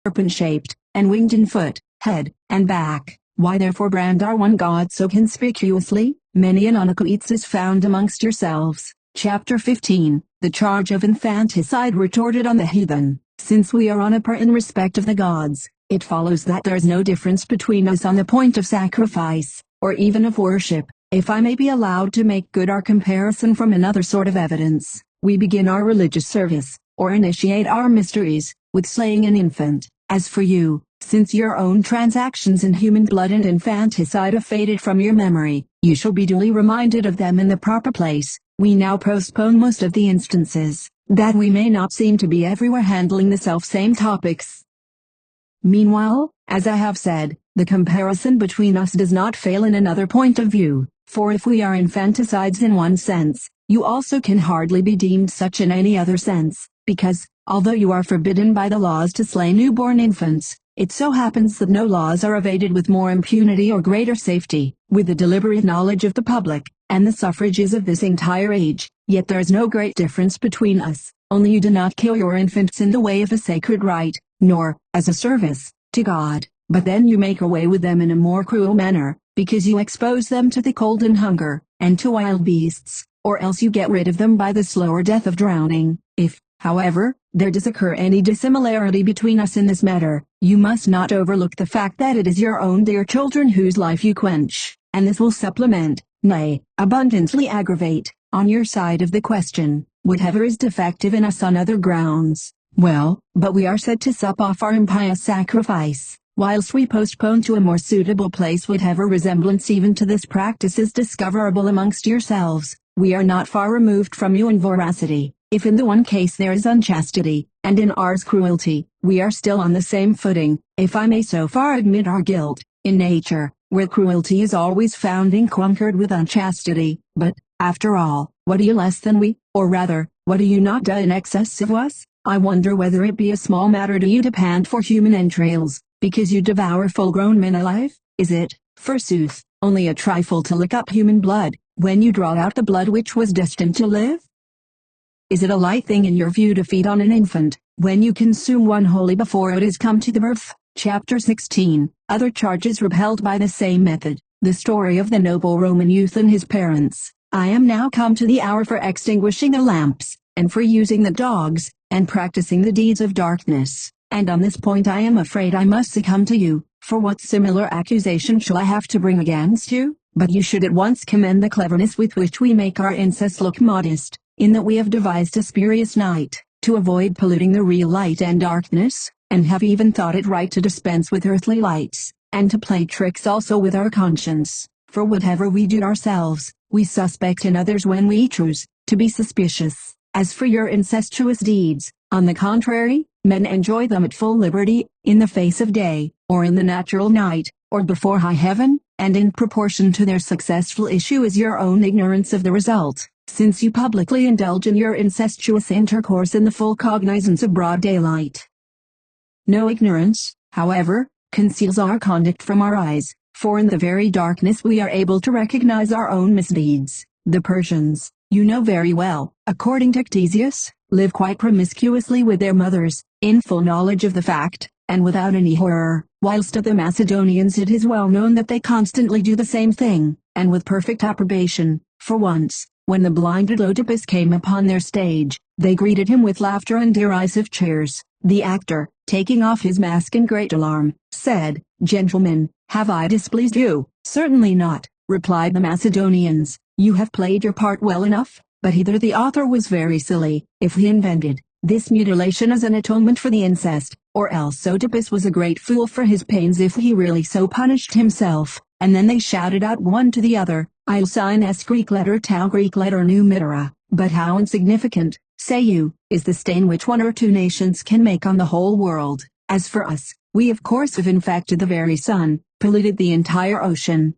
serpent-shaped, and winged in foot, head, and back. Why therefore brand our one God so conspicuously? Many an unaqueats is found amongst yourselves. Chapter 15. The charge of infanticide retorted on the heathen. Since we are on a par in respect of the gods, it follows that there is no difference between us on the point of sacrifice, or even of worship. If I may be allowed to make good our comparison from another sort of evidence, we begin our religious service, or initiate our mysteries, with slaying an infant. As for you, since your own transactions in human blood and infanticide have faded from your memory, you shall be duly reminded of them in the proper place. We now postpone most of the instances, that we may not seem to be everywhere handling the self-same topics. Meanwhile, as I have said, the comparison between us does not fail in another point of view, for if we are infanticides in one sense, you also can hardly be deemed such in any other sense, because, although you are forbidden by the laws to slay newborn infants, it so happens that no laws are evaded with more impunity or greater safety, with the deliberate knowledge of the public, and the suffrages of this entire age. Yet there is no great difference between us, only you do not kill your infants in the way of a sacred rite, nor, as a service, to God, but then you make away with them in a more cruel manner, because you expose them to the cold and hunger, and to wild beasts, or else you get rid of them by the slower death of drowning. If, however, there does occur any dissimilarity between us in this matter, you must not overlook the fact that it is your own dear children whose life you quench, and this will supplement, nay, abundantly aggravate, on your side of the question, whatever is defective in us on other grounds. Well, but we are said to sup off our impious sacrifice, whilst we postpone to a more suitable place whatever resemblance even to this practice is discoverable amongst yourselves. We are not far removed from you in voracity. If in the one case there is unchastity, and in ours cruelty, we are still on the same footing, if I may so far admit our guilt, in nature, where cruelty is always found conquered with unchastity. But, after all, what are you less than we, or rather, what do you not do in excess of us? I wonder whether it be a small matter to you to pant for human entrails, because you devour full-grown men alive? Is it, forsooth, only a trifle to lick up human blood, when you draw out the blood which was destined to live? Is it a light thing in your view to feed on an infant, when you consume one wholly before it has come to the birth? Chapter 16. Other charges repelled by the same method. The story of the noble Roman youth and his parents. I am now come to the hour for extinguishing the lamps, and for using the dogs, and practicing the deeds of darkness. And on this point I am afraid I must succumb to you, for what similar accusation shall I have to bring against you? But you should at once commend the cleverness with which we make our incest look modest, in that we have devised a spurious night, to avoid polluting the real light and darkness, and have even thought it right to dispense with earthly lights, and to play tricks also with our conscience. For whatever we do ourselves, we suspect in others when we choose to be suspicious. As for your incestuous deeds, on the contrary, men enjoy them at full liberty, in the face of day, or in the natural night, or before high heaven, and in proportion to their successful issue is your own ignorance of the result, since you publicly indulge in your incestuous intercourse in the full cognizance of broad daylight. No ignorance, however, conceals our conduct from our eyes, for in the very darkness we are able to recognize our own misdeeds. The Persians, you know very well, according to Ctesias, live quite promiscuously with their mothers, in full knowledge of the fact, and without any horror, whilst of the Macedonians it is well known that they constantly do the same thing, and with perfect approbation. For once, when the blinded Oedipus came upon their stage, they greeted him with laughter and derisive cheers. The actor, taking off his mask in great alarm, said, "Gentlemen, have I displeased you?" "Certainly not," replied the Macedonians. "You have played your part well enough, but either the author was very silly, if he invented this mutilation as an atonement for the incest, or else Oedipus was a great fool for his pains if he really so punished himself." And then they shouted out one to the other, "I'll sign S Greek letter tau Greek letter numera." But how insignificant, say you, is the stain which one or two nations can make on the whole world. As for us, we of course have infected the very sun, polluted the entire ocean.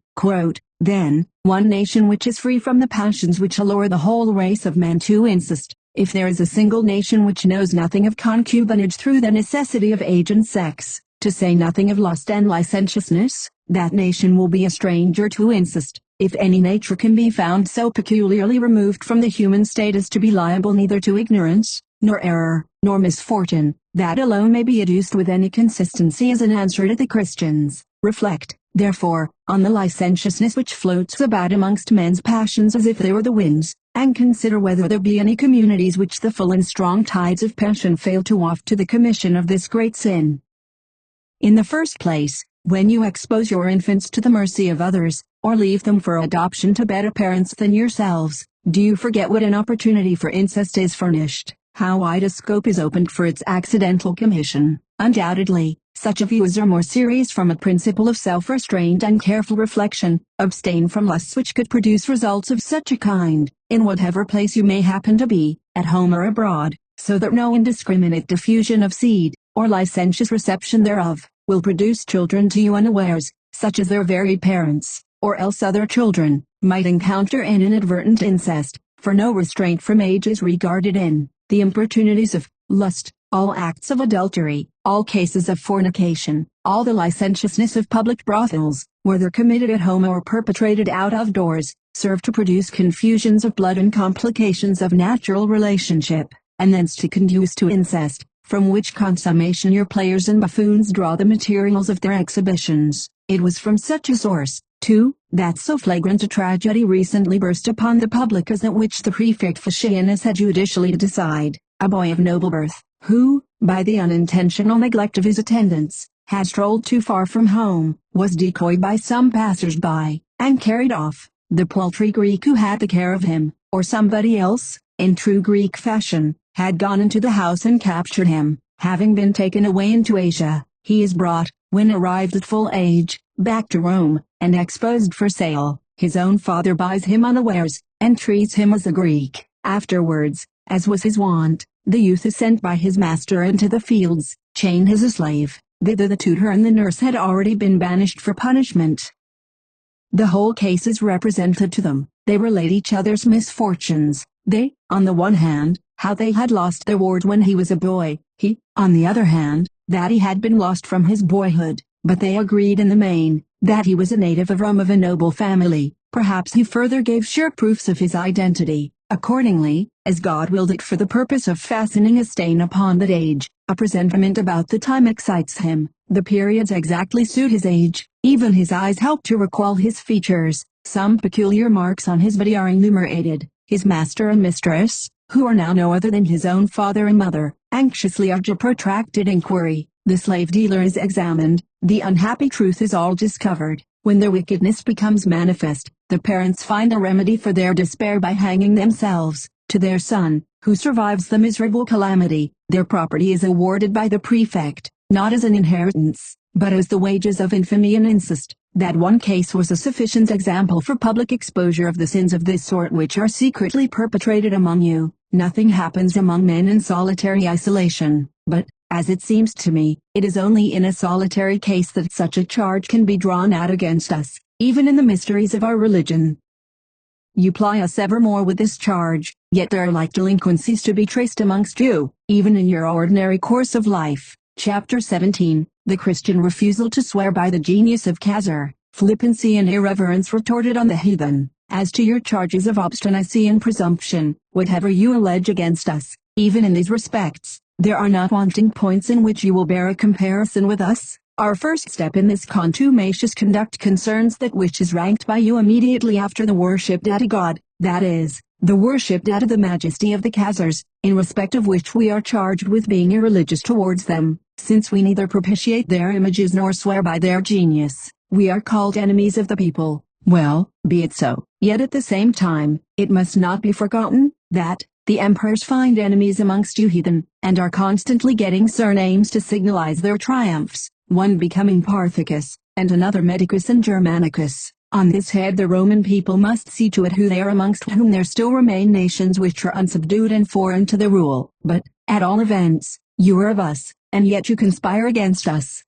Then, one nation which is free from the passions which allure the whole race of men to incest. If there is a single nation which knows nothing of concubinage through the necessity of age and sex, to say nothing of lust and licentiousness, that nation will be a stranger to incest. If any nature can be found so peculiarly removed from the human state as to be liable neither to ignorance, nor error, nor misfortune, that alone may be adduced with any consistency as an answer to the Christians. Reflect, therefore, on the licentiousness which floats about amongst men's passions as if they were the winds, and consider whether there be any communities which the full and strong tides of passion fail to waft to the commission of this great sin. In the first place, when you expose your infants to the mercy of others, or leave them for adoption to better parents than yourselves, do you forget what an opportunity for incest is furnished, how wide a scope is opened for its accidental commission? Undoubtedly, such of you as are more serious from a principle of self-restraint and careful reflection, abstain from lusts which could produce results of such a kind, in whatever place you may happen to be, at home or abroad, so that no indiscriminate diffusion of seed, or licentious reception thereof, will produce children to you unawares, such as their very parents, or else other children, might encounter an inadvertent incest, for no restraint from age is regarded in the importunities of lust, all acts of adultery, all cases of fornication, all the licentiousness of public brothels, whether committed at home or perpetrated out of doors, serve to produce confusions of blood and complications of natural relationship, and thence to conduce to incest, from which consummation your players and buffoons draw the materials of their exhibitions. It was from such a source, too, that so flagrant a tragedy recently burst upon the public as that which the prefect Fascianus had judicially to decide. A boy of noble birth, who, by the unintentional neglect of his attendants, had strolled too far from home, was decoyed by some passers-by, and carried off. The paltry Greek who had the care of him, or somebody else, in true Greek fashion, had gone into the house and captured him. Having been taken away into Asia, he is brought, when arrived at full age, back to Rome, and exposed for sale. His own father buys him unawares, and treats him as a Greek. Afterwards, as was his wont, the youth is sent by his master into the fields, chained as a slave. Thither the tutor and the nurse had already been banished for punishment. The whole case is represented to them. They relate each other's misfortunes. They, on the one hand, how they had lost their ward when he was a boy, he, on the other hand, that he had been lost from his boyhood, but they agreed in the main, that he was a native of Rome of a noble family. Perhaps he further gave sure proofs of his identity. Accordingly, as God willed it for the purpose of fastening a stain upon that age, a presentiment about the time excites him. The periods exactly suit his age, even his eyes help to recall his features. Some peculiar marks on his body are enumerated. His master and mistress, who are now no other than his own father and mother, anxiously urge a protracted inquiry. The slave dealer is examined. The unhappy truth is all discovered. When their wickedness becomes manifest, the parents find a remedy for their despair by hanging themselves. To their son, who survives the miserable calamity, their property is awarded by the prefect, not as an inheritance, but as the wages of infamy and incest. That one case was a sufficient example for public exposure of the sins of this sort which are secretly perpetrated among you. Nothing happens among men in solitary isolation, but, as it seems to me, it is only in a solitary case that such a charge can be drawn out against us, even in the mysteries of our religion. You ply us evermore with this charge, yet there are like delinquencies to be traced amongst you, even in your ordinary course of life. Chapter 17, The Christian Refusal to Swear by the Genius of Caesar, Flippancy and Irreverence retorted on the heathen. As to your charges of obstinacy and presumption, whatever you allege against us, even in these respects, there are not wanting points in which you will bear a comparison with us. Our first step in this contumacious conduct concerns that which is ranked by you immediately after the worship at God, that is, the worship at the majesty of the Caesars, in respect of which we are charged with being irreligious towards them, since we neither propitiate their images nor swear by their genius. We are called enemies of the people. Well, be it so. Yet at the same time, it must not be forgotten, that, the emperors find enemies amongst you heathen, and are constantly getting surnames to signalize their triumphs, one becoming Parthicus, and another Medicus and Germanicus. On this head the Roman people must see to it who they are amongst whom there still remain nations which are unsubdued and foreign to the rule. But, at all events, you are of us, and yet you conspire against us.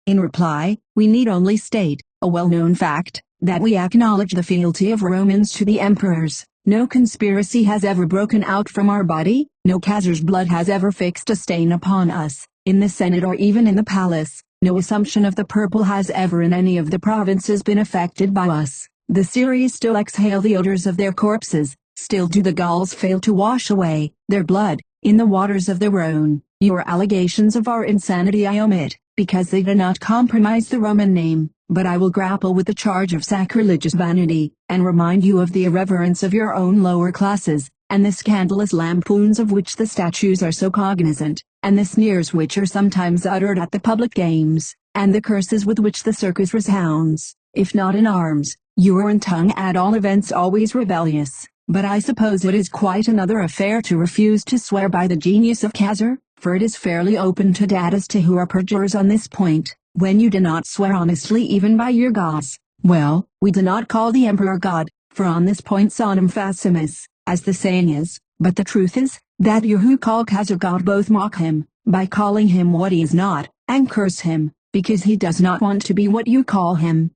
In reply, we need only state, a well-known fact, that we acknowledge the fealty of Romans to the emperors. No conspiracy has ever broken out from our body, no Caesar's blood has ever fixed a stain upon us, in the Senate or even in the palace, no assumption of the purple has ever in any of the provinces been effected by us. The Syrians still exhale the odors of their corpses, still do the Gauls fail to wash away their blood in the waters of the Rhone. Your allegations of our insanity I omit, because they do not compromise the Roman name, but I will grapple with the charge of sacrilegious vanity, and remind you of the irreverence of your own lower classes, and the scandalous lampoons of which the statues are so cognizant, and the sneers which are sometimes uttered at the public games, and the curses with which the circus resounds, if not in arms, you are in tongue at all events always rebellious. But I suppose it is quite another affair to refuse to swear by the genius of Caesar, for it is fairly open to doubt as to who are perjurers on this point, when you do not swear honestly even by your gods. Well, we do not call the emperor God, for on this point sonum facimus, as the saying is, but the truth is, that you who call Caesar God both mock him, by calling him what he is not, and curse him, because he does not want to be what you call him.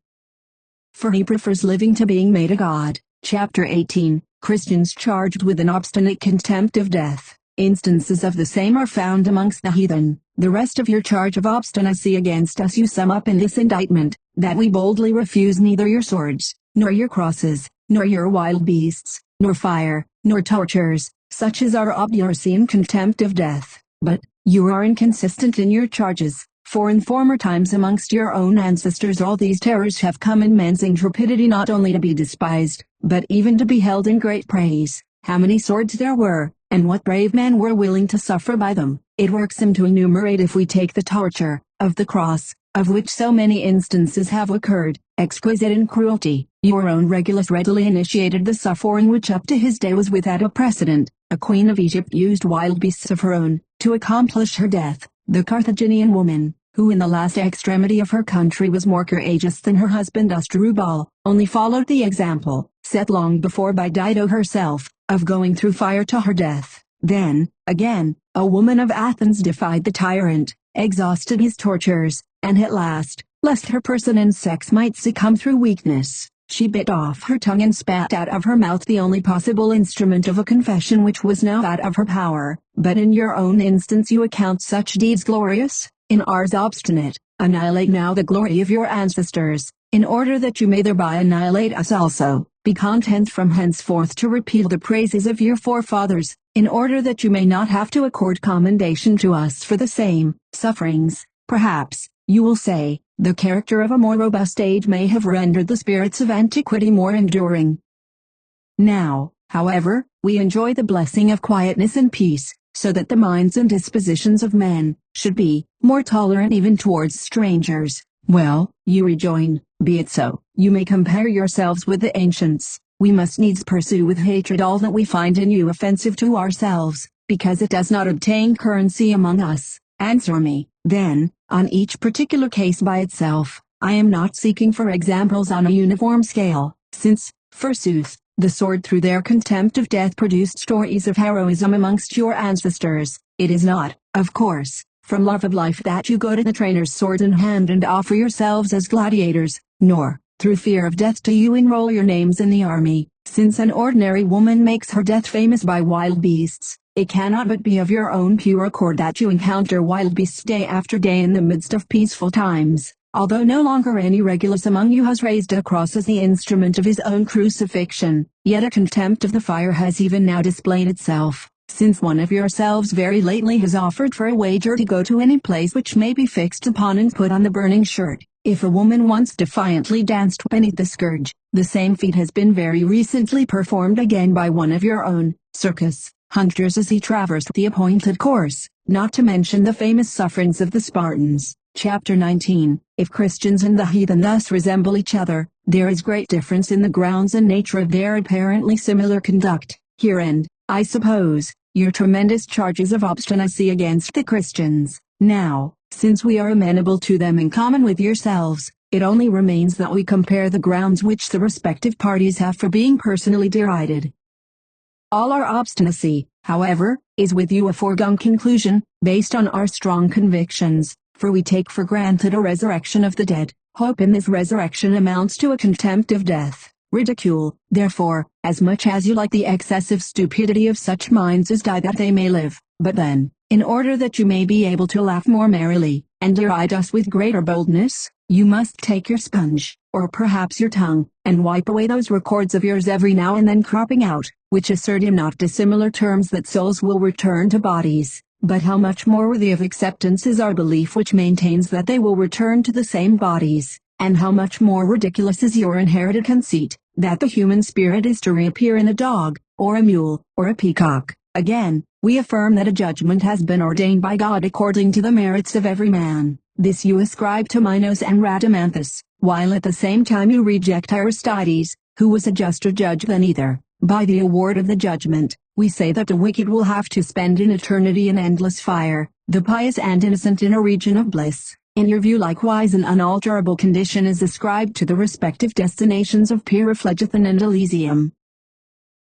For he prefers living to being made a god. Chapter 18. Christians charged with an obstinate contempt of death. Instances of the same are found amongst the heathen. The rest of your charge of obstinacy against us you sum up in this indictment, that we boldly refuse neither your swords, nor your crosses, nor your wild beasts, nor fire, nor tortures, such is our obduracy and contempt of death. But, you are inconsistent in your charges, for in former times amongst your own ancestors all these terrors have come in men's intrepidity not only to be despised, but even to be held in great praise. How many swords there were, and what brave men were willing to suffer by them, it works him to enumerate if we take the torture, of the cross, of which so many instances have occurred, exquisite in cruelty. Your own Regulus readily initiated the suffering which up to his day was without a precedent. A queen of Egypt used wild beasts of her own, to accomplish her death. The Carthaginian woman, who in the last extremity of her country was more courageous than her husband Asdrubal, only followed the example, set long before by Dido herself, of going through fire to her death. Then, again, a woman of Athens defied the tyrant, exhausted his tortures, and at last, lest her person and sex might succumb through weakness, she bit off her tongue and spat out of her mouth the only possible instrument of a confession which was now out of her power. But in your own instance you account such deeds glorious, in ours obstinate. Annihilate now the glory of your ancestors, in order that you may thereby annihilate us also. Be content from henceforth to repeal the praises of your forefathers, in order that you may not have to accord commendation to us for the same sufferings. Perhaps, you will say, the character of a more robust age may have rendered the spirits of antiquity more enduring. Now, however, we enjoy the blessing of quietness and peace, so that the minds and dispositions of men should be more tolerant even towards strangers. Well, you rejoin, be it so. You may compare yourselves with the ancients. We must needs pursue with hatred all that we find in you offensive to ourselves, because it does not obtain currency among us. Answer me, then, on each particular case by itself. I am not seeking for examples on a uniform scale, since, forsooth, the sword through their contempt of death produced stories of heroism amongst your ancestors. It is not, of course, from love of life that you go to the trainer's sword in hand and offer yourselves as gladiators, nor, through fear of death do you enroll your names in the army. Since an ordinary woman makes her death famous by wild beasts, it cannot but be of your own pure accord that you encounter wild beasts day after day in the midst of peaceful times. Although no longer any Regulus among you has raised a cross as the instrument of his own crucifixion, yet a contempt of the fire has even now displayed itself, since one of yourselves very lately has offered for a wager to go to any place which may be fixed upon and put on the burning shirt. If a woman once defiantly danced beneath the scourge, the same feat has been very recently performed again by one of your own circus hunters as he traversed the appointed course, not to mention the famous sufferings of the Spartans. Chapter 19. If Christians and the heathen thus resemble each other, there is great difference in the grounds and nature of their apparently similar conduct. Here end, I suppose, your tremendous charges of obstinacy against the Christians. Now, since we are amenable to them in common with yourselves, it only remains that we compare the grounds which the respective parties have for being personally derided. All our obstinacy, however, is with you a foregone conclusion, based on our strong convictions, for we take for granted a resurrection of the dead. Hope in this resurrection amounts to a contempt of death. Ridicule, therefore, as much as you like the excessive stupidity of such minds as die that they may live. But then, in order that you may be able to laugh more merrily, and deride us with greater boldness, you must take your sponge, or perhaps your tongue, and wipe away those records of yours every now and then cropping out, which assert in not dissimilar terms that souls will return to bodies, But how much more worthy of acceptance is our belief which maintains that they will return to the same bodies, and how much more ridiculous is your inherited conceit, that the human spirit is to reappear in a dog, or a mule, or a peacock. Again, we affirm that a judgment has been ordained by God according to the merits of every man. This you ascribe to Minos and Rhadamanthus, while at the same time you reject Aristides, who was a juster judge than either. By the award of the judgment, we say that the wicked will have to spend an eternity in endless fire, the pious and innocent in a region of bliss. In your view likewise an unalterable condition is ascribed to the respective destinations of Pyriphlegethon and Elysium.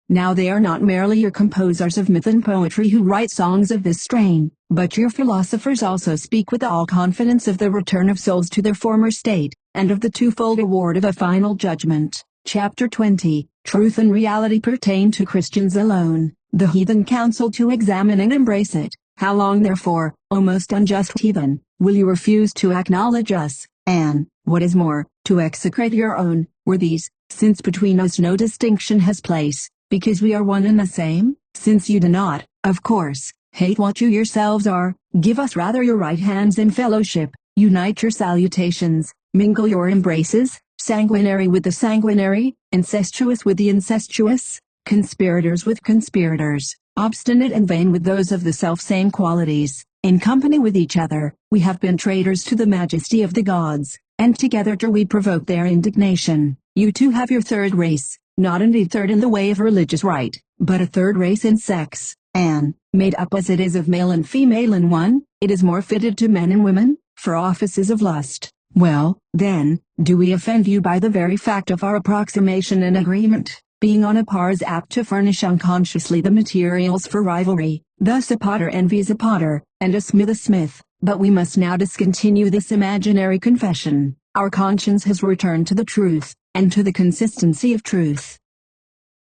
Now they are not merely your composers of myth and poetry who write songs of this strain, but your philosophers also speak with all confidence of the return of souls to their former state, and of the twofold award of a final judgment. Chapter 20. Truth and reality pertain to Christians alone. The heathen counsel to examine and embrace it. How long therefore, O most unjust heathen, will you refuse to acknowledge us, and, what is more, to execrate your own worthies, since between us no distinction has place, because we are one and the same? Since you do not, of course, hate what you yourselves are, give us rather your right hands in fellowship, unite your salutations, mingle your embraces, sanguinary with the sanguinary, incestuous with the incestuous, conspirators with conspirators, obstinate and vain with those of the self-same qualities. In company with each other, we have been traitors to the majesty of the gods, and together do we provoke their indignation. You too have your third race, not indeed third in the way of religious right, but a third race in sex, and, made up as it is of male and female in one, it is more fitted to men and women, for offices of lust. Well, then, do we offend you by the very fact of our approximation and agreement, being on a par is apt to furnish unconsciously the materials for rivalry. Thus a potter envies a potter, and a smith a smith, but we must now discontinue this imaginary confession. Our conscience has returned to the truth, and to the consistency of truth.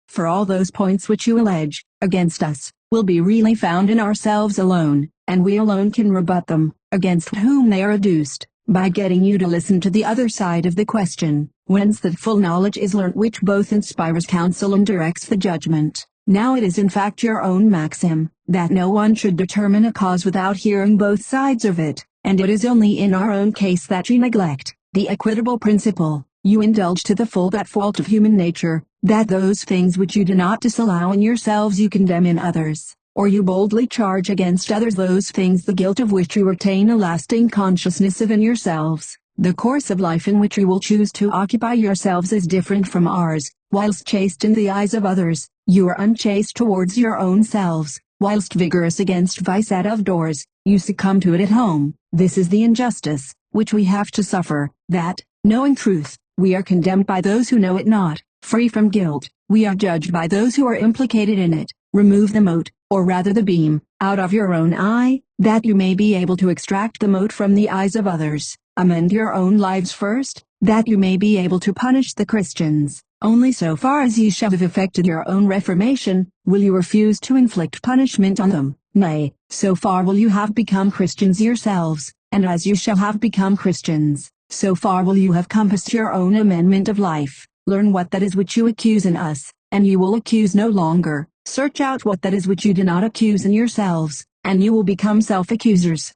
For all those points which you allege, against us, will be really found in ourselves alone, and we alone can rebut them, against whom they are adduced, by getting you to listen to the other side of the question, whence that full knowledge is learnt which both inspires counsel and directs the judgment. Now it is in fact your own maxim, that no one should determine a cause without hearing both sides of it, and it is only in our own case that you neglect the equitable principle. You indulge to the full that fault of human nature, that those things which you do not disallow in yourselves you condemn in others, or you boldly charge against others those things the guilt of which you retain a lasting consciousness of in yourselves. The course of life in which you will choose to occupy yourselves is different from ours. Whilst chaste in the eyes of others, you are unchaste towards your own selves. Whilst vigorous against vice out of doors, you succumb to it at home. This is the injustice which we have to suffer, that, knowing truth, we are condemned by those who know it not. Free from guilt, we are judged by those who are implicated in it. Remove the mote, or rather the beam, out of your own eye, that you may be able to extract the mote from the eyes of others. Amend your own lives first, that you may be able to punish the Christians. Only so far as ye shall have effected your own reformation, will you refuse to inflict punishment on them. Nay, so far will you have become Christians yourselves, and as you shall have become Christians, so far will you have compassed your own amendment of life. Learn what that is which you accuse in us, and you will accuse no longer. Search out what that is which you do not accuse in yourselves, and you will become self-accusers.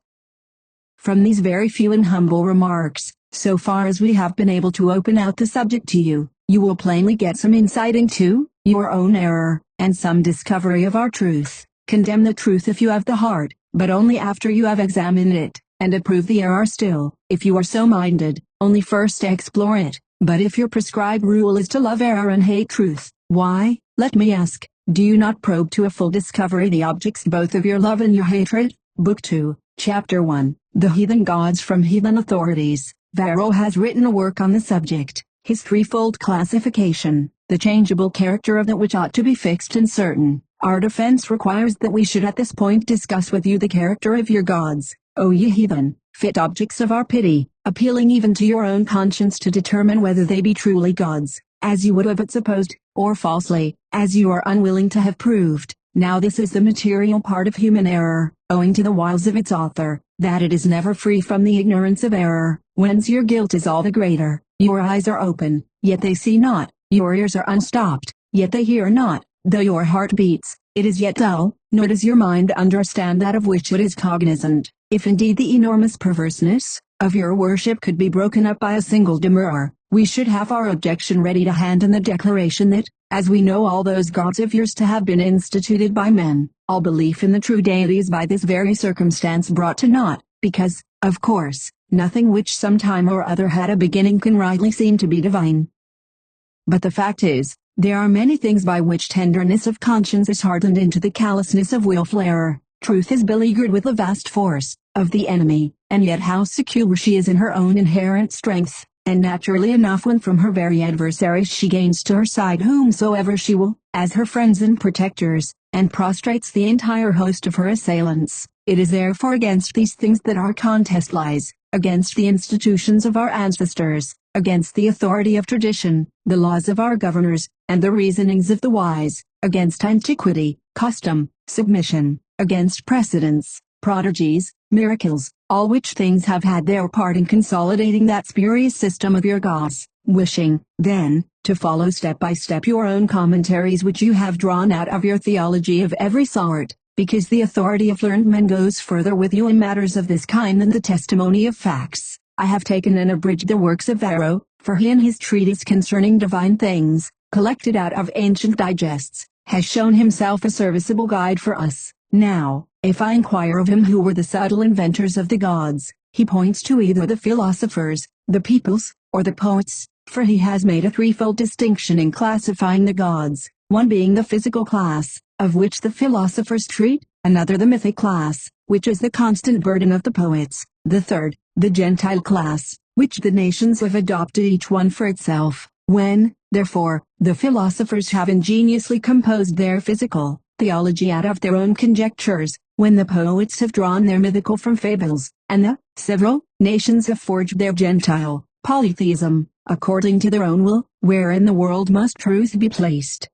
From these very few and humble remarks, so far as we have been able to open out the subject to you, you will plainly get some insight into your own error, and some discovery of our truth. Condemn the truth if you have the heart, but only after you have examined it, and approve the error still, if you are so minded, only first explore it. But if your prescribed rule is to love error and hate truth, why, let me ask, do you not probe to a full discovery the objects both of your love and your hatred? Book 2, Chapter 1, The Heathen Gods from Heathen Authorities. Varro has written a work on the subject. His threefold classification, the changeable character of that which ought to be fixed and certain. Our defense requires that we should at this point discuss with you the character of your gods, O ye heathen, fit objects of our pity, appealing even to your own conscience to determine whether they be truly gods, as you would have it supposed, or falsely, as you are unwilling to have proved. Now this is the material part of human error, owing to the wiles of its author, that it is never free from the ignorance of error, whence your guilt is all the greater. Your eyes are open, yet they see not, your ears are unstopped, yet they hear not, though your heart beats, it is yet dull, nor does your mind understand that of which it is cognizant. If indeed the enormous perverseness of your worship could be broken up by a single demurrer, we should have our objection ready to hand in the declaration that, as we know all those gods of yours to have been instituted by men, all belief in the true deity is by this very circumstance brought to naught, because, of course, nothing which some time or other had a beginning can rightly seem to be divine. But the fact is, there are many things by which tenderness of conscience is hardened into the callousness of willful error. Truth is beleaguered with the vast force of the enemy, and yet how secure she is in her own inherent strength, and naturally enough when from her very adversaries she gains to her side whomsoever she will, as her friends and protectors, and prostrates the entire host of her assailants. It is therefore against these things that our contest lies, against the institutions of our ancestors, against the authority of tradition, the laws of our governors, and the reasonings of the wise, against antiquity, custom, submission, against precedents, prodigies, miracles, all which things have had their part in consolidating that spurious system of your gods, wishing, then, to follow step by step your own commentaries which you have drawn out of your theology of every sort, because the authority of learned men goes further with you in matters of this kind than the testimony of facts. I have taken and abridged the works of Varro, for he in his treatise concerning divine things, collected out of ancient digests, has shown himself a serviceable guide for us. Now, if I inquire of him who were the subtle inventors of the gods, he points to either the philosophers, the peoples, or the poets, for he has made a threefold distinction in classifying the gods, one being the physical class, of which the philosophers treat, another the mythic class, which is the constant burden of the poets, the third, the Gentile class, which the nations have adopted each one for itself. When, therefore, the philosophers have ingeniously composed their physical theology out of their own conjectures, when the poets have drawn their mythical from fables, and the several nations have forged their Gentile polytheism, according to their own will, where in the world must truth be placed?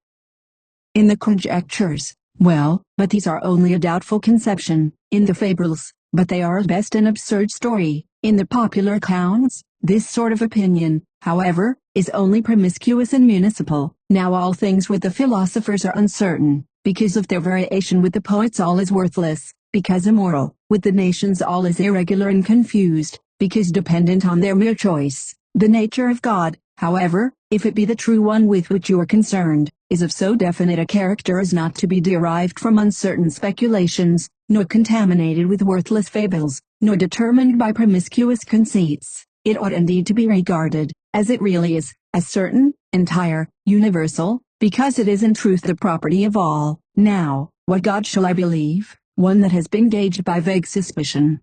In the conjectures, well, but these are only a doubtful conception. In the fables, but they are at best an absurd story. In the popular accounts, this sort of opinion, however, is only promiscuous and municipal. Now all things with the philosophers are uncertain, because of their variation. With the poets all is worthless, because immoral. With the nations all is irregular and confused, because dependent on their mere choice. The nature of God, however, if it be the true one with which you are concerned, is of so definite a character as not to be derived from uncertain speculations, nor contaminated with worthless fables, nor determined by promiscuous conceits. It ought indeed to be regarded, as it really is, as certain, entire, universal, because it is in truth the property of all. Now, what God shall I believe? One that has been gauged by vague suspicion,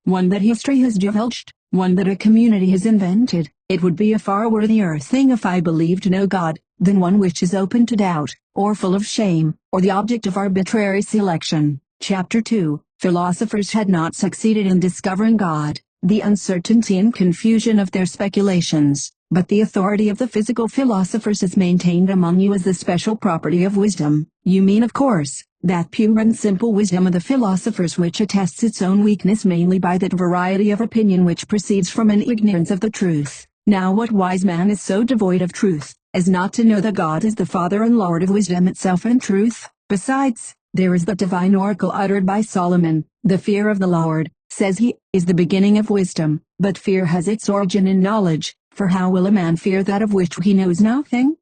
one that history has divulged, one that a community has invented. It would be a far worthier thing if I believed no God, than one which is open to doubt, or full of shame, or the object of arbitrary selection. Chapter 2. Philosophers had not succeeded in discovering God, the uncertainty and confusion of their speculations, but the authority of the physical philosophers is maintained among you as the special property of wisdom. You mean, of course, that pure and simple wisdom of the philosophers which attests its own weakness mainly by that variety of opinion which proceeds from an ignorance of the truth. Now what wise man is so devoid of truth, as not to know that God is the Father and Lord of wisdom itself and truth? Besides, there is that divine oracle uttered by Solomon, the fear of the Lord, says he, is the beginning of wisdom. But fear has its origin in knowledge, for how will a man fear that of which he knows nothing?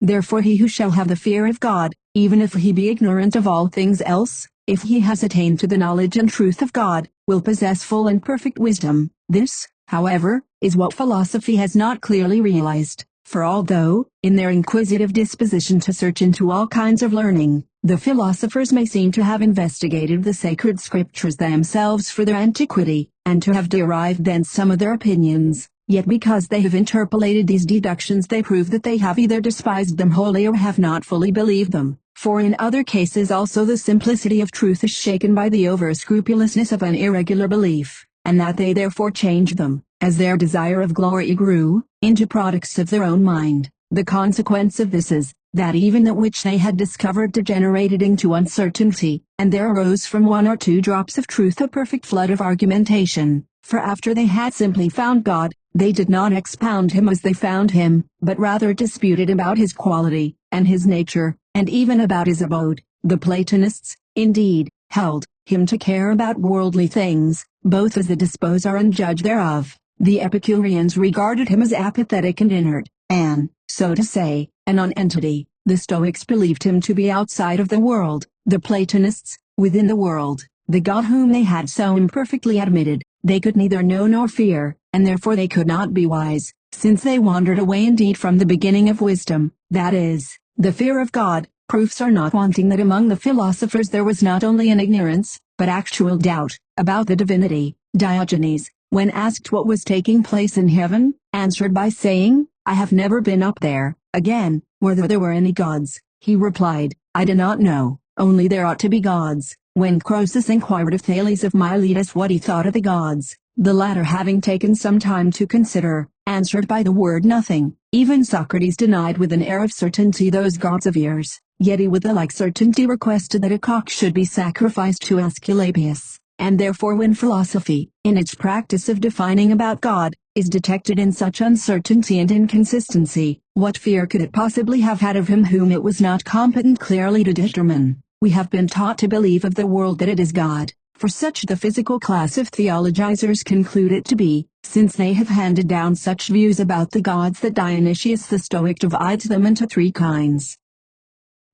Therefore he who shall have the fear of God, even if he be ignorant of all things else, if he has attained to the knowledge and truth of God, will possess full and perfect wisdom. This, however, is what philosophy has not clearly realized, for although, in their inquisitive disposition to search into all kinds of learning, the philosophers may seem to have investigated the sacred scriptures themselves for their antiquity, and to have derived thence some of their opinions, yet because they have interpolated these deductions they prove that they have either despised them wholly or have not fully believed them, for in other cases also the simplicity of truth is shaken by the over-scrupulousness of an irregular belief, and that they therefore changed them, as their desire of glory grew, into products of their own mind. The consequence of this is, that even that which they had discovered degenerated into uncertainty, and there arose from one or two drops of truth a perfect flood of argumentation, for after they had simply found God, they did not expound him as they found him, but rather disputed about his quality, and his nature, and even about his abode. The Platonists, indeed, held him to care about worldly things, both as the disposer and judge thereof. The Epicureans regarded him as apathetic and inert, and, so to say, a non-entity. The Stoics believed him to be outside of the world, the Platonists, within the world, the God whom they had so imperfectly admitted. They could neither know nor fear, and therefore they could not be wise, since they wandered away indeed from the beginning of wisdom, that is, the fear of God. Proofs are not wanting that among the philosophers there was not only an ignorance, but actual doubt, about the divinity. Diogenes, when asked what was taking place in heaven, answered by saying, "I have never been up there." Again, whether there were any gods, he replied, "I do not know, only there ought to be gods." When Croesus inquired of Thales of Miletus what he thought of the gods, the latter, having taken some time to consider, answered by the word nothing. Even Socrates denied with an air of certainty those gods of years, yet he with the like certainty requested that a cock should be sacrificed to Aesculapius. And therefore when philosophy, in its practice of defining about God, is detected in such uncertainty and inconsistency, what fear could it possibly have had of him whom it was not competent clearly to determine? We have been taught to believe of the world that it is God, for such the physical class of theologizers conclude it to be, since they have handed down such views about the gods that Dionysius the Stoic divides them into three kinds.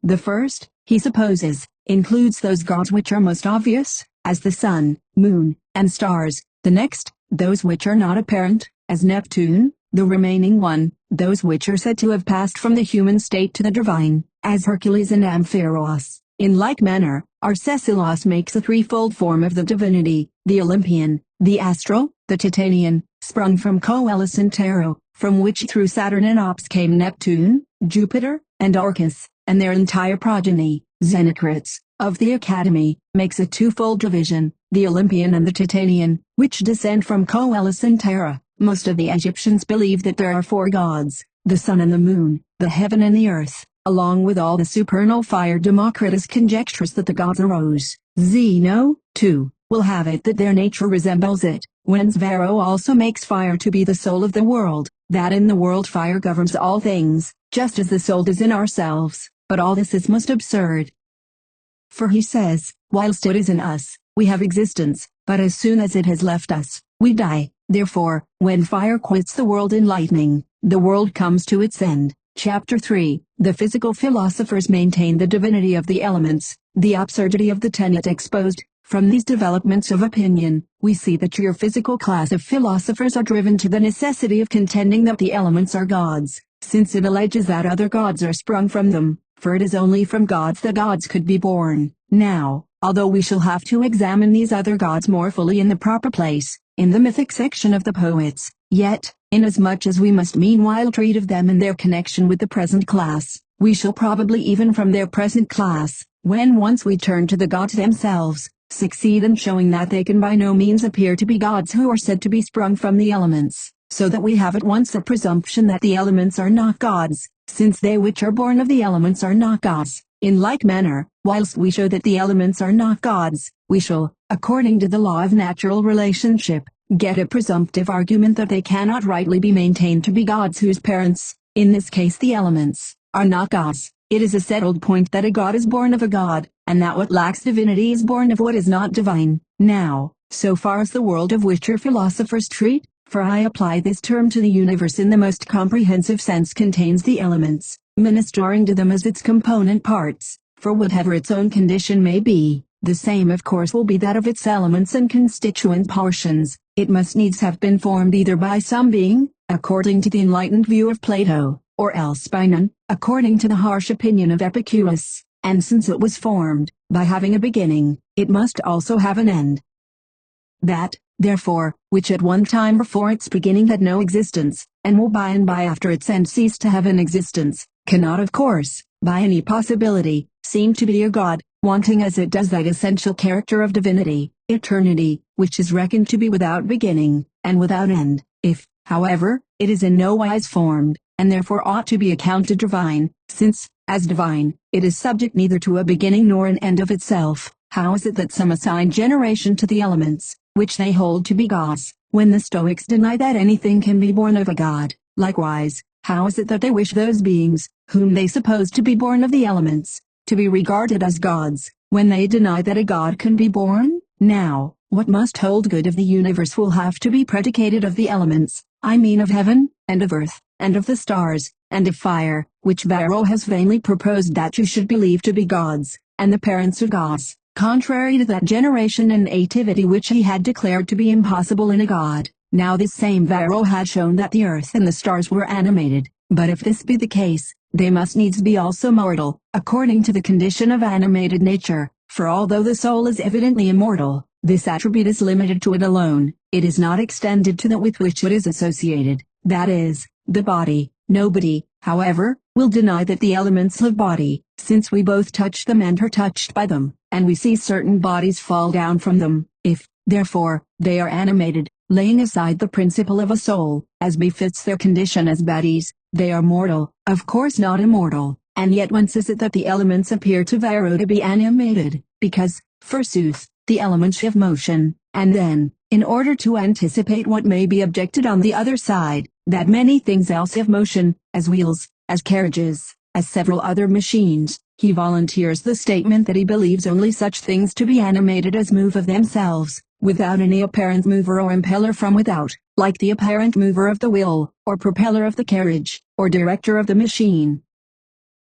The first, he supposes, includes those gods which are most obvious, as the sun, moon, and stars. The next, those which are not apparent, as Neptune. The remaining one, those which are said to have passed from the human state to the divine, as Hercules and Amphiaraos. In like manner, Arcesilaus makes a threefold form of the divinity: the Olympian, the astral, the Titanian, sprung from Coelus and Tero, from which through Saturn and Ops came Neptune, Jupiter, and Orcus, and their entire progeny. Xenocrates, of the Academy, makes a twofold division, the Olympian and the Titanian, which descend from Coelus and Terra. Most of the Egyptians believe that there are four gods, the sun and the moon, the heaven and the earth, along with all the supernal fire. Democritus conjectures that the gods arose. Zeno, too, will have it that their nature resembles it, whence Varro also makes fire to be the soul of the world, that in the world fire governs all things, just as the soul does in ourselves. But all this is most absurd. For he says, whilst it is in us, we have existence, but as soon as it has left us, we die. Therefore, when fire quits the world in lightning, the world comes to its end. Chapter 3. The physical philosophers maintain the divinity of the elements, the absurdity of the tenet exposed. From these developments of opinion, we see that your physical class of philosophers are driven to the necessity of contending that the elements are gods, since it alleges that other gods are sprung from them, for it is only from gods that gods could be born. Now, although we shall have to examine these other gods more fully in the proper place, in the mythic section of the poets, yet, inasmuch as we must meanwhile treat of them in their connection with the present class, we shall probably even from their present class, when once we turn to the gods themselves, succeed in showing that they can by no means appear to be gods who are said to be sprung from the elements, so that we have at once a presumption that the elements are not gods, since they which are born of the elements are not gods. In like manner, whilst we show that the elements are not gods, we shall, according to the law of natural relationship, get a presumptive argument that they cannot rightly be maintained to be gods whose parents, in this case the elements, are not gods. It is a settled point that a god is born of a god, and that what lacks divinity is born of what is not divine. Now, so far as the world of which your philosophers treat, for I apply this term to the universe in the most comprehensive sense, contains the elements, ministering to them as its component parts, for whatever its own condition may be, the same of course will be that of its elements and constituent portions. It must needs have been formed either by some being, according to the enlightened view of Plato, or else by none, according to the harsh opinion of Epicurus, and since it was formed, by having a beginning, it must also have an end. That, therefore, which at one time before its beginning had no existence, and will by and by after its end cease to have an existence, cannot of course, by any possibility, seem to be a god, wanting as it does that essential character of divinity, eternity, which is reckoned to be without beginning, and without end. If, however, it is in no wise formed, and therefore ought to be accounted divine, since, as divine, it is subject neither to a beginning nor an end of itself, how is it that some assign generation to the elements, which they hold to be gods, when the Stoics deny that anything can be born of a god? Likewise, how is it that they wish those beings, whom they suppose to be born of the elements, to be regarded as gods, when they deny that a god can be born? Now, what must hold good of the universe will have to be predicated of the elements, I mean of heaven, and of earth, and of the stars, and of fire, which Varro has vainly proposed that you should believe to be gods, and the parents of gods, contrary to that generation and nativity which he had declared to be impossible in a god. Now this same Varro had shown that the earth and the stars were animated, but if this be the case, they must needs be also mortal, according to the condition of animated nature, for although the soul is evidently immortal, this attribute is limited to it alone, it is not extended to that with which it is associated, that is, the body. Nobody, however, will deny that the elements have body, since we both touch them and are touched by them, and we see certain bodies fall down from them. If, therefore, they are animated, laying aside the principle of a soul, as befits their condition as bodies, they are mortal, of course not immortal. And yet whence is it that the elements appear to Varro to be animated? Because, forsooth, the elements have motion, and then, in order to anticipate what may be objected on the other side, that many things else have motion, as wheels, as carriages, as several other machines, he volunteers the statement that he believes only such things to be animated as move of themselves, without any apparent mover or impeller from without, like the apparent mover of the wheel, or propeller of the carriage, or director of the machine.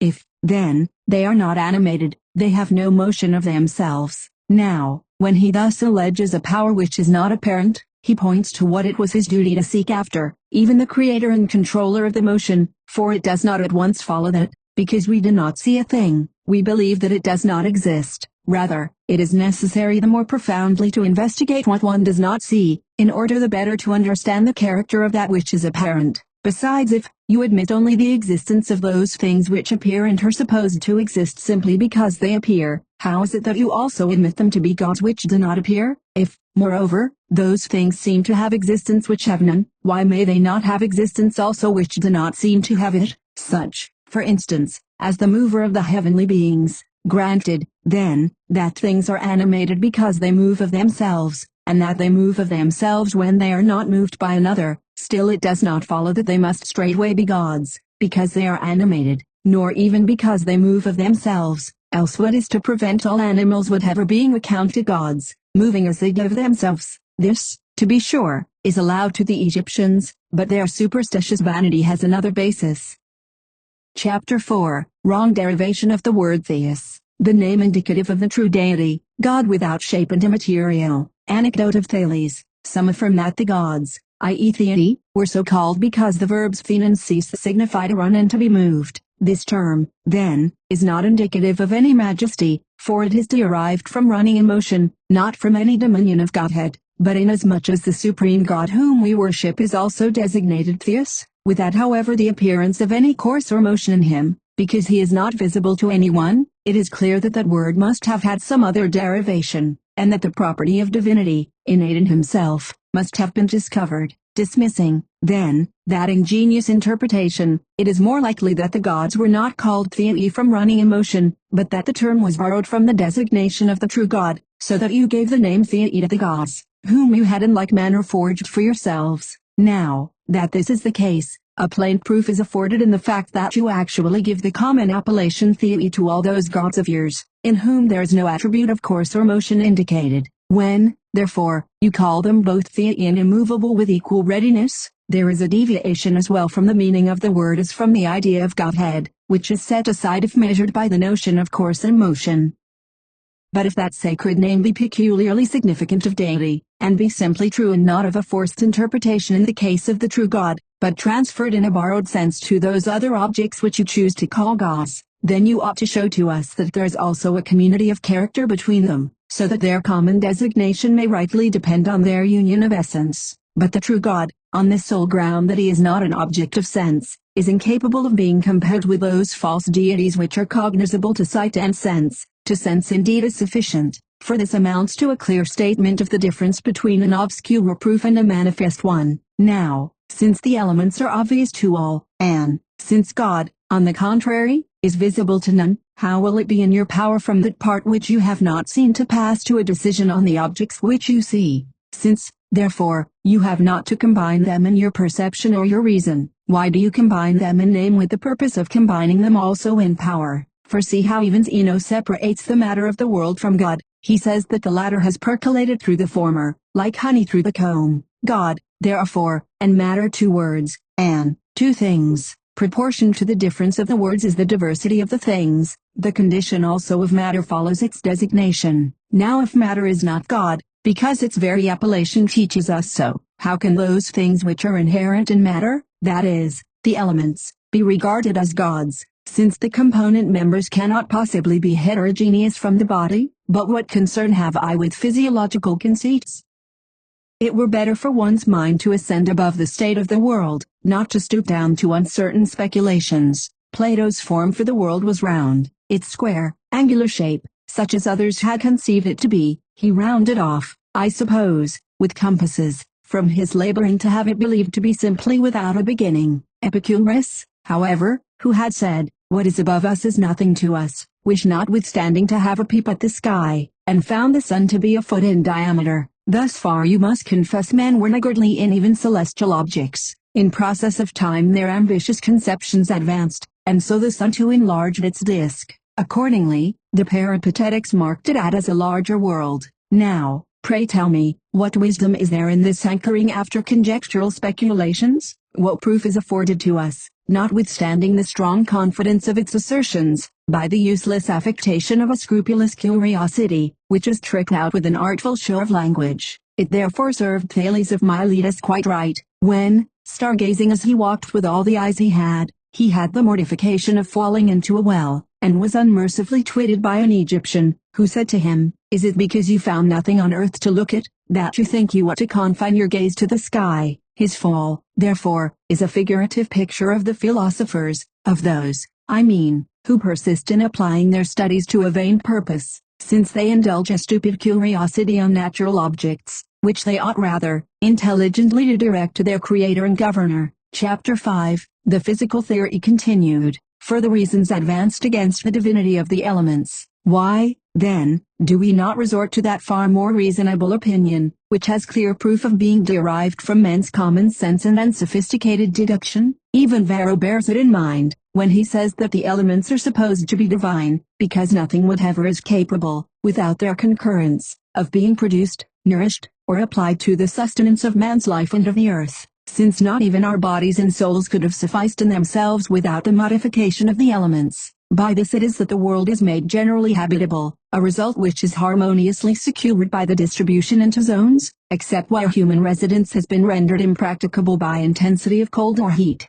If, then, they are not animated, they have no motion of themselves. Now, when he thus alleges a power which is not apparent, he points to what it was his duty to seek after, even the creator and controller of the motion, for it does not at once follow that, because we do not see a thing, we believe that it does not exist. Rather, it is necessary the more profoundly to investigate what one does not see, in order the better to understand the character of that which is apparent. Besides, if you admit only the existence of those things which appear and are supposed to exist simply because they appear, how is it that you also admit them to be gods which do not appear? If, moreover, those things seem to have existence which have none, why may they not have existence also which do not seem to have it? Such, for instance, as the mover of the heavenly beings. Granted, then, that things are animated because they move of themselves, and that they move of themselves when they are not moved by another, still it does not follow that they must straightway be gods, because they are animated, nor even because they move of themselves, else what is to prevent all animals whatever being accounted gods, moving as they do of themselves? This, to be sure, is allowed to the Egyptians, but their superstitious vanity has another basis. Chapter 4, Wrong derivation of the word theos, the name indicative of the true deity, God without shape and immaterial. Anecdote of Thales. Some affirm that the gods, i.e. theity, were so called because the verbs fen and cease signify to run and to be moved. This term, then, is not indicative of any majesty, for it is derived from running in motion, not from any dominion of Godhead, but inasmuch as the supreme God whom we worship is also designated theos, without however the appearance of any course or motion in him, because he is not visible to anyone, it is clear that that word must have had some other derivation, and that the property of divinity, innate in himself, must have been discovered. Dismissing, then, that ingenious interpretation, it is more likely that the gods were not called theoi from running in motion, but that the term was borrowed from the designation of the true God, so that you gave the name theoi to the gods, whom you had in like manner forged for yourselves. Now, that this is the case, a plain proof is afforded in the fact that you actually give the common appellation theoi to all those gods of yours, in whom there is no attribute of course or motion indicated. When, therefore, you call them both theoi and immovable with equal readiness, there is a deviation as well from the meaning of the word as from the idea of Godhead, which is set aside if measured by the notion of course and motion. But if that sacred name be peculiarly significant of deity, and be simply true and not of a forced interpretation in the case of the true God, but transferred in a borrowed sense to those other objects which you choose to call gods, then you ought to show to us that there is also a community of character between them, so that their common designation may rightly depend on their union of essence. But the true God, on this sole ground that he is not an object of sense, is incapable of being compared with those false deities which are cognizable to sight and sense. To sense indeed is sufficient, for this amounts to a clear statement of the difference between an obscure proof and a manifest one. Now, since the elements are obvious to all, and, since God, on the contrary, is visible to none, how will it be in your power from that part which you have not seen to pass to a decision on the objects which you see? Since, therefore, you have not to combine them in your perception or your reason, Why do you combine them in name with the purpose of combining them also in power? For see how even Zeno separates the matter of the world from God. He says that the latter has percolated through the former, like honey through the comb. God, therefore, and matter two words, and two things. Proportion to the difference of the words is the diversity of the things. The condition also of matter follows its designation. Now if matter is not God, because its very appellation teaches us so, how can those things which are inherent in matter, that is, the elements, be regarded as gods, since the component members cannot possibly be heterogeneous from the body? But what concern have I with physiological conceits? It were better for one's mind to ascend above the state of the world, not to stoop down to uncertain speculations. Plato's form for the world was round, its square, angular shape, such as others had conceived it to be, he rounded off, I suppose, with compasses, from his laboring to have it believed to be simply without a beginning. Epicurus, however, who had said, what is above us is nothing to us, wished notwithstanding to have a peep at the sky, and found the sun to be a foot in diameter. Thus far you must confess men were niggardly in even celestial objects. In process of time their ambitious conceptions advanced, and so the sun too enlarged its disk. Accordingly, the Peripatetics marked it out as a larger world. Now, pray tell me, what wisdom is there in this hankering after conjectural speculations? What proof is afforded to us, notwithstanding the strong confidence of its assertions, by the useless affectation of a scrupulous curiosity, which is tricked out with an artful show of language? It therefore served Thales of Miletus quite right, when, stargazing as he walked with all the eyes he had the mortification of falling into a well, and was unmercifully twitted by an Egyptian, who said to him, is it because you found nothing on earth to look at, that you think you ought to confine your gaze to the sky? His fall, therefore, is a figurative picture of the philosophers, of those, I mean, who persist in applying their studies to a vain purpose, since they indulge a stupid curiosity on natural objects, which they ought rather, intelligently to direct to their Creator and Governor. Chapter 5, the physical theory continued. Further reasons advanced against the divinity of the elements. Why, then, do we not resort to that far more reasonable opinion, which has clear proof of being derived from men's common sense and unsophisticated deduction? Even Varro bears it in mind, when he says that the elements are supposed to be divine, because nothing whatever is capable, without their concurrence, of being produced, nourished, or applied to the sustenance of man's life and of the earth, since not even our bodies and souls could have sufficed in themselves without the modification of the elements. By this it is that the world is made generally habitable, a result which is harmoniously secured by the distribution into zones, except where human residence has been rendered impracticable by intensity of cold or heat.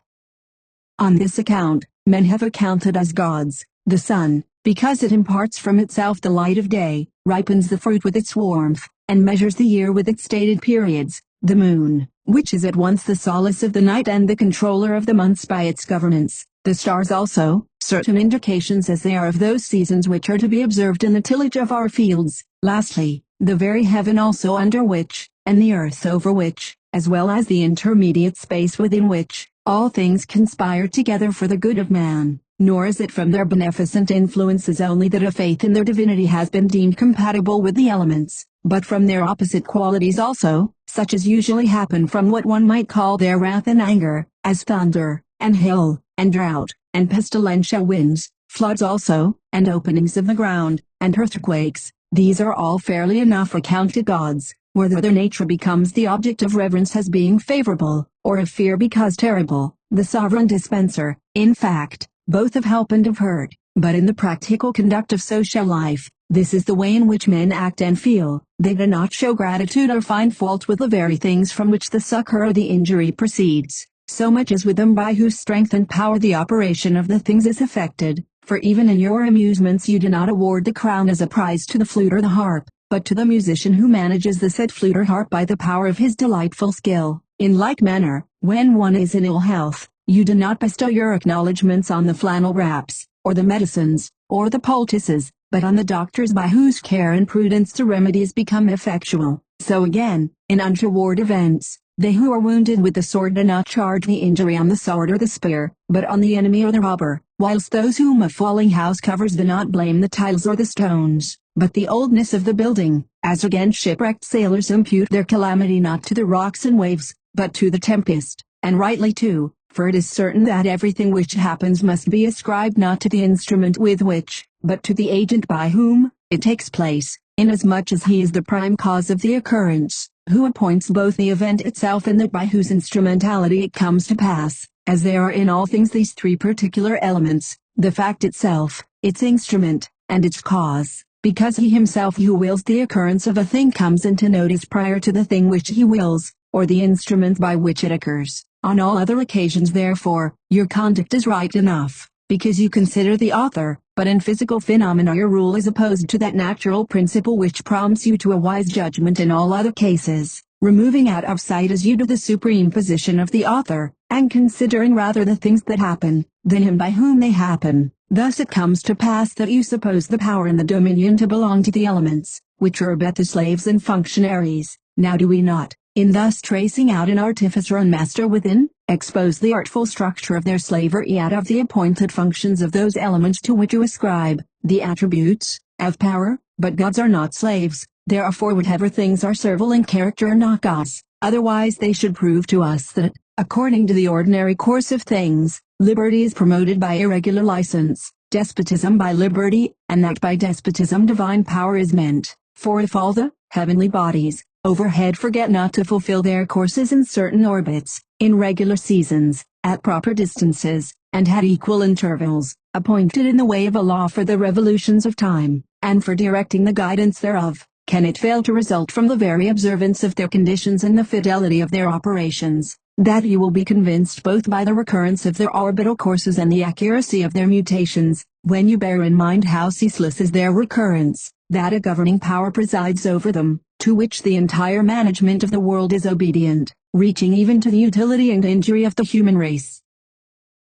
On this account, men have accounted as gods, the sun, because it imparts from itself the light of day, ripens the fruit with its warmth, and measures the year with its stated periods, the moon, which is at once the solace of the night and the controller of the months by its governance, the stars also, certain indications as they are of those seasons which are to be observed in the tillage of our fields. Lastly, the very heaven also under which, and the earth over which, as well as the intermediate space within which, all things conspire together for the good of man. Nor is it from their beneficent influences only that a faith in their divinity has been deemed compatible with the elements, but from their opposite qualities also, such as usually happen from what one might call their wrath and anger, as thunder, and hail, and drought, and pestilential winds, floods also, and openings of the ground, and earthquakes. These are all fairly enough accounted gods, whether their nature becomes the object of reverence as being favorable, or of fear because terrible, the sovereign dispenser, in fact, both of help and of hurt. But in the practical conduct of social life, this is the way in which men act and feel. They do not show gratitude or find fault with the very things from which the succor or the injury proceeds, so much as with them by whose strength and power the operation of the things is effected. For even in your amusements you do not award the crown as a prize to the flute or the harp, but to the musician who manages the said flute or harp by the power of his delightful skill. In like manner, when one is in ill health, you do not bestow your acknowledgments on the flannel wraps, or the medicines, or the poultices, but on the doctors by whose care and prudence the remedies become effectual. So again, in untoward events, they who are wounded with the sword do not charge the injury on the sword or the spear, but on the enemy or the robber, whilst those whom a falling house covers do not blame the tiles or the stones, but the oldness of the building, as again shipwrecked sailors impute their calamity not to the rocks and waves, but to the tempest, and rightly too. For it is certain that everything which happens must be ascribed not to the instrument with which, but to the agent by whom, it takes place, inasmuch as he is the prime cause of the occurrence, who appoints both the event itself and that by whose instrumentality it comes to pass, as there are in all things these three particular elements, the fact itself, its instrument, and its cause, because he himself who wills the occurrence of a thing comes into notice prior to the thing which he wills, or the instrument by which it occurs. On all other occasions therefore, your conduct is right enough, because you consider the author, but in physical phenomena your rule is opposed to that natural principle which prompts you to a wise judgment in all other cases, removing out of sight as you do the supreme position of the author, and considering rather the things that happen, than him by whom they happen. Thus it comes to pass that you suppose the power and the dominion to belong to the elements, which are but the slaves and functionaries. Now do we not, in thus tracing out an artificer and master within, expose the artful structure of their slavery out of the appointed functions of those elements to which you ascribe the attributes of power? But gods are not slaves, therefore whatever things are servile in character are not gods, otherwise they should prove to us that, according to the ordinary course of things, liberty is promoted by irregular license, despotism by liberty, and that by despotism divine power is meant. For if all the heavenly bodies overhead forget not to fulfill their courses in certain orbits, in regular seasons, at proper distances, and at equal intervals, appointed in the way of a law for the revolutions of time, and for directing the guidance thereof, can it fail to result from the very observance of their conditions and the fidelity of their operations, that you will be convinced both by the recurrence of their orbital courses and the accuracy of their mutations, when you bear in mind how ceaseless is their recurrence, that a governing power presides over them, to which the entire management of the world is obedient, reaching even to the utility and injury of the human race.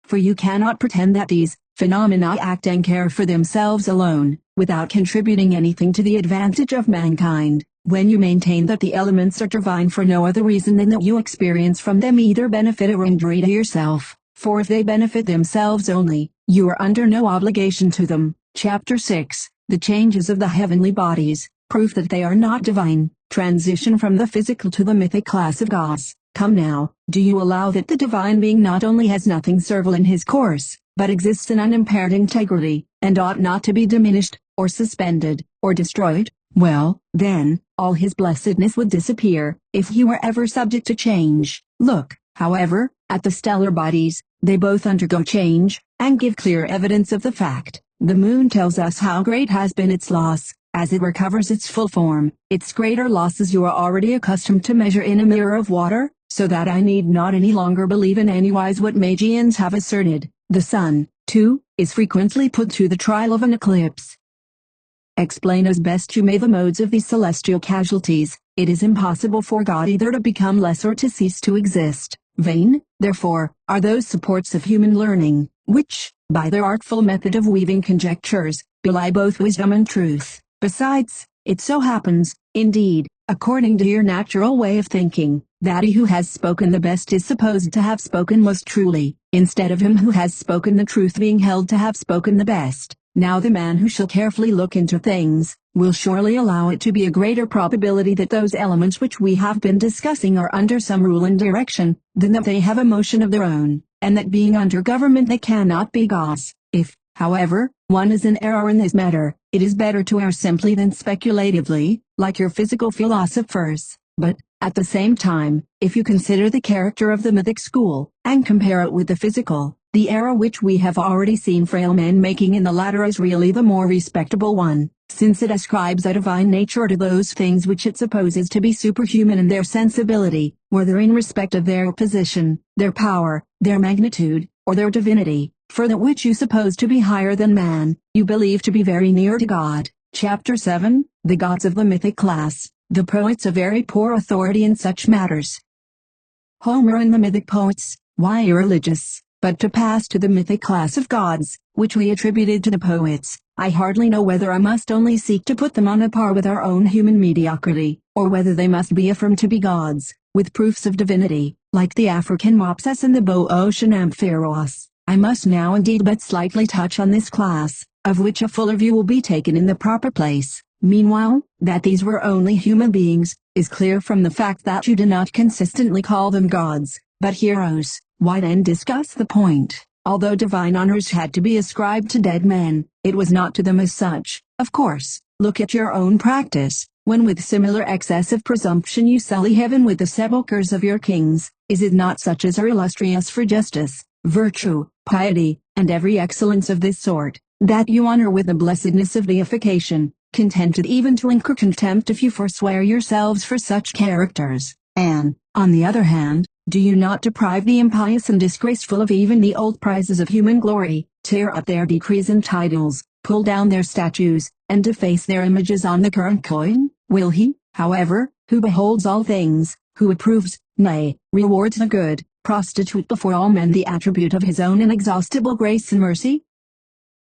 For you cannot pretend that these phenomena act and care for themselves alone, without contributing anything to the advantage of mankind, when you maintain that the elements are divine for no other reason than that you experience from them either benefit or injury to yourself. For if they benefit themselves only, you are under no obligation to them. Chapter 6. The changes of the heavenly bodies, proof that they are not divine, transition from the physical to the mythic class of gods. Come now, do you allow that the divine being not only has nothing servile in his course, but exists in unimpaired integrity, and ought not to be diminished, or suspended, or destroyed? Well, then, all his blessedness would disappear, if he were ever subject to change. Look, however, at the stellar bodies, they both undergo change, and give clear evidence of the fact. The moon tells us how great has been its loss, as it recovers its full form. Its greater losses you are already accustomed to measure in a mirror of water, so that I need not any longer believe in any wise what Magians have asserted. The sun, too, is frequently put to the trial of an eclipse. Explain as best you may the modes of these celestial casualties. It is impossible for God either to become less or to cease to exist. Vain, therefore, are those supports of human learning, which, by their artful method of weaving conjectures, belie both wisdom and truth. Besides, it so happens, indeed, according to your natural way of thinking, that he who has spoken the best is supposed to have spoken most truly, instead of him who has spoken the truth being held to have spoken the best. Now the man who shall carefully look into things, will surely allow it to be a greater probability that those elements which we have been discussing are under some rule and direction, than that they have a motion of their own, and that being under government they cannot be gods. If, however, one is in error in this matter, it is better to err simply than speculatively, like your physical philosophers. But, at the same time, if you consider the character of the mythic school, and compare it with the physical, the error which we have already seen frail men making in the latter is really the more respectable one, since it ascribes a divine nature to those things which it supposes to be superhuman in their sensibility, whether in respect of their position, their power, their magnitude, or their divinity. For that which you suppose to be higher than man, you believe to be very near to God. Chapter 7. The gods of the mythic class. The poets are very poor authority in such matters. Homer and the mythic poets, why irreligious? But to pass to the mythic class of gods, which we attributed to the poets, I hardly know whether I must only seek to put them on a par with our own human mediocrity, or whether they must be affirmed to be gods, with proofs of divinity, like the African Mopsus and the Boeotian Amphiros. I must now indeed but slightly touch on this class, of which a fuller view will be taken in the proper place. Meanwhile, that these were only human beings, is clear from the fact that you do not consistently call them gods, but heroes. Why then discuss the point? Although divine honors had to be ascribed to dead men, it was not to them as such. Of course, look at your own practice. When with similar excess of presumption you sully heaven with the sepulchres of your kings, is it not such as are illustrious for justice, virtue, piety, and every excellence of this sort, that you honor with the blessedness of deification, contented even to incur contempt if you forswear yourselves for such characters? And, on the other hand, do you not deprive the impious and disgraceful of even the old prizes of human glory, tear up their decrees and titles, pull down their statues, and deface their images on the current coin? Will he, however, who beholds all things, who approves, nay, rewards the good, prostitute before all men the attribute of his own inexhaustible grace and mercy?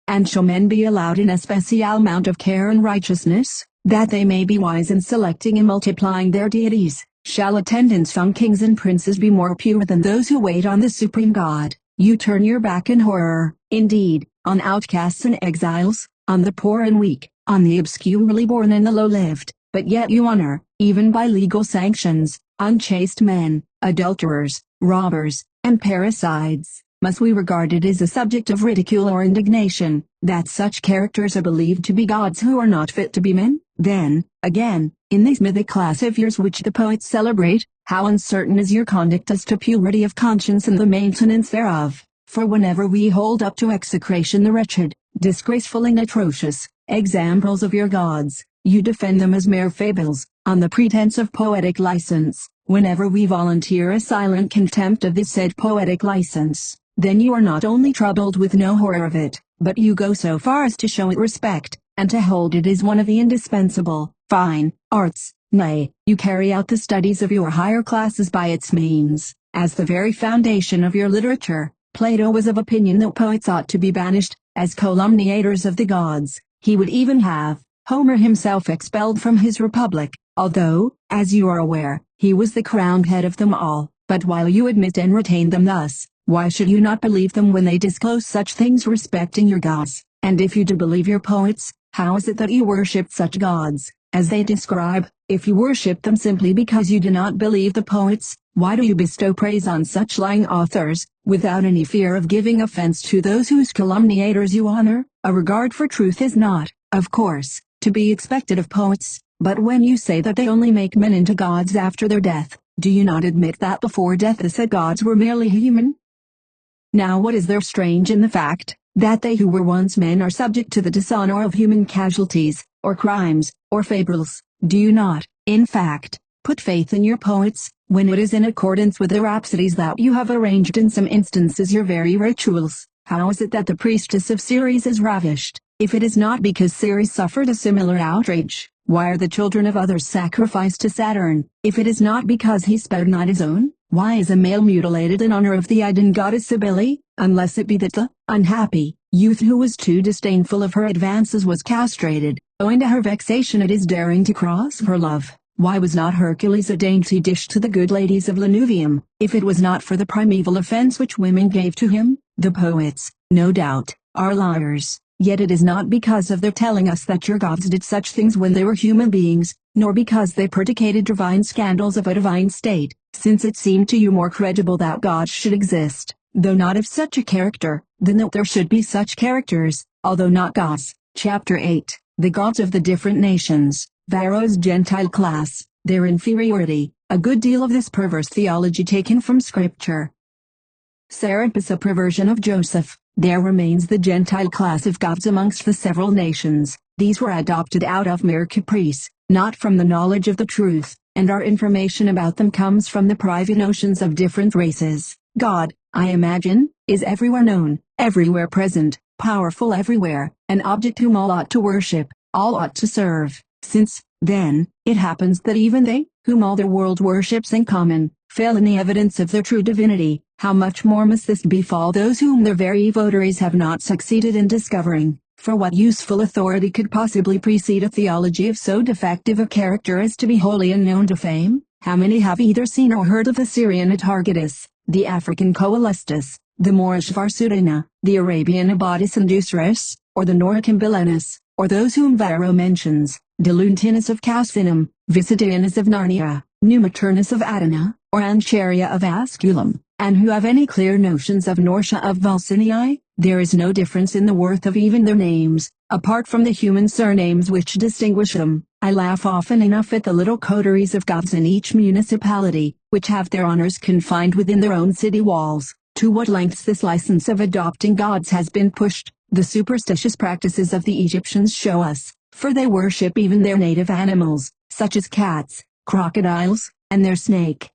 And shall men be allowed an especial amount of care and righteousness, that they may be wise in selecting and multiplying their deities? Shall attendants on kings and princes be more pure than those who wait on the supreme God? You turn your back in horror, indeed, on outcasts and exiles, on the poor and weak, on the obscurely born and the low-lived, but yet you honor, even by legal sanctions, unchaste men, adulterers, robbers, and parricides. Must we regard it as a subject of ridicule or indignation, that such characters are believed to be gods who are not fit to be men? Then, again, in these mythic class of yours which the poets celebrate, how uncertain is your conduct as to purity of conscience and the maintenance thereof. For whenever we hold up to execration the wretched, disgraceful and atrocious examples of your gods, you defend them as mere fables, on the pretense of poetic license. Whenever we volunteer a silent contempt of this said poetic license, then you are not only troubled with no horror of it, but you go so far as to show it respect, and to hold it as one of the indispensable, fine, arts. Nay, you carry out the studies of your higher classes by its means, as the very foundation of your literature. Plato was of opinion that poets ought to be banished, as calumniators of the gods. He would even have Homer himself expelled from his republic, although, as you are aware, he was the crowned head of them all. But while you admit and retain them thus, why should you not believe them when they disclose such things respecting your gods? And if you do believe your poets, how is it that you worship such gods, as they describe? If you worship them simply because you do not believe the poets, why do you bestow praise on such lying authors, without any fear of giving offense to those whose calumniators you honor? A regard for truth is not, of course, to be expected of poets, but when you say that they only make men into gods after their death, do you not admit that before death the said gods were merely human? Now what is there strange in the fact, that they who were once men are subject to the dishonor of human casualties, or crimes, or fables? Do you not, in fact, put faith in your poets, when it is in accordance with the rhapsodies that you have arranged in some instances your very rituals? How is it that the priestess of Ceres is ravished, if it is not because Ceres suffered a similar outrage? Why are the children of others sacrificed to Saturn, if it is not because he spared not his own? Why is a male mutilated in honor of the Idan goddess Cybele, unless it be that the unhappy youth who was too disdainful of her advances was castrated, owing to her vexation at his daring to cross her love? Why was not Hercules a dainty dish to the good ladies of Lanuvium, if it was not for the primeval offense which women gave to him? The poets, no doubt, are liars, yet it is not because of their telling us that your gods did such things when they were human beings, nor because they predicated divine scandals of a divine state, since it seemed to you more credible that gods should exist, though not of such a character, than that there should be such characters, although not gods. Chapter 8. The gods of the different nations. Varro's Gentile class, their inferiority. A good deal of this perverse theology taken from Scripture. Serapis, a perversion of Joseph. There remains the Gentile class of gods amongst the several nations. These were adopted out of mere caprice, not from the knowledge of the truth, and our information about them comes from the private notions of different races. God, I imagine, is everywhere known, everywhere present, powerful everywhere, an object whom all ought to worship, all ought to serve. Since, then, it happens that even they, whom all the world worships in common, fail in the evidence of their true divinity, how much more must this befall those whom their very votaries have not succeeded in discovering? For what useful authority could possibly precede a theology of so defective a character as to be wholly unknown to fame? How many have either seen or heard of the Syrian Atargatis, the African Coelestus, the Moorish Varsudina, the Arabian Abatis and Dusres, or the Norican Bilenus, or those whom Varro mentions, Deluntinus of Casinum, Visitianus of Narnia, Numaturnus of Adana, or Ancharia of Asculum? and who have any clear notions of Norcia of Vulsinii, there is no difference in the worth of even their names, apart from the human surnames which distinguish them. I laugh often enough at the little coteries of gods in each municipality, which have their honors confined within their own city walls. To what lengths this license of adopting gods has been pushed, the superstitious practices of the Egyptians show us, for they worship even their native animals, such as cats, crocodiles, and their snake.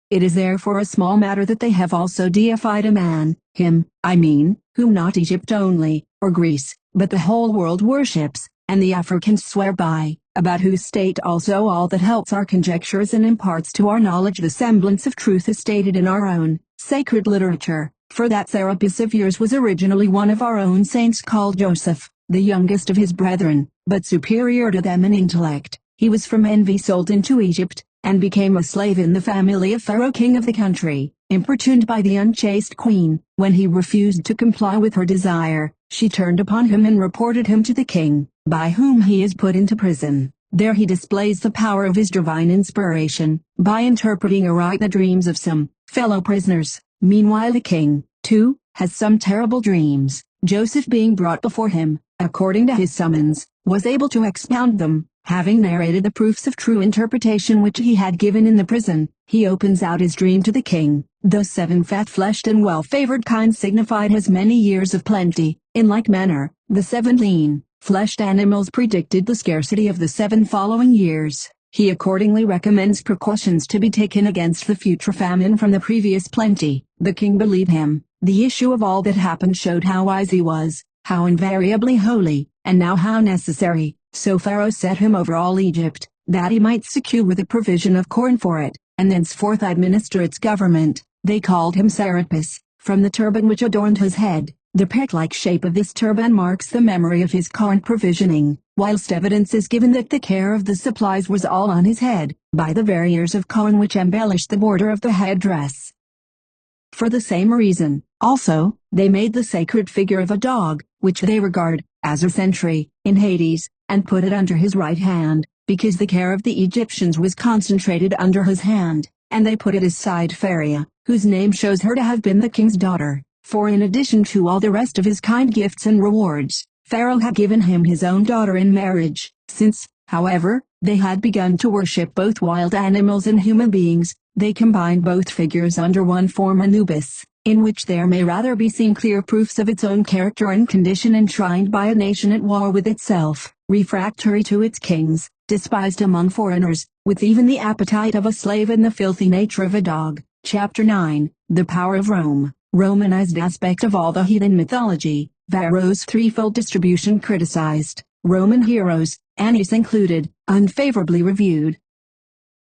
It is therefore a small matter that they have also deified a man, him, I mean, whom not Egypt only, or Greece, but the whole world worships, and the Africans swear by, about whose state also all that helps our conjectures and imparts to our knowledge the semblance of truth is stated in our own sacred literature, for that Serapis of yours was originally one of our own saints called Joseph, the youngest of his brethren, but superior to them in intellect. He was from envy sold into Egypt, and became a slave in the family of Pharaoh king of the country. Importuned by the unchaste queen, when he refused to comply with her desire, she turned upon him and reported him to the king, by whom he is put into prison. There he displays the power of his divine inspiration, by interpreting aright the dreams of some fellow prisoners. Meanwhile the king, too, has some terrible dreams. Joseph being brought before him, according to his summons, was able to expound them. Having narrated the proofs of true interpretation which he had given in the prison, he opens out his dream to the king. Those 7 fat-fleshed and well-favored kinds signified his many years of plenty. In like manner, the 7 lean-fleshed animals predicted the scarcity of the 7 following years. He accordingly recommends precautions to be taken against the future famine from the previous plenty. The king believed him. The issue of all that happened showed how wise he was, how invariably holy, and now how necessary. So Pharaoh set him over all Egypt, that he might secure the provision of corn for it, and thenceforth administer its government. They called him Serapis, from the turban which adorned his head. The peck-like shape of this turban marks the memory of his corn provisioning, whilst evidence is given that the care of the supplies was all on his head, by the very ears of corn which embellished the border of the headdress. For the same reason, also, they made the sacred figure of a dog, which they regard as a sentry, in Hades, and put it under his right hand, because the care of the Egyptians was concentrated under his hand, and they put it aside Pharia, whose name shows her to have been the king's daughter, for in addition to all the rest of his kind gifts and rewards, Pharaoh had given him his own daughter in marriage. Since, however, they had begun to worship both wild animals and human beings, they combined both figures under one form, Anubis, in which there may rather be seen clear proofs of its own character and condition enshrined by a nation at war with itself, refractory to its kings, despised among foreigners, with even the appetite of a slave and the filthy nature of a dog. Chapter 9, The Power of Rome, Romanized aspect of all the heathen mythology, Varro's threefold distribution criticized, Roman heroes, Annius included, unfavorably reviewed.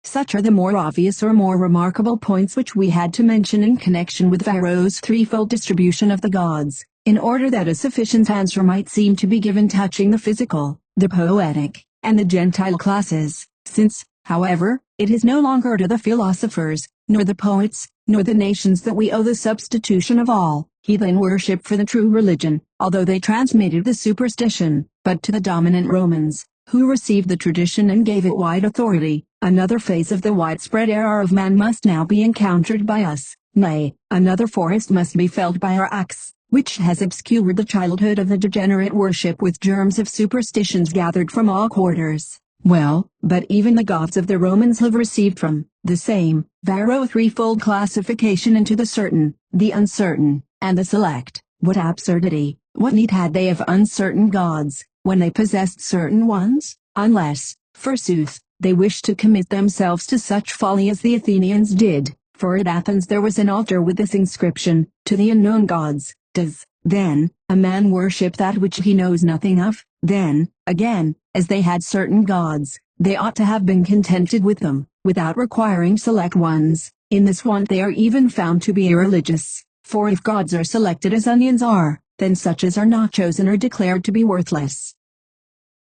Such are the more obvious or more remarkable points which we had to mention in connection with Varro's threefold distribution of the gods, in order that a sufficient answer might seem to be given touching the physical, the poetic, and the gentile classes. Since, however, it is no longer to the philosophers, nor the poets, nor the nations that we owe the substitution of all heathen worship for the true religion, although they transmitted the superstition, but to the dominant Romans, who received the tradition and gave it wide authority. Another phase of the widespread error of man must now be encountered by us, nay, another forest must be felled by our axe, which has obscured the childhood of the degenerate worship with germs of superstitions gathered from all quarters. Well, but even the gods of the Romans have received from the same Varro threefold classification into the certain, the uncertain, and the select. What absurdity, what need had they of uncertain gods, when they possessed certain ones, unless, forsooth, they wished to commit themselves to such folly as the Athenians did, for at Athens there was an altar with this inscription, to the unknown gods. Does, then, a man worship that which he knows nothing of? Then, again, as they had certain gods, they ought to have been contented with them, without requiring select ones. In this want they are even found to be irreligious, for if gods are selected as onions are, then such as are not chosen are declared to be worthless.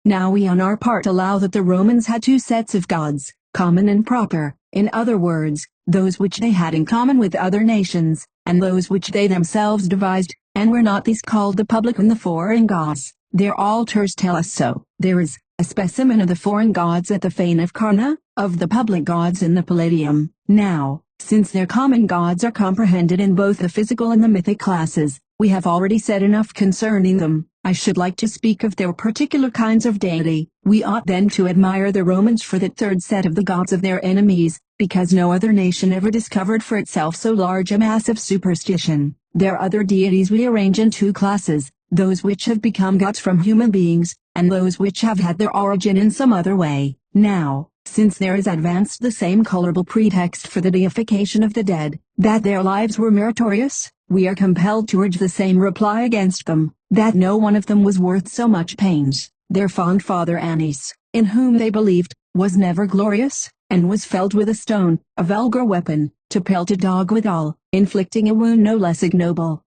Now we on our part allow that the Romans had 2 sets of gods, common and proper, in other words, those which they had in common with other nations, and those which they themselves devised, and were not these called the public and the foreign gods? Their altars tell us so. There is a specimen of the foreign gods at the fane of Carna, of the public gods in the Palladium. Now, Since their common gods are comprehended in both the physical and the mythic classes, we have already said enough concerning them. I should like to speak of their particular kinds of deity. We ought then to admire the Romans for that third set of the gods of their enemies, because no other nation ever discovered for itself so large a mass of superstition. Their other deities we arrange in two classes, those which have become gods from human beings, and those which have had their origin in some other way. Now, since there is advanced the same colorable pretext for the deification of the dead, that their lives were meritorious, we are compelled to urge the same reply against them, that no one of them was worth so much pains. Their fond father Annis, in whom they believed, was never glorious, and was felled with a stone, a vulgar weapon, to pelt a dog withal, inflicting a wound no less ignoble.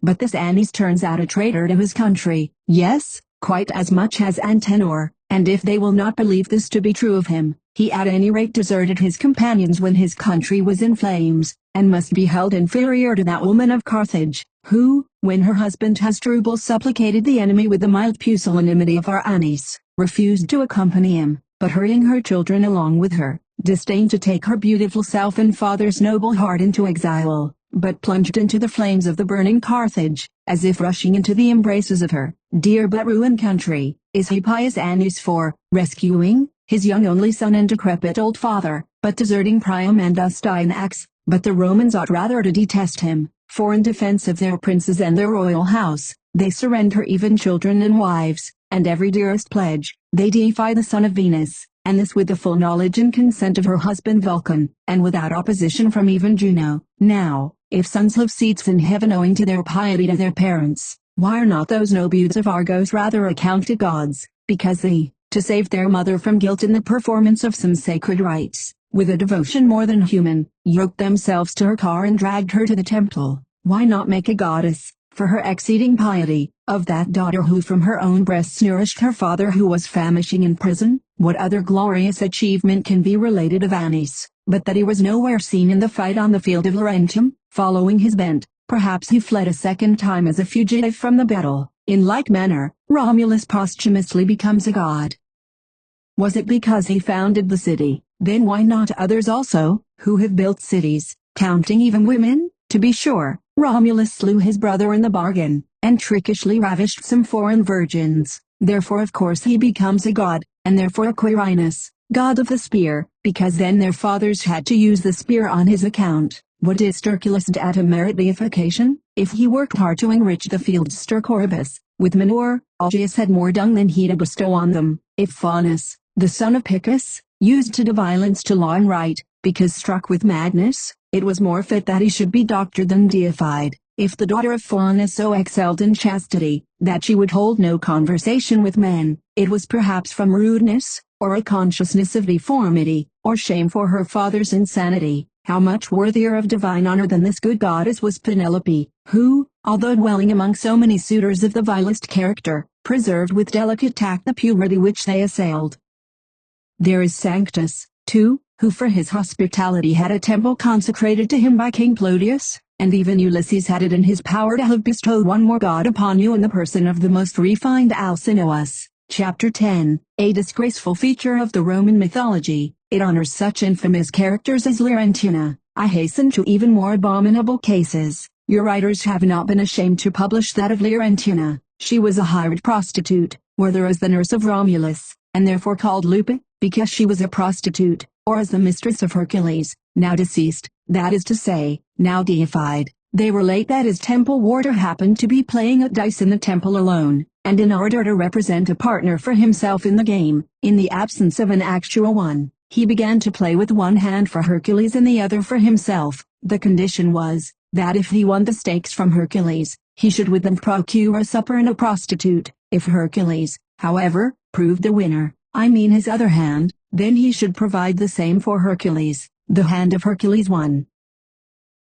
But this Annis turns out a traitor to his country, yes, quite as much as Antenor, and if they will not believe this to be true of him, he at any rate deserted his companions when his country was in flames, and must be held inferior to that woman of Carthage, who, when her husband Hasdrubal supplicated the enemy with the mild pusillanimity of our Annis, refused to accompany him, but hurrying her children along with her, disdained to take her beautiful self and father's noble heart into exile, but plunged into the flames of the burning Carthage, as if rushing into the embraces of her dear but ruined country. Is he pious Annis for rescuing his young only son and decrepit old father, but deserting Priam and Astyanax? But the Romans ought rather to detest him, for in defense of their princes and their royal house, they surrender even children and wives, and every dearest pledge. They deify the son of Venus, and this with the full knowledge and consent of her husband Vulcan, and without opposition from even Juno. Now, if sons have seats in heaven owing to their piety to their parents, why are not those nobles of Argos rather accounted gods, because they, to save their mother from guilt in the performance of some sacred rites, with a devotion more than human, yoked themselves to her car and dragged her to the temple? Why not make a goddess, for her exceeding piety, of that daughter who from her own breasts nourished her father who was famishing in prison? What other glorious achievement can be related of Annis, but that he was nowhere seen in the fight on the field of Laurentum, following his bent? Perhaps he fled a second time as a fugitive from the battle. In like manner, Romulus posthumously becomes a god. Was it because he founded the city? Then why not others also, who have built cities, counting even women? To be sure, Romulus slew his brother in the bargain, and trickishly ravished some foreign virgins. Therefore of course he becomes a god, and therefore a Quirinus, god of the spear, because then their fathers had to use the spear on his account. What is Sterculus at a merit deification? If he worked hard to enrich the fields Stercoribus with manure, Augeas had more dung than he to bestow on them. If Faunus, the son of Picus, used to do violence to law and right, because struck with madness, it was more fit that he should be doctored than deified. If the daughter of Faunus so excelled in chastity, that she would hold no conversation with men, it was perhaps from rudeness, or a consciousness of deformity, or shame for her father's insanity. How much worthier of divine honor than this good goddess was Penelope, who, although dwelling among so many suitors of the vilest character, preserved with delicate tact the purity which they assailed. There is Sanctus, too, who for his hospitality had a temple consecrated to him by King Clodius, and even Ulysses had it in his power to have bestowed one more god upon you in the person of the most refined Alcinous. Chapter 10. A disgraceful feature of the Roman mythology, it honors such infamous characters as Laurentina. I hasten to even more abominable cases. Your writers have not been ashamed to publish that of Laurentina. She was a hired prostitute, whether as the nurse of Romulus, and therefore called Lupa, because she was a prostitute, or as the mistress of Hercules, now deceased, that is to say, now deified. They relate that his temple warder happened to be playing at dice in the temple alone, and in order to represent a partner for himself in the game, in the absence of an actual one, he began to play with one hand for Hercules and the other for himself. The condition was, that if he won the stakes from Hercules, he should with them procure a supper and a prostitute. If Hercules, however, proved the winner, I mean his other hand, then he should provide the same for Hercules. The hand of Hercules won.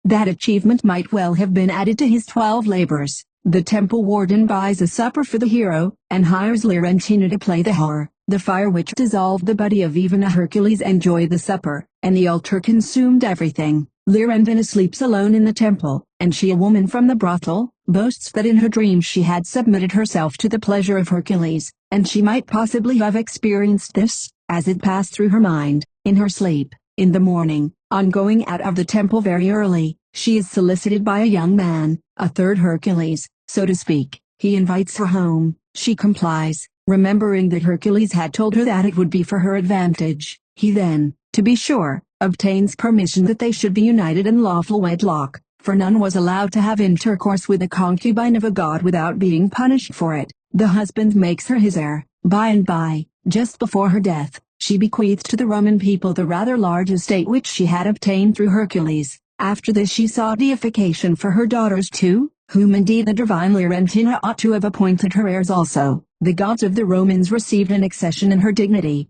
That achievement might well have been added to his 12 labors. The temple warden buys a supper for the hero, and hires Laurentina to play the whore. The fire which dissolved the body of even a Hercules enjoyed the supper, and the altar consumed everything. Laurentina sleeps alone in the temple, and she, a woman from the brothel, boasts that in her dreams she had submitted herself to the pleasure of Hercules, and she might possibly have experienced this, as it passed through her mind, in her sleep. In the morning, on going out of the temple very early, she is solicited by a young man, a third Hercules, so to speak. He invites her home. She complies, remembering that Hercules had told her that it would be for her advantage. He then, to be sure, obtains permission that they should be united in lawful wedlock, for none was allowed to have intercourse with a concubine of a god without being punished for it. The husband makes her his heir. By and by, just before her death, she bequeathed to the Roman people the rather large estate which she had obtained through Hercules. After this she sought deification for her daughters too, whom indeed the divine Laurentina ought to have appointed her heirs also. The gods of the Romans received an accession in her dignity,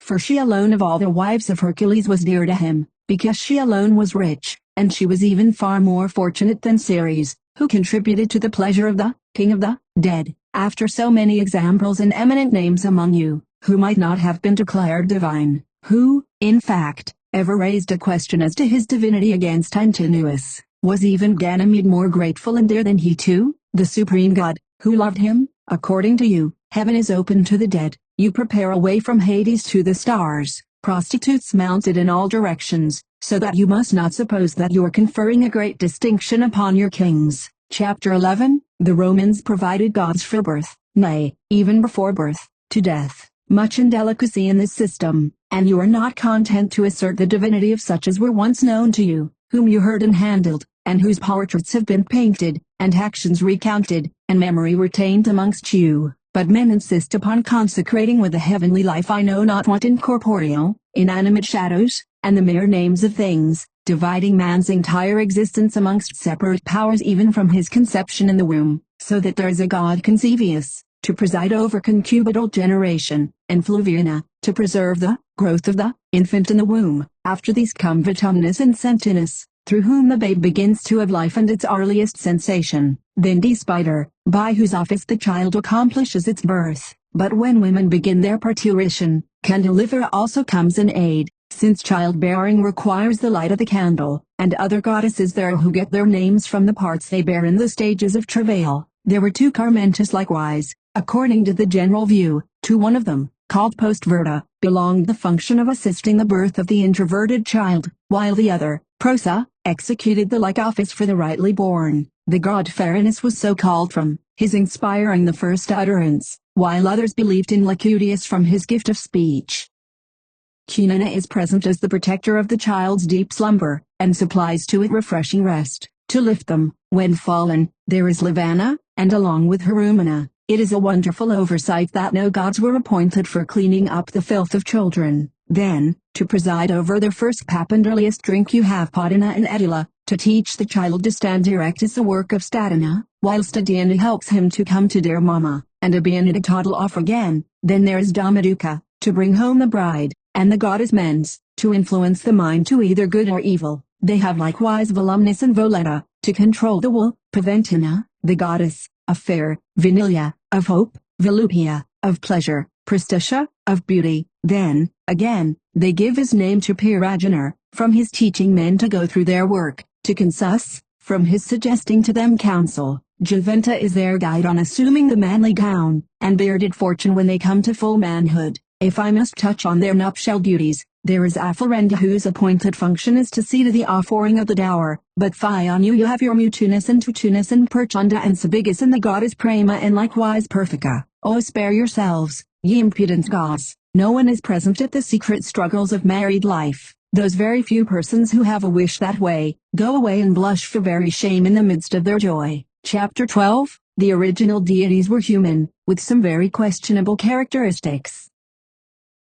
for she alone of all the wives of Hercules was dear to him, because she alone was rich, and she was even far more fortunate than Ceres, who contributed to the pleasure of the king of the dead. After so many examples and eminent names among you, who might not have been declared divine, who, in fact, ever raised a question as to his divinity against Antinous, was even Ganymede more grateful and dear than he too, the supreme god, who loved him? According to you, heaven is open to the dead, you prepare a way from Hades to the stars, prostitutes mounted in all directions, so that you must not suppose that you are conferring a great distinction upon your kings. Chapter 11. The Romans provided gods for birth, nay, even before birth, to death. Much indelicacy in this system, and you are not content to assert the divinity of such as were once known to you, whom you heard and handled, and whose portraits have been painted, and actions recounted, and memory retained amongst you. But men insist upon consecrating with a heavenly life I know not what incorporeal, inanimate shadows, and the mere names of things, dividing man's entire existence amongst separate powers even from his conception in the womb, so that there is a God concevious, to preside over concubital generation, and Flaviana, to preserve the growth of the infant in the womb. After these come Vitumnus and Sentinus, through whom the babe begins to have life and its earliest sensation, then Despider, by whose office the child accomplishes its birth. But when women begin their parturition, Candelifera also comes in aid, since childbearing requires the light of the candle, and other goddesses there are who get their names from the parts they bear in the stages of travail. There were two Carmentis likewise, according to the general view. To one of them, called Postverta, belonged the function of assisting the birth of the introverted child, while the other, Prosa, executed the like office for the rightly born. The god Farinus was so called from his inspiring the first utterance, while others believed in Lacutius from his gift of speech. Cunina is present as the protector of the child's deep slumber, and supplies to it refreshing rest, to lift them, when fallen. There is Lavana, and along with Herumina, it is a wonderful oversight that no gods were appointed for cleaning up the filth of children. Then, to preside over their first pap and earliest drink you have Podina and Edila, to teach the child to stand erect is the work of Statina, whilst Adiana helps him to come to dear mama, and Abiana to toddle off again. Then there is Domiduca, to bring home the bride, and the goddess Mens, to influence the mind to either good or evil. They have likewise Volumnus and Voletta, to control the will. Paventina, the goddess of fair, Vanilia, of hope, Volupia, of pleasure, Pristitia, of beauty. Then, again, they give his name to Pyraginer, from his teaching men to go through their work, to Consus, from his suggesting to them counsel. Juventa is their guide on assuming the manly gown, and bearded fortune when they come to full manhood. If I must touch on their nuptial duties, there is Apharenda whose appointed function is to see to the offering of the dower. But fie on you, you have your Mutunus and Tutunus and Perchunda and Sabigus and the goddess Prema and likewise Perfica. Oh, spare yourselves, ye impudent gods. No one is present at the secret struggles of married life. Those very few persons who have a wish that way, go away and blush for very shame in the midst of their joy. Chapter 12. The original deities were human, with some very questionable characteristics.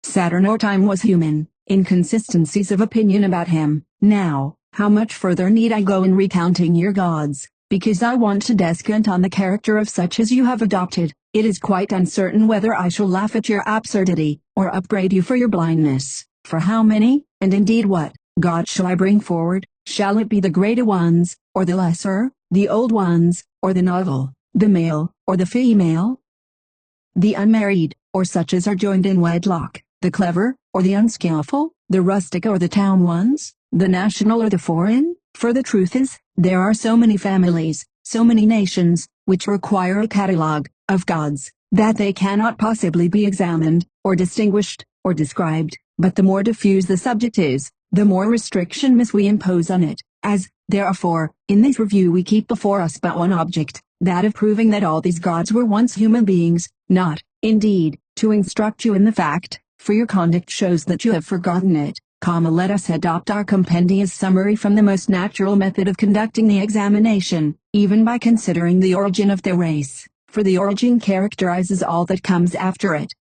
Saturn or Time was human, inconsistencies of opinion about him. Now, how much further need I go in recounting your gods, because I want to descant on the character of such as you have adopted. It is quite uncertain whether I shall laugh at your absurdity, or upbraid you for your blindness. For how many, and indeed what, gods shall I bring forward? Shall it be the greater ones, or the lesser, the old ones, or the novel, the male, or the female? The unmarried, or such as are joined in wedlock, the clever, or the unskillful, the rustic or the town ones, the national or the foreign? For the truth is, there are so many families, so many nations, which require a catalogue of gods, that they cannot possibly be examined, or distinguished, or described. but the more diffuse the subject is, the more restriction must we impose on it, as, therefore, in this review we keep before us but one object, that of proving that all these gods were once human beings, not, indeed, to instruct you in the fact, for your conduct shows that you have forgotten it. Let us adopt our compendious summary from the most natural method of conducting the examination, even by considering the origin of their race, for the origin characterizes all that comes after it.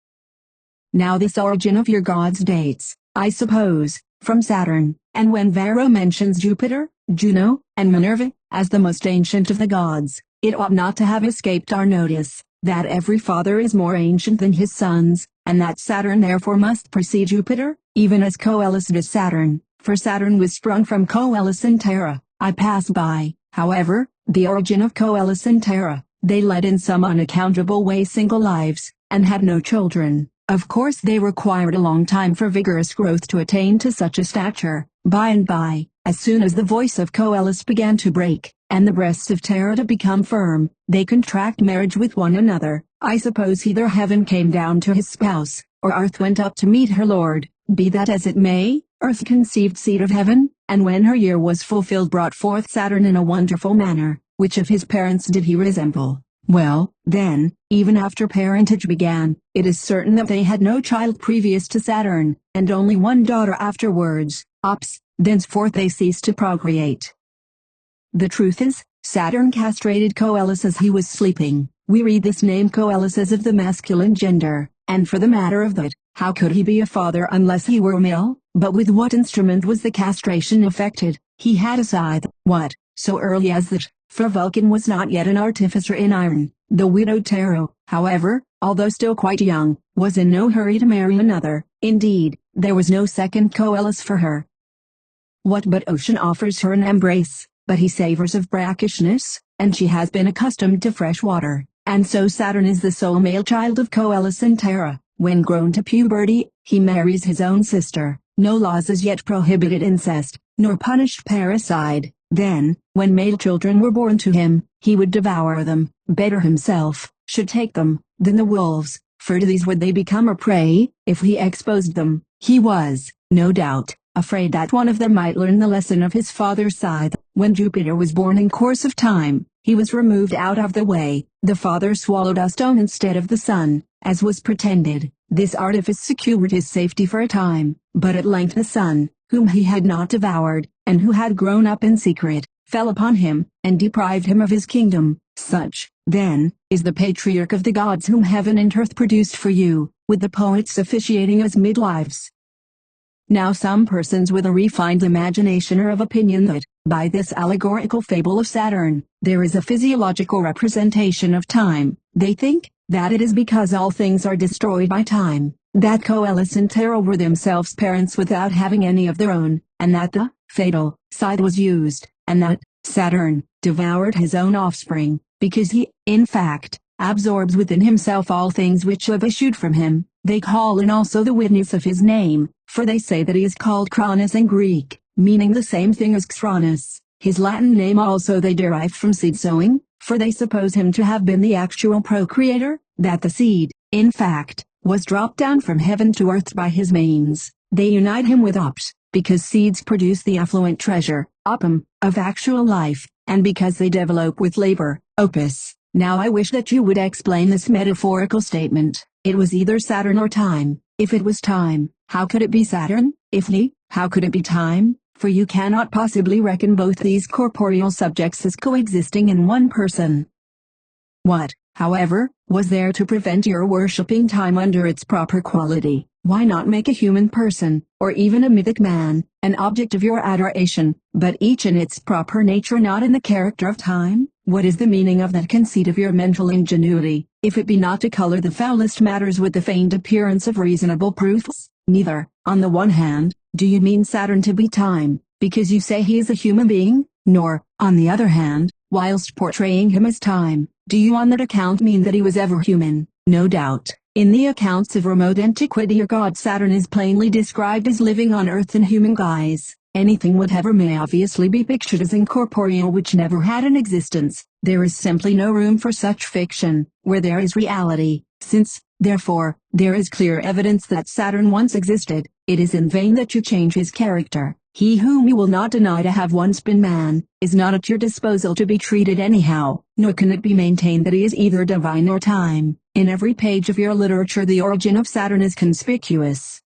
Now this origin of your gods dates, I suppose, from Saturn, and when Varro mentions Jupiter, Juno, and Minerva, as the most ancient of the gods, it ought not to have escaped our notice, that every father is more ancient than his sons, and that Saturn therefore must precede Jupiter, even as Coelus does Saturn, for Saturn was sprung from Coelus and Terra. I pass by, however, the origin of Coelus and Terra. They led in some unaccountable way single lives, and had no children. Of course they required a long time for vigorous growth to attain to such a stature. By and by, as soon as the voice of Coelus began to break, and the breasts of Terra to become firm, they contract marriage with one another. I suppose either heaven came down to his spouse, or earth went up to meet her Lord. Be that as it may, earth conceived seed of heaven, and when her year was fulfilled brought forth Saturn in a wonderful manner. Which of his parents did he resemble? Well, then, even after parentage began, it is certain that they had no child previous to Saturn, and only one daughter afterwards. Thenceforth they ceased to procreate. The truth is, Saturn castrated Coelus as he was sleeping. We read this name Coelus as of the masculine gender, and for the matter of that, how could he be a father unless he were male? But with what instrument was the castration effected? He had a scythe. What, so early as that? For Vulcan was not yet an artificer in iron. The widowed Terra, however, although still quite young, was in no hurry to marry another. Indeed, there was no second Coelus for her. What but ocean offers her an embrace? But he savors of brackishness, and she has been accustomed to fresh water. And so Saturn is the sole male child of Coelus and Terra. When grown to puberty, he marries his own sister. No laws as yet prohibited incest, nor punished parricide. Then, when male children were born to him, he would devour them. Better himself, should take them, than the wolves, for to these would they become a prey, if he exposed them. He was, no doubt, afraid that one of them might learn the lesson of his father's scythe. When Jupiter was born in course of time, he was removed out of the way. The father swallowed a stone instead of the son, as was pretended. This artifice secured his safety for a time, but at length the son, whom he had not devoured, and who had grown up in secret, fell upon him, and deprived him of his kingdom. Such, then, is the patriarch of the gods whom heaven and earth produced for you, with the poets officiating as midwives. Now some persons with a refined imagination are of opinion that, by this allegorical fable of Saturn, there is a physiological representation of time. They think, that it is because all things are destroyed by time, that Coelus and Terra were themselves parents without having any of their own, and that the fatal scythe was used, and that Saturn devoured his own offspring, because he, in fact, absorbs within himself all things which have issued from him. They call in also the witness of his name, for they say that he is called Cronus in Greek, meaning the same thing as Xronus. His Latin name also they derive from seed sowing, for they suppose him to have been the actual procreator, that the seed, in fact, was dropped down from heaven to earth by his means. They unite him with ops, because seeds produce the affluent treasure, opum, of actual life, and because they develop with labor, opus. Now I wish that you would explain this metaphorical statement. It was either Saturn or time. If it was time, how could it be Saturn? If ni, how could it be time? For you cannot possibly reckon both these corporeal subjects as coexisting in one person. What, however, was there to prevent your worshipping time under its proper quality? Why not make a human person, or even a mythic man, an object of your adoration, but each in its proper nature, not in the character of time? What is the meaning of that conceit of your mental ingenuity, if it be not to color the foulest matters with the feigned appearance of reasonable proofs? Neither, on the one hand, do you mean Saturn to be time, because you say he is a human being, nor, on the other hand, whilst portraying him as time, do you on that account mean that he was ever human. No doubt, in the accounts of remote antiquity your god Saturn is plainly described as living on earth in human guise. Anything whatever may obviously be pictured as incorporeal which never had an existence. There is simply no room for such fiction, where there is reality, since, therefore, there is clear evidence that Saturn once existed. it is in vain that you change his character. He whom you will not deny to have once been man, is not at your disposal to be treated anyhow, nor can it be maintained that he is either divine or time. In every page of your literature the origin of Saturn is conspicuous.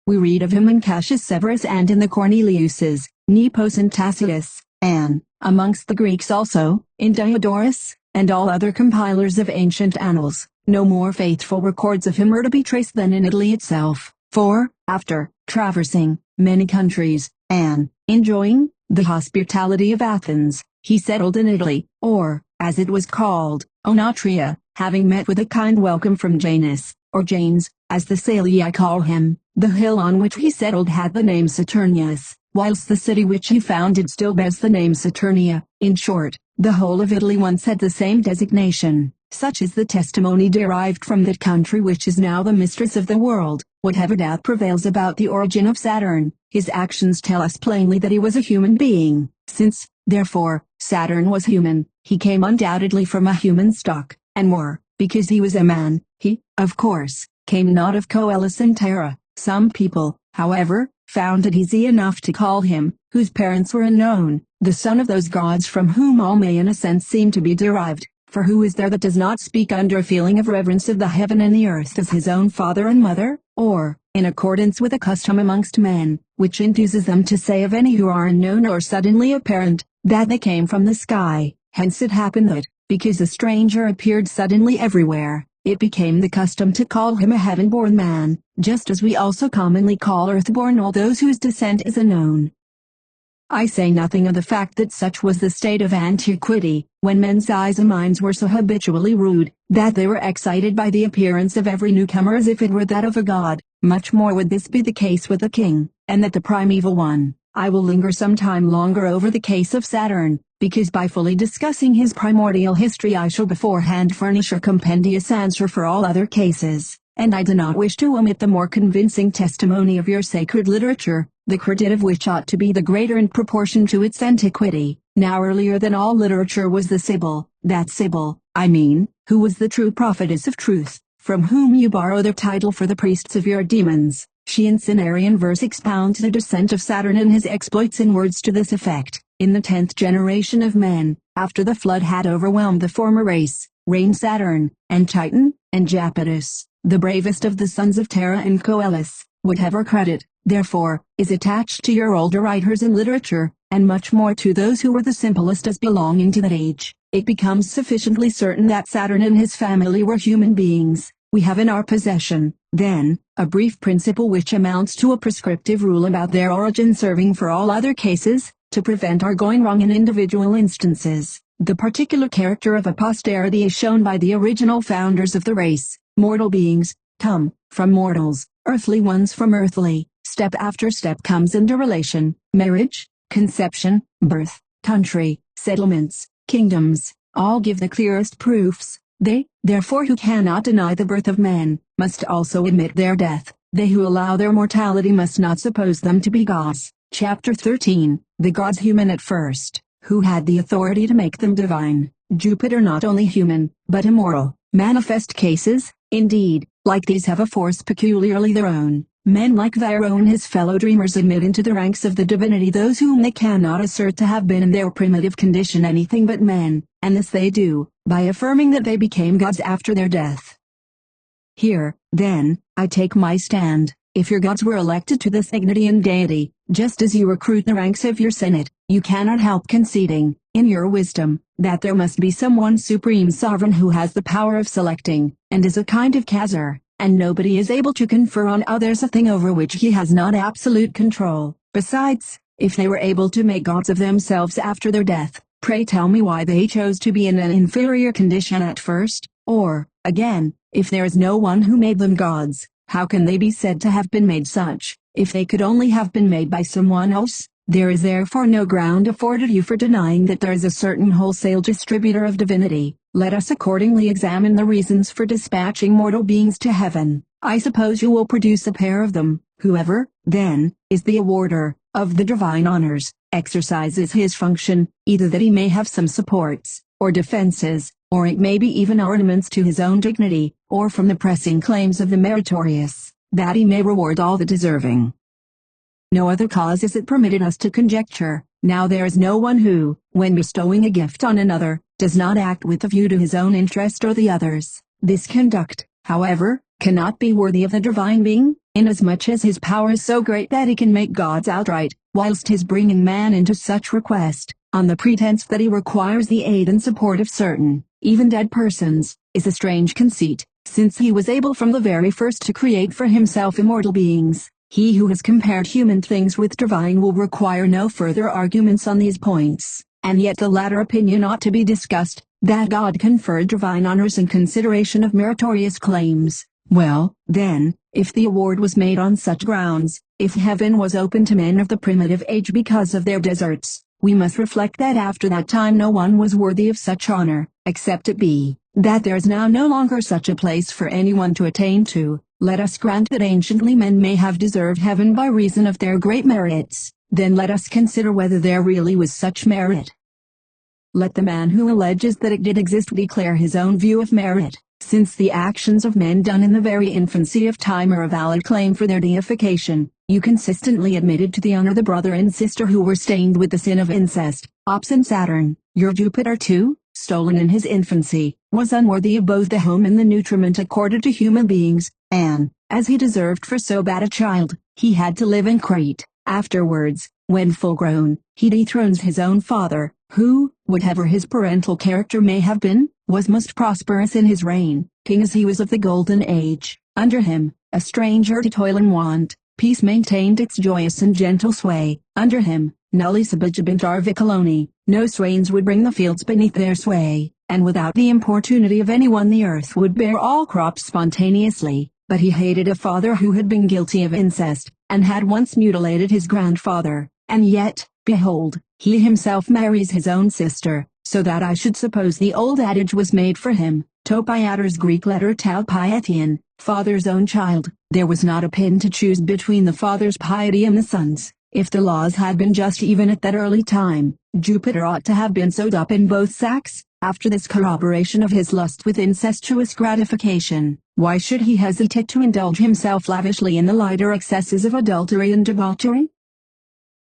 We read of him in Cassius Severus and in the Corneliuses, Nepos and Tacitus, and, amongst the Greeks also, in Diodorus, and all other compilers of ancient annals. No more faithful records of him are to be traced than in Italy itself, for, after traversing many countries, and enjoying the hospitality of Athens, he settled in Italy, or, as it was called, Onatria, having met with a kind welcome from Janus, or Janes, as the Salii call him. The hill on which he settled had the name Saturnius, whilst the city which he founded still bears the name Saturnia. In short, the whole of Italy once had the same designation. Such is the testimony derived from that country which is now the mistress of the world. Whatever doubt prevails about the origin of Saturn, his actions tell us plainly that he was a human being. Since, therefore, Saturn was human, he came undoubtedly from a human stock, and more, because he was a man, he, of course, came not of Coelus and Terra. Some people, however, found it easy enough to call him, whose parents were unknown, the son of those gods from whom all may in a sense seem to be derived. For who is there that does not speak under a feeling of reverence of the heaven and the earth as his own father and mother, or, in accordance with a custom amongst men, which induces them to say of any who are unknown or suddenly apparent, that they came from the sky? Hence it happened that, because a stranger appeared suddenly everywhere, it became the custom to call him a heaven-born man, just as we also commonly call earth-born all those whose descent is unknown. I say nothing of the fact that such was the state of antiquity, when men's eyes and minds were so habitually rude, that they were excited by the appearance of every newcomer as if it were that of a god. Much more would this be the case with a king, and that the primeval one. I will linger some time longer over the case of Saturn, because by fully discussing his primordial history I shall beforehand furnish a compendious answer for all other cases, and I do not wish to omit the more convincing testimony of your sacred literature, the credit of which ought to be the greater in proportion to its antiquity. Now earlier than all literature was the Sibyl, that Sibyl, I mean, who was the true prophetess of truth, from whom you borrow the title for the priests of your demons. She in Cimmerian verse expounds the descent of Saturn and his exploits in words to this effect: in the 10th generation of men, after the flood had overwhelmed the former race, reigned Saturn, and Titan, and Japetus, the bravest of the sons of Terra and Coelus. Whatever credit, therefore, is attached to your older writers in literature, and much more to those who were the simplest as belonging to that age, it becomes sufficiently certain that Saturn and his family were human beings. We have in our possession, then, a brief principle which amounts to a prescriptive rule about their origin, serving for all other cases, to prevent our going wrong in individual instances. The particular character of a posterity is shown by the original founders of the race. Mortal beings come from mortals, earthly ones from earthly. Step after step comes into relation: marriage, conception, birth, country, settlements, kingdoms, all give the clearest proofs. They, therefore, who cannot deny the birth of men, must also admit their death. They who allow their mortality must not suppose them to be gods. Chapter 13. The gods human at first. Who had the authority to make them divine? Jupiter not only human, but immortal. Manifest cases, indeed, like these have a force peculiarly their own. Men like Varro and his fellow dreamers admit into the ranks of the divinity those whom they cannot assert to have been in their primitive condition anything but men, and this they do, by affirming that they became gods after their death. Here, then, I take my stand. If your gods were elected to this Ignatian deity, just as you recruit the ranks of your senate, you cannot help conceding, in your wisdom, that there must be some one supreme sovereign who has the power of selecting, and is a kind of Kaiser, and nobody is able to confer on others a thing over which he has not absolute control. Besides, if they were able to make gods of themselves after their death, pray tell me why they chose to be in an inferior condition at first, or, again, if there is no one who made them gods, how can they be said to have been made such, if they could only have been made by someone else? There is therefore no ground afforded you for denying that there is a certain wholesale distributor of divinity. Let us accordingly examine the reasons for dispatching mortal beings to heaven. I suppose you will produce a pair of them. Whoever, then, is the awarder of the divine honors, exercises his function, either that he may have some supports, or defenses, or it may be even ornaments to his own dignity, or from the pressing claims of the meritorious. that he may reward all the deserving. No other cause is it permitted us to conjecture. Now there is no one who, when bestowing a gift on another, does not act with a view to his own interest or the others. This conduct, however, cannot be worthy of the divine being, inasmuch as his power is so great that he can make gods outright, whilst his bringing man into such request, on the pretense that he requires the aid and support of certain, even dead persons, is a strange conceit, since he was able from the very first to create for himself immortal beings. He who has compared human things with divine will require no further arguments on these points, and yet the latter opinion ought to be discussed, that God conferred divine honors in consideration of meritorious claims. Well, then, if the award was made on such grounds, if heaven was open to men of the primitive age because of their deserts, we must reflect that after that time no one was worthy of such honor, except it be, that there is now no longer such a place for anyone to attain to. Let us grant that anciently men may have deserved heaven by reason of their great merits, then let us consider whether there really was such merit. Let the man who alleges that it did exist declare his own view of merit, since the actions of men done in the very infancy of time are a valid claim for their deification. You consistently admitted to the honor the brother and sister who were stained with the sin of incest. Ops and Saturn, your Jupiter too, stolen in his infancy, was unworthy of both the home and the nutriment accorded to human beings, and, as he deserved for so bad a child, he had to live in Crete. Afterwards, when full grown, he dethrones his own father, who, whatever his parental character may have been, was most prosperous in his reign, king as he was of the golden age. Under him, a stranger to toil and want, peace maintained its joyous and gentle sway. Under him, nulli subigibant arvicoloni, no swains would bring the fields beneath their sway, and without the importunity of anyone the earth would bear all crops spontaneously. But he hated a father who had been guilty of incest, and had once mutilated his grandfather, and yet, behold, he himself marries his own sister, so that I should suppose the old adage was made for him, topiater's Greek letter tau pietian, father's own child. There was not a pin to choose between the father's piety and the son's. If the laws had been just even at that early time, Jupiter ought to have been sewed up in both sacks. After this corroboration of his lust with incestuous gratification, why should he hesitate to indulge himself lavishly in the lighter excesses of adultery and debauchery?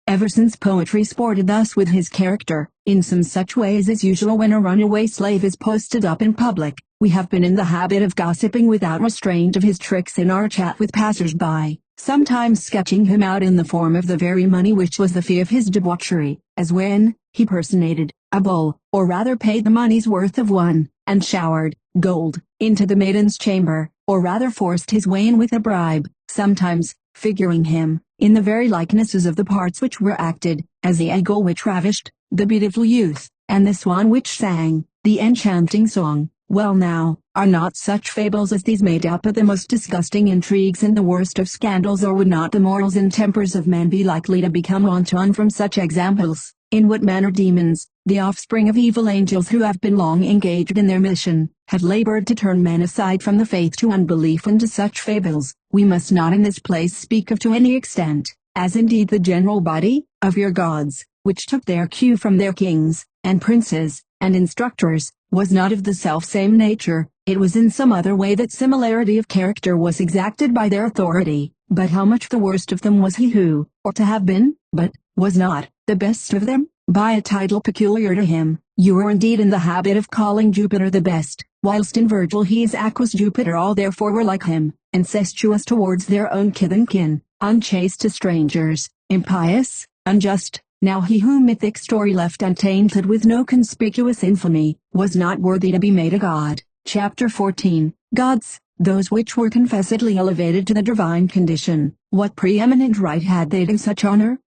Ever since poetry sported thus with his character, in some such way as is usual when a runaway slave is posted up in public, we have been in the habit of gossiping without restraint of his tricks in our chat with passers-by, sometimes sketching him out in the form of the very money which was the fee of his debauchery, as when he personated a bull, or rather paid the money's worth of one, and showered gold into the maiden's chamber, or rather forced his way in with a bribe, sometimes figuring him in the very likenesses of the parts which were acted, as the eagle which ravished the beautiful youth, and the swan which sang the enchanting song. Well now, are not such fables as these made up of the most disgusting intrigues and the worst of scandals, or would not the morals and tempers of men be likely to become wanton from such examples? In what manner demons, the offspring of evil angels who have been long engaged in their mission, have labored to turn men aside from the faith to unbelief and to such fables, we must not in this place speak of to any extent, as indeed the general body of your gods, which took their cue from their kings, and princes, and instructors, was not of the self-same nature. It was in some other way that similarity of character was exacted by their authority. But how much the worst of them was he who, or to have been, but was not, the best of them, by a title peculiar to him. You were indeed in the habit of calling Jupiter the best, whilst in Virgil he is Aquus Jupiter. All therefore were like him, incestuous towards their own kith and kin, unchaste to strangers, impious, unjust. Now he whom mythic story left untainted with no conspicuous infamy, was not worthy to be made a god. Chapter 14. Gods, those which were confessedly elevated to the divine condition, what preeminent right had they to such honor?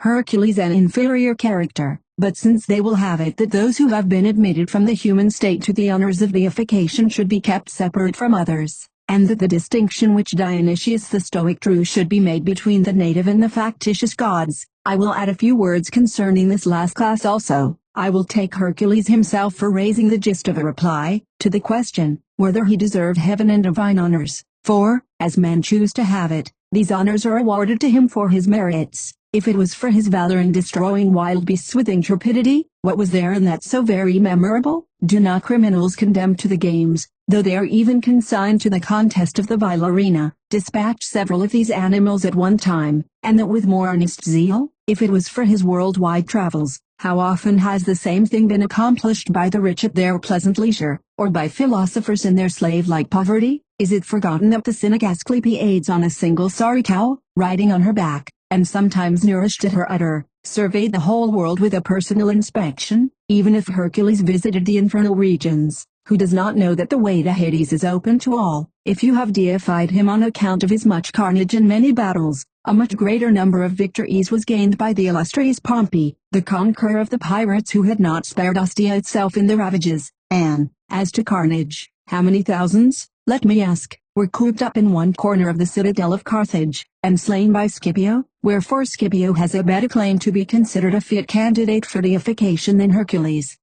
Hercules an inferior character, but since they will have it that those who have been admitted from the human state to the honors of deification should be kept separate from others, and that the distinction which Dionysius the Stoic drew should be made between the native and the factitious gods, I will add a few words concerning this last class also. I will take Hercules himself for raising the gist of a reply to the question, whether he deserved heaven and divine honors, for, as men choose to have it, these honors are awarded to him for his merits. If it was for his valor in destroying wild beasts with intrepidity, what was there in that so very memorable? Do not criminals condemned to the games, though they are even consigned to the contest of the vile arena, dispatch several of these animals at one time, and that with more earnest zeal, if it was for his worldwide travels? How often has the same thing been accomplished by the rich at their pleasant leisure, or by philosophers in their slave-like poverty? Is it forgotten that the cynic Asclepiades on a single sorry cow, riding on her back, and sometimes nourished at her udder, surveyed the whole world with a personal inspection? Even if Hercules visited the infernal regions, who does not know that the way to Hades is open to all? If you have deified him on account of his much carnage and many battles, a much greater number of victories was gained by the illustrious Pompey, the conqueror of the pirates who had not spared Ostia itself in the ravages. And, as to carnage, how many thousands, let me ask, were cooped up in one corner of the citadel of Carthage, and slain by Scipio? Wherefore Scipio has a better claim to be considered a fit candidate for deification than Hercules.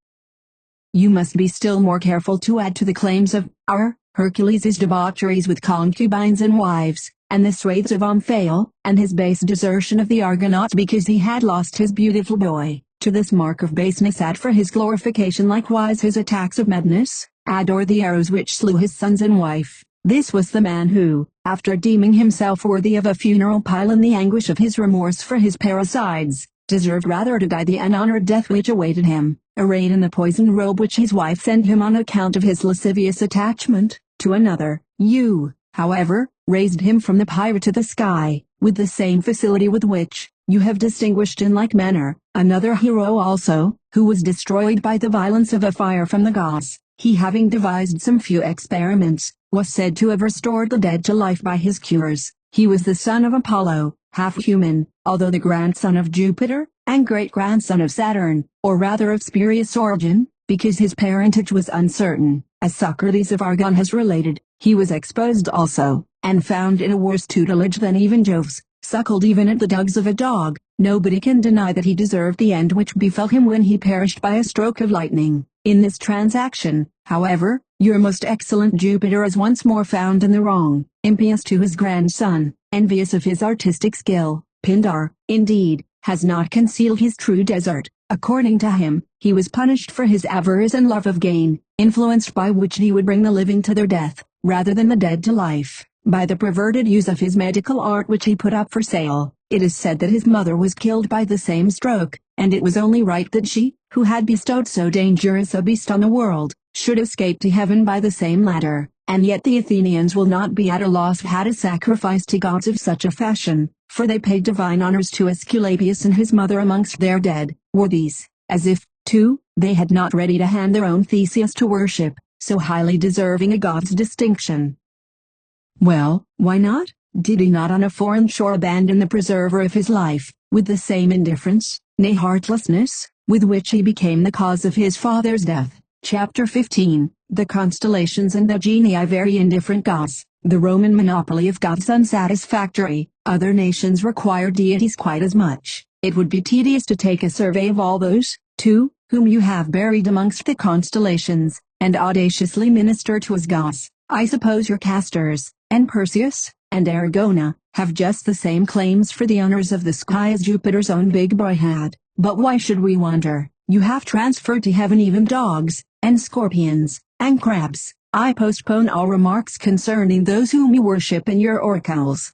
You must be still more careful to add to the claims of our Hercules' debaucheries with concubines and wives, and the swathes of Omphale, and his base desertion of the Argonauts because he had lost his beautiful boy. To this mark of baseness add for his glorification likewise his attacks of madness, adore the arrows which slew his sons and wife. This was the man who, after deeming himself worthy of a funeral pile in the anguish of his remorse for his parricides, deserved rather to die the unhonored death which awaited him, arrayed in the poisoned robe which his wife sent him on account of his lascivious attachment to another. You, however, raised him from the pyre to the sky, with the same facility with which you have distinguished in like manner another hero also, who was destroyed by the violence of a fire from the gods. He, having devised some few experiments, was said to have restored the dead to life by his cures. He was the son of Apollo, half human, although the grandson of Jupiter, and great-grandson of Saturn, or rather of spurious origin, because his parentage was uncertain. As Socrates of Argon has related, he was exposed also, and found in a worse tutelage than even Jove's, suckled even at the dugs of a dog. Nobody can deny that he deserved the end which befell him when he perished by a stroke of lightning. In this transaction, however, your most excellent Jupiter is once more found in the wrong, impious to his grandson, envious of his artistic skill. Pindar, indeed, has not concealed his true desert. According to him, he was punished for his avarice and love of gain, influenced by which he would bring the living to their death, rather than the dead to life, by the perverted use of his medical art which he put up for sale. It is said that his mother was killed by the same stroke, and it was only right that she, who had bestowed so dangerous a beast on the world, should escape to heaven by the same ladder. And yet the Athenians will not be at a loss how to sacrifice to gods of such a fashion, for they paid divine honors to Aesculapius and his mother amongst their dead worthies, as if, too, they had not ready to hand their own Theseus to worship, so highly deserving a god's distinction. Well, why not? Did he not on a foreign shore abandon the preserver of his life, with the same indifference, nay heartlessness, with which he became the cause of his father's death? Chapter 15. The constellations and the genii vary in different gods. The Roman monopoly of gods unsatisfactory. Other nations require deities quite as much. It would be tedious to take a survey of all those, too, whom you have buried amongst the constellations, and audaciously minister to as gods. I suppose your Castors, and Perseus, and Argona, have just the same claims for the honors of the sky as Jupiter's own big boy had. But why should we wonder? You have transferred to heaven even dogs, and scorpions, and crabs. I postpone all remarks concerning those whom you worship in your oracles.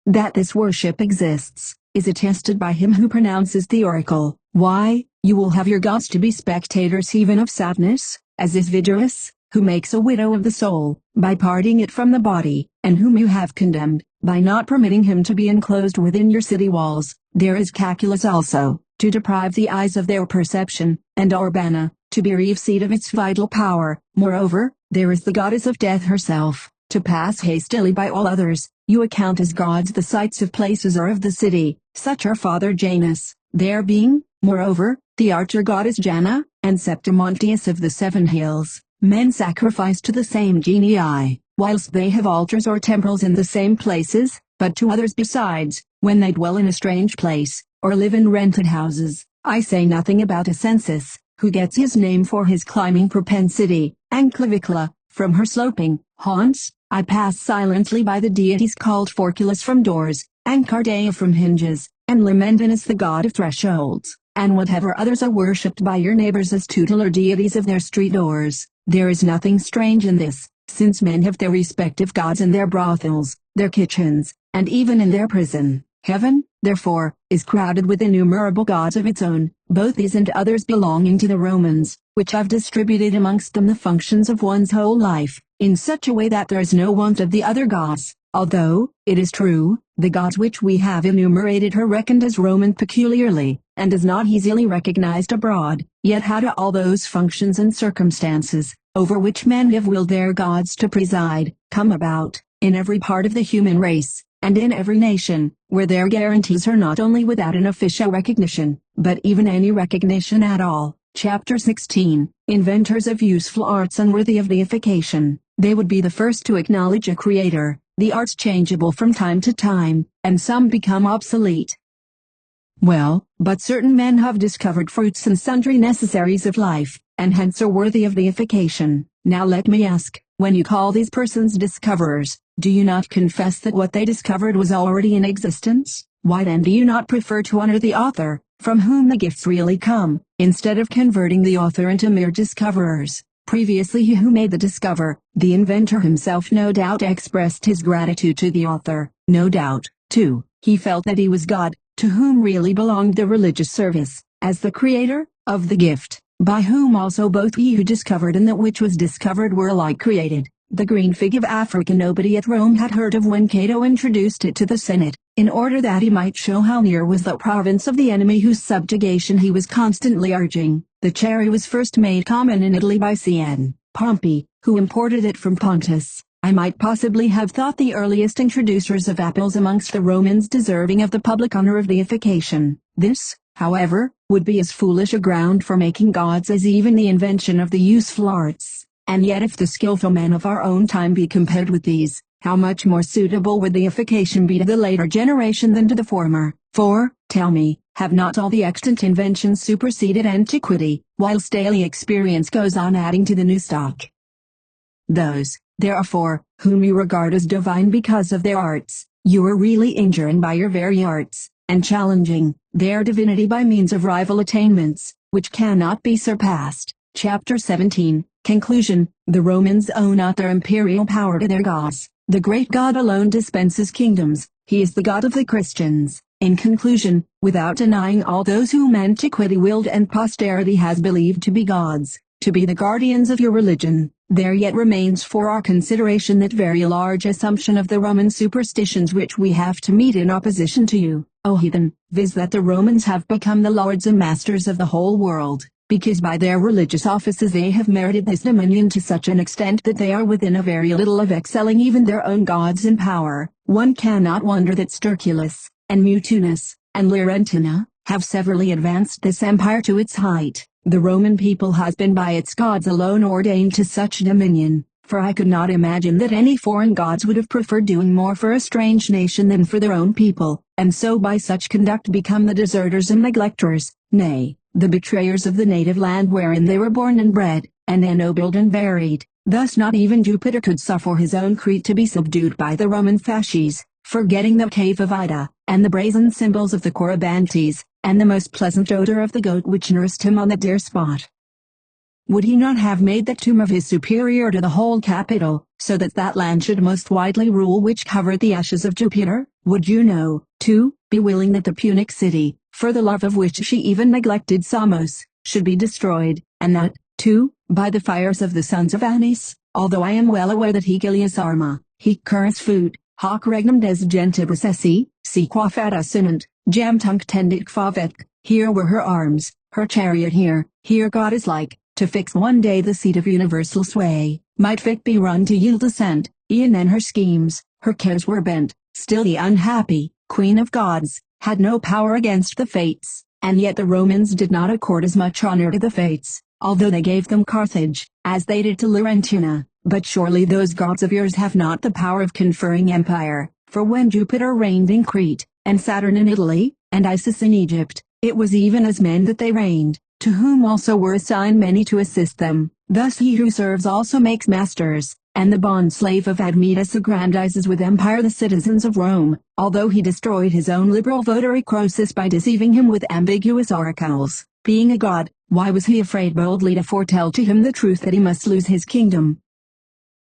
That this worship exists, is attested by him who pronounces the oracle. Why, you will have your gods to be spectators even of sadness, as is Vigorous, who makes a widow of the soul, by parting it from the body, and whom you have condemned, by not permitting him to be enclosed within your city walls. There is Cacculus also, to deprive the eyes of their perception, and Urbana, to bereave seed of its vital power. Moreover, there is the goddess of death herself, to pass hastily by all others. You account as gods the sites of places or of the city, such are Father Janus, there being, moreover, the archer goddess Janna, and Septimontius of the Seven Hills. Men sacrifice to the same genii, whilst they have altars or temples in the same places, but to others besides, when they dwell in a strange place, or live in rented houses. I say nothing about Ascensus, who gets his name for his climbing propensity, and Clavicula, from her sloping haunts. I pass silently by the deities called Forculus from doors, and Cardea from hinges, and Limendinus the god of thresholds, and whatever others are worshipped by your neighbors as tutelar deities of their street doors. There is nothing strange in this, since men have their respective gods in their brothels, their kitchens, and even in their prison. Heaven, therefore, is crowded with innumerable gods of its own, both these and others belonging to the Romans, which have distributed amongst them the functions of one's whole life, in such a way that there is no want of the other gods, although, it is true, the gods which we have enumerated are reckoned as Roman peculiarly, and is not easily recognized abroad. Yet how do all those functions and circumstances, over which men have willed their gods to preside, come about, in every part of the human race, and in every nation, where their guarantees are not only without an official recognition, but even any recognition at all? Chapter 16. Inventors of useful arts unworthy of deification. They would be the first to acknowledge a creator. The arts changeable from time to time, and some become obsolete. Well, but certain men have discovered fruits and sundry necessaries of life, and hence are worthy of deification. Now let me ask, when you call these persons discoverers, do you not confess that what they discovered was already in existence? Why then do you not prefer to honor the author, from whom the gifts really come, instead of converting the author into mere discoverers? Previously he who made the discover, the inventor himself no doubt expressed his gratitude to the author. No doubt, too, he felt that he was God, to whom really belonged the religious service, as the creator of the gift, by whom also both he who discovered and that which was discovered were alike created. The green fig of Africa nobody at Rome had heard of when Cato introduced it to the Senate, in order that he might show how near was the province of the enemy whose subjugation he was constantly urging. The cherry was first made common in Italy by C.N. Pompey, who imported it from Pontus. I might possibly have thought the earliest introducers of apples amongst the Romans deserving of the public honor of deification. This, however, would be as foolish a ground for making gods as even the invention of the useful arts. And yet if the skillful men of our own time be compared with these, how much more suitable would deification be to the later generation than to the former? For, tell me, have not all the extant inventions superseded antiquity, whilst daily experience goes on adding to the new stock? Those, therefore, whom you regard as divine because of their arts, you are really injuring by your very arts, and challenging their divinity by means of rival attainments, which cannot be surpassed. Chapter 17. Conclusion. The Romans owe not their imperial power to their gods. The great God alone dispenses kingdoms. He is the God of the Christians. In conclusion, without denying all those whom antiquity willed and posterity has believed to be gods, to be the guardians of your religion, there yet remains for our consideration that very large assumption of the Roman superstitions which we have to meet in opposition to you, O heathen, viz. That the Romans have become the lords and masters of the whole world, because by their religious offices they have merited this dominion to such an extent that they are within a very little of excelling even their own gods in power. One cannot wonder that Sterculus, and Mutinus, and Larentina, have severally advanced this empire to its height. The Roman people has been by its gods alone ordained to such dominion, for I could not imagine that any foreign gods would have preferred doing more for a strange nation than for their own people, and so by such conduct become the deserters and neglectors, nay, the betrayers of the native land wherein they were born and bred, and ennobled and buried. Thus not even Jupiter could suffer his own Crete to be subdued by the Roman fasces, forgetting the cave of Ida, and the brazen symbols of the Corybantes, and the most pleasant odor of the goat which nursed him on that dear spot. Would he not have made the tomb of his superior to the whole capital, so that that land should most widely rule which covered the ashes of Jupiter? Would you know, too, be willing that the Punic city, for the love of which she even neglected Samos, should be destroyed, and that, too, by the fires of the sons of Anis? Although I am well aware that Hegelius Arma, hic currens fut, hoc regnum des gentibus esse, si qua fata sinant, jam tunc tendit favet. Here were her arms, her chariot here God is like, to fix one day the seat of universal sway, might fit be run to yield assent, e'en then her schemes, her cares were bent, still the unhappy, queen of gods, had no power against the fates, and yet the Romans did not accord as much honor to the fates, although they gave them Carthage, as they did to Laurentina. But surely those gods of yours have not the power of conferring empire, for when Jupiter reigned in Crete, and Saturn in Italy, and Isis in Egypt, it was even as men that they reigned, to whom also were assigned many to assist them. Thus he who serves also makes masters, and the bond-slave of Admetus aggrandizes with empire the citizens of Rome, although he destroyed his own liberal votary Croesus by deceiving him with ambiguous oracles. Being a god, why was he afraid boldly to foretell to him the truth that he must lose his kingdom?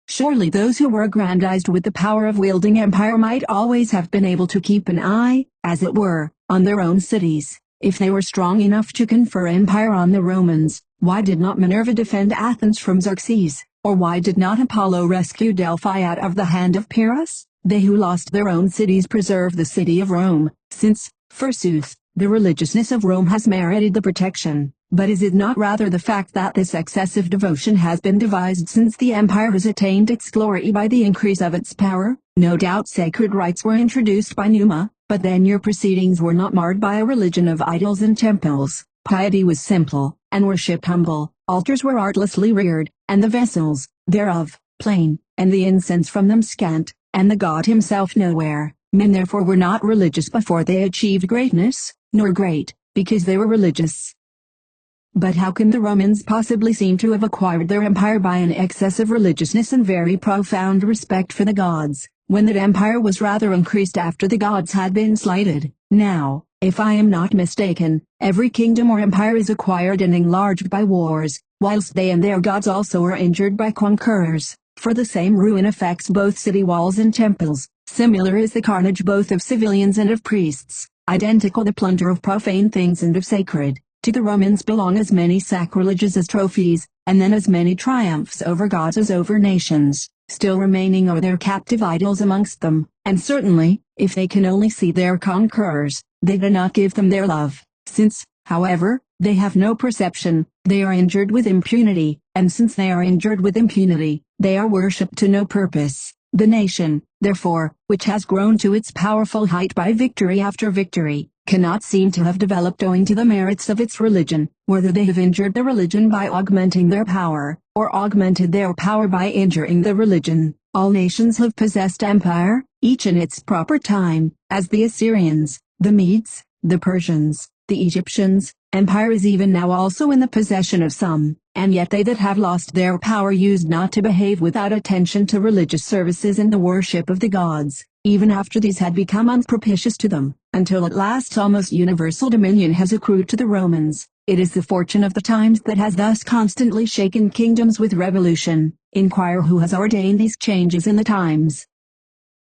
Surely those who were aggrandized with the power of wielding empire might always have been able to keep an eye, as it were, on their own cities. If they were strong enough to confer empire on the Romans, why did not Minerva defend Athens from Xerxes, or why did not Apollo rescue Delphi out of the hand of Pyrrhus? They who lost their own cities preserved the city of Rome, since, forsooth, the religiousness of Rome has merited the protection. But is it not rather the fact that this excessive devotion has been devised since the empire has attained its glory by the increase of its power? No doubt sacred rites were introduced by Numa, but then your proceedings were not marred by a religion of idols and temples. Piety was simple, and worship humble. Altars were artlessly reared, and the vessels thereof plain, and the incense from them scant, and the God himself nowhere. Men therefore were not religious before they achieved greatness, nor great, because they were religious. But how can the Romans possibly seem to have acquired their empire by an excess of religiousness and very profound respect for the gods, when that empire was rather increased after the gods had been slighted? Now, if I am not mistaken, every kingdom or empire is acquired and enlarged by wars, whilst they and their gods also are injured by conquerors, for the same ruin affects both city walls and temples. Similar is the carnage both of civilians and of priests, identical the plunder of profane things and of sacred. To the Romans belong as many sacrileges as trophies, and then as many triumphs over gods as over nations. Still remaining are their captive idols amongst them, and certainly, if they can only see their conquerors, they do not give them their love. Since, however, they have no perception, they are injured with impunity, and since they are injured with impunity, they are worshipped to no purpose. The nation, therefore, which has grown to its powerful height by victory after victory, cannot seem to have developed owing to the merits of its religion, whether they have injured the religion by augmenting their power, or augmented their power by injuring the religion. All nations have possessed empire, each in its proper time, as the Assyrians, the Medes, the Persians, the Egyptians. Empire is even now also in the possession of some, and yet they that have lost their power used not to behave without attention to religious services and the worship of the gods, even after these had become unpropitious to them, until at last almost universal dominion has accrued to the Romans. It is the fortune of the times that has thus constantly shaken kingdoms with revolution. Inquire who has ordained these changes in the times.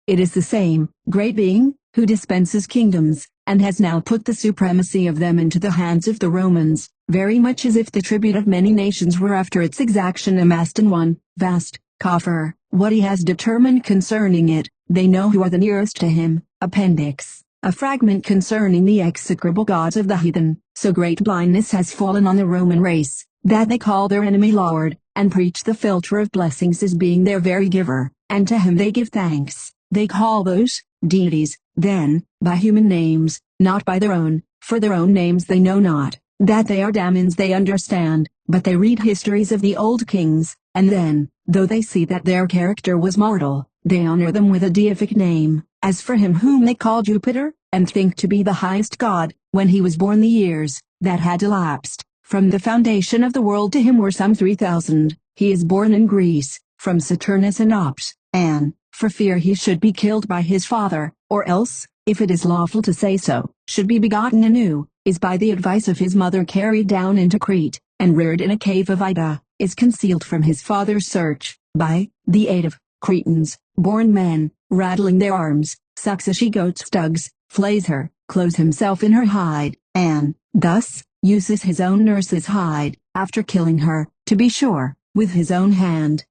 It is the same great being, who dispenses kingdoms, and has now put the supremacy of them into the hands of the Romans, very much as if the tribute of many nations were after its exaction amassed in one vast coffer. What he has determined concerning it, they know who are the nearest to him. Appendix. A fragment concerning the execrable gods of the heathen. So great blindness has fallen on the Roman race, that they call their enemy Lord, and preach the filter of blessings as being their very giver, and to him they give thanks. They call those deities, then, by human names, not by their own, for their own names they know not. That they are demons they understand, but they read histories of the old kings, and then, though they see that their character was mortal, they honor them with a deific name. As for him whom they call Jupiter, and think to be the highest god, when he was born the years that had elapsed from the foundation of the world to him were some 3,000. He is born in Greece, from Saturnus and Ops, and, for fear he should be killed by his father, or else, if it is lawful to say so, should be begotten anew, is by the advice of his mother carried down into Crete, and reared in a cave of Ida, is concealed from his father's search, by the aid of Cretans, born men, rattling their arms, sucks a she-goat's dugs, flays her, clothes himself in her hide, and, thus, uses his own nurse's hide, after killing her, to be sure, with his own hand.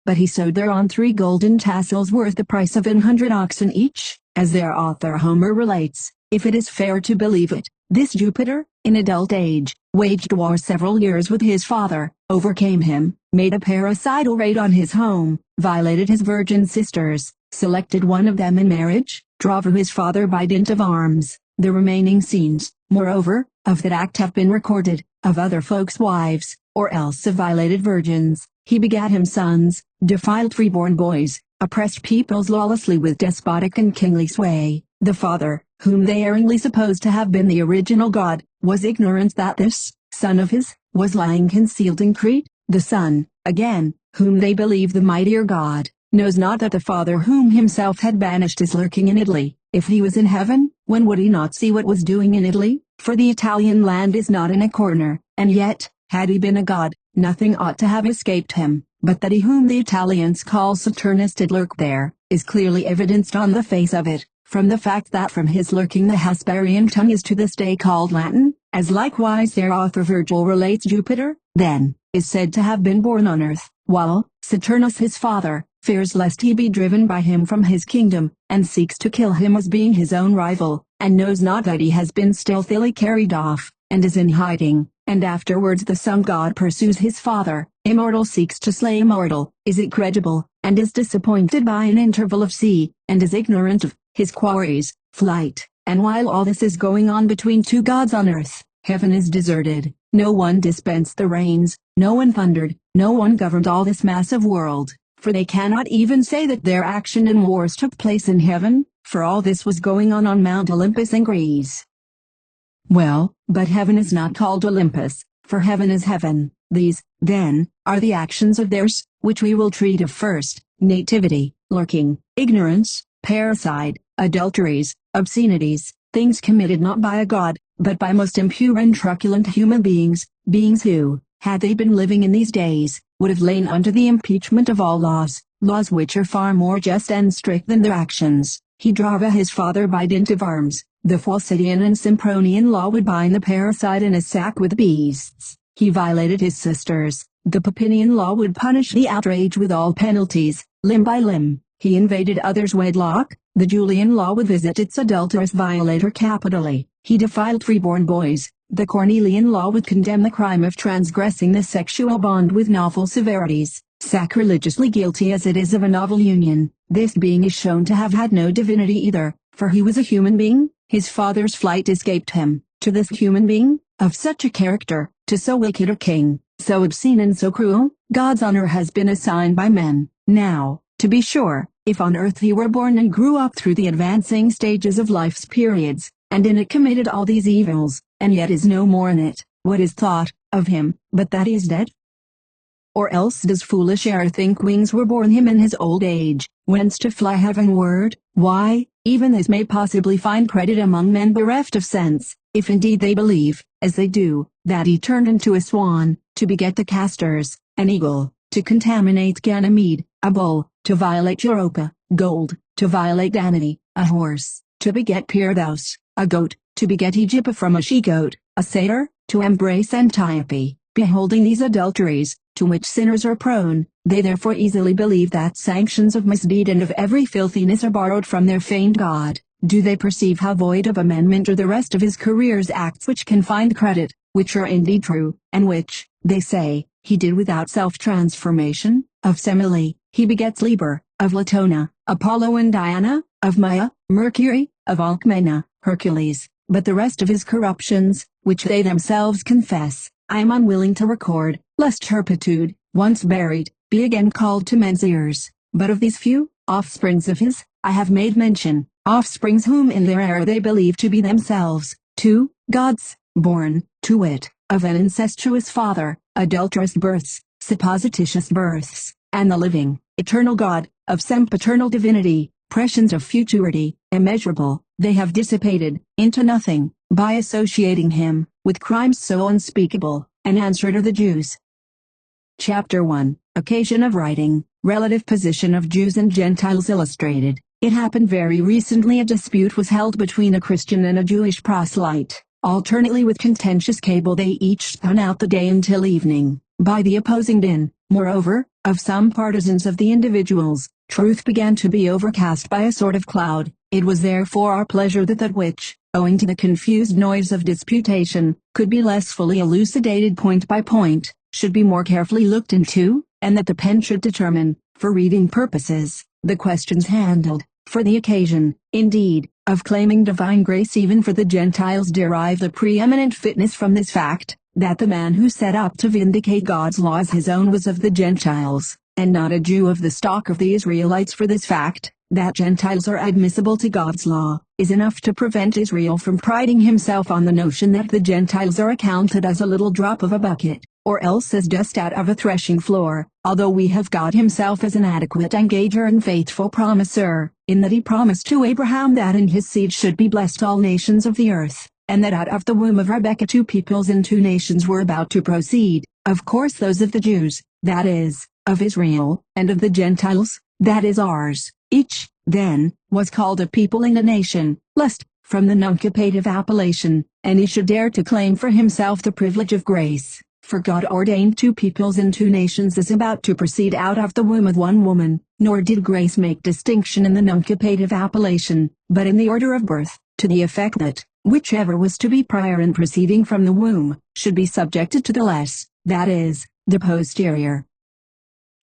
But he sewed thereon 3 golden tassels worth the price of 100 oxen each, as their author Homer relates, if it is fair to believe it. This Jupiter, in adult age, waged war several years with his father, overcame him, made a parricidal raid on his home, violated his virgin sisters, selected one of them in marriage, drove his father by dint of arms. The remaining scenes, moreover, of that act have been recorded, of other folks' wives, or else of violated virgins. He begat him sons, defiled freeborn boys, oppressed peoples lawlessly with despotic and kingly sway. The father, whom they erringly supposed to have been the original god, was ignorant that this son of his was lying concealed in Crete. The son, again, whom they believe the mightier God, knows not that the Father whom himself had banished is lurking in Italy. If he was in heaven, when would he not see what was doing in Italy? For the Italian land is not in a corner, and yet, had he been a god, nothing ought to have escaped him. But that he whom the Italians call Saturnus did lurk there, is clearly evidenced on the face of it, from the fact that from his lurking the Hesperian tongue is to this day called Latin, as likewise their author Virgil relates Jupiter, then, is said to have been born on earth, while Saturnus his father fears lest he be driven by him from his kingdom, and seeks to kill him as being his own rival, and knows not that he has been stealthily carried off, and is in hiding, and afterwards the sun god pursues his father, immortal seeks to slay immortal, is incredible, and is disappointed by an interval of sea, and is ignorant of his quarry's flight, and while all this is going on between two gods on earth, heaven is deserted, no one dispensed the rains, no one thundered, no one governed all this massive world. For they cannot even say that their action in wars took place in heaven, for all this was going on Mount Olympus in Greece. Well, but heaven is not called Olympus, for heaven is heaven. These, then, are the actions of theirs, which we will treat of first: nativity, lurking, ignorance, parricide, adulteries, obscenities, things committed not by a god, but by most impure and truculent human beings, beings who, had they been living in these days, would have lain under the impeachment of all laws which are far more just and strict than their actions. He drove his father by dint of arms. The Phocydian and Sempronian law would bind the parricide in a sack with beasts. He violated his sisters. The Papinian law would punish the outrage with all penalties, limb by limb. He invaded others' wedlock. The Julian law would visit its adulterous violator capitally. He defiled freeborn boys. The Cornelian law would condemn the crime of transgressing the sexual bond with novel severities, sacrilegiously guilty as it is of a novel union. This being is shown to have had no divinity either, for he was a human being. His father's flight escaped him. To this human being, of such a character, to so wicked a king, so obscene and so cruel, God's honor has been assigned by men. Now, to be sure, if on earth he were born and grew up through the advancing stages of life's periods, and in it committed all these evils, and yet is no more in it, what is thought of him, but that he is dead? Or else does foolish error think wings were born him in his old age, whence to fly heavenward? Why, even this may possibly find credit among men bereft of sense, if indeed they believe, as they do, that he turned into a swan, to beget the castors, an eagle, to contaminate Ganymede, a bull, to violate Europa, gold, to violate Danity, a horse, to beget Pyrrhus, a goat, to beget Egypt from a she-goat, a satyr, to embrace Antiope. Beholding these adulteries, to which sinners are prone, they therefore easily believe that sanctions of misdeed and of every filthiness are borrowed from their feigned God. Do they perceive how void of amendment are the rest of his career's acts which can find credit, which are indeed true, and which, they say, he did without self-transformation? Of Semele, he begets Liber, of Latona, Apollo and Diana, of Maia, Mercury, of Alcmena, Hercules, but the rest of his corruptions, which they themselves confess, I am unwilling to record, lest turpitude, once buried, be again called to men's ears. But of these few offsprings of his, I have made mention, offsprings whom in their error they believe to be themselves, two gods, born, to wit, of an incestuous father, adulterous births, supposititious births, and the living, eternal God, of sempiternal divinity, prescience of futurity, immeasurable, they have dissipated into nothing, by associating him with crimes so unspeakable. An answer to the Jews. Chapter 1. Occasion of writing. Relative position of Jews and Gentiles illustrated. It happened very recently a dispute was held between a Christian and a Jewish proselyte. Alternately with contentious cable they each spun out the day until evening. By the opposing din, moreover, of some partisans of the individuals, truth began to be overcast by a sort of cloud. It was therefore our pleasure that which, owing to the confused noise of disputation, could be less fully elucidated point by point, should be more carefully looked into, and that the pen should determine, for reading purposes, the questions handled. For the occasion, indeed, of claiming divine grace even for the Gentiles derive the preeminent fitness from this fact, that the man who set up to vindicate God's law as his own was of the Gentiles, and not a Jew of the stock of the Israelites. For this fact, that Gentiles are admissible to God's law, is enough to prevent Israel from priding himself on the notion that the Gentiles are accounted as a little drop of a bucket, or else as dust out of a threshing floor. although we have God himself as an adequate engager and faithful promiser, in that he promised to Abraham that in his seed should be blessed all nations of the earth, and that out of the womb of Rebekah 2 peoples and 2 nations were about to proceed, of course those of the Jews, that is, of Israel, and of the Gentiles, that is ours. Each, then, was called a people and a nation, lest, from the nuncupative appellation, any should dare to claim for himself the privilege of grace. For God ordained 2 peoples and 2 nations as about to proceed out of the womb of one woman, nor did grace make distinction in the nuncupative appellation, but in the order of birth, to the effect that, whichever was to be prior and proceeding from the womb, should be subjected to the less, that is, the posterior.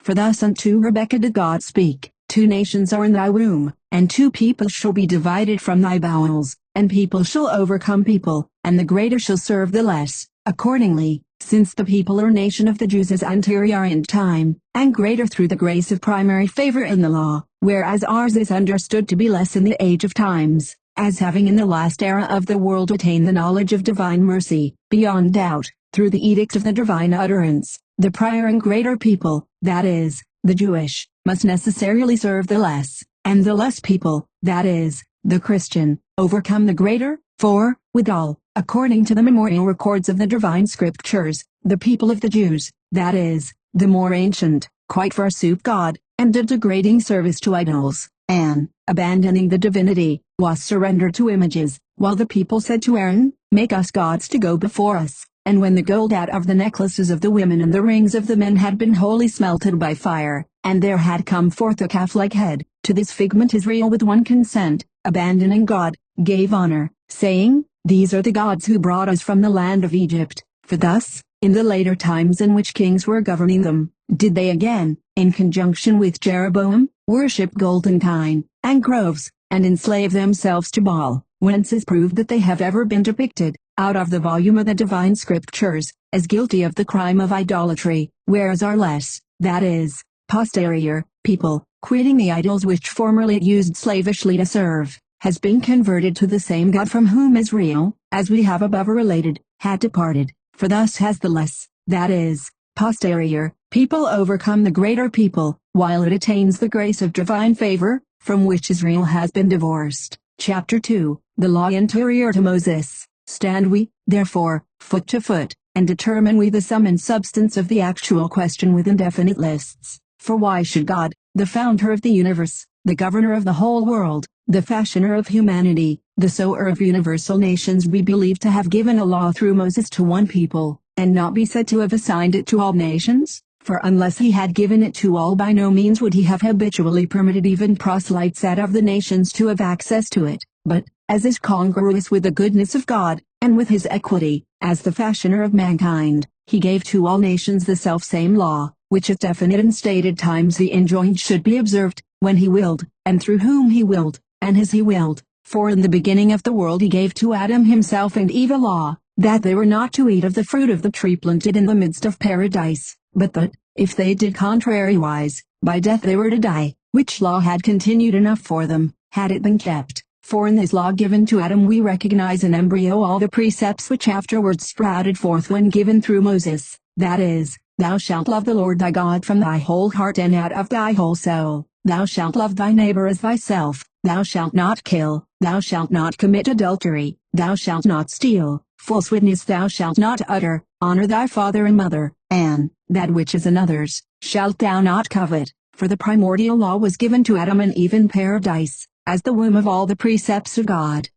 For thus unto Rebekah did God speak, 2 nations are in thy womb, and 2 peoples shall be divided from thy bowels, and people shall overcome people, and the greater shall serve the less. Accordingly, since the people or nation of the Jews is anterior in time, and greater through the grace of primary favor in the law, whereas ours is understood to be less in the age of times, as having in the last era of the world attained the knowledge of divine mercy, beyond doubt, through the edict of the divine utterance, the prior and greater people, that is, the Jewish, must necessarily serve the less, and the less people, that is, the Christian, overcome the greater, for, withal, according to the memorial records of the divine scriptures, the people of the Jews, that is, the more ancient, quite forsook God, and did degrading service to idols, and, abandoning the divinity, was surrendered to images, while the people said to Aaron, make us gods to go before us. And when the gold out of the necklaces of the women and the rings of the men had been wholly smelted by fire, and there had come forth a calf-like head, to this figment Israel with one consent, abandoning God, gave honor, saying, these are the gods who brought us from the land of Egypt. For thus, in the later times in which kings were governing them, did they again, in conjunction with Jeroboam, worship golden kine, and groves, and enslave themselves to Baal, whence is proved that they have ever been depicted, out of the volume of the divine scriptures, as guilty of the crime of idolatry, whereas our less, that is, posterior, people, quitting the idols which formerly it used slavishly to serve, has been converted to the same God from whom Israel, as we have above related, had departed, for thus has the less, that is, posterior, people overcome the greater people, while it attains the grace of divine favor, from which Israel has been divorced. Chapter 2, the law anterior to Moses. Stand we, therefore, foot to foot, and determine we the sum and substance of the actual question with indefinite lists. For why should God, the founder of the universe, the governor of the whole world, the fashioner of humanity, the sower of universal nations be believed to have given a law through Moses to one people, and not be said to have assigned it to all nations? For unless he had given it to all, by no means would he have habitually permitted even proselytes out of the nations to have access to it. But, as is congruous with the goodness of God, and with his equity, as the fashioner of mankind, he gave to all nations the selfsame law, which at definite and stated times he enjoined should be observed, when he willed, and through whom he willed, and as he willed. For in the beginning of the world he gave to Adam himself and Eve a law, that they were not to eat of the fruit of the tree planted in the midst of paradise, but that, if they did contrariwise, by death they were to die, which law had continued enough for them, had it been kept. For in this law given to Adam we recognize in embryo all the precepts which afterwards sprouted forth when given through Moses, that is, thou shalt love the Lord thy God from thy whole heart and out of thy whole soul, thou shalt love thy neighbor as thyself, thou shalt not kill, thou shalt not commit adultery, thou shalt not steal, false witness thou shalt not utter, honor thy father and mother, and, that which is another's, shalt thou not covet. For the primordial law was given to Adam and Eve in paradise, as the womb of all the precepts of God.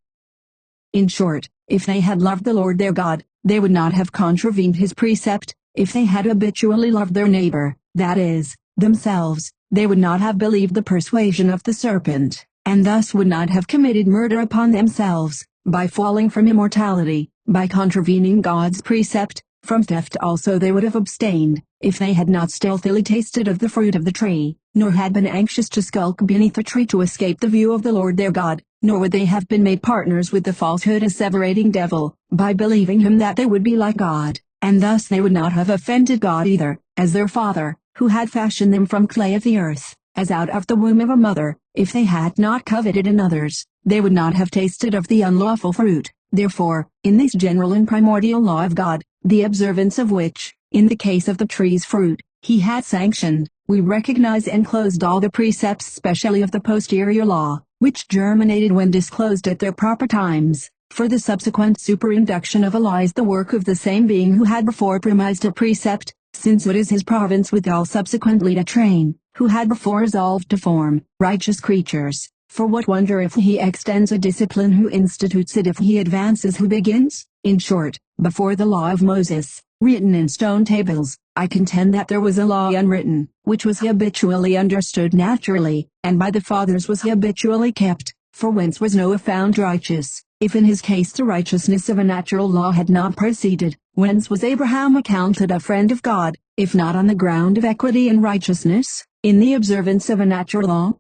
In short, if they had loved the Lord their God, they would not have contravened his precept. If they had habitually loved their neighbor, that is, themselves, they would not have believed the persuasion of the serpent, and thus would not have committed murder upon themselves, by falling from immortality, by contravening God's precept. From theft also they would have abstained, if they had not stealthily tasted of the fruit of the tree, nor had been anxious to skulk beneath the tree to escape the view of the Lord their God, nor would they have been made partners with the falsehood-asseverating devil, by believing him that they would be like God, and thus they would not have offended God either, as their Father, who had fashioned them from clay of the earth, as out of the womb of a mother. If they had not coveted another's, they would not have tasted of the unlawful fruit. Therefore, in this general and primordial law of God, the observance of which, in the case of the tree's fruit, he had sanctioned, we recognize and closed all the precepts specially of the posterior law, which germinated when disclosed at their proper times, for the subsequent superinduction of a law is the work of the same being who had before premised a precept, since it is his province with all subsequently to train, who had before resolved to form righteous creatures. For what wonder if he extends a discipline who institutes it, if he advances who begins? In short, before the law of Moses, written in stone tables, I contend that there was a law unwritten, which was habitually understood naturally, and by the fathers was habitually kept, for whence was Noah found righteous, if in his case the righteousness of a natural law had not proceeded? Whence was Abraham accounted a friend of God, if not on the ground of equity and righteousness, in the observance of a natural law?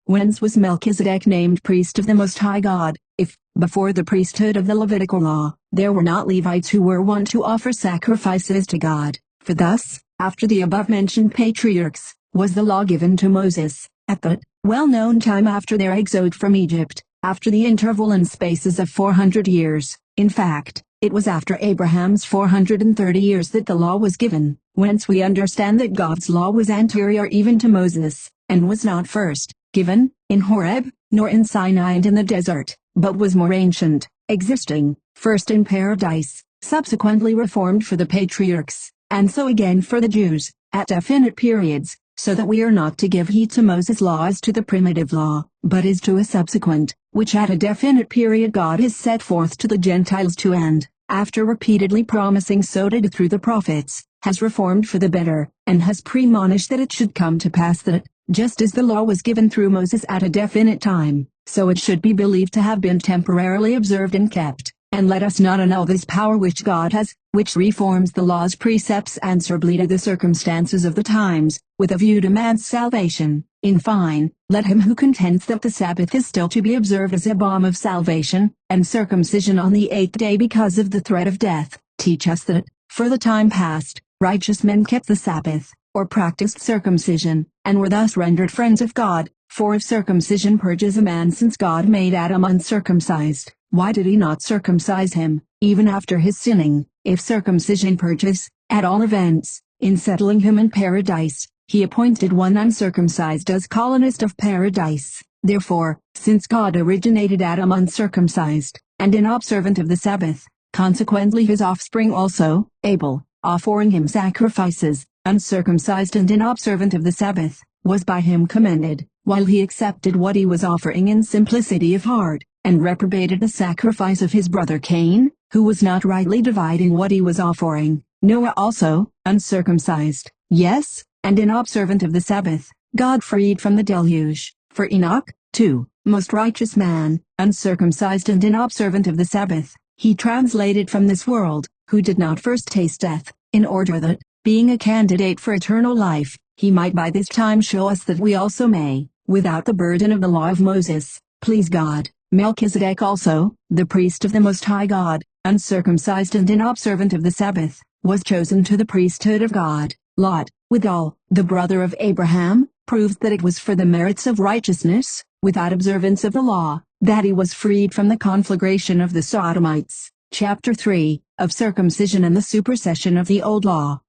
Whence was Melchizedek named priest of the Most High God, if, before the priesthood of the Levitical law, there were not Levites who were wont to offer sacrifices to God? For thus, after the above-mentioned patriarchs, was the law given to Moses, at that well-known time after their exode from Egypt, after the interval and spaces of 400 years. In fact, it was after Abraham's 430 years that the law was given, whence we understand that God's law was anterior even to Moses, and was not first given in Horeb, nor in Sinai and in the desert, but was more ancient, existing first in paradise, subsequently reformed for the patriarchs, and so again for the Jews, at definite periods, so that we are not to give heed to Moses' law as to the primitive law, but as to a subsequent, which at a definite period God has set forth to the Gentiles to and, after repeatedly promising so to do through the prophets, has reformed for the better, and has premonished that it should come to pass that, just as the law was given through Moses at a definite time, so it should be believed to have been temporarily observed and kept. And let us not annul this power which God has, which reforms the law's precepts answerably to the circumstances of the times, with a view to man's salvation. In fine, let him who contends that the Sabbath is still to be observed as a balm of salvation, and circumcision on the 8th day because of the threat of death, teach us that, for the time past, righteous men kept the Sabbath, or practiced circumcision, and were thus rendered friends of God. For if circumcision purges a man, since God made Adam uncircumcised, why did he not circumcise him, even after his sinning? If circumcision purges, at all events, in settling him in paradise, he appointed one uncircumcised as colonist of paradise. Therefore, since God originated Adam uncircumcised, and inobservant of the Sabbath, consequently his offspring also, Abel, offering him sacrifices, uncircumcised and inobservant of the Sabbath, was by him commended, while he accepted what he was offering in simplicity of heart, and reprobated the sacrifice of his brother Cain, who was not rightly dividing what he was offering. Noah also, uncircumcised, yes, and inobservant of the Sabbath, God freed from the deluge. For Enoch, too, most righteous man, uncircumcised and inobservant of the Sabbath, he translated from this world, who did not first taste death, in order that, being a candidate for eternal life, he might by this time show us that we also may, without the burden of the law of Moses, please God. Melchizedek also, the priest of the Most High God, uncircumcised and inobservant of the Sabbath, was chosen to the priesthood of God. Lot, withal, the brother of Abraham, proves that it was for the merits of righteousness, without observance of the law, that he was freed from the conflagration of the Sodomites. Chapter 3, of circumcision and the supersession of the old law.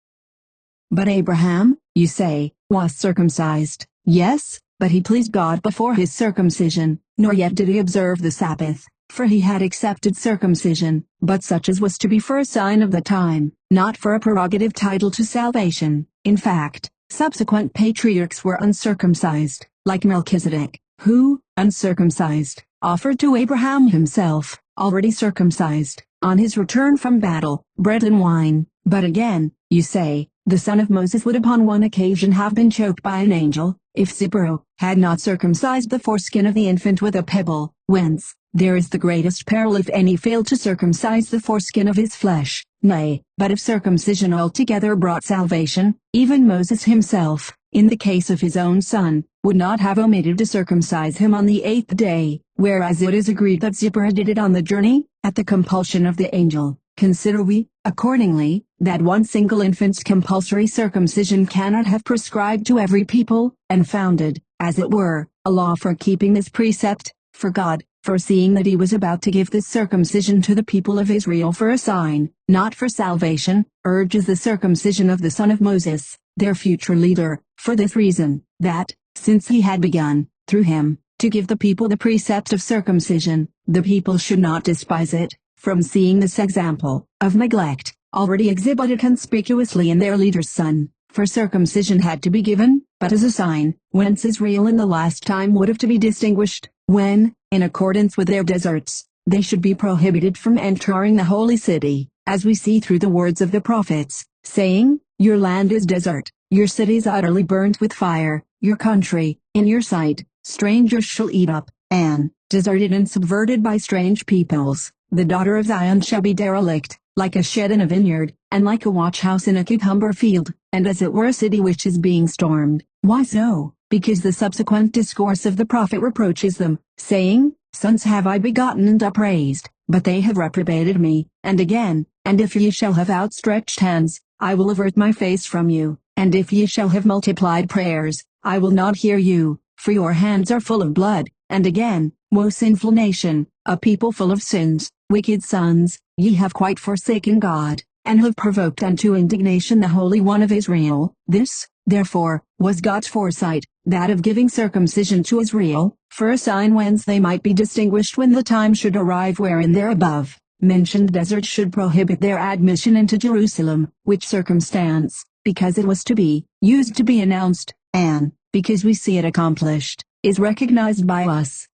But Abraham, you say, was circumcised. Yes, but he pleased God before his circumcision, nor yet did he observe the Sabbath, for he had accepted circumcision, but such as was to be for a sign of the time, not for a prerogative title to salvation. In fact, subsequent patriarchs were uncircumcised, like Melchizedek, who, uncircumcised, offered to Abraham himself, already circumcised, on his return from battle, bread and wine. But again, you say, the son of Moses would upon one occasion have been choked by an angel, if Zipporah had not circumcised the foreskin of the infant with a pebble, whence, there is the greatest peril if any failed to circumcise the foreskin of his flesh. Nay, but if circumcision altogether brought salvation, even Moses himself, in the case of his own son, would not have omitted to circumcise him on the 8th day, whereas it is agreed that Zipporah did it on the journey, at the compulsion of the angel. Consider we, accordingly, that one single infant's compulsory circumcision cannot have prescribed to every people, and founded, as it were, a law for keeping this precept, for God, foreseeing that he was about to give this circumcision to the people of Israel for a sign, not for salvation, urges the circumcision of the son of Moses, their future leader, for this reason, that, since he had begun, through him, to give the people the precepts of circumcision, the people should not despise it, from seeing this example of neglect, already exhibited conspicuously in their leader's son. For circumcision had to be given, but as a sign, whence Israel in the last time would have to be distinguished, when, in accordance with their deserts, they should be prohibited from entering the holy city, as we see through the words of the prophets, saying, "Your land is desert, your cities utterly burnt with fire, your country, in your sight, strangers shall eat up, and, deserted and subverted by strange peoples, the daughter of Zion shall be derelict, like a shed in a vineyard, and like a watchhouse in a cucumber field, and as it were a city which is being stormed." Why so? Because the subsequent discourse of the prophet reproaches them, saying, "Sons have I begotten and upraised, but they have reprobated me." And again, "And if ye shall have outstretched hands, I will avert my face from you, and if ye shall have multiplied prayers, I will not hear you, for your hands are full of blood." And again, "Woe sinful nation, a people full of sins, wicked sons, ye have quite forsaken God, and have provoked unto indignation the Holy One of Israel." This, therefore, was God's foresight, that of giving circumcision to Israel, for a sign whence they might be distinguished when the time should arrive wherein their above mentioned desert should prohibit their admission into Jerusalem, which circumstance, because it was to be used to be announced, and, because we see it accomplished, is recognized by us.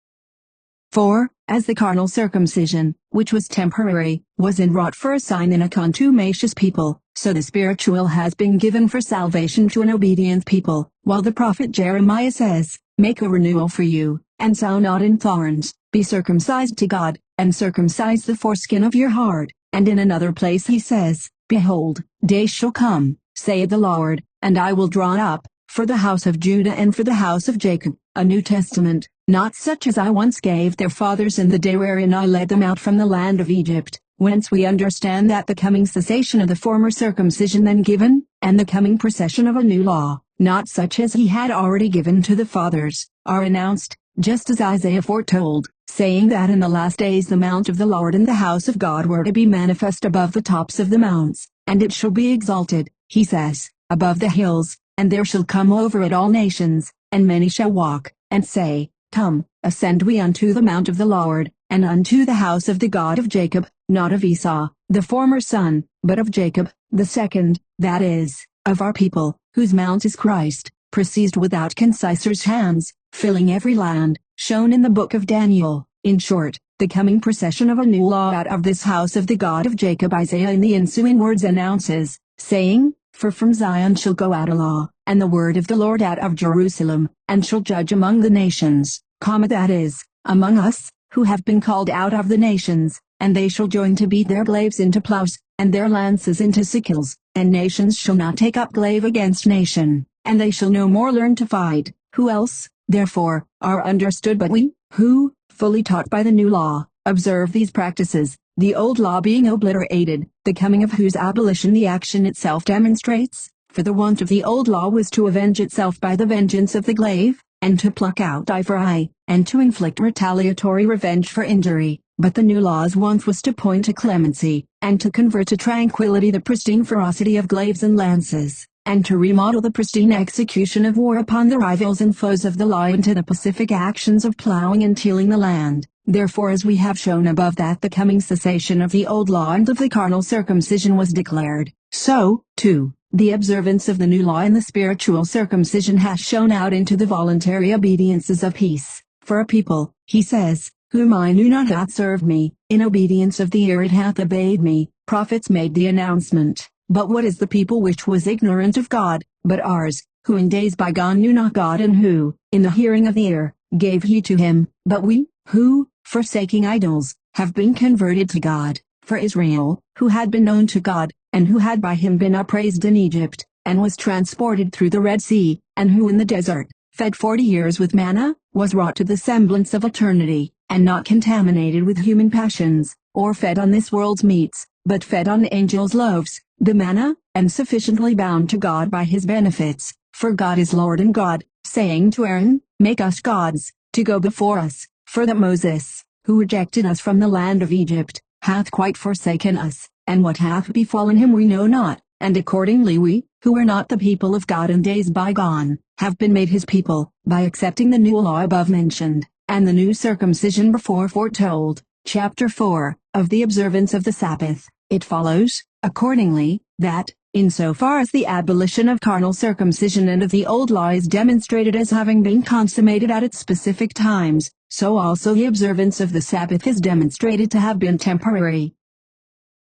For, as the carnal circumcision, which was temporary, was inwrought for a sign in a contumacious people, so the spiritual has been given for salvation to an obedient people, while the prophet Jeremiah says, "Make a renewal for you, and sow not in thorns, be circumcised to God, and circumcise the foreskin of your heart." And in another place he says, "Behold, days shall come, saith the Lord, and I will draw up, for the house of Judah and for the house of Jacob, a New Testament, not such as I once gave their fathers in the day wherein I led them out from the land of Egypt." Whence we understand that the coming cessation of the former circumcision then given, and the coming procession of a new law, not such as he had already given to the fathers, are announced, just as Isaiah foretold, saying that in the last days the mount of the Lord and the house of God were to be manifest above the tops of the mounts, and it shall be exalted, he says, above the hills, and there shall come over it all nations, and many shall walk, and say, "Come, ascend we unto the mount of the Lord, and unto the house of the God of Jacob," not of Esau, the former son, but of Jacob, the second, that is, of our people, whose mount is Christ, proceeded without concisors' hands, filling every land, shown in the book of Daniel. In short, the coming procession of a new law out of this house of the God of Jacob Isaiah in the ensuing words announces, saying, "For from Zion shall go out a law, and the word of the Lord out of Jerusalem, and shall judge among the nations, that is, among us, who have been called out of the nations, and they shall join to beat their glaives into plows, and their lances into sickles, and nations shall not take up glaive against nation, and they shall no more learn to fight." Who else, therefore, are understood but we, who, fully taught by the new law, observe these practices, the old law being obliterated, the coming of whose abolition the action itself demonstrates? For the want of the old law was to avenge itself by the vengeance of the glaive, and to pluck out eye for eye, and to inflict retaliatory revenge for injury. But the new law's want was to point to clemency, and to convert to tranquility the pristine ferocity of glaives and lances, and to remodel the pristine execution of war upon the rivals and foes of the law into the pacific actions of plowing and tilling the land. Therefore, as we have shown above that the coming cessation of the old law and of the carnal circumcision was declared, so, too, the observance of the new law and the spiritual circumcision has shone out into the voluntary obediences of peace. For a people, he says, whom I knew not hath served me, in obedience of the ear it hath obeyed me. Prophets made the announcement. But what is the people which was ignorant of God, but ours, who in days bygone knew not God, and who, in the hearing of the ear, gave heed to him? But we, who, forsaking idols, have been converted to God. For Israel, who had been known to God, and who had by him been upraised in Egypt, and was transported through the Red Sea, and who in the desert, fed 40 years with manna, was wrought to the semblance of eternity, and not contaminated with human passions, or fed on this world's meats, but fed on angels' loaves, the manna, and sufficiently bound to God by his benefits. For God is Lord and God, saying to Aaron, "Make us gods, to go before us," for that Moses, who rejected us from the land of Egypt, hath quite forsaken us, and what hath befallen him we know not. And accordingly we, who were not the people of God in days bygone, have been made his people, by accepting the new law above mentioned, and the new circumcision before foretold. Chapter 4, of the observance of the Sabbath. It follows, accordingly, that, insofar as the abolition of carnal circumcision and of the old law is demonstrated as having been consummated at its specific times, so also the observance of the Sabbath is demonstrated to have been temporary.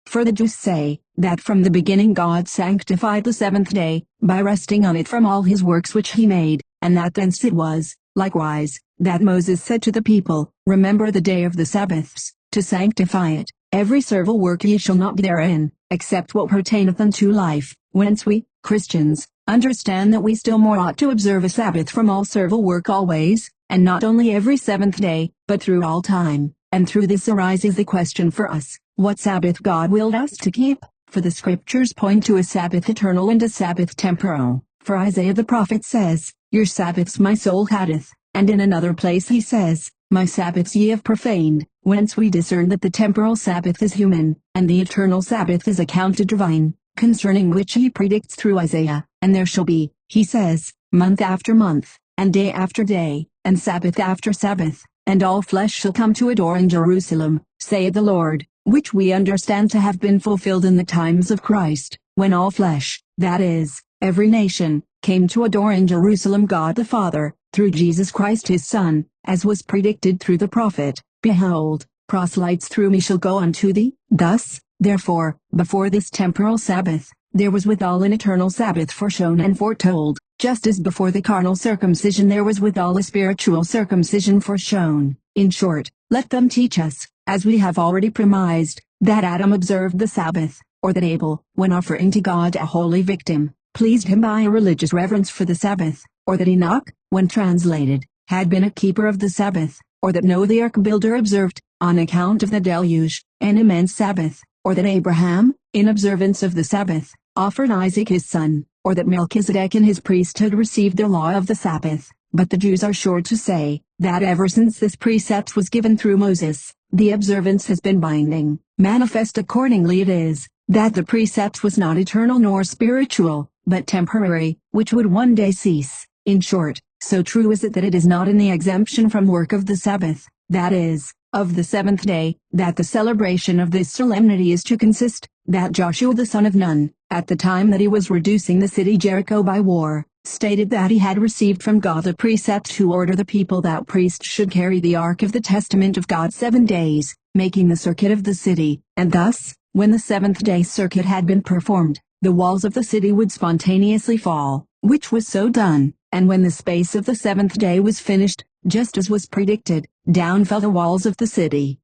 For the Jews say, that from the beginning God sanctified the seventh day, by resting on it from all his works which he made, and that thence it was, likewise, that Moses said to the people, Remember the day of the Sabbaths, to sanctify it. Every servile work ye shall not do therein, except what pertaineth unto life, whence we, Christians, understand that we still more ought to observe a Sabbath from all servile work always, and not only every seventh day, but through all time. And through this arises the question for us, what Sabbath God willed us to keep, for the Scriptures point to a Sabbath eternal and a Sabbath temporal. For Isaiah the prophet says, Your Sabbaths my soul hateth, and in another place he says, My Sabbaths ye have profaned, whence we discern that the temporal Sabbath is human, and the eternal Sabbath is accounted divine, concerning which he predicts through Isaiah, And there shall be, he says, month after month, and day after day, and Sabbath after Sabbath, and all flesh shall come to adore in Jerusalem, saith the Lord, which we understand to have been fulfilled in the times of Christ, when all flesh, that is, every nation, came to adore in Jerusalem God the Father, through Jesus Christ his Son, as was predicted through the prophet, Behold, proselytes through me shall go unto thee. Thus, therefore, before this temporal Sabbath, there was withal an eternal Sabbath foreshown and foretold, just as before the carnal circumcision there was withal a spiritual circumcision foreshown. In short, let them teach us, as we have already premised, that Adam observed the Sabbath, or that Abel, when offering to God a holy victim, pleased him by a religious reverence for the Sabbath, or that Enoch, when translated, had been a keeper of the Sabbath, or that Noah the ark builder observed, on account of the deluge, an immense Sabbath, or that Abraham, in observance of the Sabbath, offered Isaac his son, or that Melchizedek in his priesthood received the law of the Sabbath. But the Jews are sure to say, that ever since this precept was given through Moses, the observance has been binding. Manifest accordingly it is, that the precept was not eternal nor spiritual, but temporary, which would one day cease. In short, so true is it that it is not in the exemption from work of the Sabbath, that is, of the seventh day, that the celebration of this solemnity is to consist, that Joshua the son of Nun, at the time that he was reducing the city Jericho by war, stated that he had received from God the precept to order the people that priests should carry the ark of the testament of God 7 days, making the circuit of the city, and thus, when the seventh day's circuit had been performed, the walls of the city would spontaneously fall, which was so done, and when the space of the seventh day was finished, just as was predicted, down fell the walls of the city.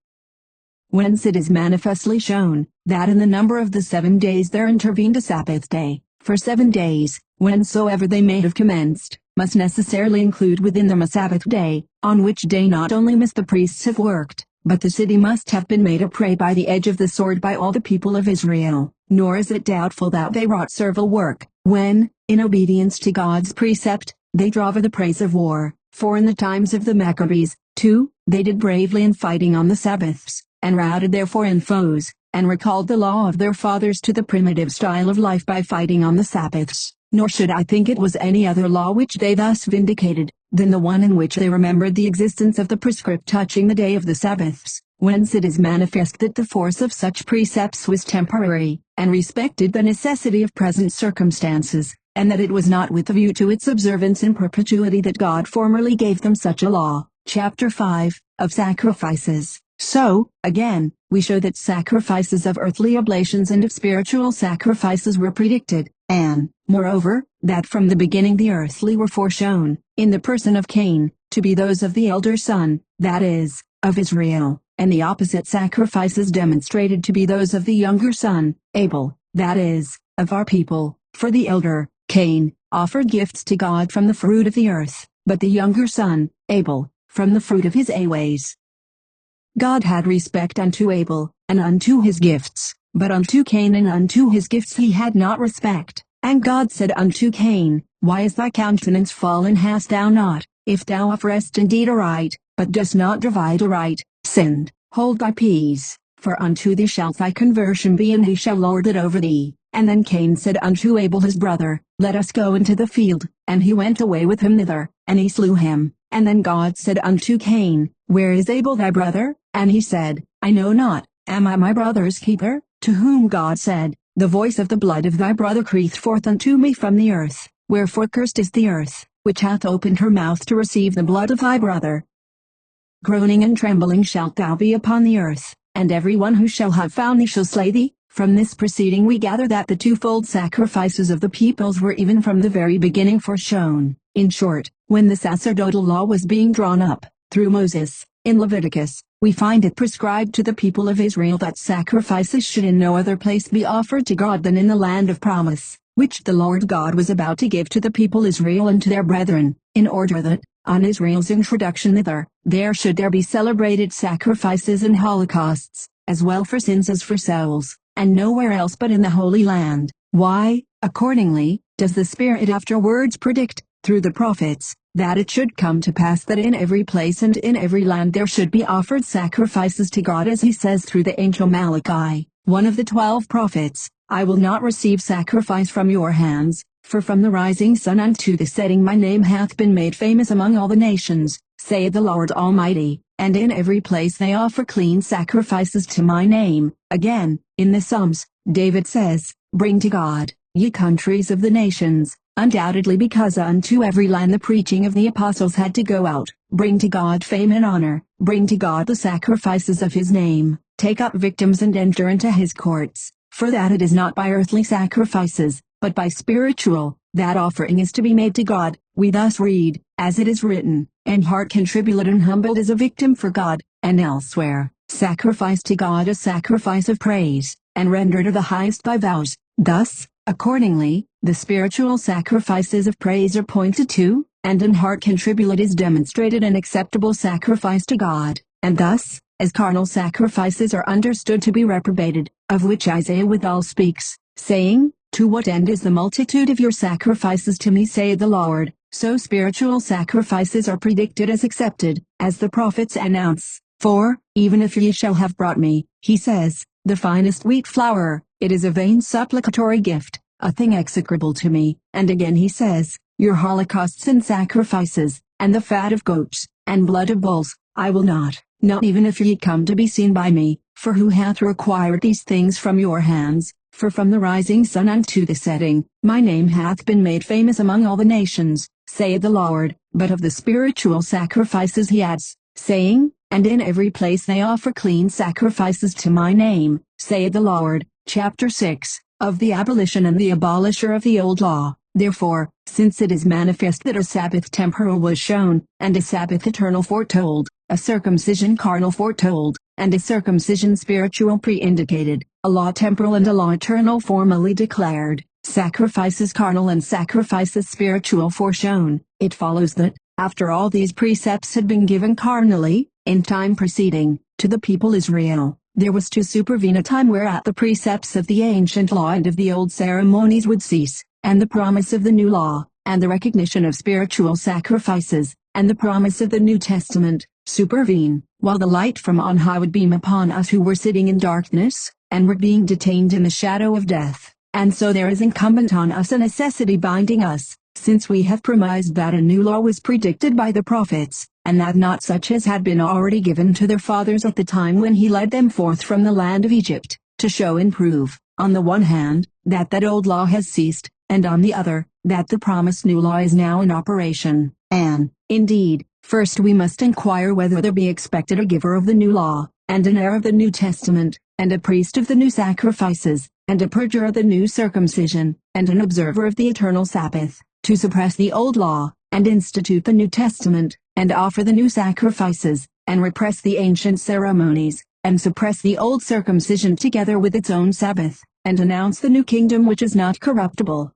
Whence it is manifestly shown, that in the number of the 7 days there intervened a Sabbath day, for 7 days, whensoever they may have commenced, must necessarily include within them a Sabbath day, on which day not only must the priests have worked, but the city must have been made a prey by the edge of the sword by all the people of Israel. Nor is it doubtful that they wrought servile work, when, in obedience to God's precept, they drove the praise of war. For in the times of the Maccabees, too, they did bravely in fighting on the Sabbaths, and routed their foreign foes, and recalled the law of their fathers to the primitive style of life by fighting on the Sabbaths. Nor should I think it was any other law which they thus vindicated, than the one in which they remembered the existence of the prescript touching the day of the Sabbaths, whence it is manifest that the force of such precepts was temporary, and respected the necessity of present circumstances, and that it was not with a view to its observance in perpetuity that God formerly gave them such a law. Chapter 5, of Sacrifices. So, again, we show that sacrifices of earthly oblations and of spiritual sacrifices were predicted, and, moreover, that from the beginning the earthly were foreshown, in the person of Cain, to be those of the elder son, that is, of Israel, and the opposite sacrifices demonstrated to be those of the younger son, Abel, that is, of our people. For the elder, Cain, offered gifts to God from the fruit of the earth, but the younger son, Abel, from the fruit of his ways. God had respect unto Abel, and unto his gifts, but unto Cain and unto his gifts he had not respect. And God said unto Cain, Why is thy countenance fallen? Hast thou not, if thou offerest indeed aright, but dost not divide aright, sinned? Hold thy peace, for unto thee shall thy conversion be, and he shall lord it over thee. And then Cain said unto Abel his brother, Let us go into the field. And he went away with him thither, and he slew him. And then God said unto Cain, Where is Abel thy brother? And he said, I know not, am I my brother's keeper? To whom God said, The voice of the blood of thy brother crieth forth unto me from the earth. Wherefore cursed is the earth, which hath opened her mouth to receive the blood of thy brother. Groaning and trembling shalt thou be upon the earth, and every one who shall have found thee shall slay thee. From this proceeding we gather that the twofold sacrifices of the peoples were even from the very beginning foreshown. In short, when the sacerdotal law was being drawn up, through Moses, in Leviticus, we find it prescribed to the people of Israel that sacrifices should in no other place be offered to God than in the land of promise, which the Lord God was about to give to the people Israel and to their brethren, in order that, on Israel's introduction thither, there should be celebrated sacrifices and holocausts, as well for sins as for souls, and nowhere else but in the Holy Land. Why, accordingly, does the Spirit afterwards predict, through the prophets, that it should come to pass that in every place and in every land there should be offered sacrifices to God, as he says through the angel Malachi, one of the 12 prophets, I will not receive sacrifice from your hands, for from the rising sun unto the setting my name hath been made famous among all the nations, saith the Lord Almighty, and in every place they offer clean sacrifices to my name. Again, in the Psalms, David says, Bring to God, ye countries of the nations, undoubtedly because unto every land the preaching of the apostles had to go out. Bring to God fame and honor, bring to God the sacrifices of his name, take up victims and enter into his courts, for that it is not by earthly sacrifices, but by spiritual, that offering is to be made to God. We thus read, as it is written, and heart contribulate and humbled as a victim for God, and elsewhere, sacrifice to God a sacrifice of praise, and render to the highest thy vows. Thus, accordingly, the spiritual sacrifices of praise are pointed to, and an heart contribulate is demonstrated an acceptable sacrifice to God, and thus, as carnal sacrifices are understood to be reprobated, of which Isaiah withal speaks, saying, To what end is the multitude of your sacrifices to me, saith the Lord? So spiritual sacrifices are predicted as accepted, as the prophets announce. For, even if ye shall have brought me, he says, the finest wheat flour, it is a vain supplicatory gift, a thing execrable to me. And again he says, your holocausts and sacrifices, and the fat of goats, and blood of bulls, I will not even if ye come to be seen by me. For who hath required these things from your hands? For from the rising sun unto the setting, my name hath been made famous among all the nations, saith the Lord. But of the spiritual sacrifices he adds, saying, and in every place they offer clean sacrifices to my name, saith the Lord. Chapter 6, of the abolition and the abolisher of the old law. Therefore, since it is manifest that a Sabbath temporal was shown, and a Sabbath eternal foretold, a circumcision carnal foretold, and a circumcision spiritual pre-indicated, a law temporal and a law eternal formally declared, sacrifices carnal and sacrifices spiritual foreshown, it follows that, after all these precepts had been given carnally, in time preceding, to the people Israel, there was to supervene a time whereat the precepts of the ancient law and of the old ceremonies would cease, and the promise of the new law, and the recognition of spiritual sacrifices, and the promise of the New Testament, supervene, while the light from on high would beam upon us who were sitting in darkness, and were being detained in the shadow of death. And so there is incumbent on us a necessity binding us, since we have premised that a new law was predicted by the prophets, and that not such as had been already given to their fathers at the time when he led them forth from the land of Egypt, to show and prove, on the one hand, that old law has ceased, and on the other, that the promised new law is now in operation. And, indeed, first we must inquire whether there be expected a giver of the new law, and an heir of the New Testament, and a priest of the new sacrifices, and a purger of the new circumcision, and an observer of the eternal Sabbath, to suppress the old law, and institute the New Testament, and offer the new sacrifices, and repress the ancient ceremonies, and suppress the old circumcision together with its own Sabbath, and announce the new kingdom which is not corruptible.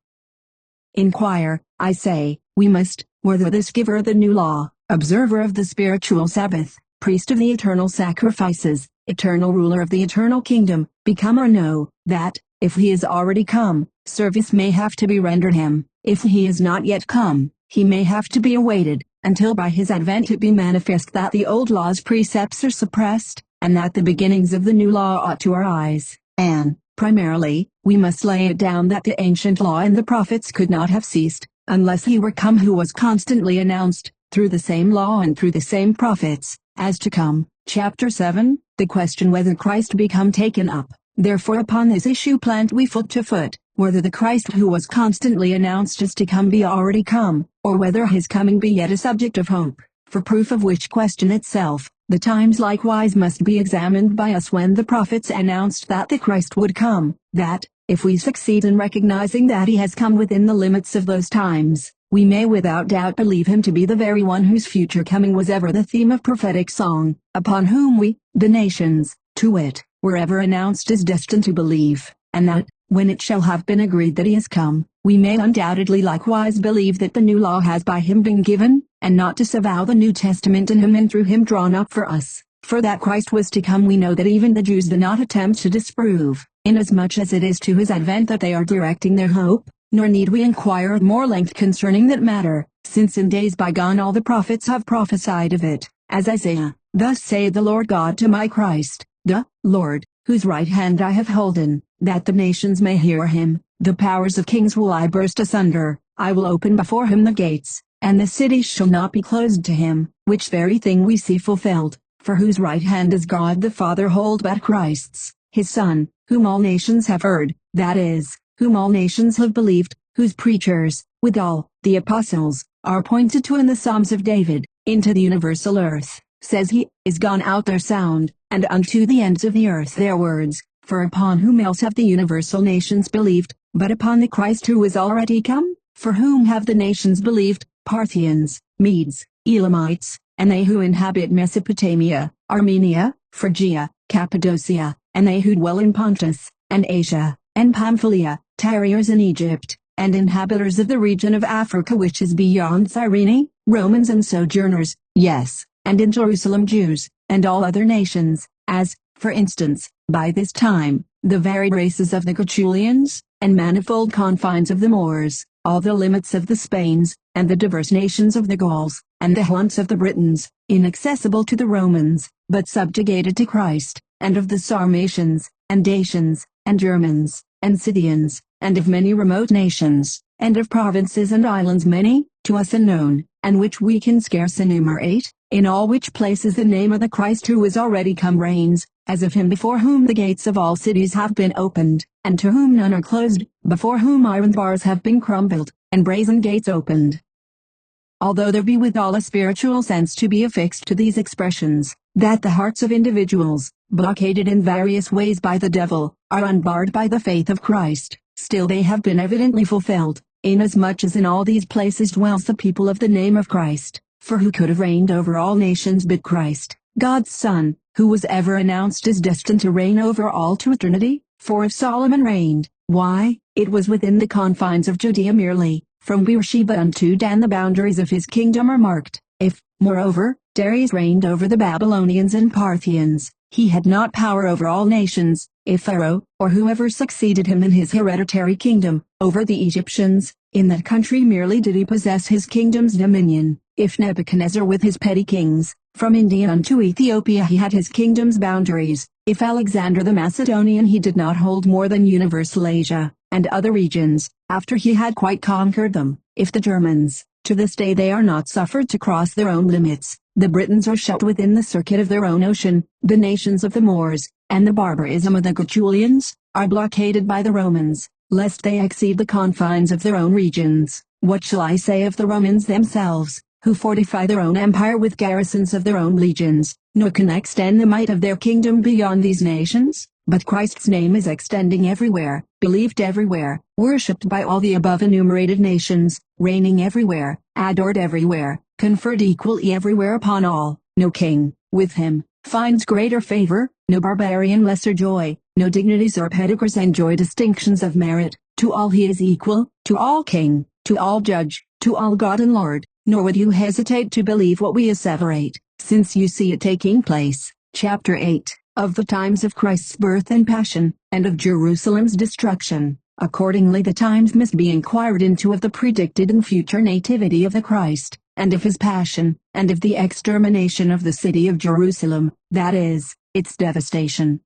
Inquire, I say, we must, whether this giver of the new law, observer of the spiritual Sabbath, priest of the eternal sacrifices, eternal ruler of the eternal kingdom, become or no, that, if he is already come, service may have to be rendered him; if he is not yet come, he may have to be awaited, until by his advent it be manifest that the old law's precepts are suppressed, and that the beginnings of the new law ought to arise, and, Primarily, we must lay it down that the ancient law and the prophets could not have ceased, unless he were come who was constantly announced, through the same law and through the same prophets, as to come. Chapter 7, the question whether Christ become taken up. Therefore upon this issue plant we foot to foot, whether the Christ who was constantly announced is to come be already come, or whether his coming be yet a subject of hope. For proof of which question itself, the times likewise must be examined by us when the prophets announced that the Christ would come, that, if we succeed in recognizing that he has come within the limits of those times, we may without doubt believe him to be the very one whose future coming was ever the theme of prophetic song, upon whom we, the nations, to wit, were ever announced as destined to believe, and that, when it shall have been agreed that he is come, we may undoubtedly likewise believe that the new law has by him been given, and not disavow the New Testament in him and through him drawn up for us. For that Christ was to come we know that even the Jews do not attempt to disprove, inasmuch as it is to his advent that they are directing their hope, nor need we inquire at more length concerning that matter, since in days bygone all the prophets have prophesied of it, as Isaiah, thus saith the Lord God to my Christ, the Lord, whose right hand I have holden, that the nations may hear him, the powers of kings will I burst asunder, I will open before him the gates, and the cities shall not be closed to him, which very thing we see fulfilled, for whose right hand does God the Father hold but Christ's, his Son, whom all nations have heard, that is, whom all nations have believed, whose preachers, withal, the apostles, are pointed to in the Psalms of David, into the universal earth, says he, is gone out their sound, and unto the ends of the earth their words, for upon whom else have the universal nations believed, but upon the Christ who is already come? For whom have the nations believed? Parthians, Medes, Elamites, and they who inhabit Mesopotamia, Armenia, Phrygia, Cappadocia, and they who dwell in Pontus, and Asia, and Pamphylia, tarriers in Egypt, and inhabitants of the region of Africa which is beyond Cyrene, Romans and sojourners, yes, and in Jerusalem Jews, and all other nations, as, for instance, by this time, the varied races of the Tertullians, and manifold confines of the Moors, all the limits of the Spains, and the diverse nations of the Gauls, and the haunts of the Britons, inaccessible to the Romans, but subjugated to Christ, and of the Sarmatians, and Dacians, and Germans, and Scythians, and of many remote nations, and of provinces and islands many, to us unknown, and which we can scarce enumerate, in all which places the name of the Christ who is already come reigns, as of him before whom the gates of all cities have been opened, and to whom none are closed, before whom iron bars have been crumbled, and brazen gates opened. Although there be withal a spiritual sense to be affixed to these expressions, that the hearts of individuals, blockaded in various ways by the devil, are unbarred by the faith of Christ, still they have been evidently fulfilled, inasmuch as in all these places dwells the people of the name of Christ, for who could have reigned over all nations but Christ, God's Son, who was ever announced as destined to reign over all to eternity? For if Solomon reigned, why, it was within the confines of Judea merely, from Beersheba unto Dan the boundaries of his kingdom are marked. If, moreover, Darius reigned over the Babylonians and Parthians, he had not power over all nations. If Pharaoh, or whoever succeeded him in his hereditary kingdom, over the Egyptians, in that country merely did he possess his kingdom's dominion. If Nebuchadnezzar with his petty kings, from India unto Ethiopia he had his kingdom's boundaries. If Alexander the Macedonian he did not hold more than universal Asia, and other regions, after he had quite conquered them. If the Germans, to this day they are not suffered to cross their own limits, the Britons are shut within the circuit of their own ocean, the nations of the Moors, and the barbarism of the Tertullians, are blockaded by the Romans, lest they exceed the confines of their own regions. What shall I say of the Romans themselves, who fortify their own empire with garrisons of their own legions, nor can extend the might of their kingdom beyond these nations? But Christ's name is extending everywhere, believed everywhere, worshipped by all the above enumerated nations, reigning everywhere, adored everywhere, conferred equally everywhere upon all. No king, with him, finds greater favor, no barbarian lesser joy, no dignities or pedigrees enjoy distinctions of merit. To all he is equal, to all king, to all judge, to all God and Lord. Nor would you hesitate to believe what we asseverate, since you see it taking place. Chapter 8, of the times of Christ's birth and passion, and of Jerusalem's destruction. Accordingly the times must be inquired into of the predicted and future nativity of the Christ, and of his passion, and of the extermination of the city of Jerusalem, that is, its devastation.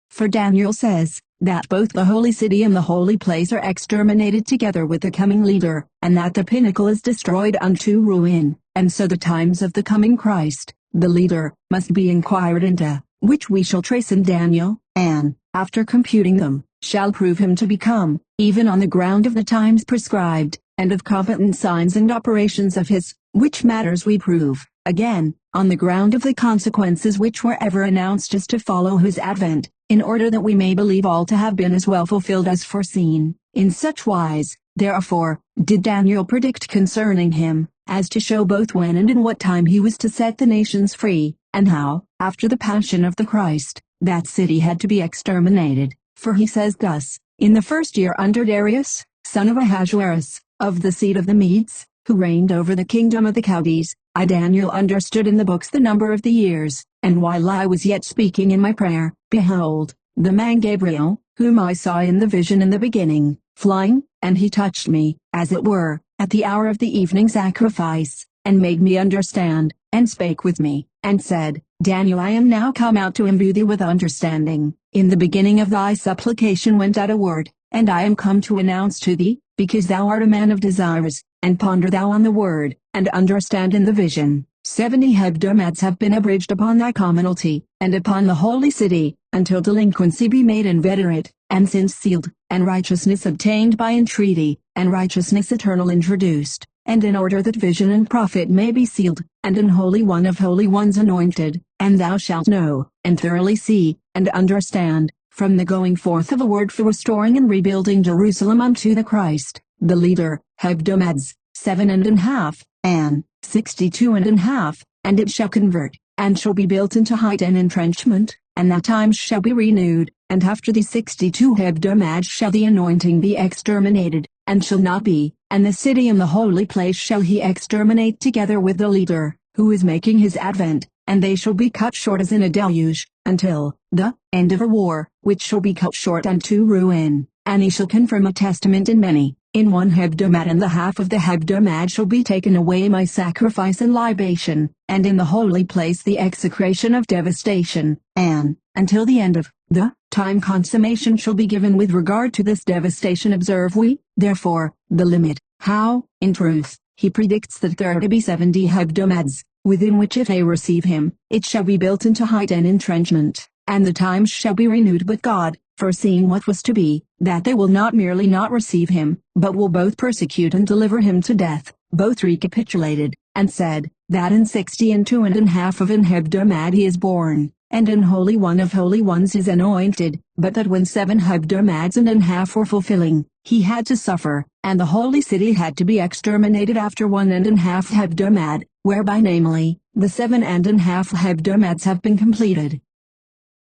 For Daniel says, that both the holy city and the holy place are exterminated together with the coming leader, and that the pinnacle is destroyed unto ruin, and so the times of the coming Christ, the leader, must be inquired into, which we shall trace in Daniel, and, after computing them, shall prove him to become, even on the ground of the times prescribed, and of competent signs and operations of his, which matters we prove, again, on the ground of the consequences which were ever announced as to follow his advent, in order that we may believe all to have been as well fulfilled as foreseen. In such wise, therefore, did Daniel predict concerning him, as to show both when and in what time he was to set the nations free, and how, after the passion of the Christ, that city had to be exterminated. For he says thus, in the first year under Darius, son of Ahasuerus, of the seed of the Medes, who reigned over the kingdom of the Chaldees, I Daniel understood in the books the number of the years, and while I was yet speaking in my prayer, behold, the man Gabriel, whom I saw in the vision in the beginning, flying, and he touched me, as it were, at the hour of the evening sacrifice, and made me understand, and spake with me, and said, Daniel, I am now come out to imbue thee with understanding. In the beginning of thy supplication went out a word, and I am come to announce to thee, because thou art a man of desires, and ponder thou on the word, and understand in the vision. 70 hebdomads have been abridged upon thy commonalty, and upon the holy city, until delinquency be made inveterate, and sins sealed, and righteousness obtained by entreaty, and righteousness eternal introduced, and in order that vision and prophet may be sealed, and an holy one of holy ones anointed, and thou shalt know, and thoroughly see, and understand, from the going forth of a word for restoring and rebuilding Jerusalem unto the Christ, the leader, hebdomads, 7.5, and 62.5, and it shall convert, and shall be built into height and entrenchment, and that times shall be renewed, and after the 62 hebdomads shall the anointing be exterminated, and shall not be, and the city and the holy place shall he exterminate together with the leader, who is making his advent, and they shall be cut short as in a deluge, until the end of a war, which shall be cut short unto ruin, and he shall confirm a testament in many. In 1 hebdomad and the half of the hebdomad shall be taken away my sacrifice and libation, and in the holy place the execration of devastation, and, until the end of the time consummation shall be given with regard to this devastation. Observe we, therefore, the limit, how, in truth, he predicts that there are to be 70 hebdomads, within which if they receive him, it shall be built into height and entrenchment, and the times shall be renewed. But God, foreseeing what was to be, that they will not merely not receive him, but will both persecute and deliver him to death, both recapitulated, and said, that in 60.5 of an hebdomad he is born, and an holy one of holy ones is anointed, but that when 7 hebdomads and an half were fulfilling, he had to suffer, and the holy city had to be exterminated after 1.5 hebdomad, whereby namely, the 7.5 hebdomads have been completed.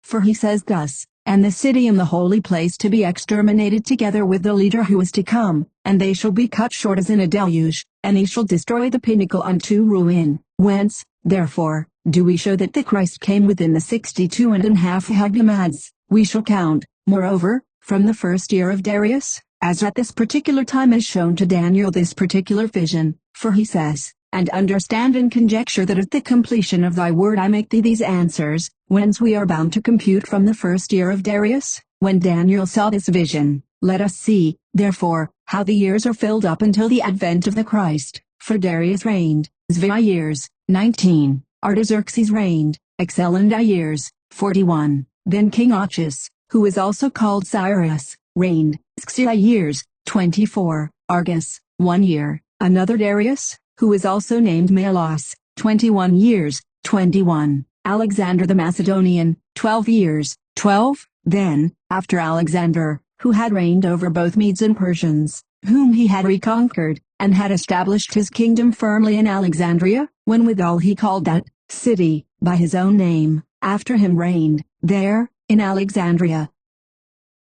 For he says thus, and the city and the holy place to be exterminated together with the leader who is to come, and they shall be cut short as in a deluge, and he shall destroy the pinnacle unto ruin. Whence, therefore, do we show that the Christ came within the 62.5 hebdomads? We shall count, moreover, from the first year of Darius, as at this particular time is shown to Daniel this particular vision, for he says, and understand and conjecture that at the completion of thy word I make thee these answers, whence we are bound to compute from the first year of Darius, when Daniel saw this vision. Let us see, therefore, how the years are filled up until the advent of the Christ. For Darius reigned, Zvi years, 19, Artaxerxes reigned, Excellendi years, 41, then King Archus, who is also called Cyrus, reigned, Xi years, 24, Argus, 1 year, another Darius, who is also named Melos, 21 years, 21, Alexander the Macedonian, 12 years, 12, then, after Alexander, who had reigned over both Medes and Persians, whom he had reconquered, and had established his kingdom firmly in Alexandria, when withal he called that city by his own name, after him reigned, there, in Alexandria,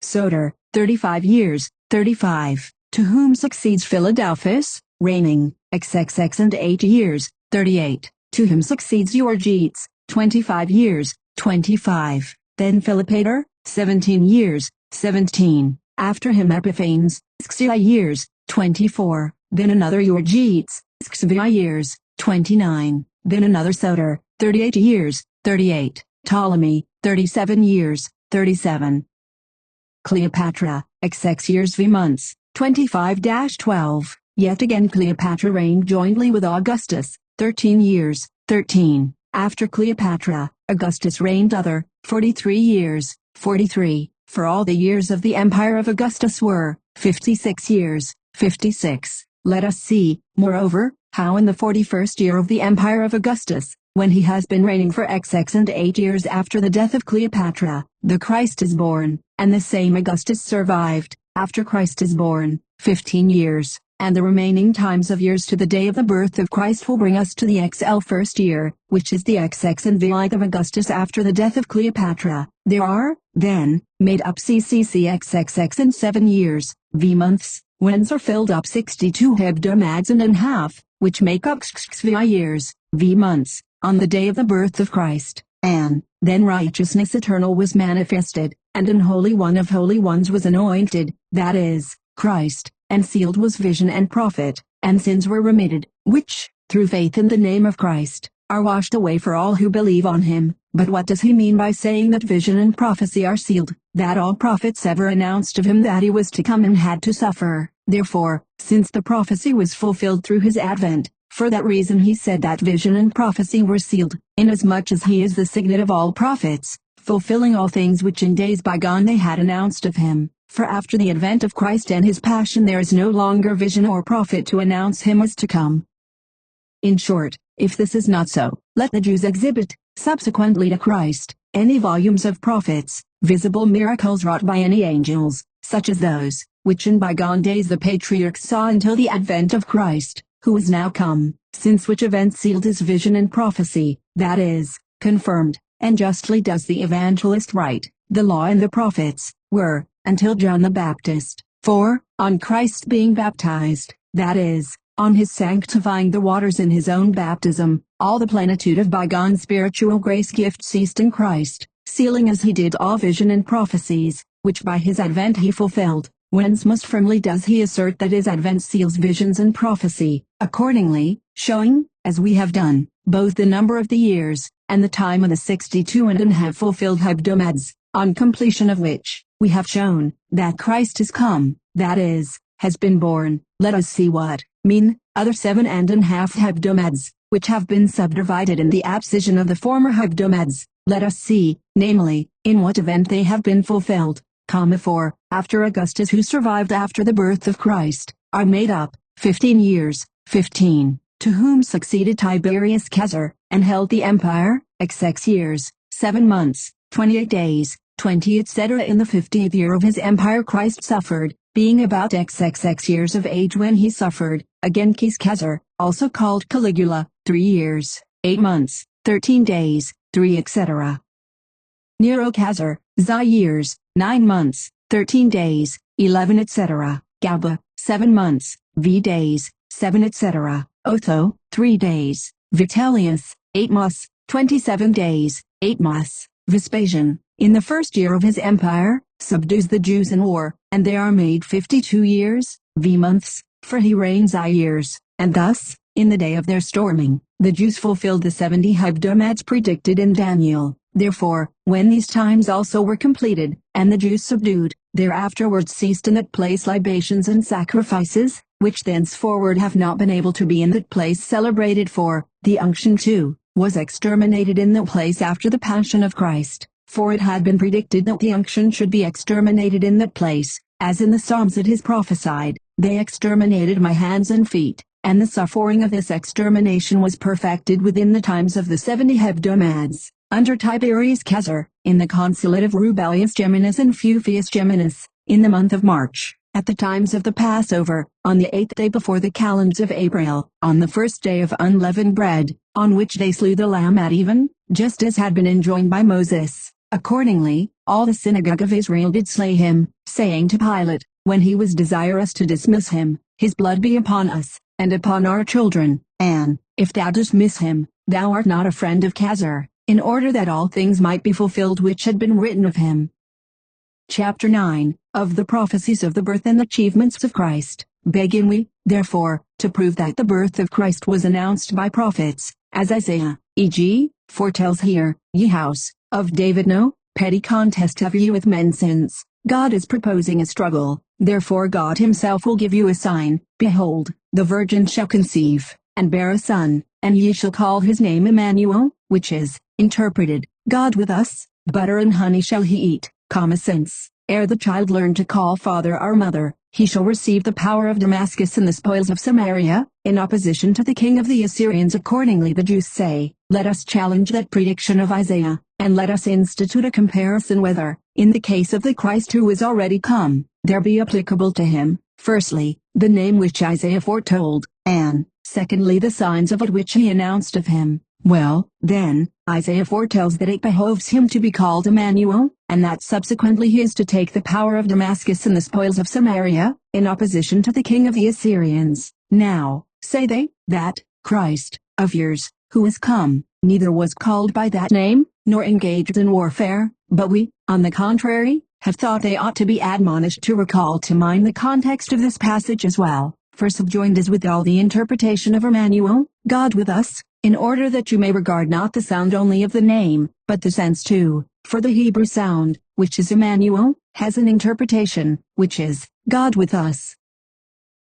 Soter, 35 years, 35, to whom succeeds Philadelphus, reigning, XXX and 8 years, 38, to him succeeds Euergetes, 25 years, 25, then Philopater, 17 years, 17, after him Epiphanes, 6 years, 24, then another Euergetes, 6 years, 29, then another Soter, 38 years, 38, Ptolemy, 37 years, 37. Cleopatra, XX years v months, 25-12. Yet again Cleopatra reigned jointly with Augustus, 13 years, 13. After Cleopatra, Augustus reigned other, 43 years, 43. For all the years of the empire of Augustus were 56 years, 56. Let us see, moreover, how in the 41st year of the empire of Augustus, when he has been reigning for XX and 8 years after the death of Cleopatra, the Christ is born, and the same Augustus survived, after Christ is born, 15 years, and the remaining times of years to the day of the birth of Christ will bring us to the XL first year, which is the XX and VI of Augustus after the death of Cleopatra. There are, then, made up CCCXXX in 7 years, V months, whence are filled up 62 hebdomads and half, which make up XXVI years, V months, on the day of the birth of Christ. And then righteousness eternal was manifested, and an Holy One of Holy Ones was anointed, that is, Christ, and sealed was vision and prophet, and sins were remitted, which, through faith in the name of Christ, are washed away for all who believe on him. But what does he mean by saying that vision and prophecy are sealed? That all prophets ever announced of him that he was to come and had to suffer. Therefore, since the prophecy was fulfilled through his advent, for that reason he said that vision and prophecy were sealed, inasmuch as he is the signet of all prophets, fulfilling all things which in days bygone they had announced of him. For after the advent of Christ and his passion there is no longer vision or prophet to announce him as to come. In short, if this is not so, let the Jews exhibit, subsequently to Christ, any volumes of prophets, visible miracles wrought by any angels, such as those, which in bygone days the patriarchs saw until the advent of Christ, who is now come, since which event sealed his vision and prophecy, that is, confirmed, and justly does the evangelist write, the law and the prophets, were, until John the Baptist. For, on Christ being baptized, that is, on his sanctifying the waters in his own baptism, all the plenitude of bygone spiritual grace gift ceased in Christ, sealing as he did all vision and prophecies, which by his advent he fulfilled. Whence most firmly does he assert that his advent seals visions and prophecy, accordingly, showing, as we have done, both the number of the years, and the time of the 62 and have fulfilled hebdomads, on completion of which, we have shown, that Christ is come, that is, has been born. Let us see what mean other 7 and half hebdomads, which have been subdivided in the abscission of the former hebdomads. Let us see, namely, in what event they have been fulfilled. For, after Augustus who survived after the birth of Christ, are made up, 15 years, 15, to whom succeeded Tiberius Caesar, and held the empire, XX years, 7 months, 28 days, 20 etc. In the 50th year of his empire Christ suffered, being about XXX years of age when he suffered. Again Caesar, also called Caligula, 3 years, 8 months, 13 days, 3 etc. Nero Caesar, Xi years, 9 months, 13 days, 11 etc. Galba, 7 months, V days, 7 etc. Otho, 3 days. Vitellius, 8 months, 27 days, 8 months. Vespasian, in the first year of his empire, subdues the Jews in war, and they are made 52 years, V months, for he reigns I years, and thus, in the day of their storming, the Jews fulfilled the 70 hebdomads predicted in Daniel. Therefore, when these times also were completed, and the Jews subdued, there afterwards ceased in that place libations and sacrifices, which thenceforward have not been able to be in that place celebrated. For, the unction too, was exterminated in that place after the passion of Christ, for it had been predicted that the unction should be exterminated in that place, as in the Psalms it is prophesied, they exterminated my hands and feet, and the suffering of this extermination was perfected within the times of the 70 hebdomads. Under Tiberius Caesar, in the consulate of Rubelius Geminus and Fufius Geminus, in the month of March, at the times of the Passover, on the 8th day before the calends of April, on the first day of unleavened bread, on which they slew the lamb at even, just as had been enjoined by Moses. Accordingly, all the synagogue of Israel did slay him, saying to Pilate, when he was desirous to dismiss him, his blood be upon us, and upon our children, and, if thou dismiss him, thou art not a friend of Caesar, in order that all things might be fulfilled which had been written of him. Chapter 9, of the prophecies of the birth and achievements of Christ. Begin we, therefore, to prove that the birth of Christ was announced by prophets, as Isaiah, e.g., foretells here, ye house of David, no petty contest have ye with men since, God is proposing a struggle. Therefore God himself will give you a sign. Behold, the virgin shall conceive, and bear a son, and ye shall call his name Emmanuel, which is, interpreted, God with us. Butter and honey shall he eat, since, ere the child learn to call father or mother, he shall receive the power of Damascus and the spoils of Samaria, in opposition to the king of the Assyrians. Accordingly the Jews say, let us challenge that prediction of Isaiah, and let us institute a comparison whether, in the case of the Christ who is already come, there be applicable to him, firstly, the name which Isaiah foretold, and, secondly, the signs of it which he announced of him. Well, then, Isaiah foretells that it behoves him to be called Emmanuel, and that subsequently he is to take the power of Damascus and the spoils of Samaria, in opposition to the king of the Assyrians. Now, say they, that Christ, of years, who is come, neither was called by that name, nor engaged in warfare, but we, on the contrary, have thought they ought to be admonished to recall to mind the context of this passage as well, for subjoined is withal the interpretation of Emmanuel, God with us, in order that you may regard not the sound only of the name, but the sense too, for the Hebrew sound, which is Emmanuel, has an interpretation, which is, God with us.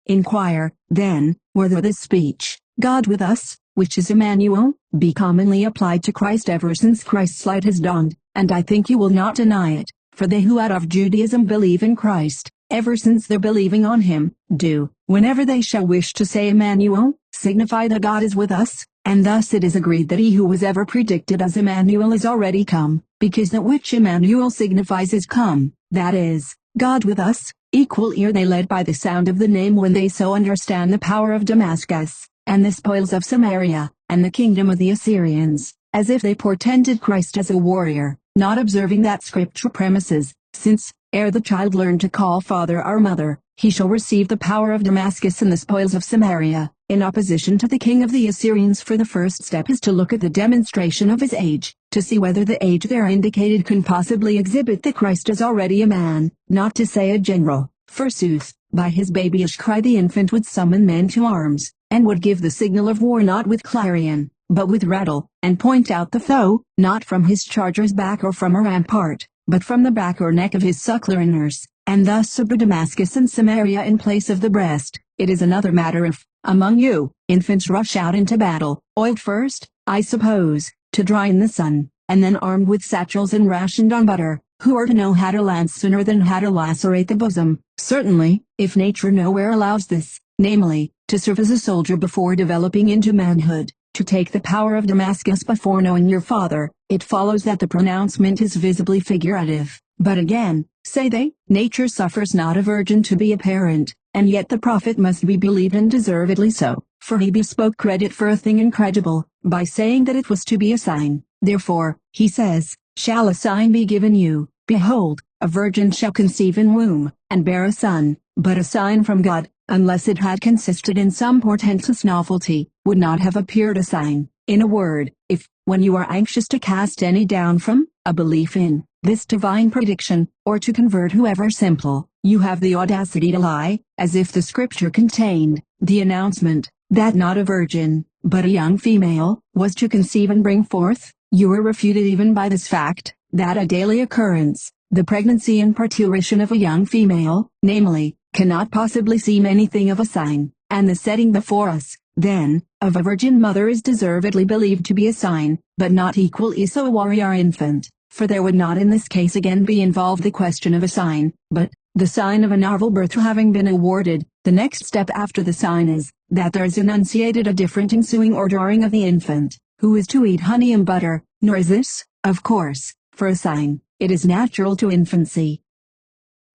Inquire, then, whether this speech, God with us, which is Emmanuel, be commonly applied to Christ ever since Christ's light has dawned, and I think you will not deny it, for they who out of Judaism believe in Christ, ever since their believing on him, do, whenever they shall wish to say Emmanuel, signify that God is with us, and thus it is agreed that he who was ever predicted as Emmanuel is already come, because that which Emmanuel signifies is come, that is, God with us. Equal ear they led by the sound of the name when they so understand the power of Damascus, and the spoils of Samaria, and the kingdom of the Assyrians, as if they portended Christ as a warrior, not observing that scripture premises, since, ere the child learn to call father or mother, he shall receive the power of Damascus and the spoils of Samaria, in opposition to the king of the Assyrians. For the first step is to look at the demonstration of his age, to see whether the age there indicated can possibly exhibit that Christ is already a man, not to say a general. Forsooth, by his babyish cry the infant would summon men to arms, and would give the signal of war not with clarion, but with rattle, and point out the foe, not from his charger's back or from a rampart, but from the back or neck of his suckler and nurse, and thus subdue Damascus and Samaria in place of the breast. It is another matter if, among you, infants rush out into battle, oiled first, I suppose, to dry in the sun, and then armed with satchels and rationed on butter, who are to know how to lance sooner than how to lacerate the bosom. Certainly, if nature nowhere allows this, namely, to serve as a soldier before developing into manhood, to take the power of Damascus before knowing your father, it follows that the pronouncement is visibly figurative. But again, say they, nature suffers not a virgin to be a parent, and yet the prophet must be believed, and deservedly so, for he bespoke credit for a thing incredible, by saying that it was to be a sign. Therefore, he says, shall a sign be given you? Behold, a virgin shall conceive in womb, and bear a son, but a sign from God, unless it had consisted in some portentous novelty, would not have appeared a sign. In a word, if, when you are anxious to cast any down from, a belief in, this divine prediction, or to convert whoever simple, you have the audacity to lie, as if the scripture contained, the announcement, that not a virgin, but a young female, was to conceive and bring forth, you are refuted even by this fact, that a daily occurrence, the pregnancy and parturition of a young female, namely, cannot possibly seem anything of a sign, and the setting before us, then, of a virgin mother is deservedly believed to be a sign, but not equally so a warrior infant, for there would not in this case again be involved the question of a sign, but, the sign of a novel birth having been awarded, the next step after the sign is, that there is enunciated a different ensuing ordering of the infant, who is to eat honey and butter, nor is this, of course, for a sign, it is natural to infancy,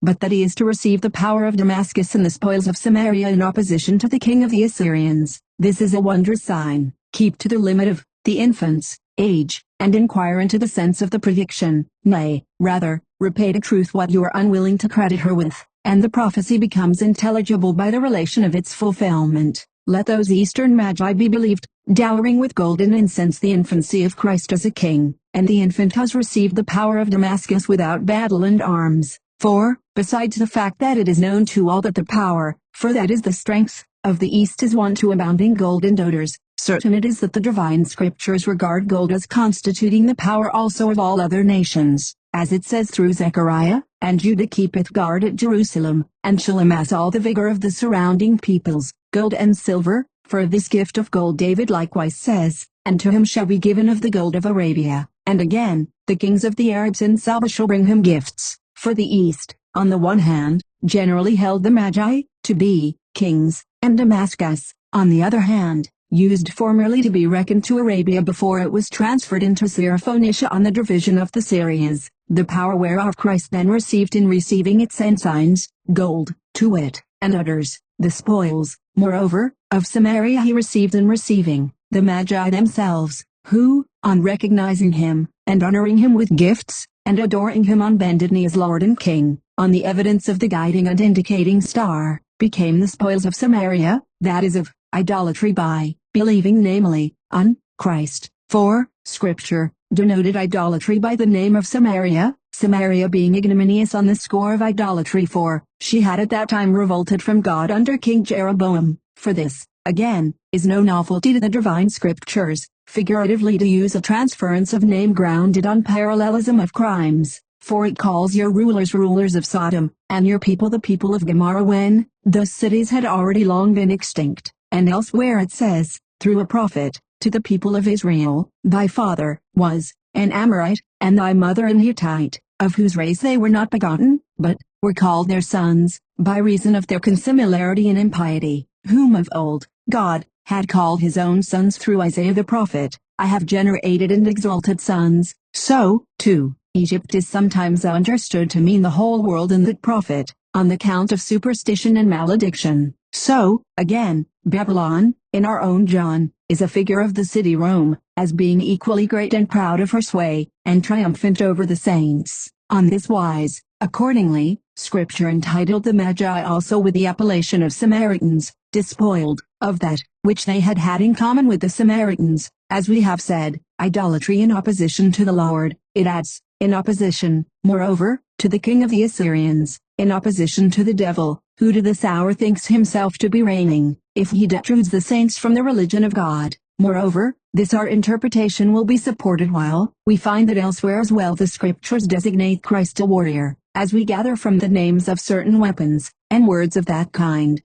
but that he is to receive the power of Damascus and the spoils of Samaria in opposition to the king of the Assyrians. This is a wondrous sign. Keep to the limit of the infant's age, and inquire into the sense of the prediction. Nay, rather, repay to truth what you are unwilling to credit her with, and the prophecy becomes intelligible by the relation of its fulfillment. Let those Eastern magi be believed, dowering with gold and incense the infancy of Christ as a king, and the infant has received the power of Damascus without battle and arms. For, besides the fact that it is known to all that the power, for that is the strength, of the East is won to abounding gold and odors, certain it is that the divine scriptures regard gold as constituting the power also of all other nations, as it says through Zechariah, and Judah keepeth guard at Jerusalem, and shall amass all the vigor of the surrounding peoples, gold and silver, for this gift of gold David likewise says, and to him shall be given of the gold of Arabia. And again, the kings of the Arabs in Saba shall bring him gifts, for the East, on the one hand, generally held the Magi to be kings, and Damascus, on the other hand, used formerly to be reckoned to Arabia before it was transferred into Syrophoenicia on the division of the Syrias, the power whereof Christ then received in receiving its ensigns, gold, to wit, and utters, the spoils, moreover, of Samaria he received in receiving, the Magi themselves, who, on recognizing him, and honoring him with gifts, and adoring him on bended knee as Lord and King, on the evidence of the guiding and indicating star, became the spoils of Samaria, that is of idolatry by believing namely on Christ. For Scripture denoted idolatry by the name of Samaria, Samaria being ignominious on the score of idolatry, for she had at that time revolted from God under King Jeroboam. For this, again, is no novelty to the divine Scriptures, figuratively to use a transference of name grounded on parallelism of crimes, for it calls your rulers rulers of Sodom, and your people the people of Gomorrah when those cities had already long been extinct. And elsewhere it says, through a prophet, to the people of Israel, thy father was an Amorite, and thy mother an Hittite, of whose race they were not begotten, but were called their sons, by reason of their consimilarity in impiety, whom of old God had called his own sons through Isaiah the prophet, I have generated and exalted sons. So, too, Egypt is sometimes understood to mean the whole world in that prophet, on the count of superstition and malediction. So, again, Babylon, in our own John, is a figure of the city Rome, as being equally great and proud of her sway, and triumphant over the saints. On this wise, accordingly, Scripture entitled the Magi also with the appellation of Samaritans, despoiled of that which they had had in common with the Samaritans, as we have said, idolatry in opposition to the Lord. It adds, in opposition, moreover, to the king of the Assyrians, in opposition to the devil, who to this hour thinks himself to be reigning, if he detrudes the saints from the religion of God. Moreover, this our interpretation will be supported while we find that elsewhere as well the Scriptures designate Christ a warrior, as we gather from the names of certain weapons, and words of that kind.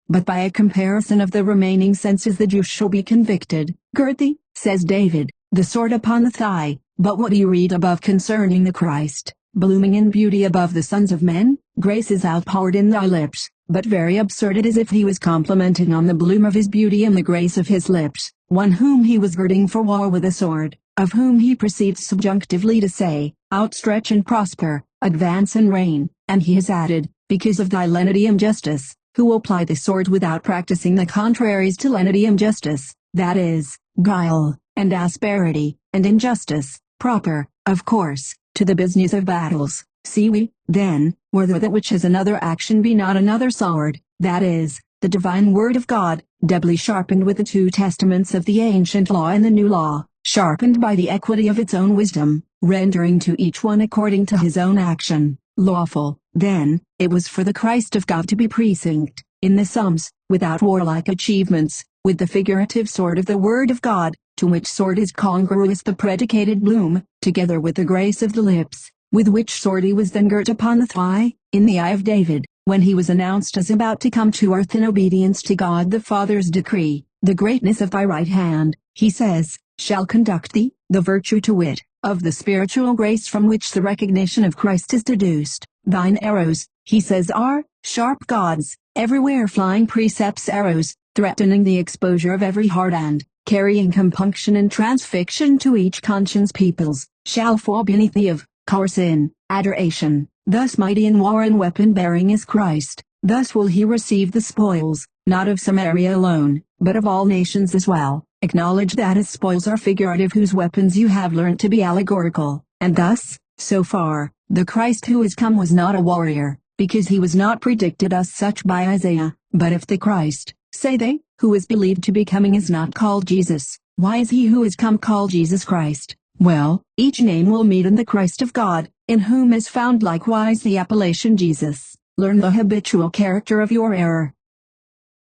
But by a comparison of the remaining senses the Jews shall be convicted. Gird thee, says David, the sword upon the thigh. But what do you read above concerning the Christ, blooming in beauty above the sons of men? Grace is outpoured in thy lips, but very absurd it is if he was complimenting on the bloom of his beauty and the grace of his lips, one whom he was girding for war with a sword, of whom he proceeds subjunctively to say, outstretch and prosper, advance and reign, and he has added, because of thy lenity and justice, who will ply the sword without practicing the contraries to lenity and justice, that is, guile, and asperity, and injustice, proper, of course, to the business of battles. See we, then, whether that which has another action be not another sword, that is, the divine word of God, doubly sharpened with the two testaments of the ancient law and the new law, sharpened by the equity of its own wisdom, rendering to each one according to his own action, lawful. Then, it was for the Christ of God to be precinct, in the sums, without warlike achievements, with the figurative sword of the word of God, to which sword is congruous the predicated bloom, together with the grace of the lips, with which sword he was then girt upon the thigh, in the eye of David, when he was announced as about to come to earth in obedience to God the Father's decree. The greatness of thy right hand, he says, shall conduct thee, the virtue to wit, of the spiritual grace from which the recognition of Christ is deduced. Thine arrows, he says, are sharp gods, everywhere flying precepts arrows, threatening the exposure of every heart and carrying compunction and transfixion to each conscience peoples, shall fall beneath thee of course in adoration. Thus mighty in war and weapon bearing is Christ. Thus will he receive the spoils, not of Samaria alone, but of all nations as well. Acknowledge that his spoils are figurative whose weapons you have learnt to be allegorical, and thus, so far, the Christ who is come was not a warrior, because he was not predicted as such by Isaiah. But if the Christ, say they, who is believed to be coming is not called Jesus, why is he who is come called Jesus Christ? Well, each name will meet in the Christ of God, in whom is found likewise the appellation Jesus. Learn the habitual character of your error.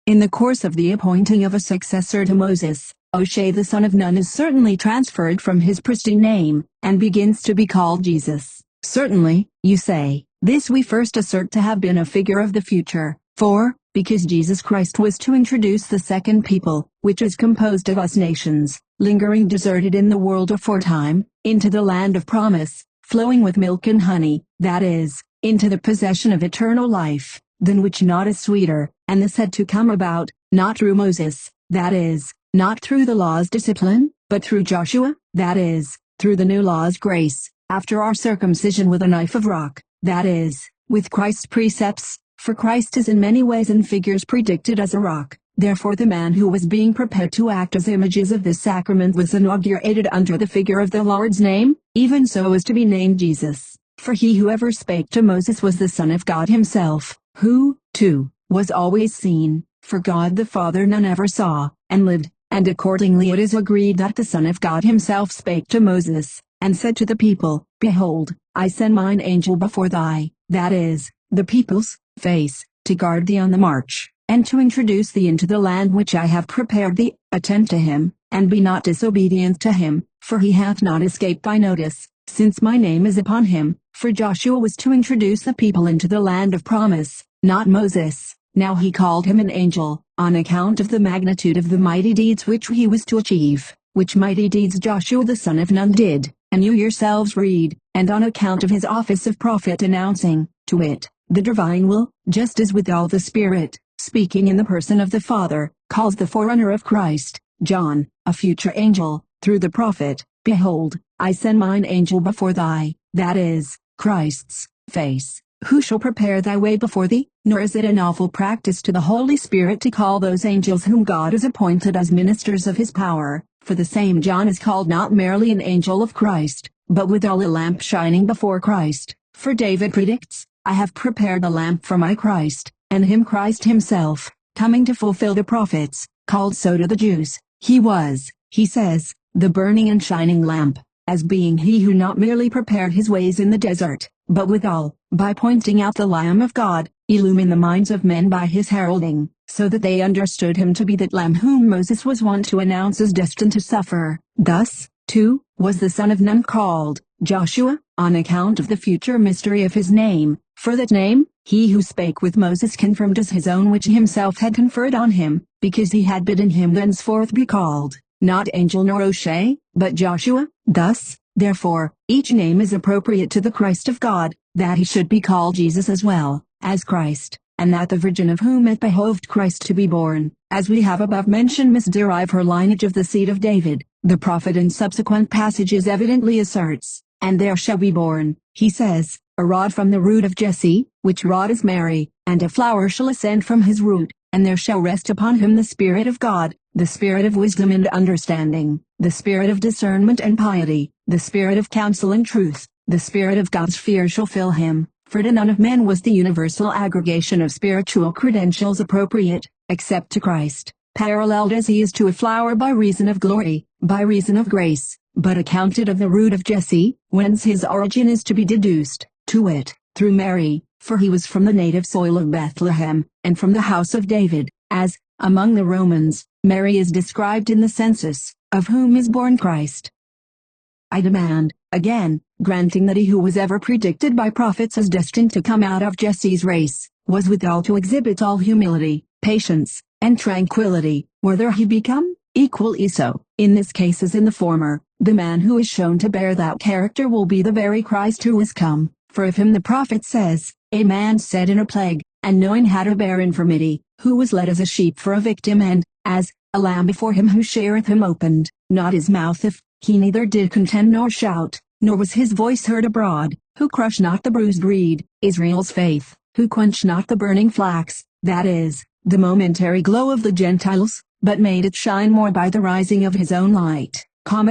In the course of the appointing of a successor to Moses, O'Shea the son of Nun is certainly transferred from his pristine name, and begins to be called Jesus. Certainly, you say, this we first assert to have been a figure of the future, for, because Jesus Christ was to introduce the second people, which is composed of us nations, lingering deserted in the world aforetime, into the land of promise, flowing with milk and honey, that is, into the possession of eternal life, than which naught is sweeter, and this had to come about, not through Moses, that is, not through the law's discipline, but through Joshua, that is, through the new law's grace, after our circumcision with a knife of rock, that is, with Christ's precepts, for Christ is in many ways and figures predicted as a rock. Therefore the man who was being prepared to act as images of this sacrament was inaugurated under the figure of the Lord's name, even so as to be named Jesus. For he who ever spake to Moses was the Son of God himself, who, too, was always seen, for God the Father none ever saw, and lived, and accordingly it is agreed that the Son of God himself spake to Moses, and said to the people, Behold, I send mine angel before thy, that is, the people's, face, to guard thee on the march, and to introduce thee into the land which I have prepared thee. Attend to him, and be not disobedient to him, for he hath not escaped thy notice, since my name is upon him. For Joshua was to introduce the people into the land of promise, not Moses. Now he called him an angel, on account of the magnitude of the mighty deeds which he was to achieve, which mighty deeds Joshua the son of Nun did, and you yourselves read, and on account of his office of prophet announcing, to wit, the divine will, just as withal the Spirit, speaking in the person of the Father, calls the forerunner of Christ, John, a future angel, through the prophet, Behold, I send mine angel before thy, that is, Christ's, face, who shall prepare thy way before thee. Nor is it an awful practice to the Holy Spirit to call those angels whom God has appointed as ministers of his power, for the same John is called not merely an angel of Christ, but withal a lamp shining before Christ. For David predicts, I have prepared a lamp for my Christ, and him Christ himself, coming to fulfill the prophets, called so to the Jews. He was, he says, the burning and shining lamp, as being he who not merely prepared his ways in the desert, but withal, by pointing out the Lamb of God, illumined the minds of men by his heralding, so that they understood him to be that Lamb whom Moses was wont to announce as destined to suffer. Thus, too, was the son of Nun called Joshua, on account of the future mystery of his name. For that name, he who spake with Moses confirmed as his own which himself had conferred on him, because he had bidden him thenceforth be called, not angel nor O'Shea, but Joshua. Thus, therefore, each name is appropriate to the Christ of God, that he should be called Jesus as well, as Christ, and that the Virgin of whom it behoved Christ to be born, as we have above mentioned, must derive her lineage of the seed of David. The prophet in subsequent passages evidently asserts, and there shall be born, he says, a rod from the root of Jesse, which rod is Mary, and a flower shall ascend from his root, and there shall rest upon him the Spirit of God, the Spirit of wisdom and understanding, the Spirit of discernment and piety, the Spirit of counsel and truth, the Spirit of God's fear shall fill him. For to none of men was the universal aggregation of spiritual credentials appropriate, except to Christ, paralleled as he is to a flower by reason of glory, by reason of grace, but accounted of the root of Jesse, whence his origin is to be deduced, to wit, through Mary, for he was from the native soil of Bethlehem, and from the house of David, as, among the Romans, Mary is described in the census, of whom is born Christ. I demand, again, granting that he who was ever predicted by prophets as destined to come out of Jesse's race, was withal to exhibit all humility, patience, and tranquility, whether he become, equally so, in this case as in the former, the man who is shown to bear that character will be the very Christ who is come. For of him the prophet says, a man said in a plague, and knowing how to bear infirmity, who was led as a sheep for a victim and, as, a lamb before him who shareth him opened, not his mouth if, he neither did contend nor shout, nor was his voice heard abroad, who crushed not the bruised reed, Israel's faith, who quenched not the burning flax, that is, the momentary glow of the Gentiles, but made it shine more by the rising of his own light,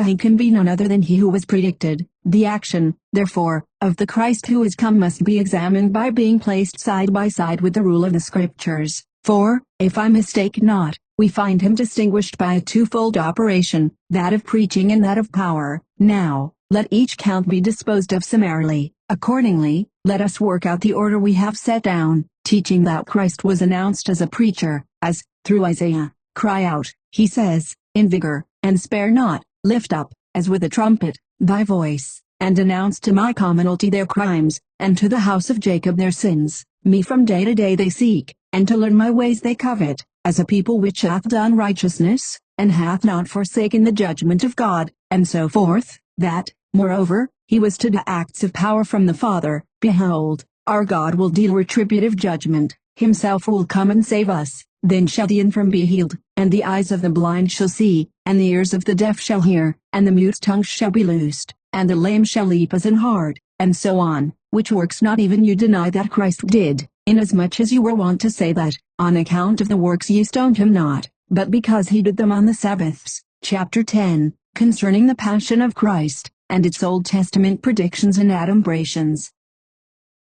he can be none other than he who was predicted. The action, therefore, of the Christ who is come must be examined by being placed side by side with the rule of the Scriptures, for, if I mistake not, we find him distinguished by a twofold operation, that of preaching and that of power. Now, let each count be disposed of summarily. Accordingly, let us work out the order we have set down, teaching that Christ was announced as a preacher, as, through Isaiah, cry out, he says, in vigor, and spare not, lift up, as with a trumpet, thy voice, and announce to my commonalty their crimes, and to the house of Jacob their sins. Me from day to day they seek, and to learn my ways they covet, as a people which hath done righteousness, and hath not forsaken the judgment of God, and so forth, that, moreover, he was to do acts of power from the Father. Behold, our God will deal retributive judgment, himself will come and save us. Then shall the infirm be healed, and the eyes of the blind shall see, and the ears of the deaf shall hear, and the mute's tongue shall be loosed, and the lame shall leap as an hart, and so on, which works not even you deny that Christ did, inasmuch as you were wont to say that, on account of the works ye stoned him not, but because he did them on the Sabbaths. Chapter 10, concerning the Passion of Christ, and its Old Testament predictions and adumbrations.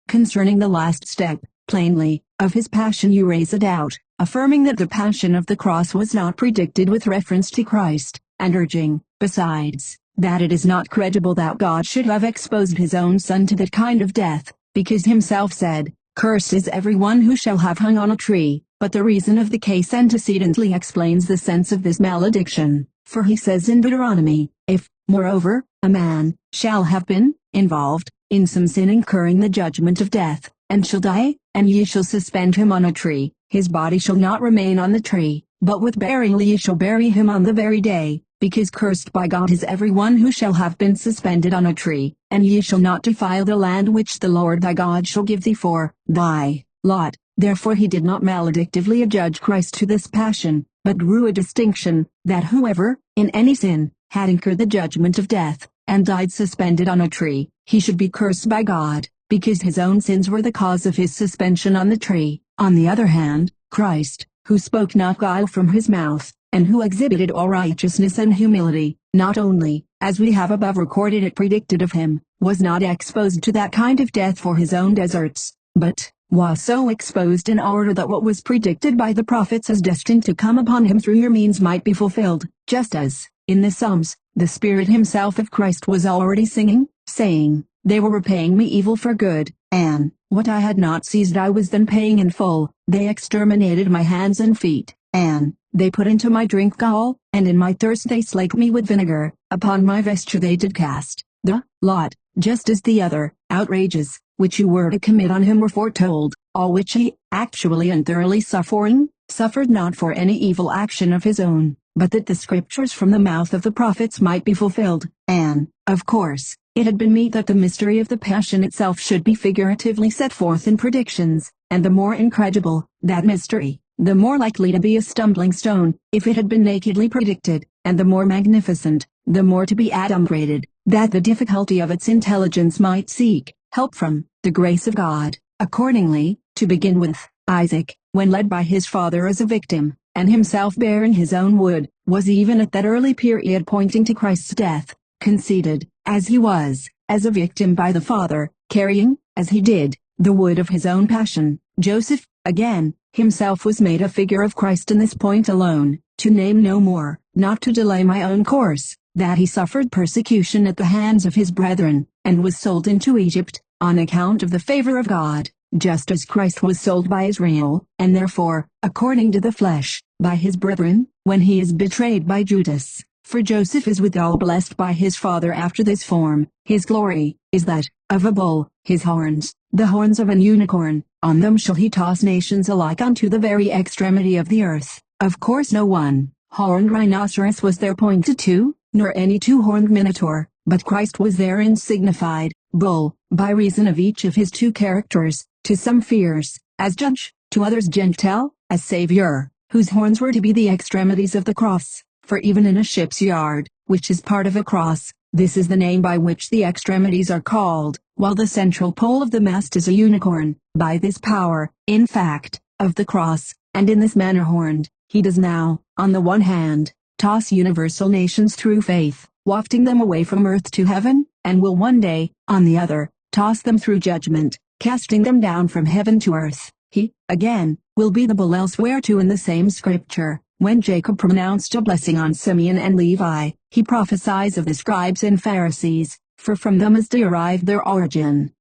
Concerning the last step, plainly, of his passion you raise a doubt, affirming that the passion of the cross was not predicted with reference to Christ, and urging, besides, that it is not credible that God should have exposed his own Son to that kind of death, because himself said, Cursed is everyone who shall have hung on a tree. But the reason of the case antecedently explains the sense of this malediction, for he says in Deuteronomy, if, moreover, a man shall have been involved in some sin incurring the judgment of death, and shall die, and ye shall suspend him on a tree, his body shall not remain on the tree, but with burial ye shall bury him on the very day, because cursed by God is every one who shall have been suspended on a tree, and ye shall not defile the land which the Lord thy God shall give thee for thy lot. Therefore he did not maledictively adjudge Christ to this passion, but drew a distinction, that whoever, in any sin, had incurred the judgment of death, and died suspended on a tree, he should be cursed by God, because his own sins were the cause of his suspension on the tree. On the other hand, Christ, who spoke not guile from his mouth, and who exhibited all righteousness and humility, not only, as we have above recorded it predicted of him, was not exposed to that kind of death for his own deserts, but was so exposed in order that what was predicted by the prophets as destined to come upon him through your means might be fulfilled, just as, in the Psalms, the Spirit himself of Christ was already singing, saying, They were repaying me evil for good, and, what I had not seized I was then paying in full. They exterminated my hands and feet, and they put into my drink gall, and in my thirst they slaked me with vinegar. Upon my vesture they did cast the lot, just as the other outrages, which you were to commit on him were foretold, all which he, actually and thoroughly suffering, suffered not for any evil action of his own, but that the scriptures from the mouth of the prophets might be fulfilled. And, of course, it had been meet that the mystery of the passion itself should be figuratively set forth in predictions, and the more incredible that mystery, the more likely to be a stumbling stone, if it had been nakedly predicted, and the more magnificent, the more to be adumbrated, that the difficulty of its intelligence might seek help from the grace of God. Accordingly, to begin with, Isaac, when led by his father as a victim, and himself bearing his own wood, was even at that early period pointing to Christ's death, conceded, as he was, as a victim by the father, carrying, as he did, the wood of his own passion. Joseph, again, himself was made a figure of Christ in this point alone, to name no more, not to delay my own course, that he suffered persecution at the hands of his brethren, and was sold into Egypt, on account of the favor of God, just as Christ was sold by Israel, and therefore, according to the flesh, by his brethren, when he is betrayed by Judas. For Joseph is withal blessed by his father after this form. His glory is that of a bull, his horns, the horns of an unicorn, on them shall he toss nations alike unto the very extremity of the earth. Of course no one-horned rhinoceros was there pointed to, nor any two-horned minotaur, but Christ was therein signified, bull, by reason of each of his two characters, to some fierce, as judge, to others gentle, as Savior, whose horns were to be the extremities of the cross. For even in a ship's yard, which is part of a cross, this is the name by which the extremities are called, while the central pole of the mast is a unicorn. By this power, in fact, of the cross, and in this manner horned, he does now, on the one hand, toss universal nations through faith, wafting them away from earth to heaven, and will one day, on the other, toss them through judgment, casting them down from heaven to earth. He, again, will be the bull elsewhere too in the same scripture. When Jacob pronounced a blessing on Simeon and Levi, he prophesies of the scribes and Pharisees, for from them is derived their origin.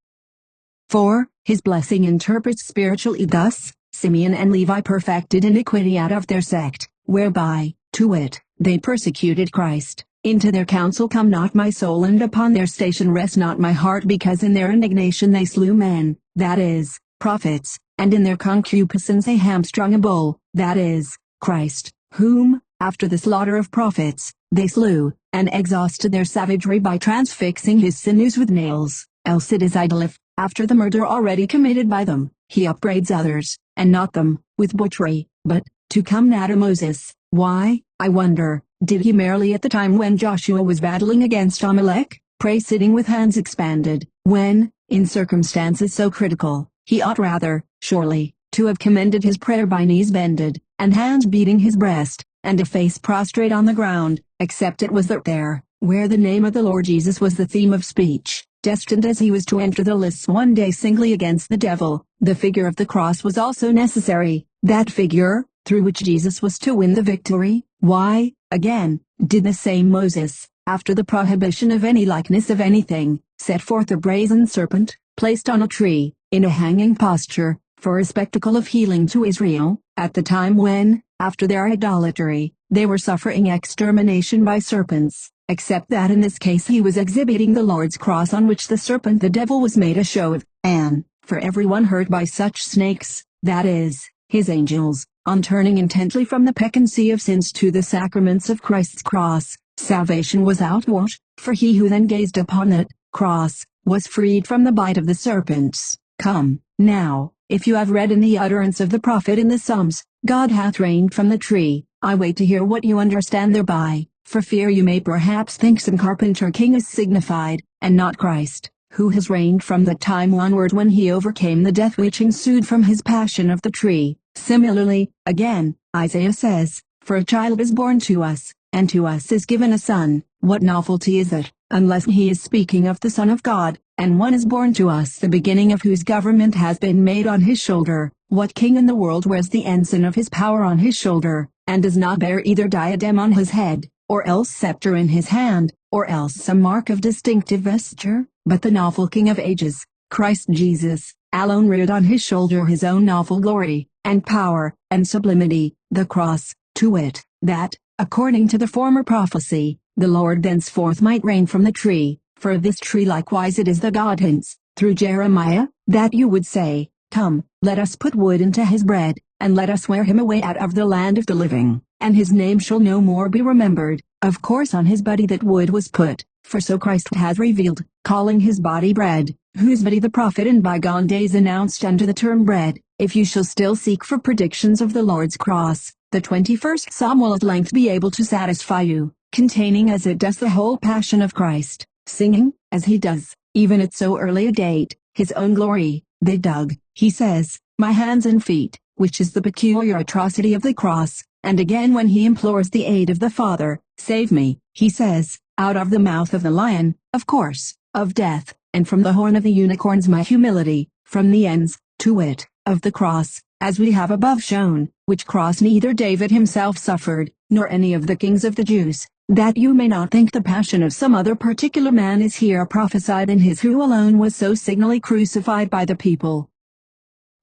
4. His blessing interprets spiritually thus, Simeon and Levi perfected iniquity out of their sect, whereby, to wit, they persecuted Christ. Into their council come not my soul, and upon their station rest not my heart, because in their indignation they slew men, that is, prophets, and in their concupiscence they hamstrung a bull, that is, Christ, whom, after the slaughter of prophets, they slew, and exhausted their savagery by transfixing his sinews with nails. Else it is idle if, after the murder already committed by them, he upbraids others, and not them, with butchery. But, to come now to Moses, why, I wonder, did he merely at the time when Joshua was battling against Amalek, pray sitting with hands expanded, when, in circumstances so critical, he ought rather, surely, to have commended his prayer by knees bended, and hands beating his breast, and a face prostrate on the ground, except it was that there, where the name of the Lord Jesus was the theme of speech, destined as he was to enter the lists one day singly against the devil, the figure of the cross was also necessary, that figure, through which Jesus was to win the victory. Why, again, did the same Moses, after the prohibition of any likeness of anything, set forth a brazen serpent, placed on a tree, in a hanging posture, for a spectacle of healing to Israel, at the time when, after their idolatry, they were suffering extermination by serpents, except that in this case he was exhibiting the Lord's cross, on which the serpent the devil was made a show of, and, for everyone hurt by such snakes, that is, his angels, on turning intently from the peck and sea of sins to the sacraments of Christ's cross, salvation was outwrought, for he who then gazed upon that cross, was freed from the bite of the serpents. Come, now, if you have read in the utterance of the prophet in the Psalms, God hath reigned from the tree, I wait to hear what you understand thereby, for fear you may perhaps think some carpenter king is signified, and not Christ, who has reigned from the time onward when he overcame the death which ensued from his passion of the tree. Similarly, again, Isaiah says, for a child is born to us, and to us is given a son. What novelty is it, unless he is speaking of the Son of God, and one is born to us, the beginning of whose government has been made on his shoulder. What king in the world wears the ensign of his power on his shoulder, and does not bear either diadem on his head, or else scepter in his hand, or else some mark of distinctive vesture, but the novel King of ages, Christ Jesus, alone reared on his shoulder his own novel glory, and power, and sublimity, the cross, to wit, that, according to the former prophecy, the Lord thenceforth might reign from the tree, for this tree likewise it is the God hints, through Jeremiah, that you would say, Come, let us put wood into his bread, and let us wear him away out of the land of the living, and his name shall no more be remembered. Of course on his body that wood was put, for so Christ has revealed, calling his body bread, whose body the prophet in bygone days announced under the term bread. If you shall still seek for predictions of the Lord's cross, the 21st Psalm will at length be able to satisfy you, containing as it does the whole passion of Christ, singing, as he does, even at so early a date, his own glory. They dug, he says, my hands and feet, which is the peculiar atrocity of the cross, and again when he implores the aid of the Father, save me, he says, out of the mouth of the lion, of course, of death, and from the horn of the unicorns my humility, from the ends, to wit, of the cross, as we have above shown, which cross neither David himself suffered, nor any of the kings of the Jews, that you may not think the passion of some other particular man is here prophesied in his who alone was so signally crucified by the people.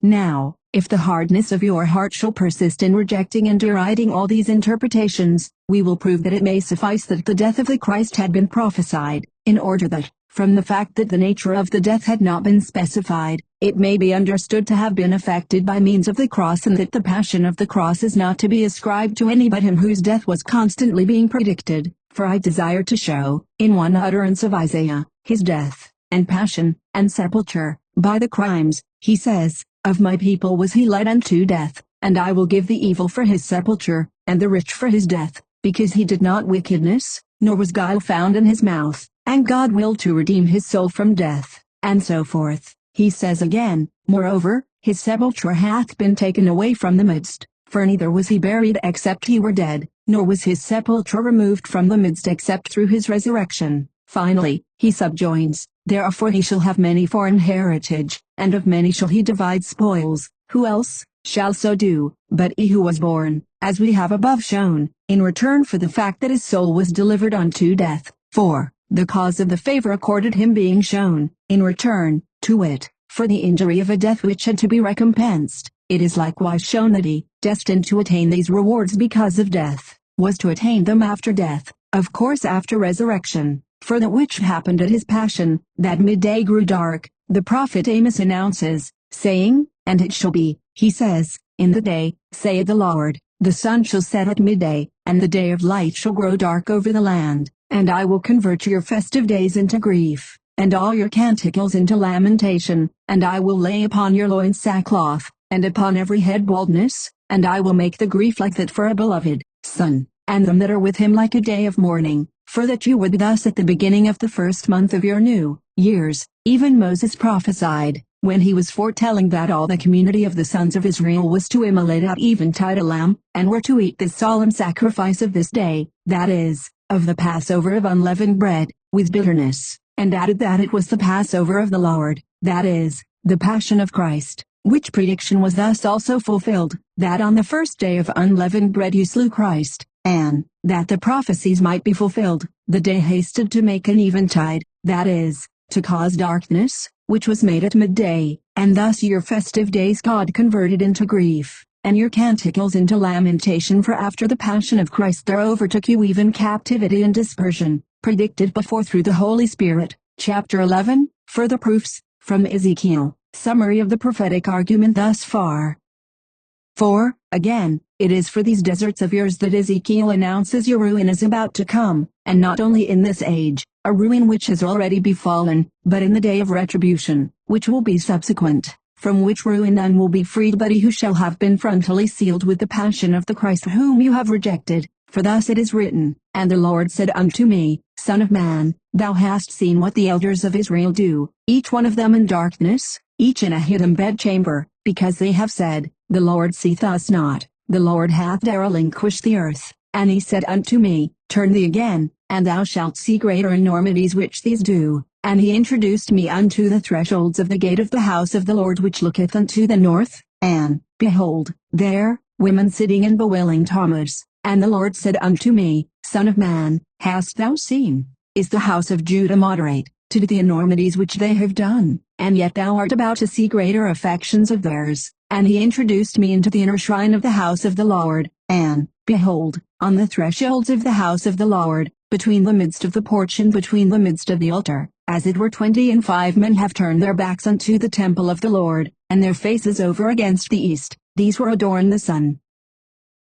Now, if the hardness of your heart shall persist in rejecting and deriding all these interpretations, we will prove that it may suffice that the death of the Christ had been prophesied, in order that, from the fact that the nature of the death had not been specified, it may be understood to have been effected by means of the cross, and that the passion of the cross is not to be ascribed to any but him whose death was constantly being predicted. For I desire to show, in one utterance of Isaiah, his death, and passion, and sepulture, by the crimes, he says, of my people was he led unto death, and I will give the evil for his sepulture, and the rich for his death, because he did not wickedness, nor was guile found in his mouth, and God willed to redeem his soul from death, and so forth. He says again, moreover, his sepulture hath been taken away from the midst, for neither was he buried except he were dead, nor was his sepulture removed from the midst except through his resurrection. Finally, he subjoins, therefore he shall have many for an heritage, and of many shall he divide spoils. Who else shall so do, but he who was born, as we have above shown, in return for the fact that his soul was delivered unto death, for the cause of the favor accorded him being shown, in return, to wit, for the injury of a death which had to be recompensed, it is likewise shown that he, destined to attain these rewards because of death, was to attain them after death, of course after resurrection. For that which happened at his passion, that midday grew dark, the prophet Amos announces, saying, "And it shall be," he says, "in the day, saith the Lord, the sun shall set at midday, and the day of light shall grow dark over the land, and I will convert your festive days into grief, and all your canticles into lamentation, and I will lay upon your loins sackcloth, and upon every head baldness, and I will make the grief like that for a beloved son, and them that are with him like a day of mourning, for that you would thus at the beginning of the first month of your new years." Even Moses prophesied, when he was foretelling that all the community of the sons of Israel was to immolate at eventide a lamb, and were to eat this solemn sacrifice of this day, that is, of the Passover of unleavened bread, with bitterness, and added that it was the Passover of the Lord, that is, the Passion of Christ, which prediction was thus also fulfilled, that on the first day of unleavened bread you slew Christ, and, that the prophecies might be fulfilled, the day hasted to make an eventide, that is, to cause darkness, which was made at midday, and thus your festive days God converted into grief, and your canticles into lamentation, for after the passion of Christ there overtook you even captivity and dispersion, predicted before through the Holy Spirit. Chapter 11, Further Proofs, from Ezekiel, summary of the prophetic argument thus far. 4. Again, it is for these deserts of yours that Ezekiel announces your ruin is about to come, and not only in this age, a ruin which has already befallen, but in the day of retribution, which will be subsequent, from which ruin none will be freed but he who shall have been frontally sealed with the passion of the Christ whom you have rejected. For thus it is written, "And the Lord said unto me, Son of man, thou hast seen what the elders of Israel do, each one of them in darkness, each in a hidden bedchamber, because they have said, The Lord seeth us not, the Lord hath relinquished the earth. And he said unto me, Turn thee again, and thou shalt see greater enormities which these do. And he introduced me unto the thresholds of the gate of the house of the Lord which looketh unto the north, and, behold, there, women sitting and bewailing Tammuz. And the Lord said unto me, Son of man, hast thou seen? Is the house of Judah moderate to the enormities which they have done? And yet thou art about to see greater affections of theirs. And he introduced me into the inner shrine of the house of the Lord, and, behold, on the thresholds of the house of the Lord, between the midst of the porch and between the midst of the altar, as it were 25 men have turned their backs unto the temple of the Lord, and their faces over against the east. These were adorned the sun.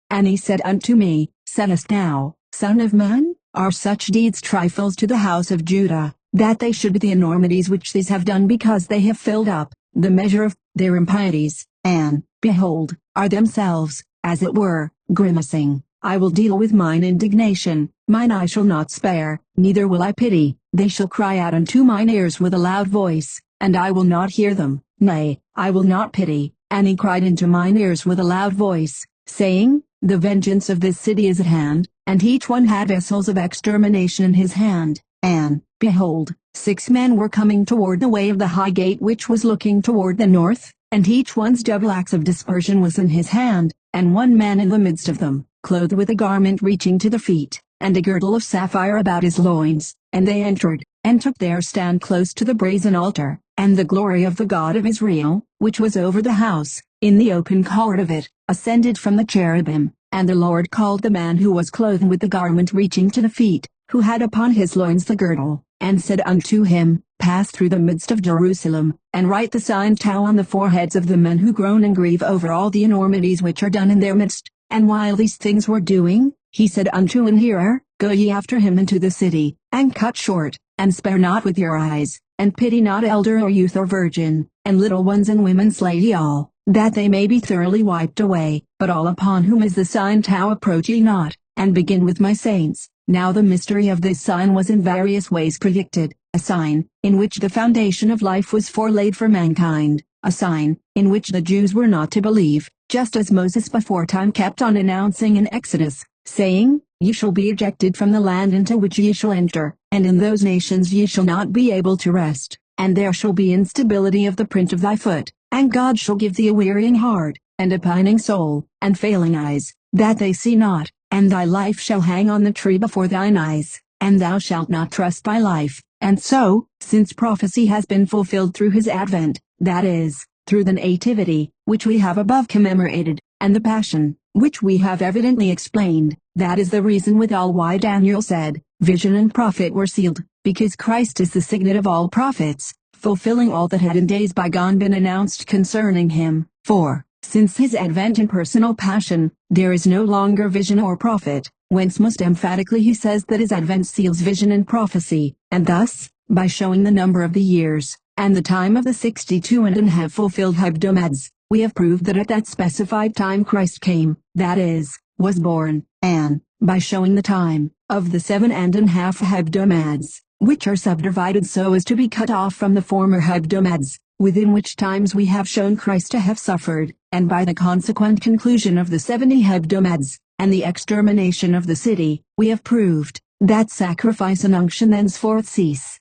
And he said unto me, Saidest thou, Son of man, are such deeds trifles to the house of Judah, that they should be the enormities which these have done, because they have filled up the measure of their impieties, and, behold, are themselves, as it were, grimacing? I will deal with mine indignation, mine eye shall not spare, neither will I pity. They shall cry out unto mine ears with a loud voice, and I will not hear them, nay, I will not pity. And he cried into mine ears with a loud voice, saying, The vengeance of this city is at hand, and each one had vessels of extermination in his hand. And, behold, 6 men were coming toward the way of the high gate which was looking toward the north, and each one's double axe of dispersion was in his hand, and one man in the midst of them, clothed with a garment reaching to the feet, and a girdle of sapphire about his loins. And they entered, and took their stand close to the brazen altar, and the glory of the God of Israel, which was over the house, in the open court of it, ascended from the cherubim. And the Lord called the man who was clothed with the garment reaching to the feet, who had upon his loins the girdle, and said unto him, Pass through the midst of Jerusalem, and write the sign tau on the foreheads of the men who groan and grieve over all the enormities which are done in their midst. And while these things were doing, he said unto an hearer, Go ye after him into the city, and cut short, and spare not with your eyes, and pity not elder or youth or virgin, and little ones and women slay ye all, that they may be thoroughly wiped away. But all upon whom is the sign tau approach ye not, and begin with my saints. Now the mystery of this sign was in various ways predicted, a sign, in which the foundation of life was forelaid for mankind, a sign, in which the Jews were not to believe, just as Moses beforetime kept on announcing in Exodus, saying, Ye shall be ejected from the land into which ye shall enter, and in those nations ye shall not be able to rest, and there shall be instability of the print of thy foot, and God shall give thee a wearying heart, and a pining soul, and failing eyes, that they see not, and thy life shall hang on the tree before thine eyes, and thou shalt not trust thy life. And so, since prophecy has been fulfilled through his advent, that is, through the nativity, which we have above commemorated, and the Passion, which we have evidently explained. That is the reason withal why Daniel said, Vision and prophet were sealed, because Christ is the signet of all prophets, fulfilling all that had in days bygone been announced concerning him. For, since his advent and personal passion, there is no longer vision or prophet, whence most emphatically he says that his advent seals vision and prophecy, and thus, by showing the number of the years, and the time of the 62 and have fulfilled hebdomads, we have proved that at that specified time Christ came, that is, was born, and, by showing the time, of the 7.5 hebdomads, which are subdivided so as to be cut off from the former hebdomads, within which times we have shown Christ to have suffered, and by the consequent conclusion of the 70 hebdomads, and the extermination of the city, we have proved, that sacrifice and unction thenceforth cease.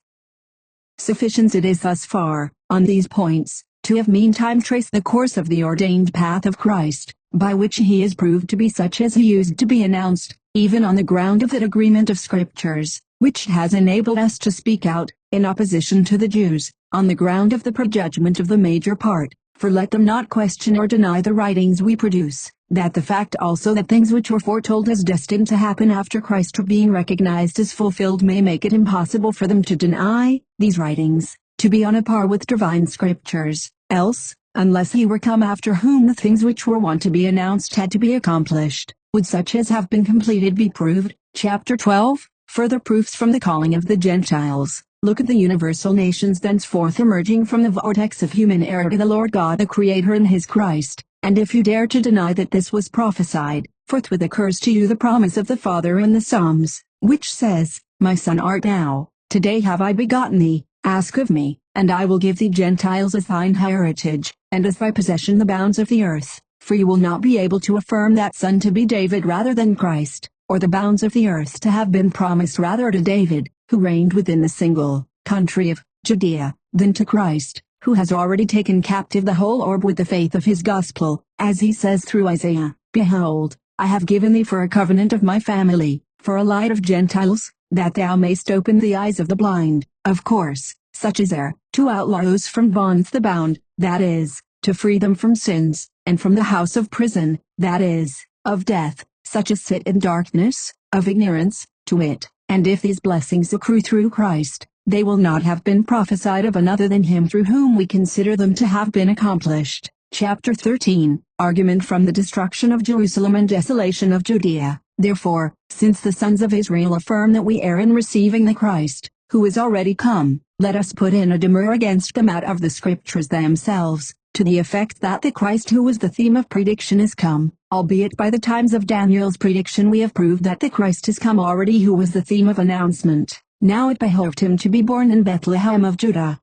Sufficient it is thus far, on these points, to have meantime traced the course of the ordained path of Christ, by which he is proved to be such as he used to be announced, even on the ground of that agreement of Scriptures, which has enabled us to speak out, in opposition to the Jews, on the ground of the prejudgment of the major part, for let them not question or deny the writings we produce, that the fact also that things which were foretold as destined to happen after Christ being recognized as fulfilled may make it impossible for them to deny these writings, to be on a par with divine Scriptures, else, unless he were come after whom the things which were wont to be announced had to be accomplished, would such as have been completed be proved. Chapter 12, Further Proofs from the Calling of the Gentiles. Look at the universal nations thenceforth emerging from the vortex of human error to the Lord God the Creator and his Christ, and if you dare to deny that this was prophesied, forthwith occurs to you the promise of the Father in the Psalms, which says, My son art thou, today have I begotten thee, ask of me, and I will give thee Gentiles as thine heritage, and as thy possession the bounds of the earth, for you will not be able to affirm that son to be David rather than Christ, or the bounds of the earth to have been promised rather to David, who reigned within the single country of Judea, than to Christ, who has already taken captive the whole orb with the faith of his gospel, as he says through Isaiah, Behold, I have given thee for a covenant of my family, for a light of Gentiles, that thou mayst open the eyes of the blind. Of course, such as are, to outlaw those from bonds the bound, that is, to free them from sins, and from the house of prison, that is, of death, such as sit in darkness, of ignorance, to wit, and if these blessings accrue through Christ, they will not have been prophesied of another than him through whom we consider them to have been accomplished. Chapter 13, Argument from the Destruction of Jerusalem and Desolation of Judea. Therefore, since the sons of Israel affirm that we err in receiving the Christ, who is already come, let us put in a demur against them out of the Scriptures themselves, to the effect that the Christ who was the theme of prediction is come, albeit by the times of Daniel's prediction we have proved that the Christ is come already who was the theme of announcement. Now it behoved him to be born in Bethlehem of Judah.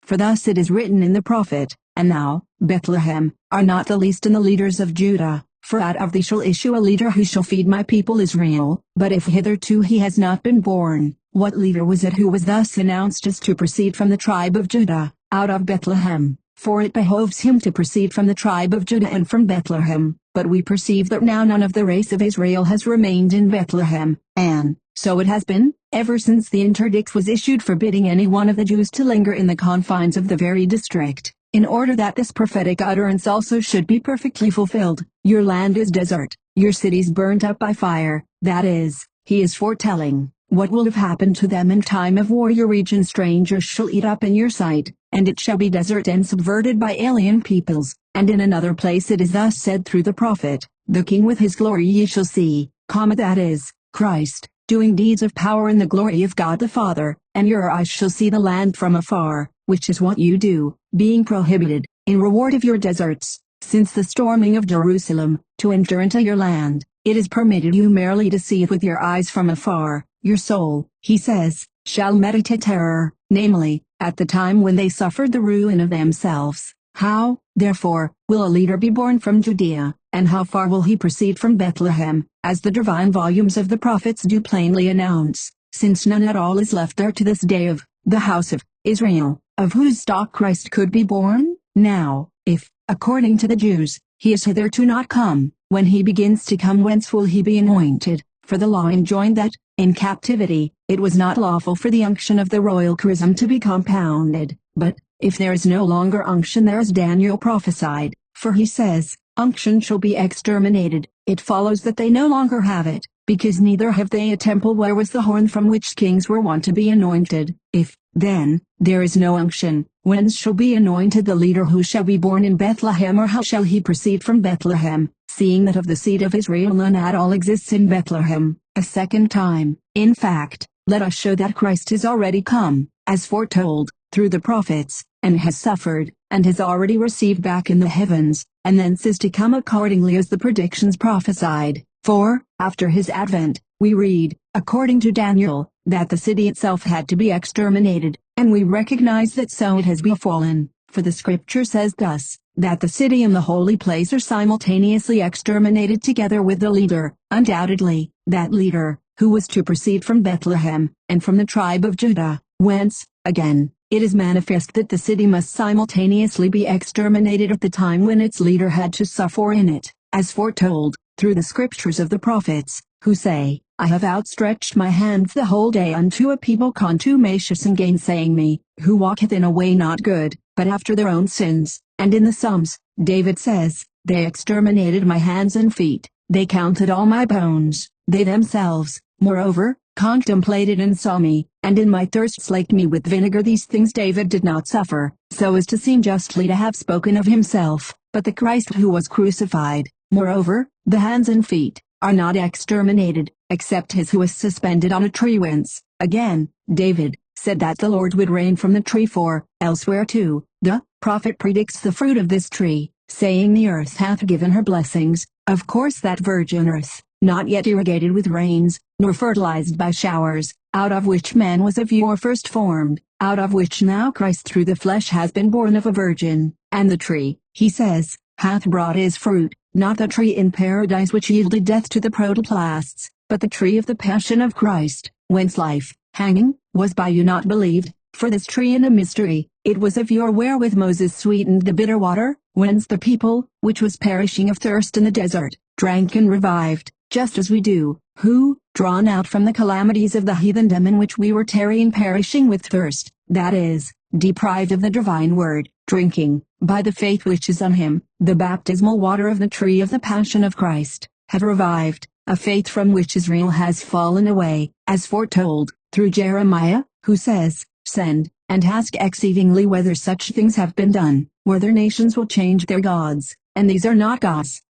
For thus it is written in the prophet, And thou, Bethlehem, art not the least in the leaders of Judah, for out of thee shall issue a leader who shall feed my people Israel. But if hitherto he has not been born, what leader was it who was thus announced as to proceed from the tribe of Judah, out of Bethlehem? For it behoves him to proceed from the tribe of Judah and from Bethlehem. But we perceive that now none of the race of Israel has remained in Bethlehem, and, so it has been, ever since the interdict was issued forbidding any one of the Jews to linger in the confines of the very district, in order that this prophetic utterance also should be perfectly fulfilled. Your land is desert, your cities burnt up by fire, that is, he is foretelling what will have happened to them in time of war. Your region strangers shall eat up in your sight, and it shall be desert and subverted by alien peoples. And in another place it is thus said through the prophet, The King with his glory ye shall see, that is, Christ, doing deeds of power in the glory of God the Father, and your eyes shall see the land from afar, which is what you do, being prohibited, in reward of your deserts, since the storming of Jerusalem, to enter into your land, it is permitted you merely to see it with your eyes from afar. Your soul, he says, shall meditate terror, namely, at the time when they suffered the ruin of themselves. How, therefore, will a leader be born from Judea, and how far will he proceed from Bethlehem, as the divine volumes of the prophets do plainly announce, since none at all is left there to this day of the house of Israel, of whose stock Christ could be born? Now, if, according to the Jews, he is hitherto not come, when he begins to come whence will he be anointed? For the law enjoined that, in captivity, it was not lawful for the unction of the royal chrism to be compounded, but, if there is no longer unction there as Daniel prophesied, for he says, unction shall be exterminated, it follows that they no longer have it, because neither have they a temple where was the horn from which kings were wont to be anointed. If, then, there is no unction, whence shall be anointed the leader who shall be born in Bethlehem, or how shall he proceed from Bethlehem, seeing that of the seed of Israel none at all exists in Bethlehem? A second time, in fact, let us show that Christ is already come, as foretold, through the prophets, and has suffered, and has already received back in the heavens, and thence is to come accordingly as the predictions prophesied. For, after his advent, we read, according to Daniel, that the city itself had to be exterminated, and we recognize that so it has befallen, for the scripture says thus, that the city and the holy place are simultaneously exterminated together with the leader, undoubtedly, that leader, who was to proceed from Bethlehem, and from the tribe of Judah, whence, again, it is manifest that the city must simultaneously be exterminated at the time when its leader had to suffer in it, as foretold, through the scriptures of the prophets, who say, I have outstretched my hands the whole day unto a people contumacious and gainsaying me, who walketh in a way not good, but after their own sins. And in the Psalms, David says, they exterminated my hands and feet, they counted all my bones, they themselves, moreover, contemplated and saw me, and in my thirst slaked me with vinegar. These things David did not suffer, so as to seem justly to have spoken of himself, but the Christ who was crucified. Moreover, the hands and feet are not exterminated, except his who was suspended on a tree, whence, again, David said that the Lord would rain from the tree. For, elsewhere too, the prophet predicts the fruit of this tree, saying the earth hath given her blessings. Of course that virgin earth, not yet irrigated with rains, nor fertilized by showers, out of which man was of yore first formed, out of which now Christ through the flesh has been born of a virgin, and the tree, he says, hath brought his fruit, not the tree in paradise which yielded death to the protoplasts, but the tree of the passion of Christ, whence life, hanging, was by you not believed. For this tree in a mystery, it was of yore wherewith Moses sweetened the bitter water, whence the people, which was perishing of thirst in the desert, drank and revived, just as we do, who, drawn out from the calamities of the heathendom in which we were tarrying perishing with thirst, that is, deprived of the divine word, drinking, by the faith which is on him, the baptismal water of the tree of the passion of Christ, have revived, a faith from which Israel has fallen away, as foretold, through Jeremiah, who says, Send, and ask exceedingly whether such things have been done, whether nations will change their gods, and these are not gods.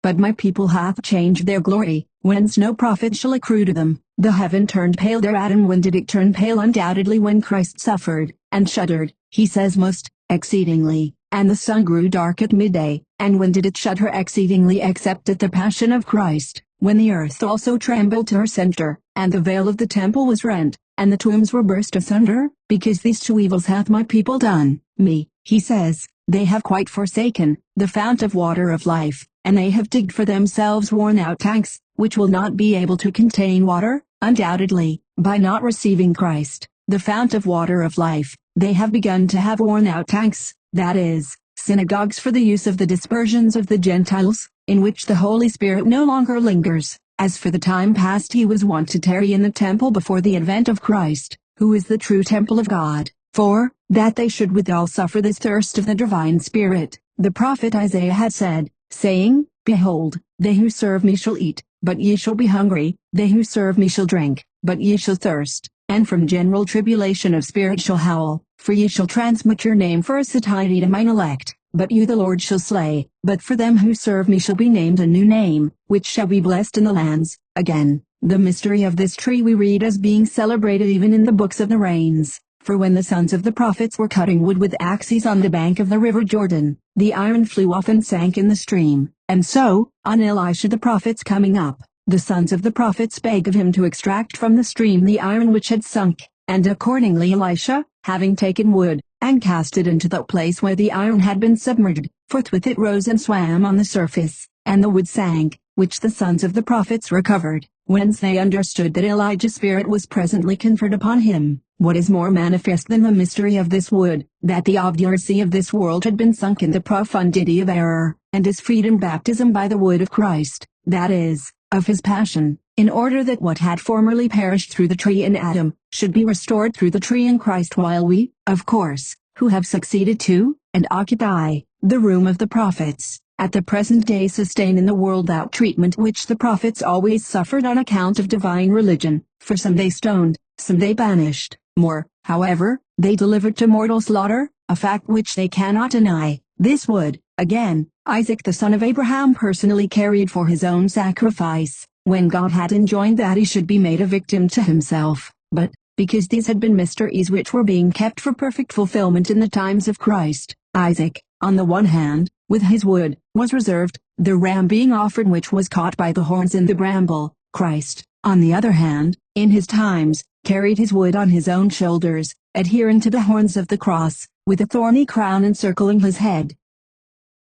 But my people hath changed their glory, whence no profit shall accrue to them. The heaven turned pale thereat, and when did it turn pale? Undoubtedly when Christ suffered, and shuddered, he says most, exceedingly, and the sun grew dark at midday, and when did it shudder exceedingly except at the passion of Christ, when the earth also trembled to her center, and the veil of the temple was rent, and the tombs were burst asunder? Because these two evils hath my people done me, he says, they have quite forsaken the fount of water of life, and they have digged for themselves worn-out tanks, which will not be able to contain water. Undoubtedly, by not receiving Christ, the fount of water of life, they have begun to have worn-out tanks, that is, synagogues for the use of the dispersions of the Gentiles, in which the Holy Spirit no longer lingers, as for the time past he was wont to tarry in the temple before the advent of Christ, who is the true temple of God. For, that they should withal suffer this thirst of the divine Spirit, the prophet Isaiah had said, saying, Behold, they who serve me shall eat, but ye shall be hungry, they who serve me shall drink, but ye shall thirst, and from general tribulation of spirit shall howl, for ye shall transmit your name for a satiety to mine elect, but you the Lord shall slay. But for them who serve me shall be named a new name, which shall be blessed in the lands. Again, the mystery of this tree we read as being celebrated even in the books of the Reigns. For when the sons of the prophets were cutting wood with axes on the bank of the river Jordan, the iron flew off and sank in the stream. And so, on Elisha the prophet's coming up, the sons of the prophets begged of him to extract from the stream the iron which had sunk, and accordingly Elisha, having taken wood, and cast it into the place where the iron had been submerged, forthwith it rose and swam on the surface, and the wood sank, which the sons of the prophets recovered, whence they understood that Elijah's spirit was presently conferred upon him. What is more manifest than the mystery of this wood, that the obduracy of this world had been sunk in the profundity of error, and is freed in baptism by the wood of Christ, that is, of his passion, in order that what had formerly perished through the tree in Adam, should be restored through the tree in Christ, while we, of course, who have succeeded to, and occupy, the room of the prophets, at the present day sustain in the world that treatment which the prophets always suffered on account of divine religion, for some they stoned, some they banished, more, however, they delivered to mortal slaughter, a fact which they cannot deny. This would, again, Isaac the son of Abraham personally carried for his own sacrifice, when God had enjoined that he should be made a victim to himself, but, because these had been mysteries which were being kept for perfect fulfillment in the times of Christ, Isaac, on the one hand, with his wood, was reserved, the ram being offered which was caught by the horns in the bramble. Christ, on the other hand, in his times, carried his wood on his own shoulders, adhering to the horns of the cross, with a thorny crown encircling his head.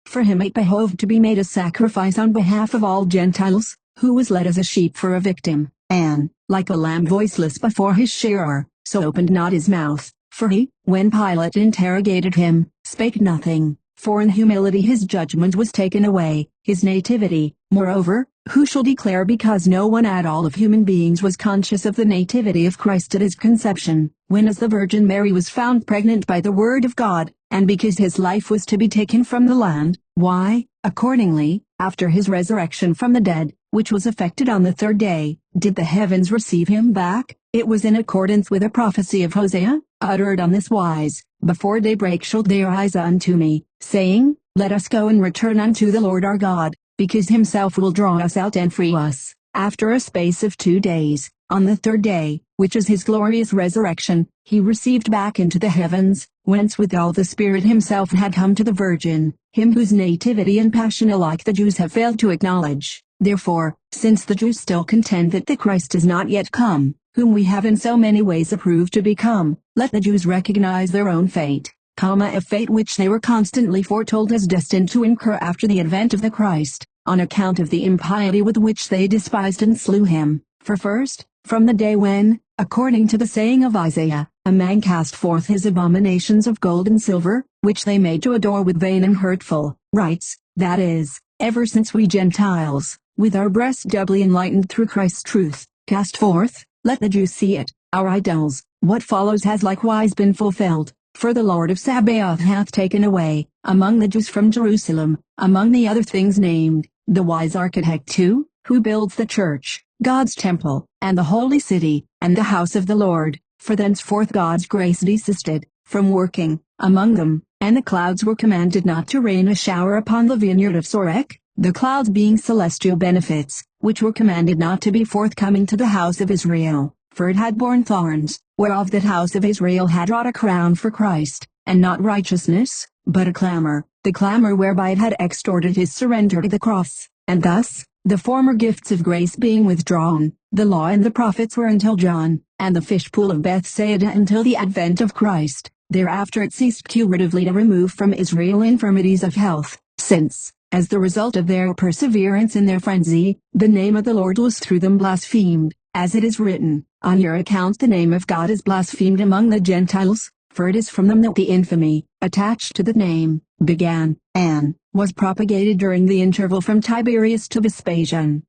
For him it behoved to be made a sacrifice on behalf of all Gentiles, who was led as a sheep for a victim, and, like a lamb voiceless before his shearer, so opened not his mouth, for he, when Pilate interrogated him, spake nothing, for in humility his judgment was taken away, his nativity, moreover, who shall declare, because no one at all of human beings was conscious of the nativity of Christ at his conception, when as the Virgin Mary was found pregnant by the word of God, and because his life was to be taken from the land, why, accordingly, after his resurrection from the dead, which was effected on the third day, did the heavens receive him back? It was in accordance with a prophecy of Hosea, uttered on this wise, Before daybreak shall they arise unto me, saying, Let us go and return unto the Lord our God, because himself will draw us out and free us, after a space of 2 days. On the third day, which is his glorious resurrection, he received back into the heavens, whence withal the Spirit himself had come to the Virgin, him whose nativity and passion alike the Jews have failed to acknowledge. Therefore, since the Jews still contend that the Christ is not yet come, whom we have in so many ways approved to become, let the Jews recognize their own fate, a fate which they were constantly foretold as destined to incur after the advent of the Christ, on account of the impiety with which they despised and slew him. For first, from the day when, according to the saying of Isaiah, a man cast forth his abominations of gold and silver, which they made to adore with vain and hurtful rites, that is, ever since we Gentiles, with our breasts doubly enlightened through Christ's truth, cast forth, let the Jews see it, our idols. What follows has likewise been fulfilled, for the Lord of Sabaoth hath taken away, among the Jews from Jerusalem, among the other things named, the wise architect too, who builds the church, God's temple, and the holy city, and the house of the Lord, for thenceforth God's grace desisted, from working, among them, and the clouds were commanded not to rain a shower upon the vineyard of Sorek, the clouds being celestial benefits, which were commanded not to be forthcoming to the house of Israel, for it had borne thorns, whereof that house of Israel had wrought a crown for Christ, and not righteousness, but a clamor, the clamor whereby it had extorted his surrender to the cross, and thus, the former gifts of grace being withdrawn, the law and the prophets were until John, and the fishpool of Bethsaida until the advent of Christ. Thereafter it ceased curatively to remove from Israel infirmities of health, since, as the result of their perseverance in their frenzy, the name of the Lord was through them blasphemed, as it is written, On your account the name of God is blasphemed among the Gentiles, for it is from them that the infamy, attached to the name, began, and was propagated during the interval from Tiberius to Vespasian.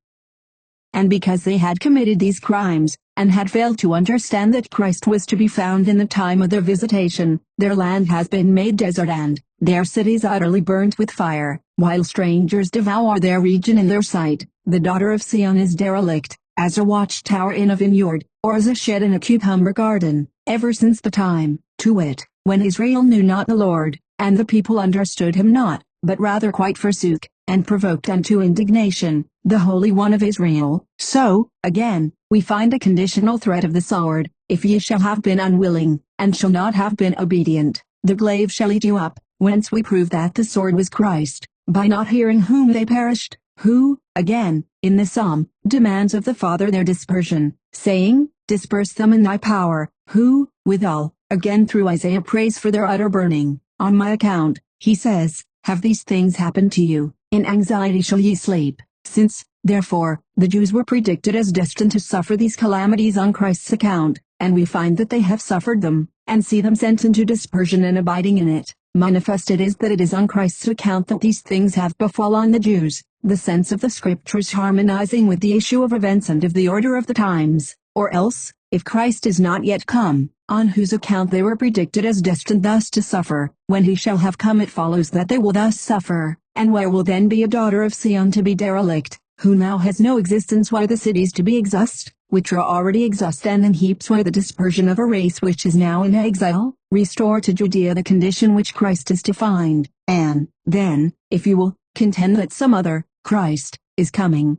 And because they had committed these crimes, and had failed to understand that Christ was to be found in the time of their visitation, their land has been made desert and their cities utterly burnt with fire, while strangers devour their region in their sight. The daughter of Sion is derelict, as a watchtower in a vineyard, or as a shed in a cucumber garden, ever since the time, to wit, when Israel knew not the Lord, and the people understood him not, but rather quite forsook, and provoked unto indignation, the Holy One of Israel. So, again, we find a conditional threat of the sword, if ye shall have been unwilling, and shall not have been obedient, the glaive shall eat you up, whence we prove that the sword was Christ, by not hearing whom they perished, who, again, in the psalm, demands of the Father their dispersion, saying, Disperse them in thy power, who, withal, again through Isaiah prays for their utter burning. On my account, he says, have these things happened to you, in anxiety shall ye sleep. Since, therefore, the Jews were predicted as destined to suffer these calamities on Christ's account, and we find that they have suffered them, and see them sent into dispersion and abiding in it, manifest it is that it is on Christ's account that these things have befallen the Jews, the sense of the Scriptures harmonizing with the issue of events and of the order of the times, or else, if Christ is not yet come, on whose account they were predicted as destined thus to suffer. When he shall have come, it follows that they will thus suffer. And where will then be a daughter of Sion to be derelict, who now has no existence, while the cities to be exhaust, which are already exhaust, and in heaps, where the dispersion of a race which is now in exile, restore to Judea the condition which Christ is to find, and, then, if you will, contend that some other, Christ, is coming.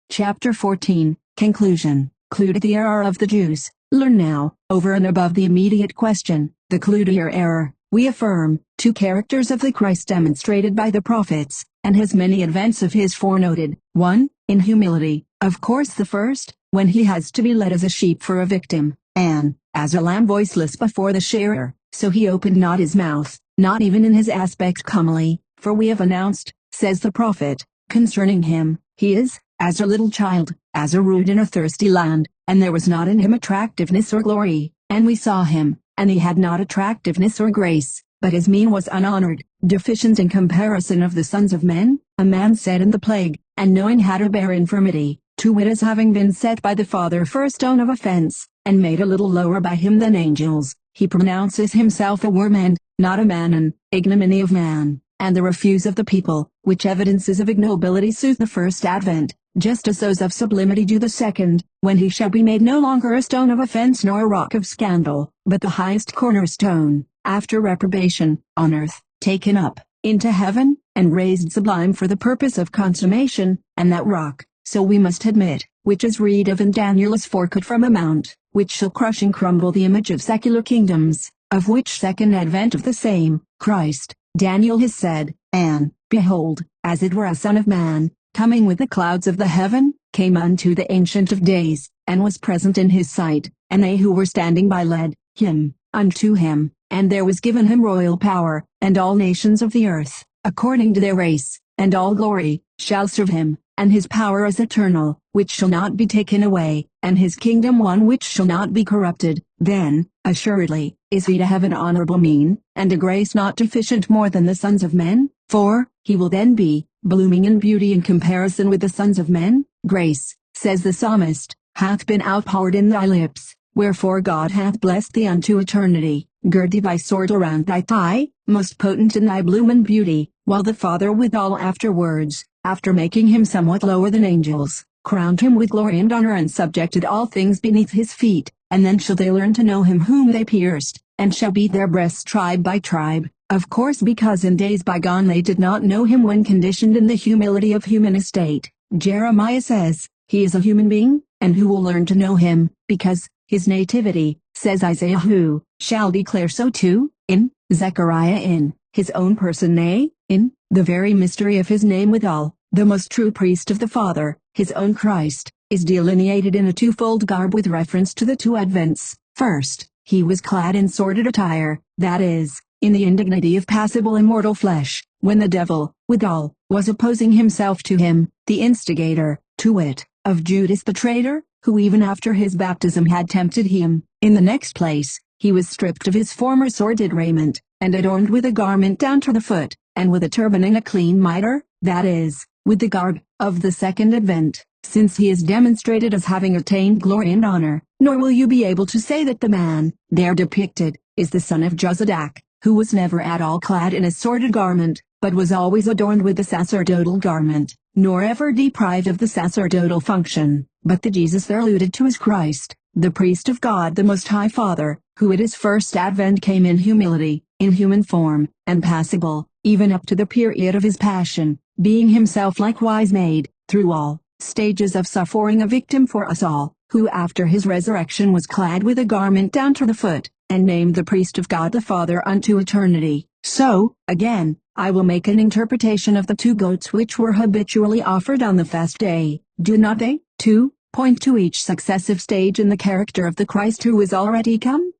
Chapter 14, Conclusion. Clue to the error of the Jews. Learn now, over and above the immediate question, the clue to your error. We affirm, two characters of the Christ demonstrated by the prophets, and his many events of his forenoted. 1. In humility, of course the first, when he has to be led as a sheep for a victim, and, as a lamb voiceless before the shearer, so he opened not his mouth, not even in his aspect comely, for we have announced, says the prophet, concerning him, he is, as a little child, as a root in a thirsty land, and there was not in him attractiveness or glory, and we saw him, and he had not attractiveness or grace, but his mien was unhonored, deficient in comparison of the sons of men. A man said in the plague, and knowing how to bear infirmity, to wit, as having been set by the Father for a stone of offense, and made a little lower by him than angels, he pronounces himself a worm and, not a man, an ignominy of man, and the refuse of the people, which evidences of ignobility suit the first advent, just as those of sublimity do the second, when he shall be made no longer a stone of offense nor a rock of scandal, but the highest cornerstone, after reprobation, on earth, taken up into heaven, and raised sublime for the purpose of consummation, and that rock, so we must admit, which is read of in Daniel, is forked from a mount, which shall crush and crumble the image of secular kingdoms, of which second advent of the same, Christ, Daniel has said, and, behold, as it were a son of man, coming with the clouds of the heaven, came unto the Ancient of Days, and was present in his sight, and they who were standing by led him unto him, and there was given him royal power, and all nations of the earth, according to their race, and all glory, shall serve him, and his power is eternal, which shall not be taken away, and his kingdom one which shall not be corrupted. Then, assuredly, is he to have an honorable mien, and a grace not deficient more than the sons of men, for, he will then be, blooming in beauty in comparison with the sons of men. Grace, says the psalmist, hath been outpoured in thy lips, wherefore God hath blessed thee unto eternity. Gird thee thy sword around thy thigh, most potent in thy bloom and beauty, while the Father withal afterwards, after making him somewhat lower than angels, crowned him with glory and honor, and subjected all things beneath his feet. And then shall they learn to know him whom they pierced, and shall beat their breasts tribe by tribe, of course because in days bygone they did not know him when conditioned in the humility of human estate. Jeremiah says, he is a human being, and who will learn to know him, because, his nativity, says Isaiah, who shall declare so too, in Zechariah, in his own person, nay, in the very mystery of his name withal, the most true priest of the Father, his own Christ, is delineated in a twofold garb with reference to the two advents. First, he was clad in sordid attire, that is, in the indignity of passible immortal flesh, when the devil, withal, was opposing himself to him, the instigator, to wit, of Judas the traitor, who even after his baptism had tempted him. In the next place, he was stripped of his former sordid raiment, and adorned with a garment down to the foot, and with a turban and a clean mitre, that is, with the garb of the second advent, since he is demonstrated as having attained glory and honor. Nor will you be able to say that the man, there depicted, is the son of Josadak, who was never at all clad in a sordid garment, but was always adorned with the sacerdotal garment, nor ever deprived of the sacerdotal function. But the Jesus there alluded to is Christ, the priest of God the Most High Father, who at his first advent came in humility, in human form, and passible, even up to the period of his passion, being himself likewise made, through all stages of suffering, a victim for us all, who after his resurrection was clad with a garment down to the foot, and named the priest of God the Father unto eternity. So, again, I will make an interpretation of the two goats which were habitually offered on the fast day. Do not they, too, point to each successive stage in the character of the Christ who is already come?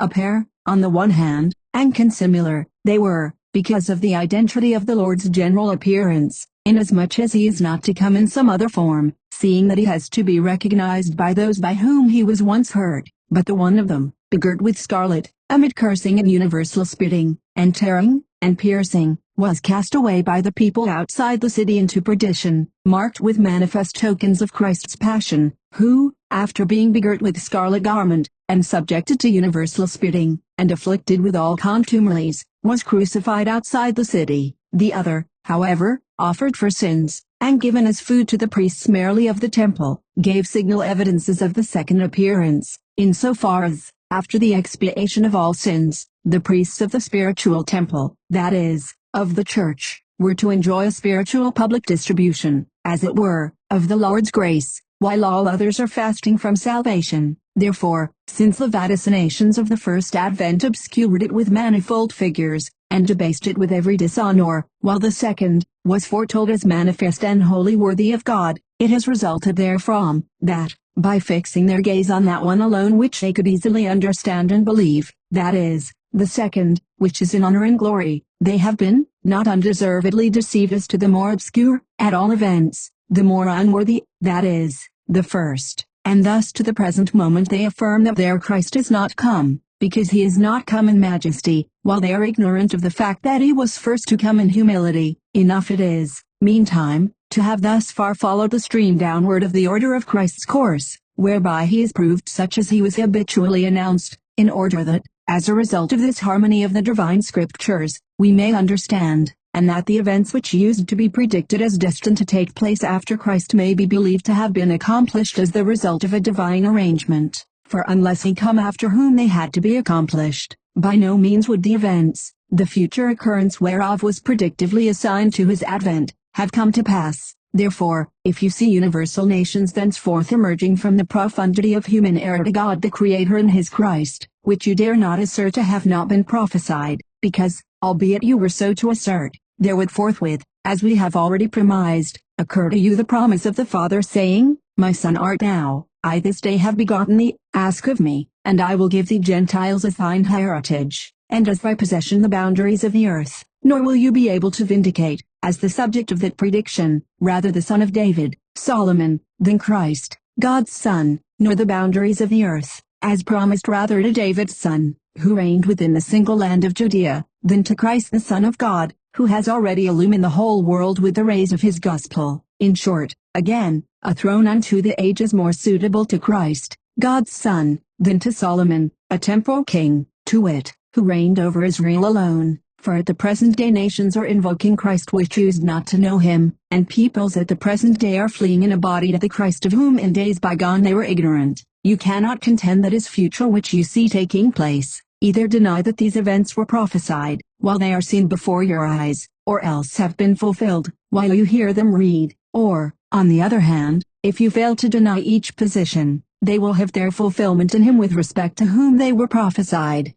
A pair, on the one hand, and consimilar, they were, because of the identity of the Lord's general appearance, inasmuch as he is not to come in some other form, seeing that he has to be recognized by those by whom he was once heard, but the one of them, begirt with scarlet, amid cursing and universal spitting, and tearing, and piercing, was cast away by the people outside the city into perdition, marked with manifest tokens of Christ's passion, who, after being begirt with scarlet garment, and subjected to universal spitting, and afflicted with all contumelies, was crucified outside the city. The other, however, offered for sins, and given as food to the priests merely of the temple, gave signal evidences of the second appearance, insofar as, after the expiation of all sins, the priests of the spiritual temple, that is, of the church, were to enjoy a spiritual public distribution, as it were, of the Lord's grace, while all others are fasting from salvation. Therefore, since the vaticinations of the first advent obscured it with manifold figures, and debased it with every dishonor, while the second was foretold as manifest and wholly worthy of God, it has resulted therefrom, that, by fixing their gaze on that one alone which they could easily understand and believe, that is, the second, which is in honor and glory, they have been, not undeservedly deceived as to the more obscure, at all events, the more unworthy, that is, the first, and thus to the present moment they affirm that their Christ is not come, because he is not come in majesty, while they are ignorant of the fact that he was first to come in humility. Enough it is, meantime, to have thus far followed the stream downward of the order of Christ's course, whereby he is proved such as he was habitually announced, in order that, as a result of this harmony of the divine scriptures, we may understand, and that the events which used to be predicted as destined to take place after Christ may be believed to have been accomplished as the result of a divine arrangement. For unless he come after whom they had to be accomplished, by no means would the events, the future occurrence whereof was predictively assigned to his advent, have come to pass. Therefore, if you see universal nations thenceforth emerging from the profundity of human error to God the Creator and his Christ, which you dare not assert to have not been prophesied, because, albeit you were so to assert, there would forthwith, as we have already premised, occur to you the promise of the Father saying, My Son art thou, I this day have begotten thee, ask of me, and I will give thee Gentiles as thine heritage, and as thy possession the boundaries of the earth. Nor will you be able to vindicate, as the subject of that prediction, rather the son of David, Solomon, than Christ, God's Son, nor the boundaries of the earth, as promised rather to David's son, who reigned within the single land of Judea, than to Christ the Son of God, who has already illumined the whole world with the rays of his gospel. In short, again, a throne unto the age is more suitable to Christ, God's Son, than to Solomon, a temporal king, to wit, who reigned over Israel alone. For at the present day nations are invoking Christ which choose not to know him, and peoples at the present day are fleeing in a body to the Christ of whom in days bygone they were ignorant. You cannot contend that is future which you see taking place, either deny that these events were prophesied, while they are seen before your eyes, or else have been fulfilled, while you hear them read, or, on the other hand, if you fail to deny each position, they will have their fulfillment in him with respect to whom they were prophesied.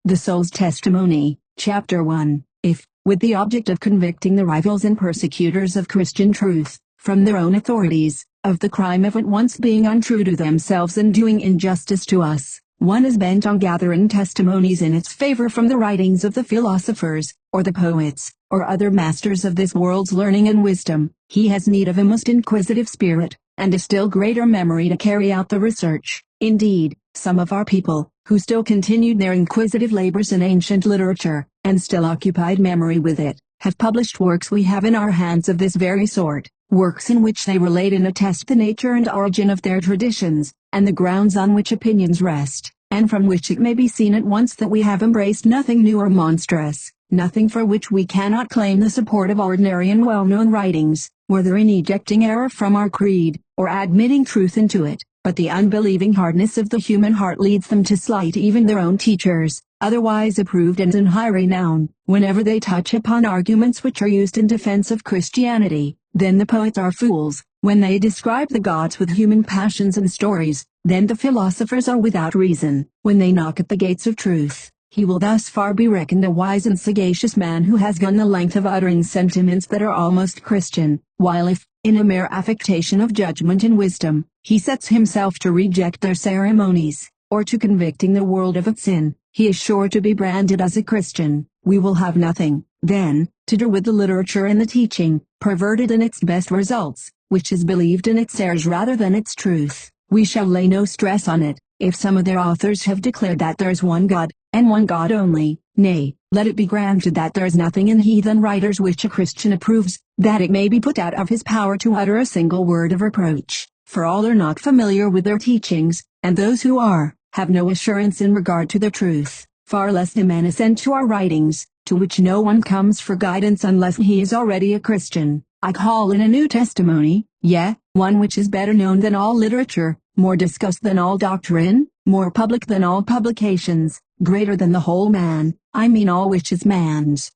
The Soul's Testimony, Chapter 1. If, with the object of convicting the rivals and persecutors of Christian truth, from their own authorities, of the crime of at once being untrue to themselves and doing injustice to us, one is bent on gathering testimonies in its favor from the writings of the philosophers, or the poets, or other masters of this world's learning and wisdom, he has need of a most inquisitive spirit, and a still greater memory to carry out the research. Indeed, some of our people, who still continued their inquisitive labors in ancient literature, and still occupied memory with it, have published works we have in our hands of this very sort, works in which they relate and attest the nature and origin of their traditions, and the grounds on which opinions rest, and from which it may be seen at once that we have embraced nothing new or monstrous, nothing for which we cannot claim the support of ordinary and well-known writings, whether in ejecting error from our creed, or admitting truth into it. But the unbelieving hardness of the human heart leads them to slight even their own teachers, otherwise approved and in high renown, whenever they touch upon arguments which are used in defense of Christianity. Then the poets are fools, when they describe the gods with human passions and stories. Then the philosophers are without reason, when they knock at the gates of truth. He will thus far be reckoned a wise and sagacious man who has gone the length of uttering sentiments that are almost Christian, while if, in a mere affectation of judgment and wisdom, he sets himself to reject their ceremonies, or to convicting the world of its sin, he is sure to be branded as a Christian. We will have nothing, then, to do with the literature and the teaching, perverted in its best results, which is believed in its errors rather than its truth. We shall lay no stress on it, if some of their authors have declared that there is one God, and one God only. Nay, let it be granted that there is nothing in heathen writers which a Christian approves, that it may be put out of his power to utter a single word of reproach, for all are not familiar with their teachings, and those who are, have no assurance in regard to the truth, far less do men assent to our writings, to which no one comes for guidance unless he is already a Christian. I call in a new testimony, yea, one which is better known than all literature, more discussed than all doctrine, more public than all publications, greater than the whole man, I mean all which is man's.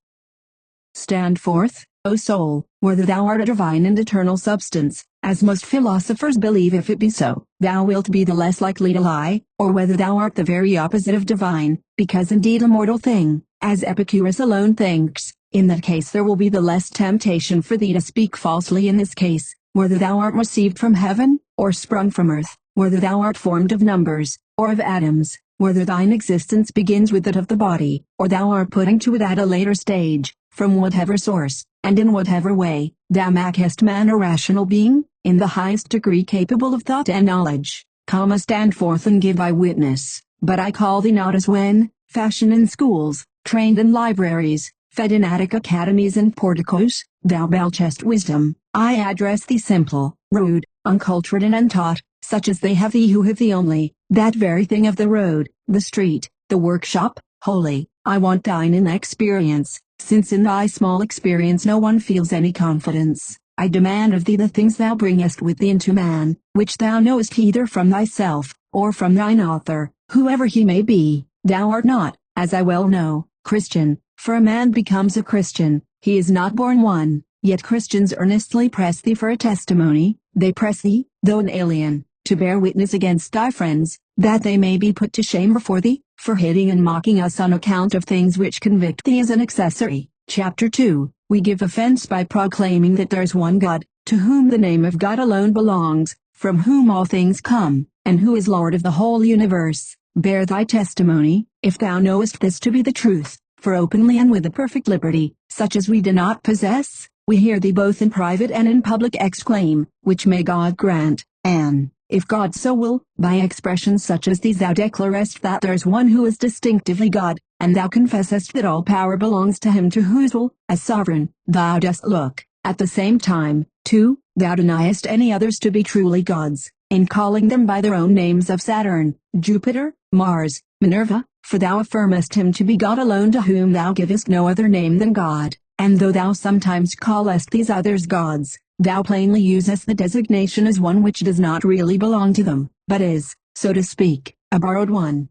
Stand forth, O soul, whether thou art a divine and eternal substance, as most philosophers believe. If it be so, thou wilt be the less likely to lie, or whether thou art the very opposite of divine, because indeed a mortal thing, as Epicurus alone thinks, in that case there will be the less temptation for thee to speak falsely. In this case, whether thou art received from heaven, or sprung from earth, whether thou art formed of numbers, or of atoms, whether thine existence begins with that of the body, or thou art put into it at a later stage, from whatever source, and in whatever way, thou makest man a rational being, in the highest degree capable of thought and knowledge, stand forth and give thy witness. But I call thee not as when, fashioned in schools, trained in libraries, fed in Attic academies and porticos, thou belchest wisdom. I address thee simple, rude, uncultured and untaught, such as they have thee who have thee only, that very thing of the road, the street, the workshop, holy. I want thine inexperience, since in thy small experience no one feels any confidence. I demand of thee the things thou bringest with thee into man, which thou knowest either from thyself, or from thine author, whoever he may be. Thou art not, as I well know, Christian, for a man becomes a Christian, he is not born one. Yet Christians earnestly press thee for a testimony, they press thee, though an alien, to bear witness against thy friends, that they may be put to shame before thee, for hating and mocking us on account of things which convict thee as an accessory. Chapter 2. We give offense by proclaiming that there is one God, to whom the name of God alone belongs, from whom all things come, and who is Lord of the whole universe. Bear thy testimony, if thou knowest this to be the truth, for openly and with a perfect liberty, such as we do not possess, we hear thee both in private and in public exclaim, which may God grant, and, if God so will, by expressions such as these thou declarest that there is one who is distinctively God, and thou confessest that all power belongs to him to whose will, as sovereign, thou dost look. At the same time, too, thou deniest any others to be truly gods, in calling them by their own names of Saturn, Jupiter, Mars, Minerva, for thou affirmest him to be God alone, to whom thou givest no other name than God. And though thou sometimes callest these others gods, thou plainly usest the designation as one which does not really belong to them, but is, so to speak, a borrowed one.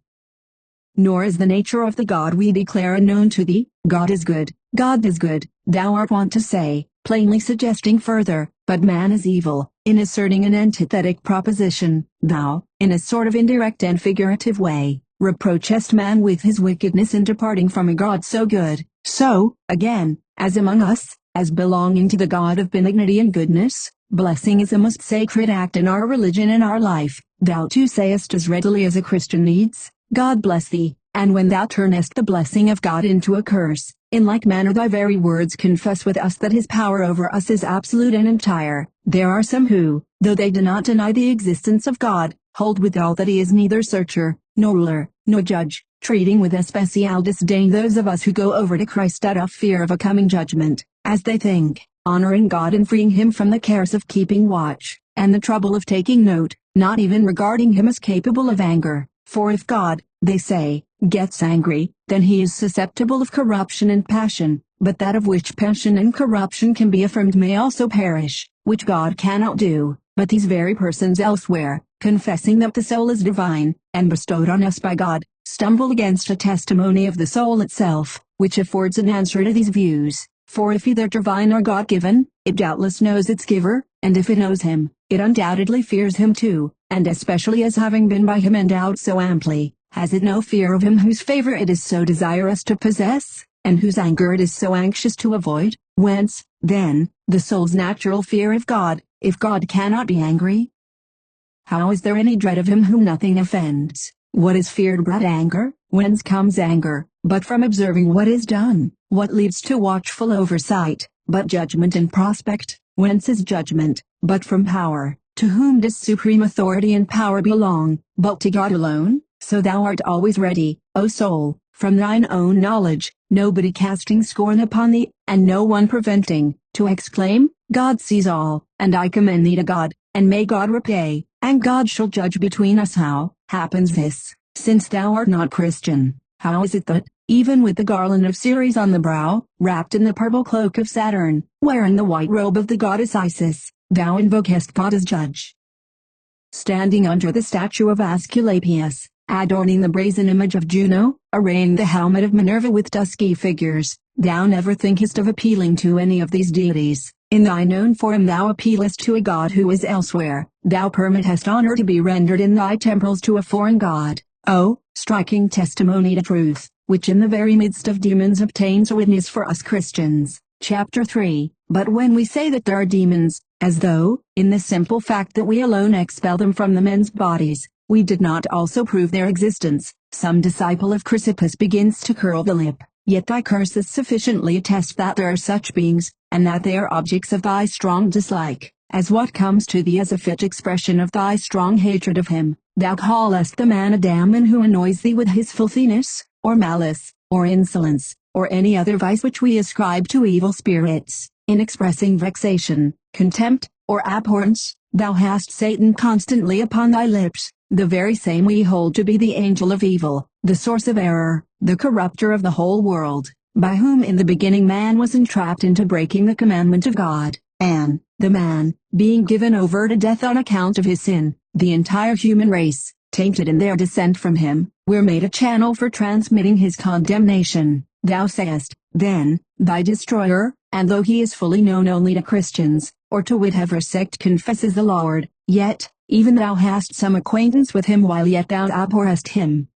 Nor is the nature of the God we declare unknown to thee. God is good, God is good, thou art wont to say, plainly suggesting further, but man is evil. In asserting an antithetic proposition, thou, in a sort of indirect and figurative way, reproachest man with his wickedness in departing from a God so good. So, again, as among us, as belonging to the God of benignity and goodness, blessing is a most sacred act in our religion and our life, thou too sayest as readily as a Christian needs, God bless thee, and when thou turnest the blessing of God into a curse, in like manner thy very words confess with us that his power over us is absolute and entire. There are some who, though they do not deny the existence of God, hold withal that he is neither searcher, nor ruler, nor judge, treating with especial disdain those of us who go over to Christ out of fear of a coming judgment, as they think, honoring God and freeing him from the cares of keeping watch, and the trouble of taking note, not even regarding him as capable of anger, for if God, they say, gets angry, then he is susceptible of corruption and passion, but that of which passion and corruption can be affirmed may also perish, which God cannot do. But these very persons elsewhere, confessing that the soul is divine, and bestowed on us by God, stumble against a testimony of the soul itself, which affords an answer to these views. For if either divine or God-given, it doubtless knows its giver, and if it knows him, it undoubtedly fears him too, and especially as having been by him endowed so amply, has it no fear of him whose favor it is so desirous to possess, and whose anger it is so anxious to avoid. Whence, then, the soul's natural fear of God, if God cannot be angry? How is there any dread of him whom nothing offends? What is feared but anger? Whence comes anger, but from observing what is done? What leads to watchful oversight, but judgment in prospect? Whence is judgment, but from power? To whom does supreme authority and power belong, but to God alone? So thou art always ready, O soul, from thine own knowledge, nobody casting scorn upon thee, and no one preventing, to exclaim, God sees all, and I commend thee to God, and may God repay, and God shall judge between us. How happens this? since thou art not Christian, how is it that, even with the garland of Ceres on the brow, wrapped in the purple cloak of Saturn, wearing the white robe of the goddess Isis, thou invokest God as judge? Standing under the statue of Aesculapius, adorning the brazen image of Juno, arraying the helmet of Minerva with dusky figures, thou never thinkest of appealing to any of these deities. In thy known form thou appealest to a god who is elsewhere. Thou permittest honor to be rendered in thy temples to a foreign god. Oh, striking testimony to truth, which in the very midst of demons obtains a witness for us Christians. Chapter 3. But when we say that there are demons, as though, in the simple fact that we alone expel them from the men's bodies, we did not also prove their existence, some disciple of Chrysippus begins to curl the lip. Yet thy curses sufficiently attest that there are such beings, and that they are objects of thy strong dislike, as what comes to thee as a fit expression of thy strong hatred of him. Thou callest the man a damon who annoys thee with his filthiness, or malice, or insolence, or any other vice which we ascribe to evil spirits. In expressing vexation, contempt, or abhorrence, thou hast Satan constantly upon thy lips, the very same we hold to be the angel of evil, the source of error, the corrupter of the whole world, by whom in the beginning man was entrapped into breaking the commandment of God, and, the man, being given over to death on account of his sin, the entire human race, tainted in their descent from him, were made a channel for transmitting his condemnation. Thou sayest, then, thy destroyer, and though he is fully known only to Christians, or to whatever sect confesses the Lord, yet, even thou hast some acquaintance with him while yet thou abhorrest him.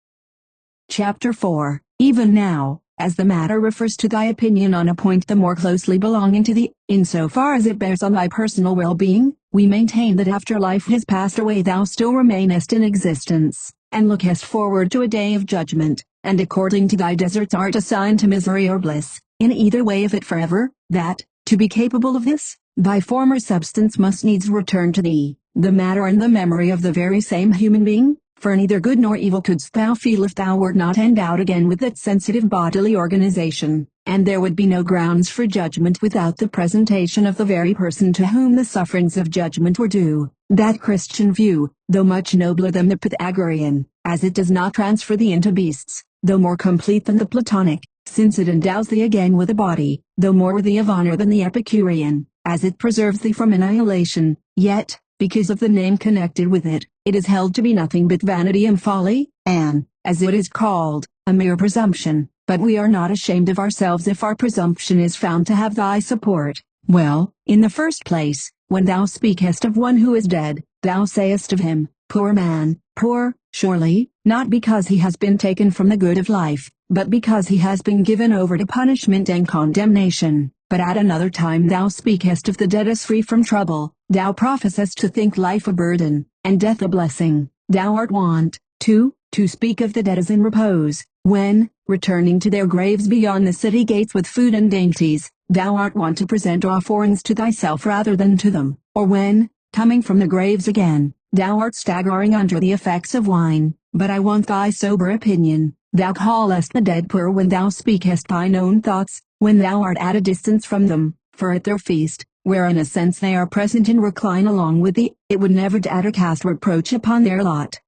Chapter 4. Even now, as the matter refers to thy opinion on a point the more closely belonging to thee, insofar as it bears on thy personal well-being, we maintain that after life has passed away thou still remainest in existence, and lookest forward to a day of judgment, and according to thy deserts art assigned to misery or bliss, in either way if it forever, that, to be capable of this, thy former substance must needs return to thee, the matter and the memory of the very same human being, for neither good nor evil couldst thou feel if thou wert not endowed again with that sensitive bodily organization, and there would be no grounds for judgment without the presentation of the very person to whom the sufferings of judgment were due. That Christian view, though much nobler than the Pythagorean, as it does not transfer thee into beasts, though more complete than the Platonic, since it endows thee again with a body, though more worthy of honor than the Epicurean, as it preserves thee from annihilation, yet, because of the name connected with it, it is held to be nothing but vanity and folly, and, as it is called, a mere presumption. But we are not ashamed of ourselves if our presumption is found to have thy support. Well, in the first place, when thou speakest of one who is dead, thou sayest of him, poor man, poor, surely, not because he has been taken from the good of life, but because he has been given over to punishment and condemnation. But at another time thou speakest of the dead as free from trouble. Thou professest to think life a burden, and death a blessing. Thou art wont, too, to speak of the dead as in repose, when, returning to their graves beyond the city gates with food and dainties, thou art wont to present offerings to thyself rather than to them, or when, coming from the graves again, thou art staggering under the effects of wine. But I want thy sober opinion. Thou callest the dead poor when thou speakest thine own thoughts, when thou art at a distance from them, for at their feast, where in a sense they are present and recline along with thee, it would never dare to cast reproach upon their lot.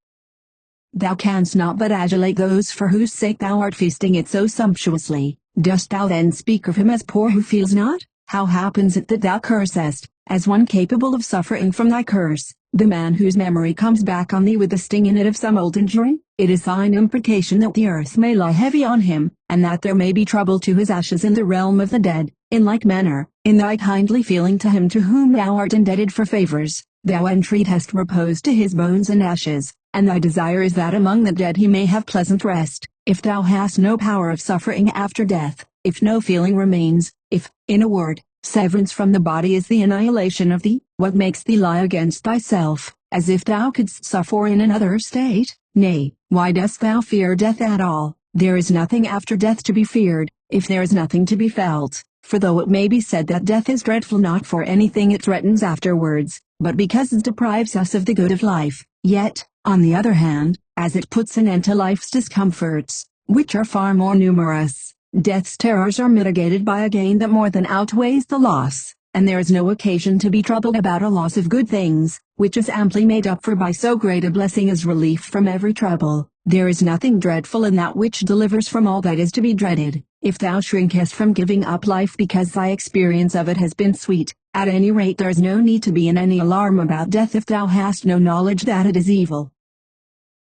Thou canst not but adulate those for whose sake thou art feasting it so sumptuously. Dost thou then speak of him as poor who feels not? How happens it that thou cursest, as one capable of suffering from thy curse, the man whose memory comes back on thee with the sting in it of some old injury? It is thine imprecation that the earth may lie heavy on him, and that there may be trouble to his ashes in the realm of the dead. In like manner, in thy kindly feeling to him to whom thou art indebted for favors, thou entreatest repose to his bones and ashes, and thy desire is that among the dead he may have pleasant rest. If thou hast no power of suffering after death, if no feeling remains, if, in a word, severance from the body is the annihilation of thee, what makes thee lie against thyself, as if thou couldst suffer in another state? Nay, why dost thou fear death at all? There is nothing after death to be feared, if there is nothing to be felt. For though it may be said that death is dreadful not for anything it threatens afterwards, but because it deprives us of the good of life, yet, on the other hand, as it puts an end to life's discomforts, which are far more numerous, death's terrors are mitigated by a gain that more than outweighs the loss. and there is no occasion to be troubled about a loss of good things, which is amply made up for by so great a blessing as relief from every trouble. There is nothing dreadful in that which delivers from all that is to be dreaded. If thou shrinkest from giving up life because thy experience of it has been sweet, at any rate there is no need to be in any alarm about death if thou hast no knowledge that it is evil.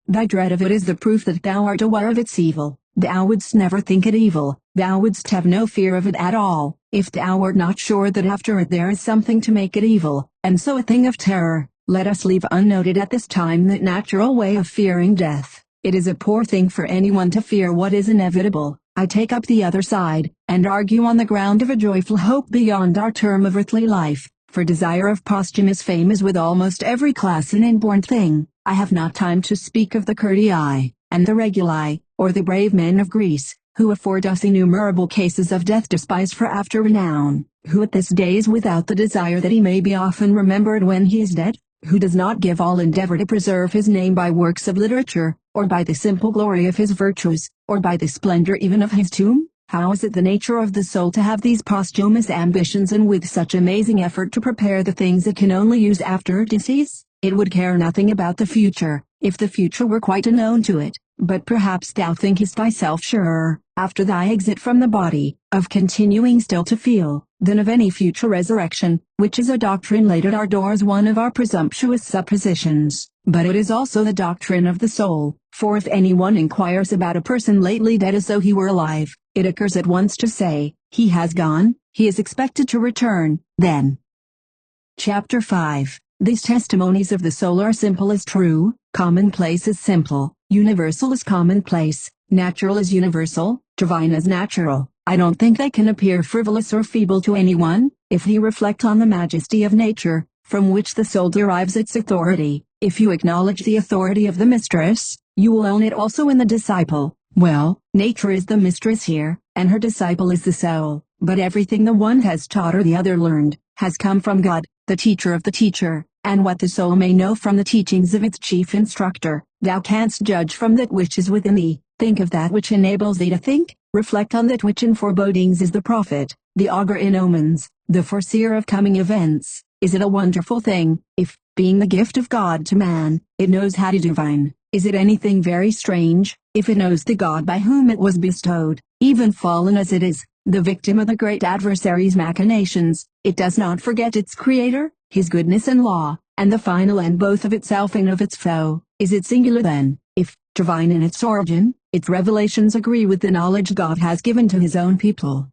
Thy dread of it is the proof that thou art aware of its evil. Thou wouldst never think it evil, thou wouldst have no fear of it at all, if thou wert not sure that after it there is something to make it evil, and so a thing of terror. Let us leave unnoted at this time that natural way of fearing death. It is a poor thing for anyone to fear what is inevitable. I take up the other side, and argue on the ground of a joyful hope beyond our term of earthly life, for desire of posthumous fame is with almost every class an inborn thing. I have not time to speak of the Curtii, and the Reguli, or the brave men of Greece, who afford us innumerable cases of death despised for after renown, who at this day is without the desire that he may be often remembered when he is dead, who does not give all endeavor to preserve his name by works of literature, or by the simple glory of his virtues, or by the splendor even of his tomb. How is it the nature of the soul to have these posthumous ambitions and with such amazing effort to prepare the things it can only use after it ceases? It would care nothing about the future, if the future were quite unknown to it. But perhaps thou thinkest thyself surer, after thy exit from the body, of continuing still to feel, than of any future resurrection, which is a doctrine laid at our doors, one of our presumptuous suppositions. But it is also the doctrine of the soul, for if anyone inquires about a person lately dead as though he were alive, it occurs at once to say, he has gone, he is expected to return, then. Chapter 5. These testimonies of the soul are simple as true, commonplace as simple, universal as commonplace, natural as universal, divine as natural. I don't think they can appear frivolous or feeble to anyone, if he reflect on the majesty of nature, from which the soul derives its authority. If you acknowledge the authority of the mistress, you will own it also in the disciple. Well, nature is the mistress here, and her disciple is the soul, but everything the one has taught or the other learned, has come from God, the teacher of the teacher, and what the soul may know from the teachings of its chief instructor, thou canst judge from that which is within thee. Think of that which enables thee to think, reflect on that which in forebodings is the prophet, the augur in omens, the foreseer of coming events. Is it a wonderful thing, if, being the gift of God to man, it knows how to divine? Is it anything very strange, if it knows the God by whom it was bestowed? Even fallen as it is, the victim of the great adversary's machinations, it does not forget its Creator, His goodness and law, and the final end both of itself and of its foe. Is it singular then, if, divine in its origin, its revelations agree with the knowledge God has given to His own people?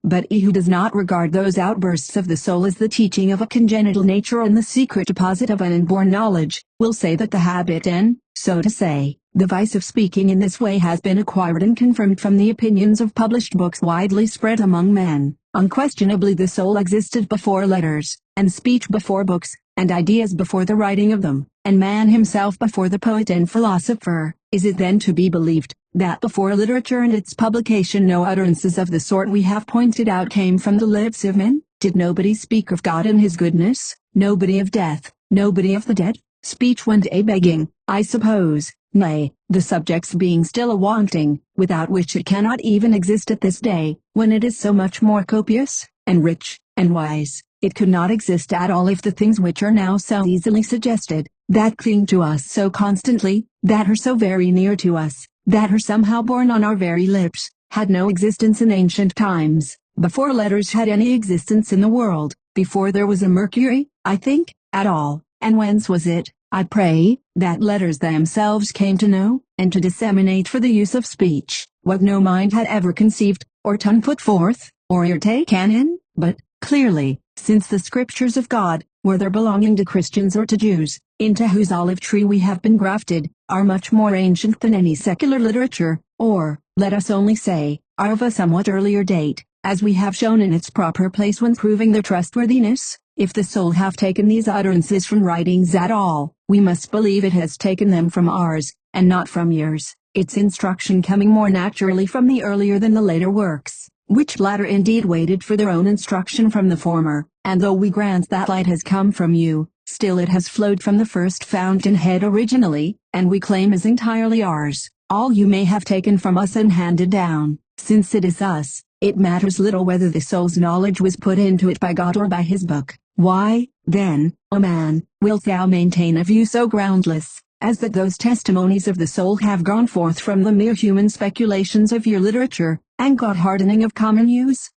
But he who does not regard those outbursts of the soul as the teaching of a congenital nature and the secret deposit of an inborn knowledge, will say that the habit and, so to say, the vice of speaking in this way has been acquired and confirmed from the opinions of published books widely spread among men. Unquestionably the soul existed before letters, and speech before books, and ideas before the writing of them, and man himself before the poet and philosopher. Is it then to be believed, that before literature and its publication no utterances of the sort we have pointed out came from the lips of men? Did nobody speak of God and His goodness? Nobody of death? Nobody of the dead? Speech went a-begging, I suppose, nay, the subjects being still a-wanting, without which it cannot even exist at this day, when it is so much more copious, and rich, and wise. It could not exist at all if the things which are now so easily suggested, that cling to us so constantly, that are so very near to us, that are somehow born on our very lips, had no existence in ancient times, before letters had any existence in the world, before there was a Mercury, I think, at all. And whence was it, I pray, that letters themselves came to know, and to disseminate for the use of speech, what no mind had ever conceived, or tongue put forth, or ear taken in? But, clearly, since the Scriptures of God, whether belonging to Christians or to Jews, into whose olive tree we have been grafted, are much more ancient than any secular literature, or, let us only say, are of a somewhat earlier date, as we have shown in its proper place when proving their trustworthiness. If the soul have taken these utterances from writings at all, we must believe it has taken them from ours, and not from yours, its instruction coming more naturally from the earlier than the later works, which latter indeed waited for their own instruction from the former. And though we grant that light has come from you, still it has flowed from the first fountainhead originally, and we claim as entirely ours, all you may have taken from us and handed down, since it is us, it matters little whether the soul's knowledge was put into it by God or by his book. Why, then, O man, wilt thou maintain a view so groundless, as that those testimonies of the soul have gone forth from the mere human speculations of your literature, and God-hardening of common use?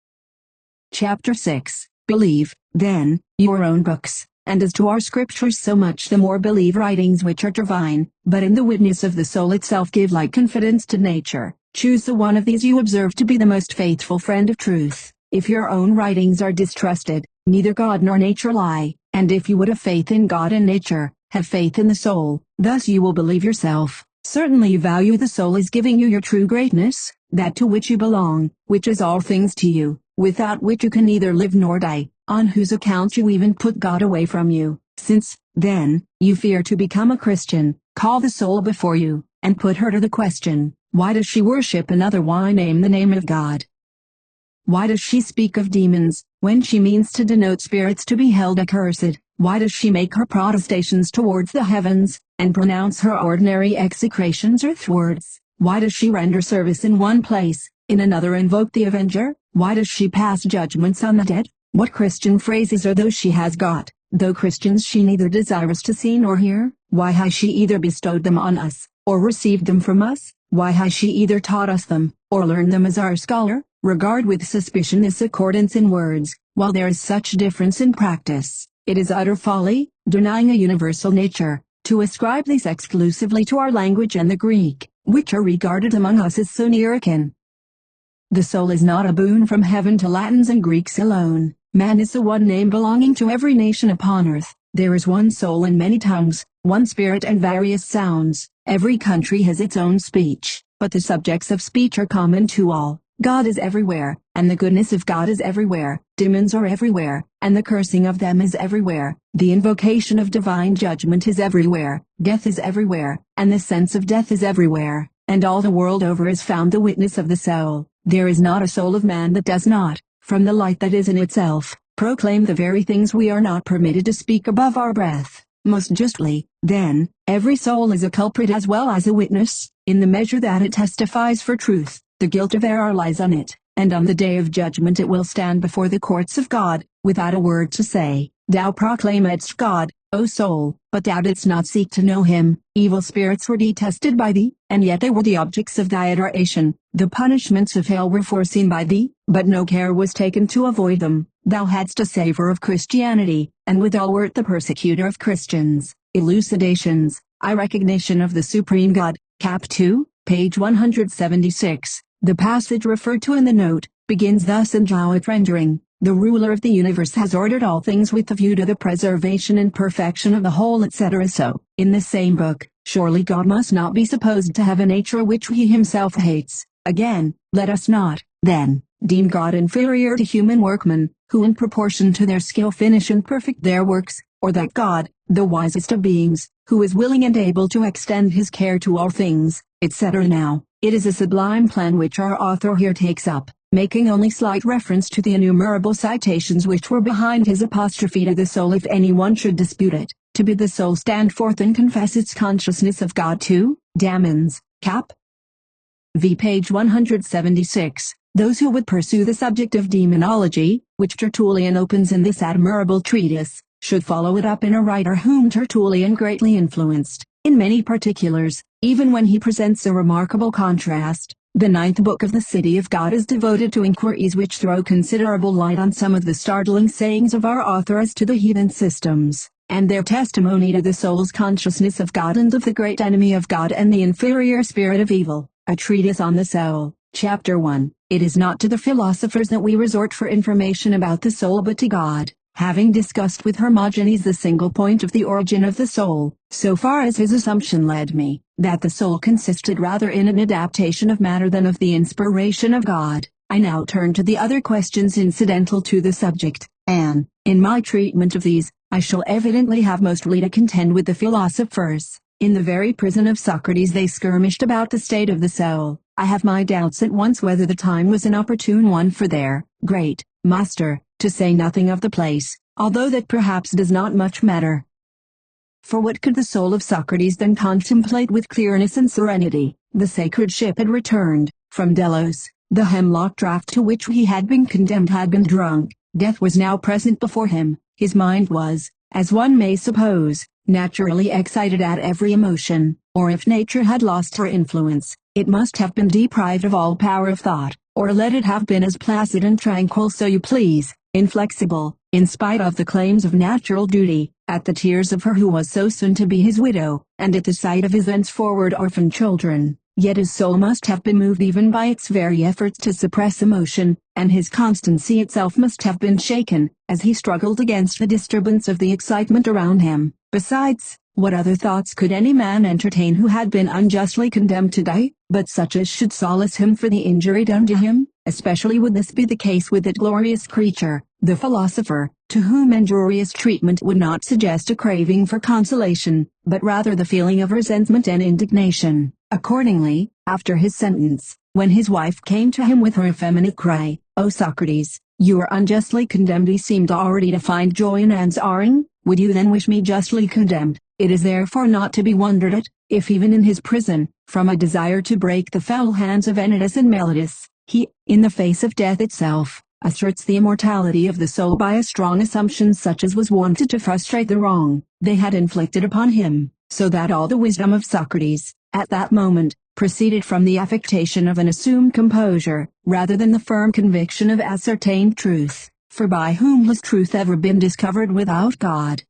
Chapter 6. Believe, then, your own books, and as to our scriptures so much the more believe writings which are divine, but in the witness of the soul itself give like confidence to nature. Choose the one of these you observe to be the most faithful friend of truth. If your own writings are distrusted, neither God nor nature lie, and if you would have faith in God and nature, have faith in the soul, thus you will believe yourself. Certainly you value the soul as giving you your true greatness, that to which you belong, which is all things to you, without which you can neither live nor die, on whose account you even put God away from you. Since, then, you fear to become a Christian, call the soul before you, and put her to the question, why does she worship another? Why name the name of God? Why does she speak of demons, when she means to denote spirits to be held accursed? Why does she make her protestations towards the heavens, and pronounce her ordinary execrations earthwards? Why does she render service in one place, in another invoke the avenger? Why does she pass judgments on the dead? What Christian phrases are those she has got, though Christians she neither desires to see nor hear? Why has she either bestowed them on us, or received them from us? Why has she either taught us them, or learned them as our scholar? Regard with suspicion this accordance in words, while there is such difference in practice. It is utter folly, denying a universal nature, to ascribe these exclusively to our language and the Greek, which are regarded among us as so near akin. The soul is not a boon from heaven to Latins and Greeks alone. Man is the one name belonging to every nation upon earth. There is one soul in many tongues, one spirit and various sounds. Every country has its own speech, but the subjects of speech are common to all. God is everywhere, and the goodness of God is everywhere. Demons are everywhere, and the cursing of them is everywhere. The invocation of divine judgment is everywhere. Death is everywhere, and the sense of death is everywhere. And all the world over is found the witness of the soul. There is not a soul of man that does not, from the light that is in itself, proclaim the very things we are not permitted to speak above our breath. Most justly, then, every soul is a culprit as well as a witness, in the measure that it testifies for truth. The guilt of error lies on it, and on the day of judgment it will stand before the courts of God, without a word to say. Thou proclaimedst God, O soul, but thou didst not seek to know him. Evil spirits were detested by thee, and yet they were the objects of thy adoration. The punishments of hell were foreseen by thee, but no care was taken to avoid them. Thou hadst a savor of Christianity, and withal wert the persecutor of Christians. Elucidations, I recognition of the Supreme God, Cap 2, page 176. The passage referred to in the note, begins thus in Jowett rendering, the ruler of the universe has ordered all things with a view to the preservation and perfection of the whole etc. So, in the same book, surely God must not be supposed to have a nature which he himself hates. Again, let us not, then, deem God inferior to human workmen, who in proportion to their skill finish and perfect their works, or that God, the wisest of beings, who is willing and able to extend his care to all things, etc. Now, it is a sublime plan which our author here takes up, making only slight reference to the innumerable citations which were behind his apostrophe to the soul if anyone should dispute it. To bid the soul stand forth and confess its consciousness of God too, Damons, Cap. V. page 176. Those who would pursue the subject of demonology, which Tertullian opens in this admirable treatise, should follow it up in a writer whom Tertullian greatly influenced, in many particulars, even when he presents a remarkable contrast. The 9th book of the City of God is devoted to inquiries which throw considerable light on some of the startling sayings of our author as to the heathen systems, and their testimony to the soul's consciousness of God and of the great enemy of God and the inferior spirit of evil. A treatise on the soul, Chapter 1. It is not to the philosophers that we resort for information about the soul but to God. Having discussed with Hermogenes the single point of the origin of the soul, so far as his assumption led me, that the soul consisted rather in an adaptation of matter than of the inspiration of God, I now turn to the other questions incidental to the subject, and, in my treatment of these, I shall evidently have mostly to contend with the philosophers. In the very prison of Socrates they skirmished about the state of the soul. I have my doubts at once whether the time was an opportune one for their great master, to say nothing of the place, although that perhaps does not much matter. For what could the soul of Socrates then contemplate with clearness and serenity? The sacred ship had returned, from Delos, The hemlock draught to which he had been condemned had been drunk. Death was now present before him. His mind was, as one may suppose, naturally excited at every emotion, or if nature had lost her influence, it must have been deprived of all power of thought, or let it have been as placid and tranquil so you please, inflexible, in spite of the claims of natural duty, at the tears of her who was so soon to be his widow, and at the sight of his thenceforward orphan children. Yet his soul must have been moved even by its very efforts to suppress emotion, and his constancy itself must have been shaken, as he struggled against the disturbance of the excitement around him. Besides, what other thoughts could any man entertain who had been unjustly condemned to die, but such as should solace him for the injury done to him? Especially would this be the case with that glorious creature, the philosopher, to whom injurious treatment would not suggest a craving for consolation, but rather the feeling of resentment and indignation. Accordingly, after his sentence, when his wife came to him with her effeminate cry, "O Socrates, you are unjustly condemned," he seemed already to find joy in answering, "Would you then wish me justly condemned?" It is therefore not to be wondered at, if even in his prison, from a desire to break the foul hands of Anytus and Melitus, he, in the face of death itself, asserts the immortality of the soul by a strong assumption such as was wanted to frustrate the wrong they had inflicted upon him, so that all the wisdom of Socrates, at that moment, proceeded from the affectation of an assumed composure, rather than the firm conviction of ascertained truth. For by whom has truth ever been discovered without God?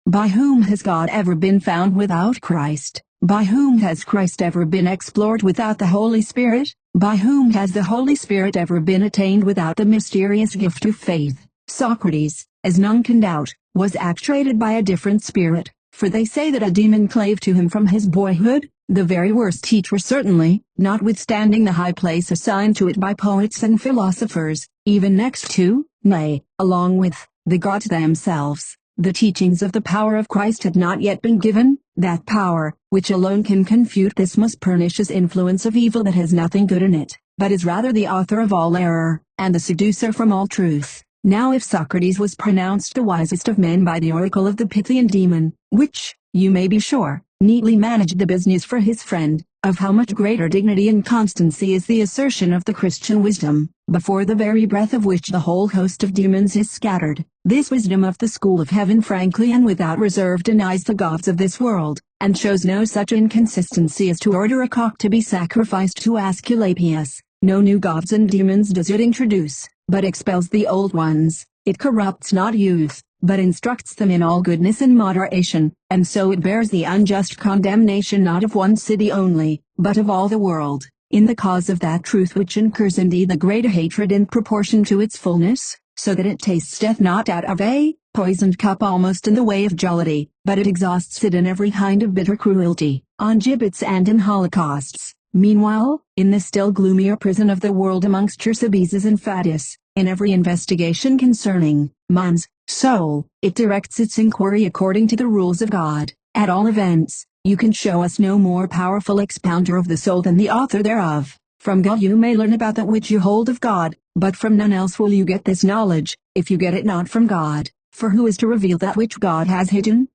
By whom has God ever been found without Christ? By whom has Christ ever been explored without the Holy Spirit? By whom has the Holy Spirit ever been attained without the mysterious gift of faith? Socrates, as none can doubt, was actuated by a different spirit, for they say that a demon clave to him from his boyhood, the very worst teacher certainly, notwithstanding the high place assigned to it by poets and philosophers, even next to, nay, along with, the gods themselves. The teachings of the power of Christ had not yet been given. That power, which alone can confute this most pernicious influence of evil that has nothing good in it, but is rather the author of all error, and the seducer from all truth. Now if Socrates was pronounced the wisest of men by the oracle of the Pythian demon, which, you may be sure, neatly managed the business for his friend, of how much greater dignity and constancy is the assertion of the Christian wisdom, before the very breath of which the whole host of demons is scattered. This wisdom of the school of heaven frankly and without reserve denies the gods of this world, and shows no such inconsistency as to order a cock to be sacrificed to Aesculapius. No new gods and demons does it introduce, but expels the old ones. It corrupts not youth, but instructs them in all goodness and moderation, and so it bears the unjust condemnation not of one city only, but of all the world, in the cause of that truth which incurs indeed the greater hatred in proportion to its fullness, so that it tastes death not out of a poisoned cup almost in the way of jollity, but it exhausts it in every kind of bitter cruelty, on gibbets and in holocausts. Meanwhile, in the still gloomier prison of the world amongst Chersobeses and Fatis, in every investigation concerning man's soul, it directs its inquiry according to the rules of God. At all events, you can show us no more powerful expounder of the soul than the author thereof. From God you may learn about that which you hold of God, but from none else will you get this knowledge, if you get it not from God. For who is to reveal that which God has hidden?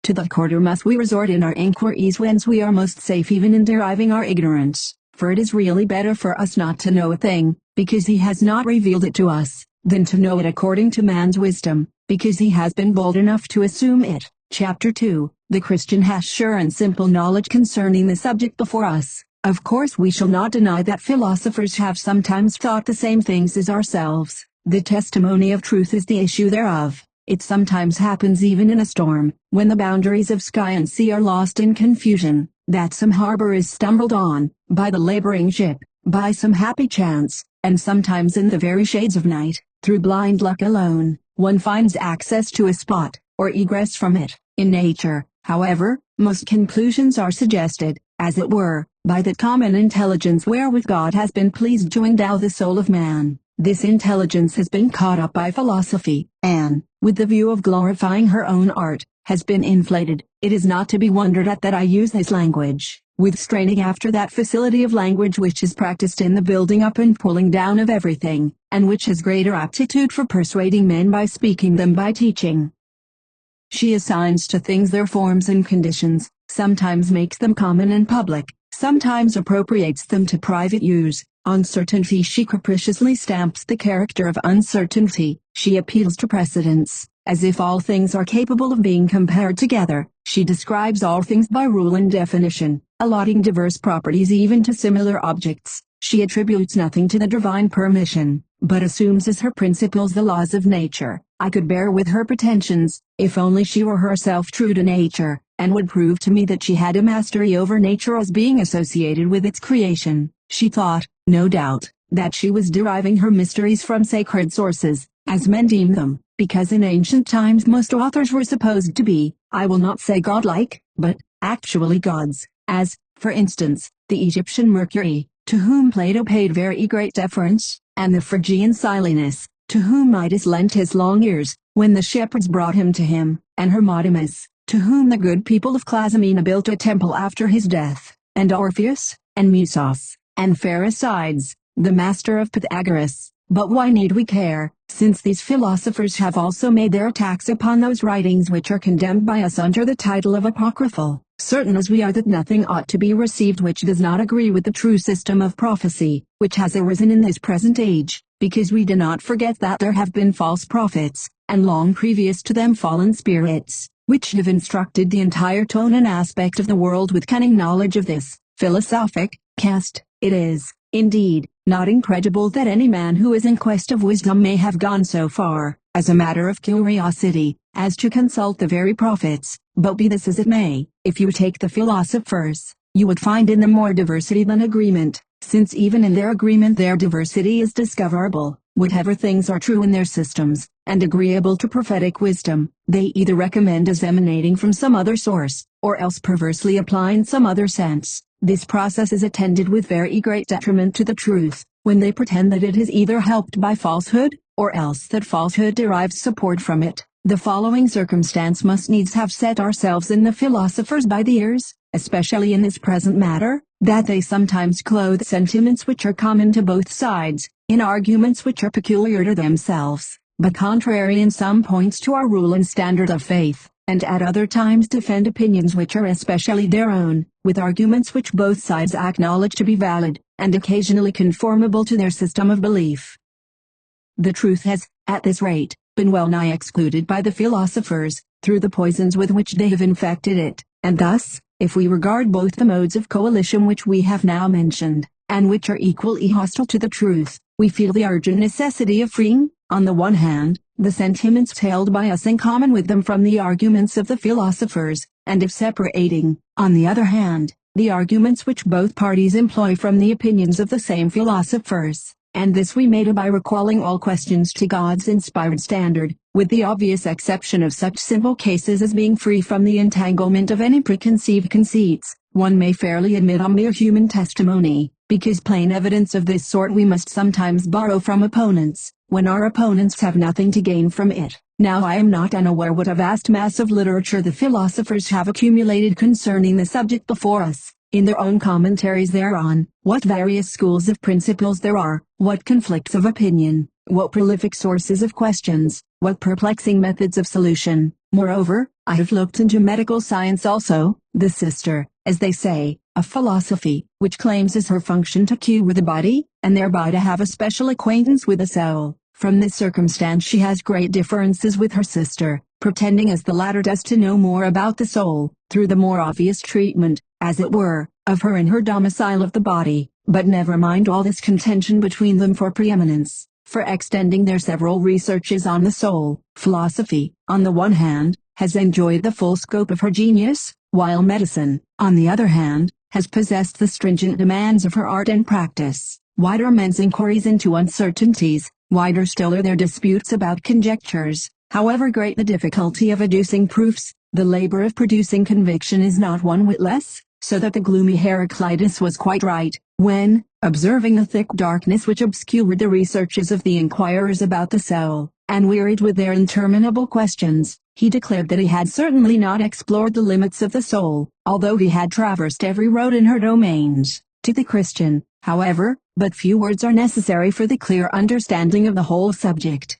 To the quarter must we resort in our inquiries whence we are most safe even in deriving our ignorance, for it is really better for us not to know a thing, because he has not revealed it to us, than to know it according to man's wisdom, because he has been bold enough to assume it. Chapter 2. The Christian has sure and simple knowledge concerning the subject before us. Of course we shall not deny that philosophers have sometimes thought the same things as ourselves. The testimony of truth is the issue thereof. It sometimes happens even in a storm, when the boundaries of sky and sea are lost in confusion, that some harbor is stumbled on, by the laboring ship, by some happy chance, and sometimes in the very shades of night, through blind luck alone, one finds access to a spot, or egress from it. In nature, however, most conclusions are suggested, as it were, by that common intelligence wherewith God has been pleased to endow the soul of man. This intelligence has been caught up by philosophy, and, with the view of glorifying her own art, has been inflated. It is not to be wondered at that I use this language, with straining after that facility of language which is practiced in the building up and pulling down of everything, and which has greater aptitude for persuading men by speaking than by teaching. She assigns to things their forms and conditions, sometimes makes them common and public, sometimes appropriates them to private use, On certainty she capriciously stamps the character of uncertainty. She appeals to precedents, as if all things are capable of being compared together. She describes all things by rule and definition, allotting diverse properties even to similar objects. She attributes nothing to the divine permission, but assumes as her principles the laws of nature. I could bear with her pretensions, if only she were herself true to nature, and would prove to me that she had a mastery over nature as being associated with its creation. She thought, no doubt, that she was deriving her mysteries from sacred sources, as men deem them, because in ancient times most authors were supposed to be, I will not say godlike, but actually gods, as, for instance, the Egyptian Mercury, to whom Plato paid very great deference, and the Phrygian Silenus, to whom Midas lent his long ears, when the shepherds brought him to him, and Hermotimus, to whom the good people of Clazomena built a temple after his death, and Orpheus, and Musos, and Pherecydes, the master of Pythagoras. But why need we care, since these philosophers have also made their attacks upon those writings which are condemned by us under the title of apocryphal, certain as we are that nothing ought to be received which does not agree with the true system of prophecy, which has arisen in this present age, because we do not forget that there have been false prophets, and long previous to them fallen spirits, which have instructed the entire tone and aspect of the world with cunning knowledge of this philosophic cast. It is, indeed, not incredible that any man who is in quest of wisdom may have gone so far, as a matter of curiosity, as to consult the very prophets. But be this as it may, if you take the philosophers, you would find in them more diversity than agreement, since even in their agreement their diversity is discoverable. Whatever things are true in their systems, and agreeable to prophetic wisdom, they either recommend as emanating from some other source, or else perversely apply in some other sense. This process is attended with very great detriment to the truth, when they pretend that it is either helped by falsehood, or else that falsehood derives support from it. The following circumstance must needs have set ourselves in the philosophers by the ears, especially in this present matter, that they sometimes clothe sentiments which are common to both sides, in arguments which are peculiar to themselves, but contrary in some points to our rule and standard of faith, and at other times defend opinions which are especially their own, with arguments which both sides acknowledge to be valid, and occasionally conformable to their system of belief. The truth has, at this rate, been well nigh excluded by the philosophers, through the poisons with which they have infected it, and thus, if we regard both the modes of coalition which we have now mentioned, and which are equally hostile to the truth, we feel the urgent necessity of freeing, on the one hand, the sentiments held by us in common with them from the arguments of the philosophers, and of separating, on the other hand, the arguments which both parties employ from the opinions of the same philosophers. And this we may do by recalling all questions to God's inspired standard, with the obvious exception of such simple cases as being free from the entanglement of any preconceived conceits. One may fairly admit a mere human testimony, because plain evidence of this sort we must sometimes borrow from opponents, when our opponents have nothing to gain from it. Now I am not unaware what a vast mass of literature the philosophers have accumulated concerning the subject before us, in their own commentaries thereon, what various schools of principles there are, what conflicts of opinion, what prolific sources of questions, what perplexing methods of solution. Moreover, I have looked into medical science also, the sister, as they say, of philosophy, which claims as her function to cure the body, and thereby to have a special acquaintance with the soul. From this circumstance she has great differences with her sister, pretending as the latter does to know more about the soul, through the more obvious treatment, as it were, of her in her domicile of the body. But never mind all this contention between them for preeminence, for extending their several researches on the soul. Philosophy, on the one hand, has enjoyed the full scope of her genius, while medicine, on the other hand, has possessed the stringent demands of her art and practice. Wider men's inquiries into uncertainties, wider still are their disputes about conjectures. However great the difficulty of adducing proofs, the labor of producing conviction is not one whit less, so that the gloomy Heraclitus was quite right, when, observing the thick darkness which obscured the researches of the inquirers about the soul, and wearied with their interminable questions, he declared that he had certainly not explored the limits of the soul, although he had traversed every road in her domains. To the Christian, however, but few words are necessary for the clear understanding of the whole subject.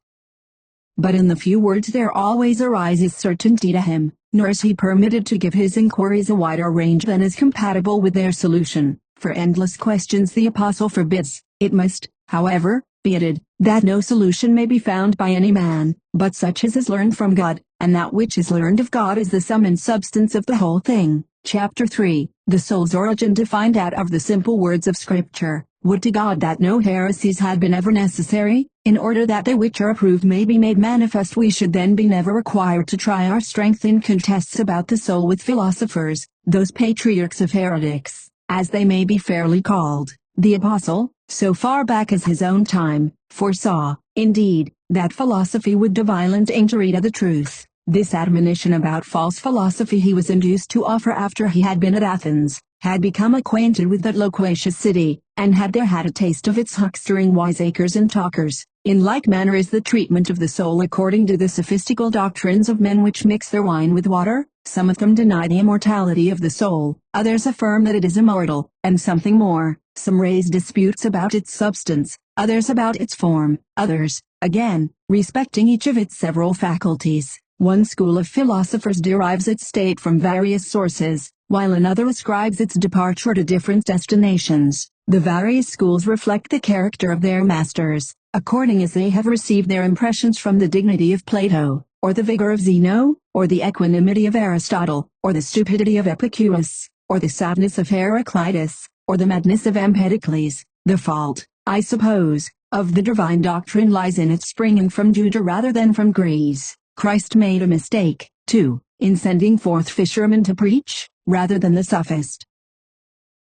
But in the few words there always arises certainty to him, nor is he permitted to give his inquiries a wider range than is compatible with their solution. For endless questions the apostle forbids, It must, however, be added, that no solution may be found by any man, but such as is learned from God, and that which is learned of God is the sum and substance of the whole thing. Chapter 3. The soul's origin defined out of the simple words of Scripture. Would to God that no heresies had been ever necessary, in order that they which are approved may be made manifest. We should then be never required to try our strength in contests about the soul with philosophers, those patriarchs of heretics, as they may be fairly called. The Apostle, so far back as his own time, foresaw, indeed, that philosophy would do violent injury to the truth. This admonition about false philosophy he was induced to offer after he had been at Athens, had become acquainted with that loquacious city, and had there had a taste of its huckstering wiseacres and talkers. In like manner is the treatment of the soul according to the sophistical doctrines of men which mix their wine with water. Some of them deny the immortality of the soul, others affirm that it is immortal, and something more. Some raise disputes about its substance, others about its form, others, again, respecting each of its several faculties. One school of philosophers derives its state from various sources, while another ascribes its departure to different destinations. The various schools reflect the character of their masters, according as they have received their impressions from the dignity of Plato, or the vigor of Zeno, or the equanimity of Aristotle, or the stupidity of Epicurus, or the sadness of Heraclitus, or the madness of Empedocles. The fault, I suppose, of the divine doctrine lies in its springing from Judah rather than from Greece. Christ made a mistake, too, in sending forth fishermen to preach, rather than the sophist.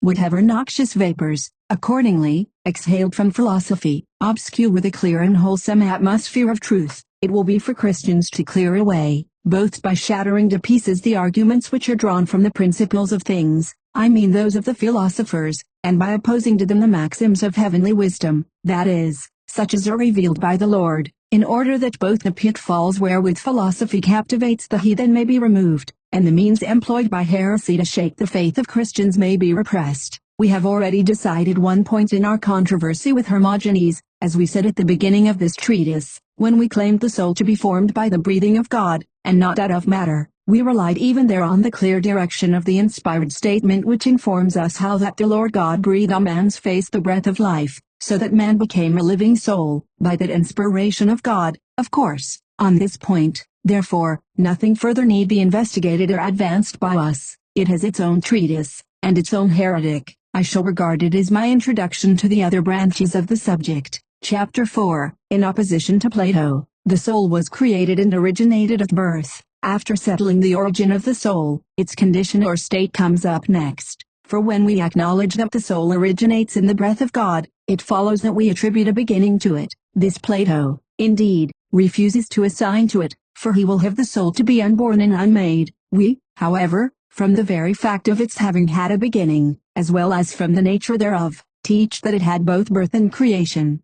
Whatever noxious vapors, accordingly, exhaled from philosophy, obscure the clear and wholesome atmosphere of truth, it will be for Christians to clear away, both by shattering to pieces the arguments which are drawn from the principles of things, I mean those of the philosophers, and by opposing to them the maxims of heavenly wisdom, that is, such as are revealed by the Lord, in order that both the pitfalls wherewith philosophy captivates the heathen may be removed, and the means employed by heresy to shake the faith of Christians may be repressed. We have already decided one point in our controversy with Hermogenes, as we said at the beginning of this treatise, when we claimed the soul to be formed by the breathing of God, and not that of matter. We relied even there on the clear direction of the inspired statement which informs us how that the Lord God breathed on man's face the breath of life, so that man became a living soul, by that inspiration of God. Of course, on this point, therefore, nothing further need be investigated or advanced by us. It has its own treatise, and its own heretic. I shall regard it as my introduction to the other branches of the subject. Chapter 4. In opposition to Plato, the soul was created and originated at birth. After settling the origin of the soul, its condition or state comes up next. For when we acknowledge that the soul originates in the breath of God, it follows that we attribute a beginning to it. This Plato, indeed, refuses to assign to it, for he will have the soul to be unborn and unmade. We, however, from the very fact of its having had a beginning, as well as from the nature thereof, teach that it had both birth and creation.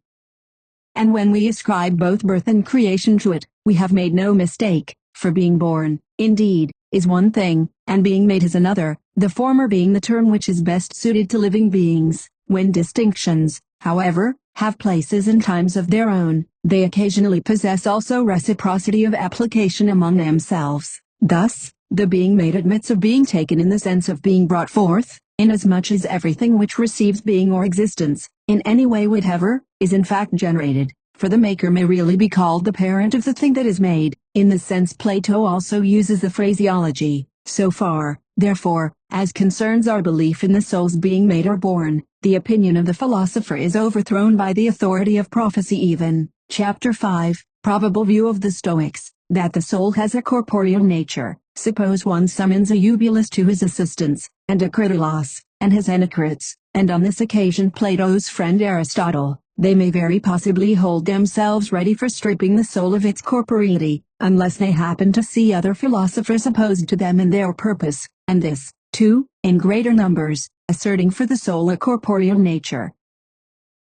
And when we ascribe both birth and creation to it, we have made no mistake, for being born, indeed, is one thing, and being made is another, the former being the term which is best suited to living beings. When distinctions, however, have places and times of their own, they occasionally possess also reciprocity of application among themselves. Thus, the being made admits of being taken in the sense of being brought forth, inasmuch as everything which receives being or existence, in any way whatever, is in fact generated, for the maker may really be called the parent of the thing that is made, in the sense Plato also uses the phraseology. So far, therefore, as concerns our belief in the soul's being made or born, the opinion of the philosopher is overthrown by the authority of prophecy even. Chapter 5. Probable view of the Stoics, that the soul has a corporeal nature. Suppose one summons a Eubulus to his assistance, and a Critolaus, and his Anacrits, and on this occasion Plato's friend Aristotle. They may very possibly hold themselves ready for stripping the soul of its corporeity, unless they happen to see other philosophers opposed to them in their purpose, and this, too, in greater numbers, asserting for the soul a corporeal nature.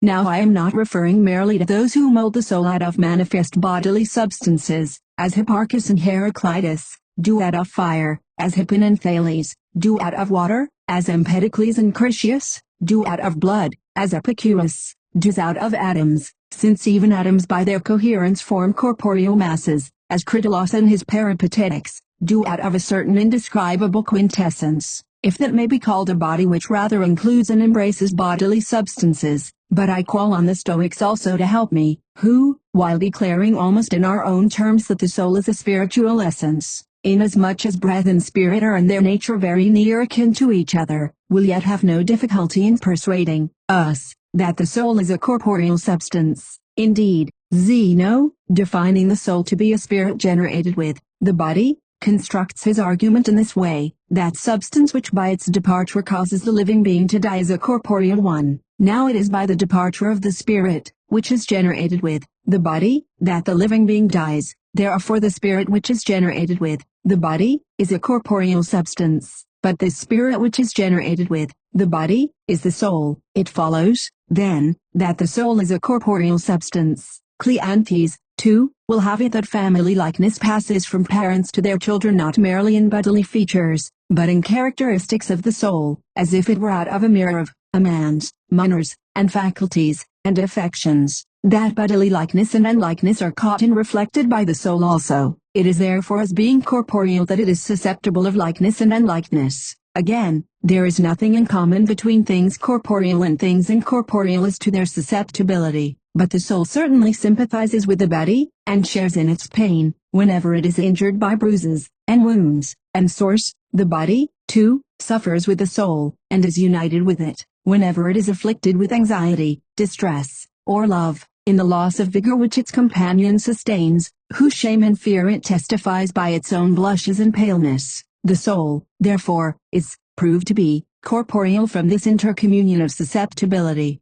Now I am not referring merely to those who mold the soul out of manifest bodily substances, as Hipparchus and Heraclitus, do out of fire, as Hippon and Thales, do out of water, as Empedocles and Critias, do out of blood, as Epicurus, does out of atoms, since even atoms by their coherence form corporeal masses, as Critolaus and his Peripatetics, do out of a certain indescribable quintessence. if that may be called a body, which rather includes and embraces bodily substances. But I call on the Stoics also to help me, who, while declaring almost in our own terms that the soul is a spiritual essence, inasmuch as breath and spirit are in their nature very near akin to each other, will yet have no difficulty in persuading us that the soul is a corporeal substance. Indeed, Zeno, defining the soul to be a spirit generated with the body, constructs his argument in this way: that substance which by its departure causes the living being to die is a corporeal one. Now it is by the departure of the spirit, which is generated with the body, that the living being dies. Therefore the spirit which is generated with the body is a corporeal substance, but the spirit which is generated with the body is the soul. It follows, then, that the soul is a corporeal substance. Cleanthes, too, will have it that family likeness passes from parents to their children not merely in bodily features, but in characteristics of the soul, as if it were out of a mirror of a man's manners, and faculties, and affections. That bodily likeness and unlikeness are caught and reflected by the soul also. It is therefore as being corporeal that it is susceptible of likeness and unlikeness. Again, there is nothing in common between things corporeal and things incorporeal as to their susceptibility, but the soul certainly sympathizes with the body, and shares in its pain, whenever it is injured by bruises, and wounds, and sores. The body, too, suffers with the soul, and is united with it, whenever it is afflicted with anxiety, distress, or love, in the loss of vigor which its companion sustains, whose shame and fear it testifies by its own blushes and paleness. The soul, therefore, is proved to be corporeal from this intercommunion of susceptibility.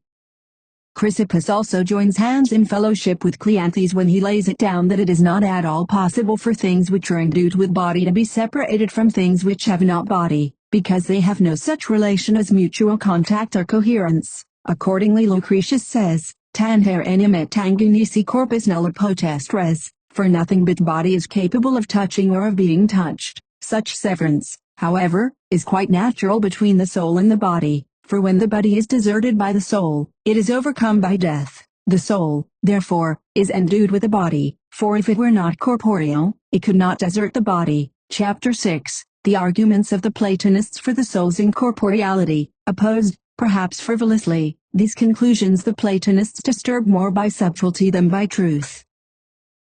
Chrysippus also joins hands in fellowship with Cleanthes when he lays it down that it is not at all possible for things which are endued with body to be separated from things which have not body, because they have no such relation as mutual contact or coherence. Accordingly Lucretius says, Tanher enim et tangi nisi corpus nulla potest res, for nothing but body is capable of touching or of being touched. Such severance, however, is quite natural between the soul and the body, for when the body is deserted by the soul, it is overcome by death. The soul, therefore, is endued with the body, for if it were not corporeal, it could not desert the body. Chapter 6. The arguments of the Platonists for the soul's incorporeality, opposed, perhaps frivolously, these conclusions the Platonists disturb more by subtlety than by truth.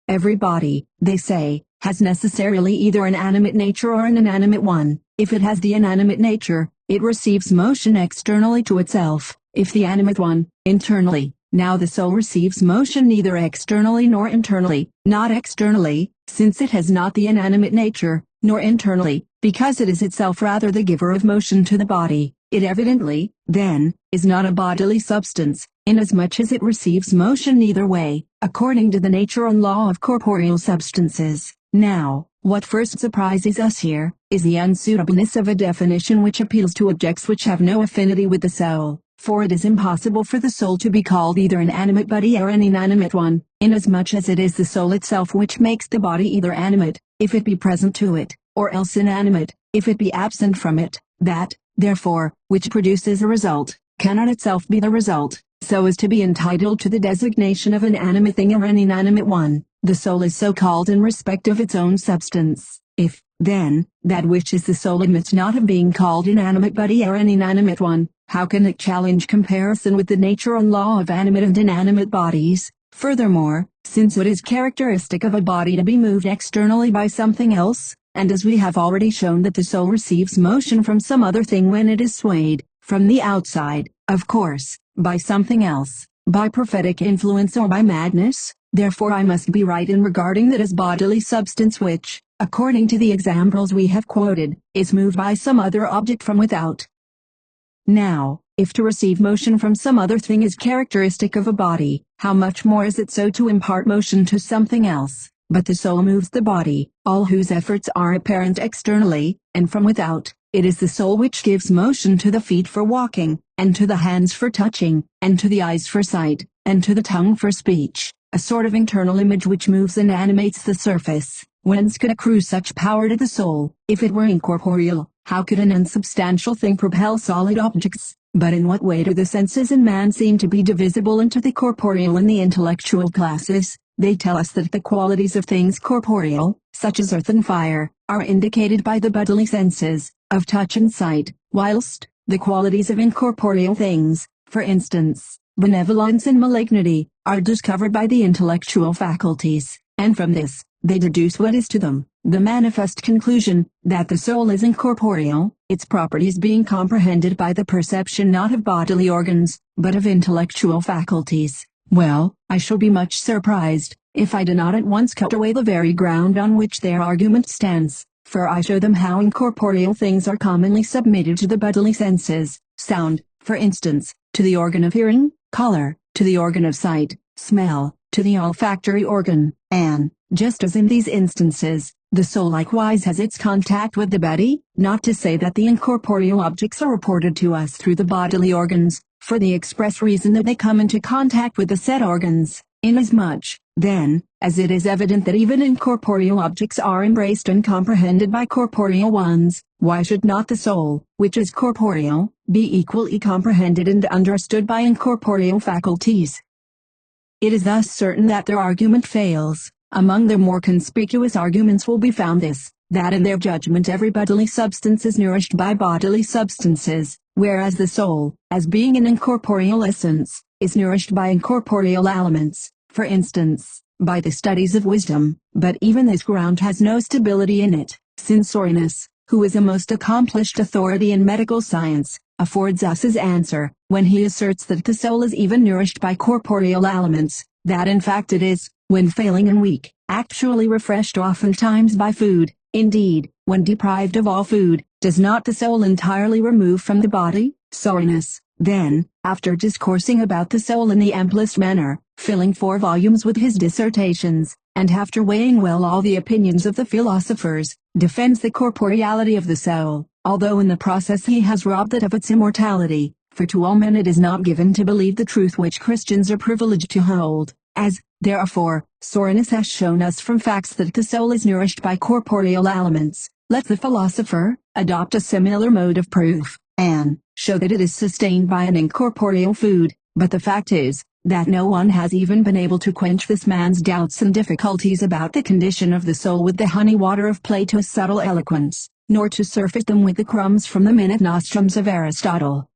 Every body, they say, has necessarily either an animate nature or an inanimate one. If it has the inanimate nature, it receives motion externally to itself; if the animate one, internally. Now the soul receives motion neither externally nor internally, not externally, since it has not the inanimate nature, nor internally, because it is itself rather the giver of motion to the body. It evidently, then, is not a bodily substance, inasmuch as it receives motion neither way, according to the nature and law of corporeal substances. Now, what first surprises us here, is the unsuitableness of a definition which appeals to objects which have no affinity with the soul, for it is impossible for the soul to be called either an animate body or an inanimate one, inasmuch as it is the soul itself which makes the body either animate, if it be present to it, or else inanimate, if it be absent from it. That, therefore, which produces a result, cannot itself be the result, so as to be entitled to the designation of an animate thing or an inanimate one. The soul is so called in respect of its own substance. If, then, that which is the soul admits not of being called inanimate body or an inanimate one, how can it challenge comparison with the nature and law of animate and inanimate bodies? Furthermore, since it is characteristic of a body to be moved externally by something else, and as we have already shown that the soul receives motion from some other thing when it is swayed, from the outside, of course, by something else, by prophetic influence or by madness, therefore I must be right in regarding that as bodily substance which, according to the examples we have quoted, is moved by some other object from without. Now, if to receive motion from some other thing is characteristic of a body, how much more is it so to impart motion to something else? But the soul moves the body, all whose efforts are apparent externally, and from without. It is the soul which gives motion to the feet for walking, and to the hands for touching, and to the eyes for sight, and to the tongue for speech, a sort of internal image which moves and animates the surface. Whence could accrue such power to the soul? If it were incorporeal, how could an unsubstantial thing propel solid objects? But in what way do the senses in man seem to be divisible into the corporeal and the intellectual classes? They tell us that the qualities of things corporeal, such as earth and fire, are indicated by the bodily senses, of touch and sight, whilst the qualities of incorporeal things, for instance, benevolence and malignity, are discovered by the intellectual faculties, and from this, they deduce what is to them the manifest conclusion, that the soul is incorporeal, its properties being comprehended by the perception not of bodily organs, but of intellectual faculties. Well, I shall be much surprised, if I do not at once cut away the very ground on which their argument stands, for I show them how incorporeal things are commonly submitted to the bodily senses, sound, for instance, to the organ of hearing, color, to the organ of sight, smell, to the olfactory organ, and, just as in these instances, the soul likewise has its contact with the body, not to say that the incorporeal objects are reported to us through the bodily organs, for the express reason that they come into contact with the said organs, inasmuch, then, as it is evident that even incorporeal objects are embraced and comprehended by corporeal ones, why should not the soul, which is corporeal, be equally comprehended and understood by incorporeal faculties? It is thus certain that their argument fails. Among their more conspicuous arguments will be found this, that in their judgment every bodily substance is nourished by bodily substances, whereas the soul, as being an incorporeal essence, is nourished by incorporeal elements, for instance, by the studies of wisdom. But even this ground has no stability in it, since Irenaeus, who is a most accomplished authority in medical science, affords us his answer, when he asserts that the soul is even nourished by corporeal elements, that in fact it is, when failing and weak, actually refreshed oftentimes by food. Indeed, when deprived of all food, does not the soul entirely remove from the body? Irenaeus, then, after discoursing about the soul in the amplest manner, filling 4 volumes with his dissertations, and after weighing well all the opinions of the philosophers, defends the corporeality of the soul, although in the process he has robbed it of its immortality, for to all men it is not given to believe the truth which Christians are privileged to hold. As, therefore, Irenaeus has shown us from facts that the soul is nourished by corporeal elements, let the philosopher adopt a similar mode of proof, and show that it is sustained by an incorporeal food. But the fact is, that no one has even been able to quench this man's doubts and difficulties about the condition of the soul with the honey water of Plato's subtle eloquence, nor to surfeit them with the crumbs from the minute nostrums of Aristotle.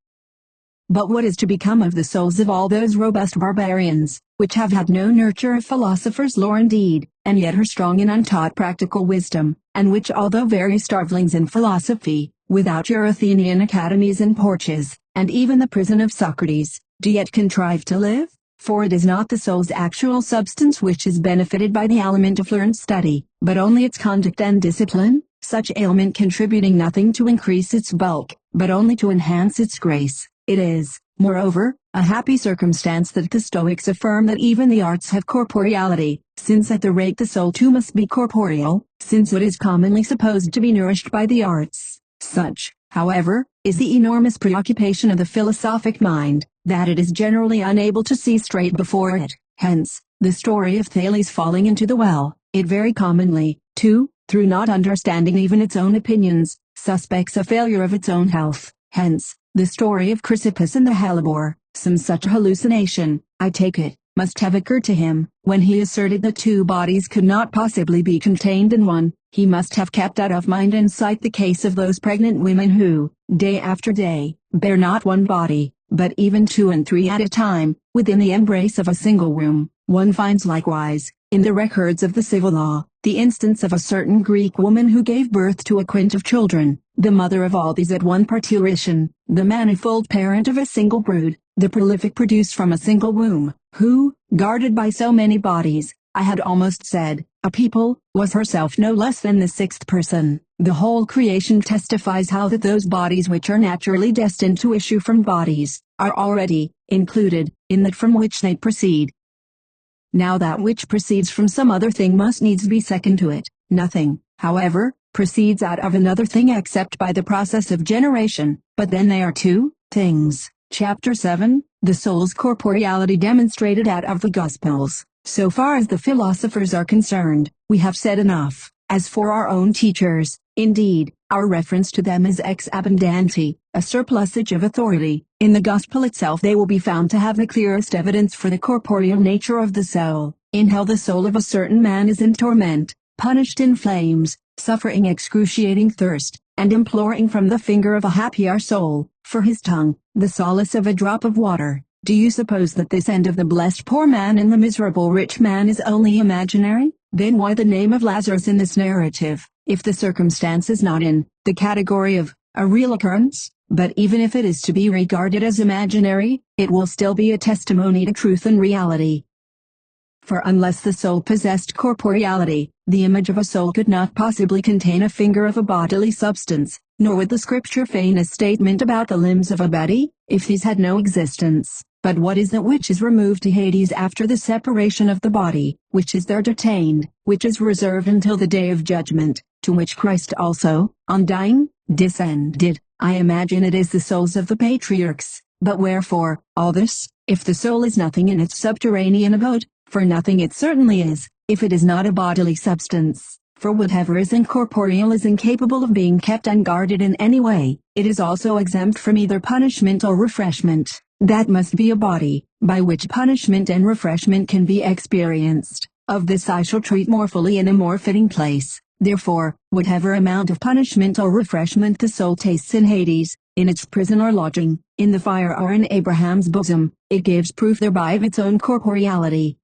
But what is to become of the souls of all those robust barbarians, which have had no nurture of philosopher's lore indeed, and yet are strong in untaught practical wisdom, and which although very starvelings in philosophy, without your Athenian academies and porches, and even the prison of Socrates, do yet contrive to live? For it is not the soul's actual substance which is benefited by the aliment of learned study, but only its conduct and discipline, such aliment contributing nothing to increase its bulk, but only to enhance its grace. It is, moreover, a happy circumstance that the Stoics affirm that even the arts have corporeality, since at the rate the soul too must be corporeal, since it is commonly supposed to be nourished by the arts. Such, however, is the enormous preoccupation of the philosophic mind, that it is generally unable to see straight before it. Hence, the story of Thales falling into the well, it very commonly, too, through not understanding even its own opinions, suspects a failure of its own health. Hence, the story of Chrysippus and the hellebore, some such hallucination, I take it, must have occurred to him, when he asserted that 2 bodies could not possibly be contained in one. He must have kept out of mind and sight the case of those pregnant women who, day after day, bear not one body, but even 2 and 3 at a time, within the embrace of a single room. One finds likewise, in the records of the civil law, the instance of a certain Greek woman who gave birth to a quint of children, the mother of all these at one parturition, the manifold parent of a single brood, the prolific produce from a single womb, who, guarded by so many bodies, I had almost said, a people, was herself no less than the 6th person. The whole creation testifies how that those bodies which are naturally destined to issue from bodies, are already included in that from which they proceed. Now that which proceeds from some other thing must needs be second to it. Nothing, however, proceeds out of another thing except by the process of generation, but then they are 2 things. Chapter 7, the soul's corporeality demonstrated out of the Gospels. So far as the philosophers are concerned, we have said enough. As for our own teachers, indeed, our reference to them is ex abundanti, a surplusage of authority. In the Gospel itself they will be found to have the clearest evidence for the corporeal nature of the soul. In hell the soul of a certain man is in torment, punished in flames, suffering excruciating thirst, and imploring from the finger of a happier soul, for his tongue, the solace of a drop of water. Do you suppose that this end of the blessed poor man and the miserable rich man is only imaginary? Then why the name of Lazarus in this narrative, if the circumstance is not in the category of a real occurrence? But even if it is to be regarded as imaginary, it will still be a testimony to truth and reality. For unless the soul possessed corporeality, the image of a soul could not possibly contain a finger of a bodily substance, nor would the Scripture feign a statement about the limbs of a body, if these had no existence. But what is that which is removed to Hades after the separation of the body, which is there detained, which is reserved until the day of judgment, to which Christ also, on dying, descended? I imagine it is the souls of the patriarchs. But wherefore all this, if the soul is nothing in its subterranean abode? For nothing it certainly is, if it is not a bodily substance. For whatever is incorporeal is incapable of being kept unguarded in any way. It is also exempt from either punishment or refreshment. That must be a body, by which punishment and refreshment can be experienced. Of this I shall treat more fully in a more fitting place. Therefore, whatever amount of punishment or refreshment the soul tastes in Hades, in its prison or lodging, in the fire or in Abraham's bosom, it gives proof thereby of its own corporeality.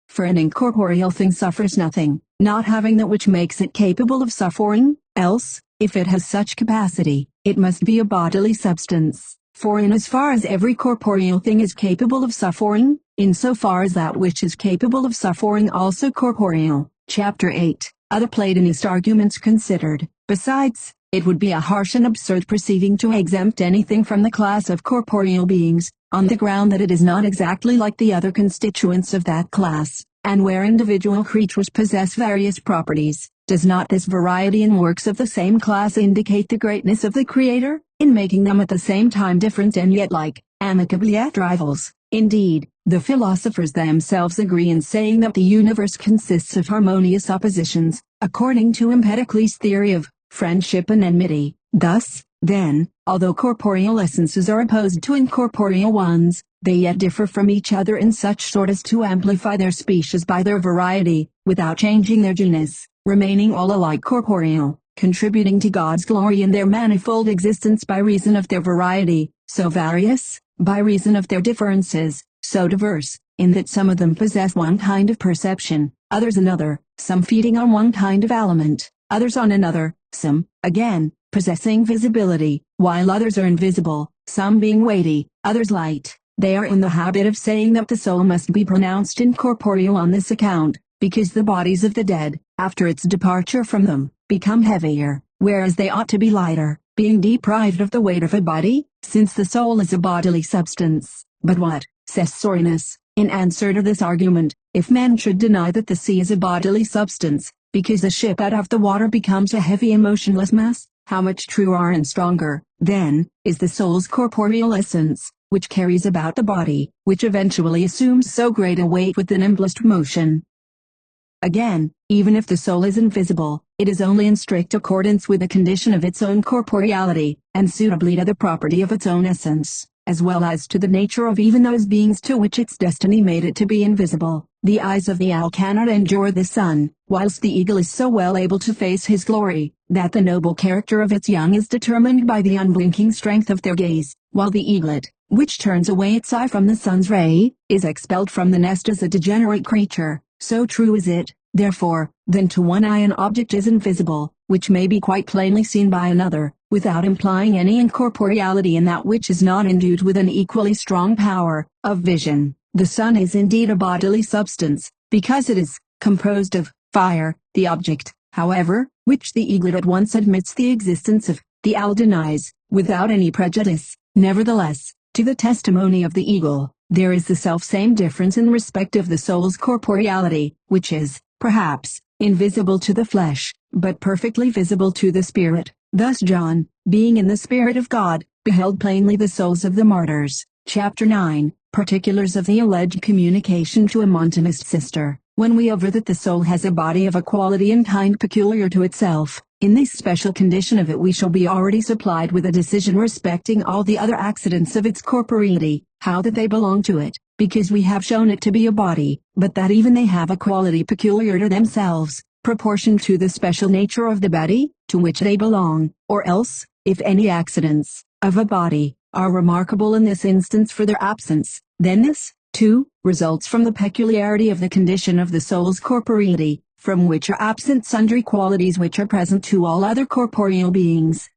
For an incorporeal thing suffers nothing, not having that which makes it capable of suffering, else, if it has such capacity, it must be a bodily substance. For in as far as every corporeal thing is capable of suffering, in so far as that which is capable of suffering also corporeal. Chapter 8. Other Platonist arguments considered. Besides, it would be a harsh and absurd proceeding to exempt anything from the class of corporeal beings, on the ground that it is not exactly like the other constituents of that class, and where individual creatures possess various properties. Does not this variety in works of the same class indicate the greatness of the Creator, in making them at the same time different and yet like, amicably at rivals? Indeed, the philosophers themselves agree in saying that the universe consists of harmonious oppositions, according to Empedocles' theory of friendship and enmity. Thus, then, although corporeal essences are opposed to incorporeal ones, they yet differ from each other in such sort as to amplify their species by their variety, without changing their genus, remaining all alike corporeal, contributing to God's glory in their manifold existence by reason of their variety, so various, by reason of their differences, so diverse, in that some of them possess one kind of perception, others another, some feeding on one kind of aliment, others on another, some, again, possessing visibility, while others are invisible, some being weighty, others light. They are in the habit of saying that the soul must be pronounced incorporeal on this account, because the bodies of the dead, after its departure from them, become heavier, whereas they ought to be lighter, being deprived of the weight of a body, since the soul is a bodily substance. But what, says Sorinus, in answer to this argument, if men should deny that the sea is a bodily substance, because a ship out of the water becomes a heavy and motionless mass? How much truer and stronger, then, is the soul's corporeal essence, which carries about the body, which eventually assumes so great a weight with the nimblest motion. Again, even if the soul is invisible, it is only in strict accordance with the condition of its own corporeality, and suitably to the property of its own essence, as well as to the nature of even those beings to which its destiny made it to be invisible. The eyes of the owl cannot endure the sun, whilst the eagle is so well able to face his glory, that the noble character of its young is determined by the unblinking strength of their gaze, while the eaglet, which turns away its eye from the sun's ray, is expelled from the nest as a degenerate creature. So true is it, therefore, then to one eye an object is invisible, which may be quite plainly seen by another, without implying any incorporeality in that which is not endued with an equally strong power of vision. The sun is indeed a bodily substance, because it is composed of fire. The object, however, which the eaglet at once admits the existence of, the owl denies, without any prejudice. Nevertheless, to the testimony of the eagle, there is the self-same difference in respect of the soul's corporeality, which is, perhaps, invisible to the flesh, but perfectly visible to the spirit. Thus John, being in the Spirit of God, beheld plainly the souls of the martyrs. Chapter 9. Particulars of the alleged communication to a Montanist sister. When we aver that the soul has a body of a quality and kind peculiar to itself, in this special condition of it we shall be already supplied with a decision respecting all the other accidents of its corporeity, how that they belong to it, because we have shown it to be a body, but that even they have a quality peculiar to themselves, proportioned to the special nature of the body, to which they belong, or else, if any accidents, of a body, are remarkable in this instance for their absence, then this, too, results from the peculiarity of the condition of the soul's corporeity, from which are absent sundry qualities which are present to all other corporeal beings.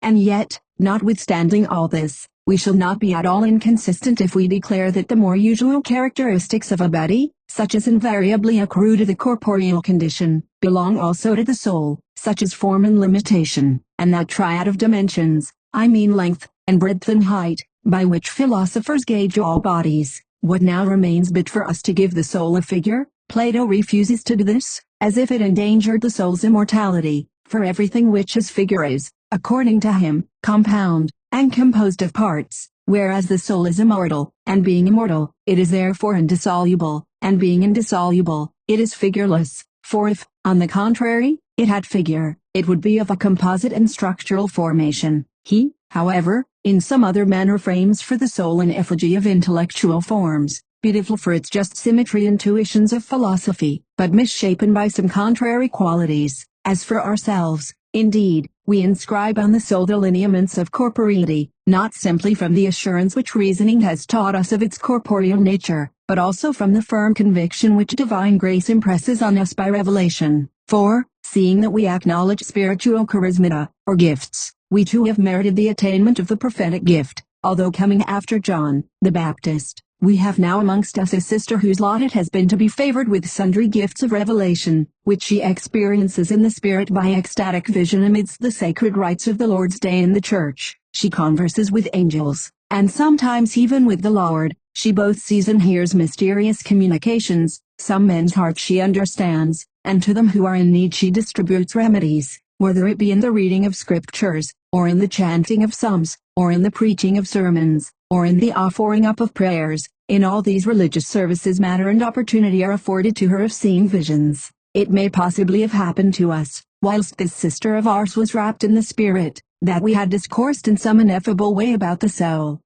And yet, notwithstanding all this, we shall not be at all inconsistent if we declare that the more usual characteristics of a body, such as invariably accrue to the corporeal condition, belong also to the soul, such as form and limitation, and that triad of dimensions, I mean length, and breadth and height, by which philosophers gauge all bodies. What now remains but for us to give the soul a figure? Plato refuses to do this, as if it endangered the soul's immortality, for everything which is figure is, according to him, compound, and composed of parts, whereas the soul is immortal, and being immortal, it is therefore indissoluble, and being indissoluble, it is figureless, for if, on the contrary, it had figure, it would be of a composite and structural formation. He, however, in some other manner frames for the soul an effigy of intellectual forms, beautiful for its just symmetry and tuitions of philosophy, but misshapen by some contrary qualities. As for ourselves, indeed, we inscribe on the soul the lineaments of corporeity, not simply from the assurance which reasoning has taught us of its corporeal nature, but also from the firm conviction which divine grace impresses on us by revelation. For, seeing that we acknowledge spiritual charismata, or gifts, we too have merited the attainment of the prophetic gift, although coming after John the Baptist. We have now amongst us a sister whose lot it has been to be favored with sundry gifts of revelation, which she experiences in the Spirit by ecstatic vision amidst the sacred rites of the Lord's Day in the Church. She converses with angels, and sometimes even with the Lord. She both sees and hears mysterious communications. Some men's hearts she understands, and to them who are in need she distributes remedies, whether it be in the reading of scriptures, or in the chanting of psalms, or in the preaching of sermons, or in the offering up of prayers. In all these religious services matter and opportunity are afforded to her of seeing visions. It may possibly have happened to us, whilst this sister of ours was wrapped in the Spirit, that we had discoursed in some ineffable way about the soul.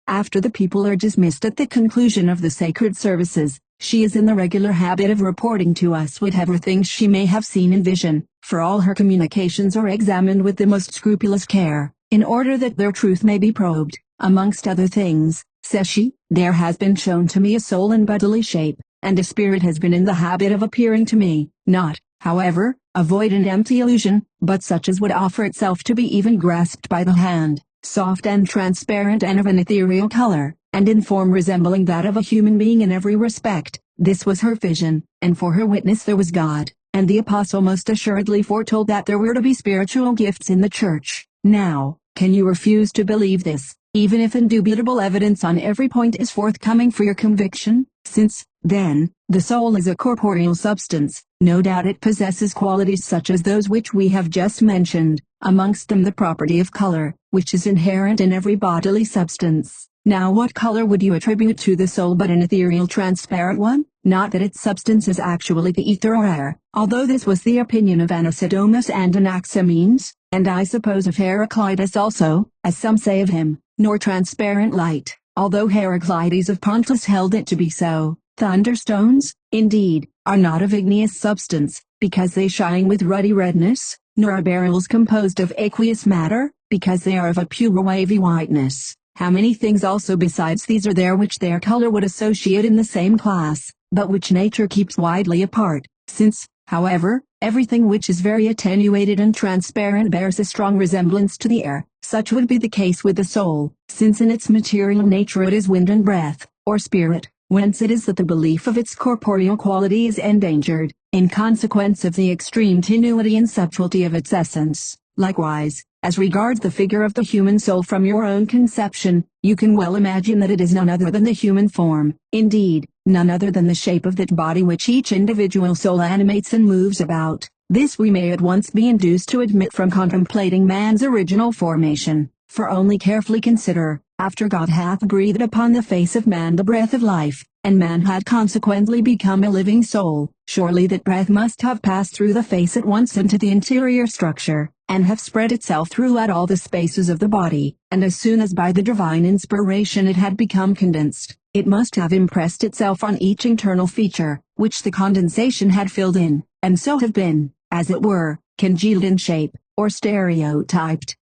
After the people are dismissed at the conclusion of the sacred services, she is in the regular habit of reporting to us whatever things she may have seen in vision, for all her communications are examined with the most scrupulous care, in order that their truth may be probed. Amongst other things, says she, there has been shown to me a soul in bodily shape, and a spirit has been in the habit of appearing to me, not, however, a void and empty illusion, but such as would offer itself to be even grasped by the hand, soft and transparent and of an ethereal color, and in form resembling that of a human being in every respect. This was her vision, and for her witness there was God, and the apostle most assuredly foretold that there were to be spiritual gifts in the church. Now, can you refuse to believe this, even if indubitable evidence on every point is forthcoming for your conviction? Since, then, the soul is a corporeal substance, no doubt it possesses qualities such as those which we have just mentioned, amongst them the property of color, which is inherent in every bodily substance. Now what color would you attribute to the soul but an ethereal transparent one? Not that its substance is actually the ether or air, although this was the opinion of Anicedomus and Anaximenes, and I suppose of Heraclitus also, as some say of him, nor transparent light, although Heraclides of Pontus held it to be so. Thunderstones, indeed, are not of igneous substance, because they shine with ruddy redness, nor are beryls composed of aqueous matter, because they are of a pure wavy whiteness. How many things also besides these are there which their color would associate in the same class, but which nature keeps widely apart, since, however, everything which is very attenuated and transparent bears a strong resemblance to the air. Such would be the case with the soul, since in its material nature it is wind and breath, or spirit, whence it is that the belief of its corporeal quality is endangered, in consequence of the extreme tenuity and subtlety of its essence. Likewise, as regards the figure of the human soul from your own conception, you can well imagine that it is none other than the human form, indeed, none other than the shape of that body which each individual soul animates and moves about. This we may at once be induced to admit from contemplating man's original formation, for only carefully consider, after God hath breathed upon the face of man the breath of life, and man had consequently become a living soul, surely that breath must have passed through the face at once into the interior structure, and have spread itself throughout all the spaces of the body, and as soon as by the divine inspiration it had become condensed, it must have impressed itself on each internal feature, which the condensation had filled in, and so have been, as it were, congealed in shape, or stereotyped.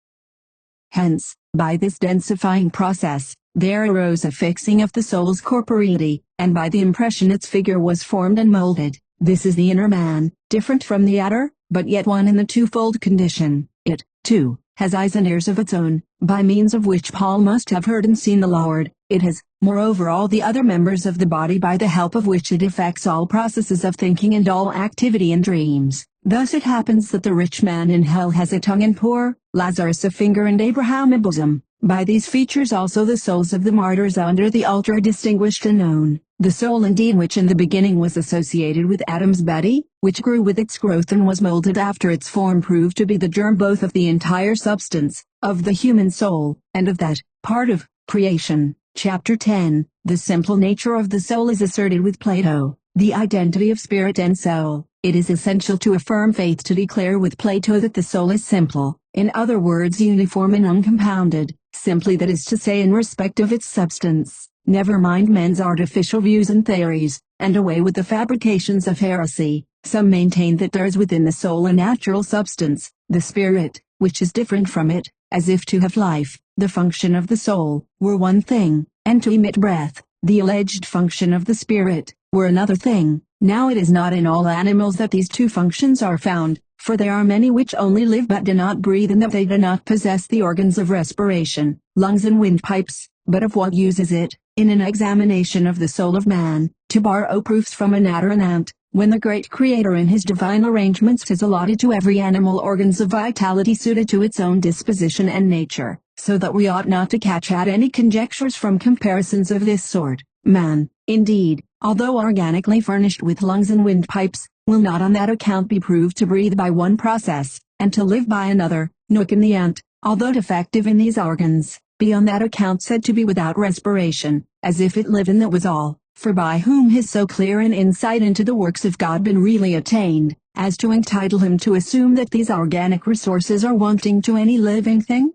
Hence, by this densifying process, there arose a fixing of the soul's corporeity, and by the impression its figure was formed and molded. This is the inner man, different from the outer, but yet one in the twofold condition. It, too, has eyes and ears of its own, by means of which Paul must have heard and seen the Lord. It has, moreover, all the other members of the body by the help of which it effects all processes of thinking and all activity and dreams. Thus it happens that the rich man in hell has a tongue and poor Lazarus a finger and Abraham a bosom. By these features also the souls of the martyrs under the altar are distinguished and known. The soul indeed which in the beginning was associated with Adam's body, which grew with its growth and was molded after its form, proved to be the germ both of the entire substance, of the human soul, and of that part of creation. Chapter 10. The simple nature of the soul is asserted with Plato. The identity of spirit and soul. It is essential to affirm faith to declare with Plato that the soul is simple, in other words uniform and uncompounded, simply, that is to say, in respect of its substance. Never mind men's artificial views and theories, and away with the fabrications of heresy. Some maintain that there is within the soul a natural substance, the spirit, which is different from it, as if to have life, the function of the soul, were one thing, and to emit breath, the alleged function of the spirit, were another thing. Now it is not in all animals that these two functions are found, for there are many which only live but do not breathe, and that they do not possess the organs of respiration, lungs and windpipes. But of what use is it, in an examination of the soul of man, to borrow proofs from an adder and ant, when the great Creator in his divine arrangements has allotted to every animal organs of vitality suited to its own disposition and nature, so that we ought not to catch at any conjectures from comparisons of this sort. Man, indeed, although organically furnished with lungs and windpipes, will not on that account be proved to breathe by one process, and to live by another, nor can the ant, although defective in these organs, be on that account said to be without respiration, as if it live in that was all. For by whom has so clear an insight into the works of God been really attained, as to entitle him to assume that these organic resources are wanting to any living thing?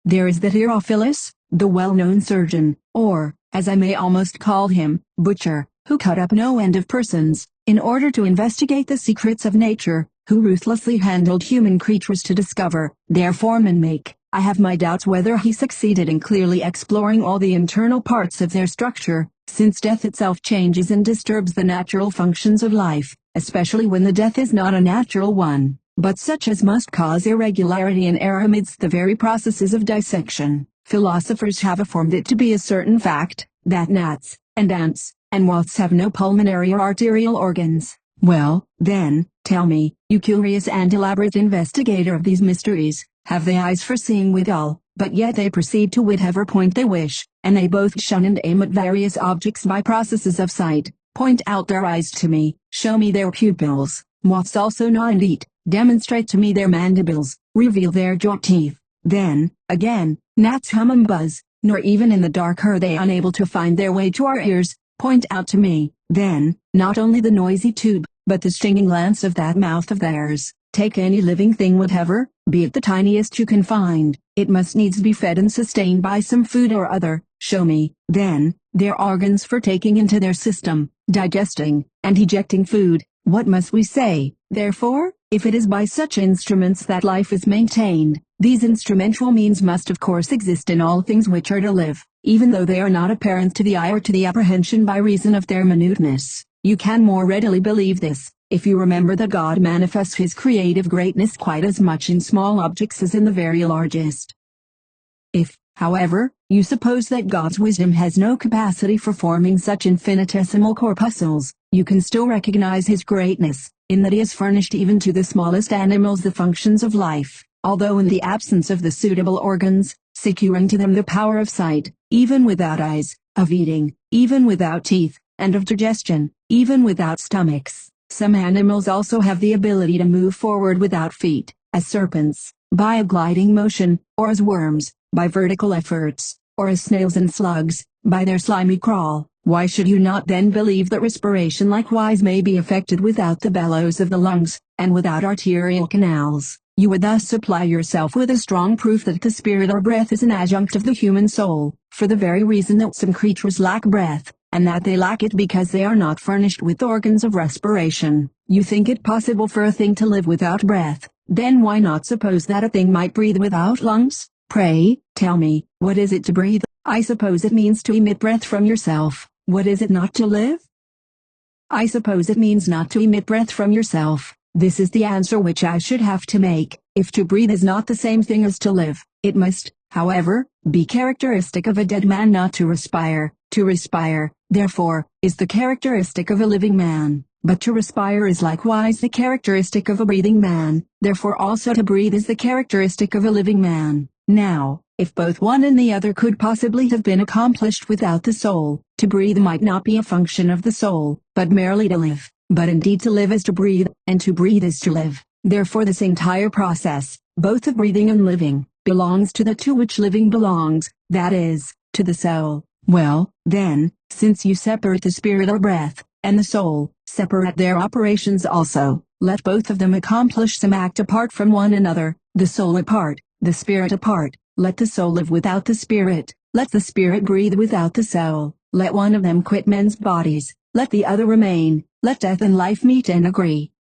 There is that Herophilus, the well-known surgeon, or, as I may almost call him, butcher, who cut up no end of persons, in order to investigate the secrets of nature, who ruthlessly handled human creatures to discover their form and make. I have my doubts whether he succeeded in clearly exploring all the internal parts of their structure, since death itself changes and disturbs the natural functions of life, especially when the death is not a natural one, but such as must cause irregularity and error amidst the very processes of dissection. Philosophers have affirmed it to be a certain fact, that gnats, and ants, and moths have no pulmonary or arterial organs. Well, then, tell me, you curious and elaborate investigator of these mysteries, have they eyes for seeing withal, but yet they proceed to whatever point they wish, and they both shun and aim at various objects by processes of sight. Point out their eyes to me, show me their pupils. Moths also gnaw and eat, demonstrate to me their mandibles, reveal their jaw teeth. Then, again, gnats hum and buzz, nor even in the dark are they unable to find their way to our ears. Point out to me, then, not only the noisy tube, but the stinging lance of that mouth of theirs. Take any living thing whatever, be it the tiniest you can find, it must needs be fed and sustained by some food or other. Show me, then, their organs for taking into their system, digesting, and ejecting food. What must we say, therefore? If it is by such instruments that life is maintained, these instrumental means must of course exist in all things which are to live, even though they are not apparent to the eye or to the apprehension by reason of their minuteness. You can more readily believe this, if you remember that God manifests his creative greatness quite as much in small objects as in the very largest. If, however, you suppose that God's wisdom has no capacity for forming such infinitesimal corpuscles, you can still recognize his greatness, in that he has furnished even to the smallest animals the functions of life, although in the absence of the suitable organs, securing to them the power of sight, even without eyes, of eating, even without teeth, and of digestion, even without stomachs. Some animals also have the ability to move forward without feet, as serpents, by a gliding motion, or as worms, by vertical efforts, or as snails and slugs, by their slimy crawl. Why should you not then believe that respiration likewise may be effected without the bellows of the lungs, and without arterial canals? You would thus supply yourself with a strong proof that the spirit or breath is an adjunct of the human soul, for the very reason that some creatures lack breath, and that they lack it because they are not furnished with organs of respiration. You think it possible for a thing to live without breath, then why not suppose that a thing might breathe without lungs? Pray, tell me, what is it to breathe? I suppose it means to emit breath from yourself. What is it not to live? I suppose it means not to emit breath from yourself. This is the answer which I should have to make. If to breathe is not the same thing as to live, it must, however, be characteristic of a dead man not to respire. To respire, therefore, is the characteristic of a living man, but to respire is likewise the characteristic of a breathing man, therefore also to breathe is the characteristic of a living man. Now, if both one and the other could possibly have been accomplished without the soul, to breathe might not be a function of the soul, but merely to live. But indeed to live is to breathe, and to breathe is to live. Therefore this entire process, both of breathing and living, belongs to the to which living belongs, that is, to the soul. Well, then, since you separate the spirit or breath, and the soul, separate their operations also, let both of them accomplish some act apart from one another, the soul apart, the spirit apart. Let the soul live without the spirit, let the spirit breathe without the soul, let one of them quit men's bodies, let the other remain, let death and life meet and agree.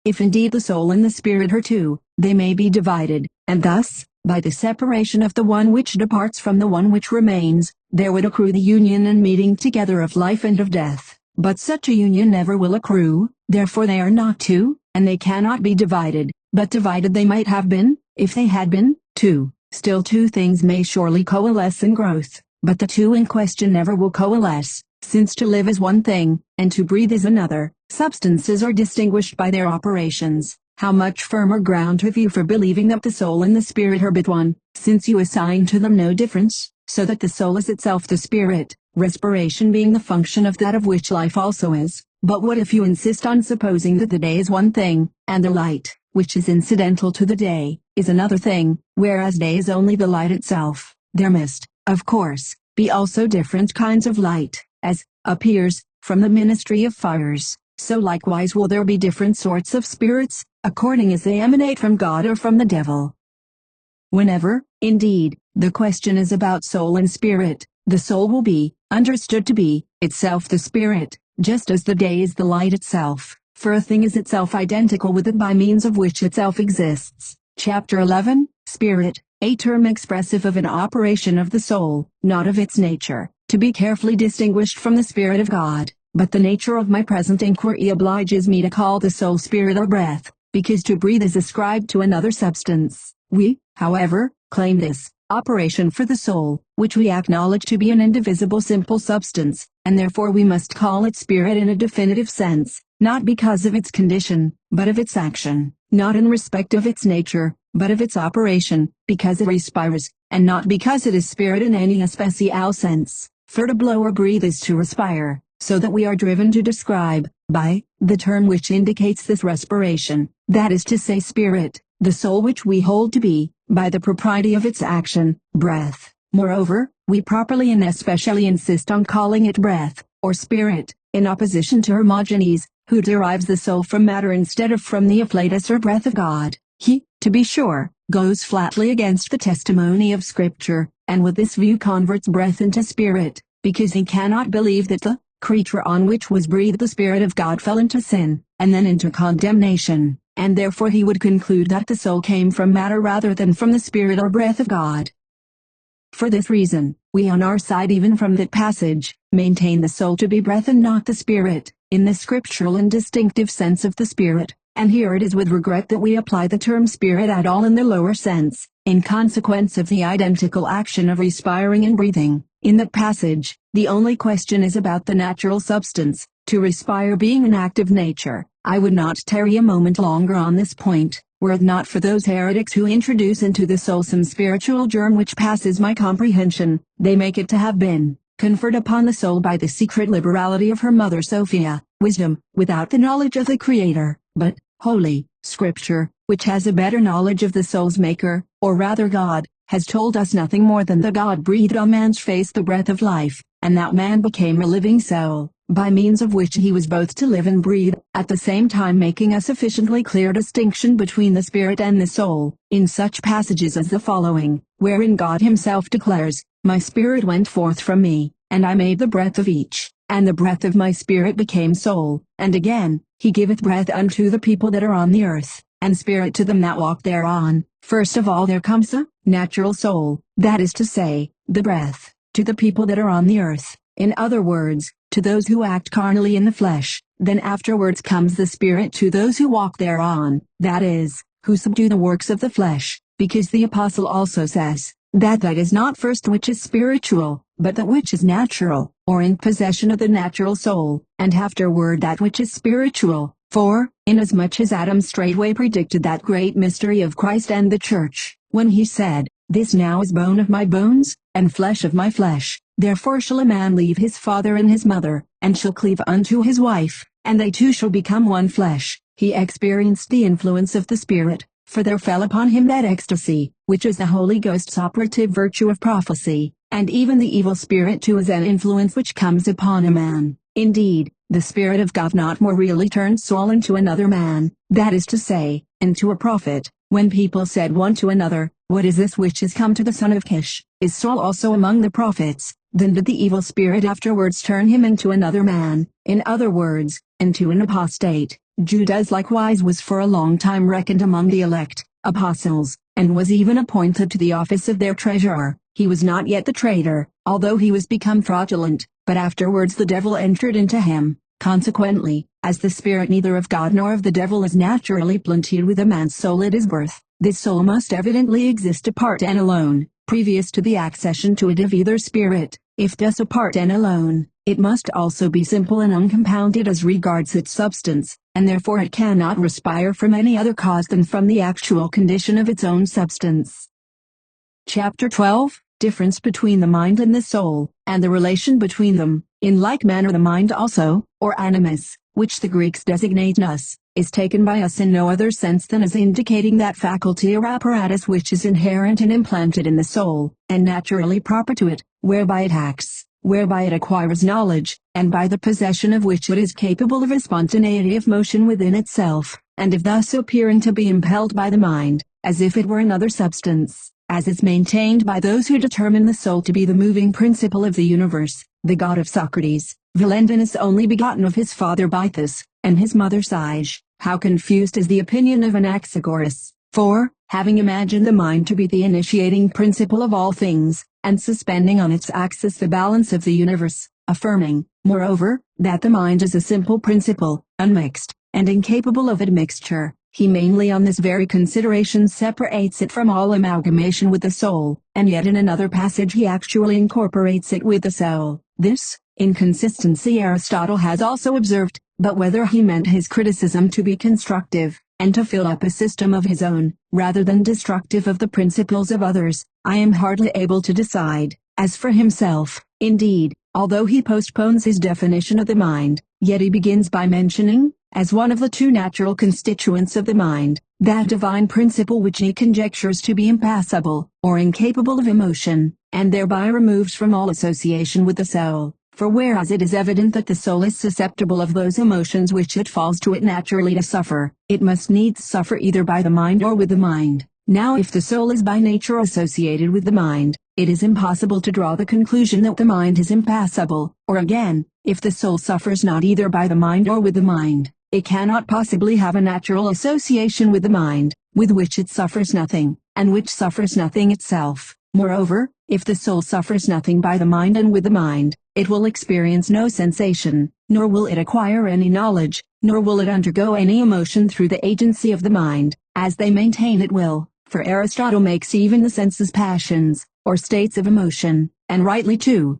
If indeed the soul and the spirit are two, they may be divided, and thus, by the separation of the one which departs from the one which remains, there would accrue the union and meeting together of life and of death. But such a union never will accrue, therefore they are not two, and they cannot be divided, but divided they might have been, if they had been, two. Still two things may surely coalesce in growth, but the two in question never will coalesce, since to live is one thing, and to breathe is another. Substances are distinguished by their operations. How much firmer ground have you for believing that the soul and the spirit are but one, since you assign to them no difference, so that the soul is itself the spirit, respiration being the function of that of which life also is. But what if you insist on supposing that the day is one thing, and the light, which is incidental to the day, is another thing, whereas day is only the light itself? There must, of course, be also different kinds of light, as appears from the ministry of fires. So likewise will there be different sorts of spirits, according as they emanate from God or from the devil. Whenever, indeed, the question is about soul and spirit, the soul will be understood to be itself the spirit, just as the day is the light itself, for a thing is itself identical with it by means of which itself exists. Chapter 11, Spirit, a term expressive of an operation of the soul, not of its nature, to be carefully distinguished from the Spirit of God. But the nature of my present inquiry obliges me to call the soul spirit or breath, because to breathe is ascribed to another substance. We, however, claim this operation for the soul, which we acknowledge to be an indivisible simple substance, and therefore we must call it spirit in a definitive sense, not because of its condition, but of its action, not in respect of its nature, but of its operation, because it respires, and not because it is spirit in any especial sense. For to blow or breathe is to respire, so that we are driven to describe, by the term which indicates this respiration, that is to say spirit, the soul which we hold to be, by the propriety of its action, breath. Moreover, we properly and especially insist on calling it breath, or spirit, in opposition to Hermogenes, who derives the soul from matter instead of from the afflatus or breath of God. He, to be sure, goes flatly against the testimony of Scripture, and with this view converts breath into spirit, because he cannot believe that the creature on which was breathed the Spirit of God fell into sin, and then into condemnation, and therefore he would conclude that the soul came from matter rather than from the Spirit or breath of God. For this reason, we on our side even from that passage, maintain the soul to be breath and not the Spirit, in the scriptural and distinctive sense of the Spirit, and here it is with regret that we apply the term Spirit at all in the lower sense, in consequence of the identical action of respiring and breathing. In that passage, the only question is about the natural substance, to respire being an act of nature. I would not tarry a moment longer on this point, were it not for those heretics who introduce into the soul some spiritual germ which passes my comprehension. They make it to have been conferred upon the soul by the secret liberality of her mother Sophia, wisdom, without the knowledge of the Creator, but Holy Scripture, which has a better knowledge of the soul's maker, or rather God, has told us nothing more than that God breathed on man's face the breath of life, and that man became a living soul, by means of which he was both to live and breathe, at the same time making a sufficiently clear distinction between the spirit and the soul, in such passages as the following, wherein God himself declares, "My spirit went forth from me, and I made the breath of each, and the breath of my spirit became soul. And again, he giveth breath unto the people that are on the earth, and spirit to them that walk thereon. First of all there comes the natural soul, that is to say, the breath, to the people that are on the earth, in other words, to those who act carnally in the flesh. Then afterwards comes the spirit to those who walk thereon, that is, who subdue the works of the flesh, because the apostle also says, that is not first which is spiritual, but that which is natural, or in possession of the natural soul, and afterward that which is spiritual. For, inasmuch as Adam straightway predicted that great mystery of Christ and the church, when he said, this now is bone of my bones, and flesh of my flesh, therefore shall a man leave his father and his mother, and shall cleave unto his wife, and they two shall become one flesh. He experienced the influence of the Spirit, for there fell upon him that ecstasy, which is the Holy Ghost's operative virtue of prophecy, and even the evil spirit too is an influence which comes upon a man. Indeed, the Spirit of God not more really turned Saul into another man, that is to say, into a prophet, when people said one to another, what is this which is come to the son of Kish? Is Saul also among the prophets? Then did the evil spirit afterwards turn him into another man, in other words, into an apostate. Judas likewise was for a long time reckoned among the elect apostles, and was even appointed to the office of their treasurer. He was not yet the traitor, although he was become fraudulent, but afterwards the devil entered into him. Consequently, as the spirit neither of God nor of the devil is naturally planted with a man's soul at his birth, this soul must evidently exist apart and alone, previous to the accession to it of either spirit. If thus apart and alone, it must also be simple and uncompounded as regards its substance, and therefore it cannot respire from any other cause than from the actual condition of its own substance. Chapter 12, Difference between the mind and the soul, and the relation between them. In like manner the mind also, or animus, which the Greeks designate nous, is taken by us in no other sense than as indicating that faculty or apparatus which is inherent and implanted in the soul, and naturally proper to it, whereby it acts, whereby it acquires knowledge, and by the possession of which it is capable of a spontaneity of motion within itself, and of thus appearing to be impelled by the mind, as if it were another substance, as is maintained by those who determine the soul to be the moving principle of the universe. The god of Socrates, Valentinus only begotten of his father Bythus, and his mother Sige. How confused is the opinion of Anaxagoras! For, having imagined the mind to be the initiating principle of all things, and suspending on its axis the balance of the universe, affirming, moreover, that the mind is a simple principle, unmixed, and incapable of admixture, he mainly on this very consideration separates it from all amalgamation with the soul, and yet in another passage he actually incorporates it with the soul. This inconsistency Aristotle has also observed, but whether he meant his criticism to be constructive, and to fill up a system of his own, rather than destructive of the principles of others, I am hardly able to decide. As for himself, indeed, although he postpones his definition of the mind, yet he begins by mentioning, as one of the two natural constituents of the mind, that divine principle which he conjectures to be impassible, or incapable of emotion, and thereby removes from all association with the soul. For whereas it is evident that the soul is susceptible of those emotions which it falls to it naturally to suffer, it must needs suffer either by the mind or with the mind. Now if the soul is by nature associated with the mind, it is impossible to draw the conclusion that the mind is impassible, or again, if the soul suffers not either by the mind or with the mind, it cannot possibly have a natural association with the mind, with which it suffers nothing, and which suffers nothing itself. Moreover, if the soul suffers nothing by the mind and with the mind, it will experience no sensation, nor will it acquire any knowledge, nor will it undergo any emotion through the agency of the mind, as they maintain it will, for Aristotle makes even the senses passions, or states of emotion, and rightly too.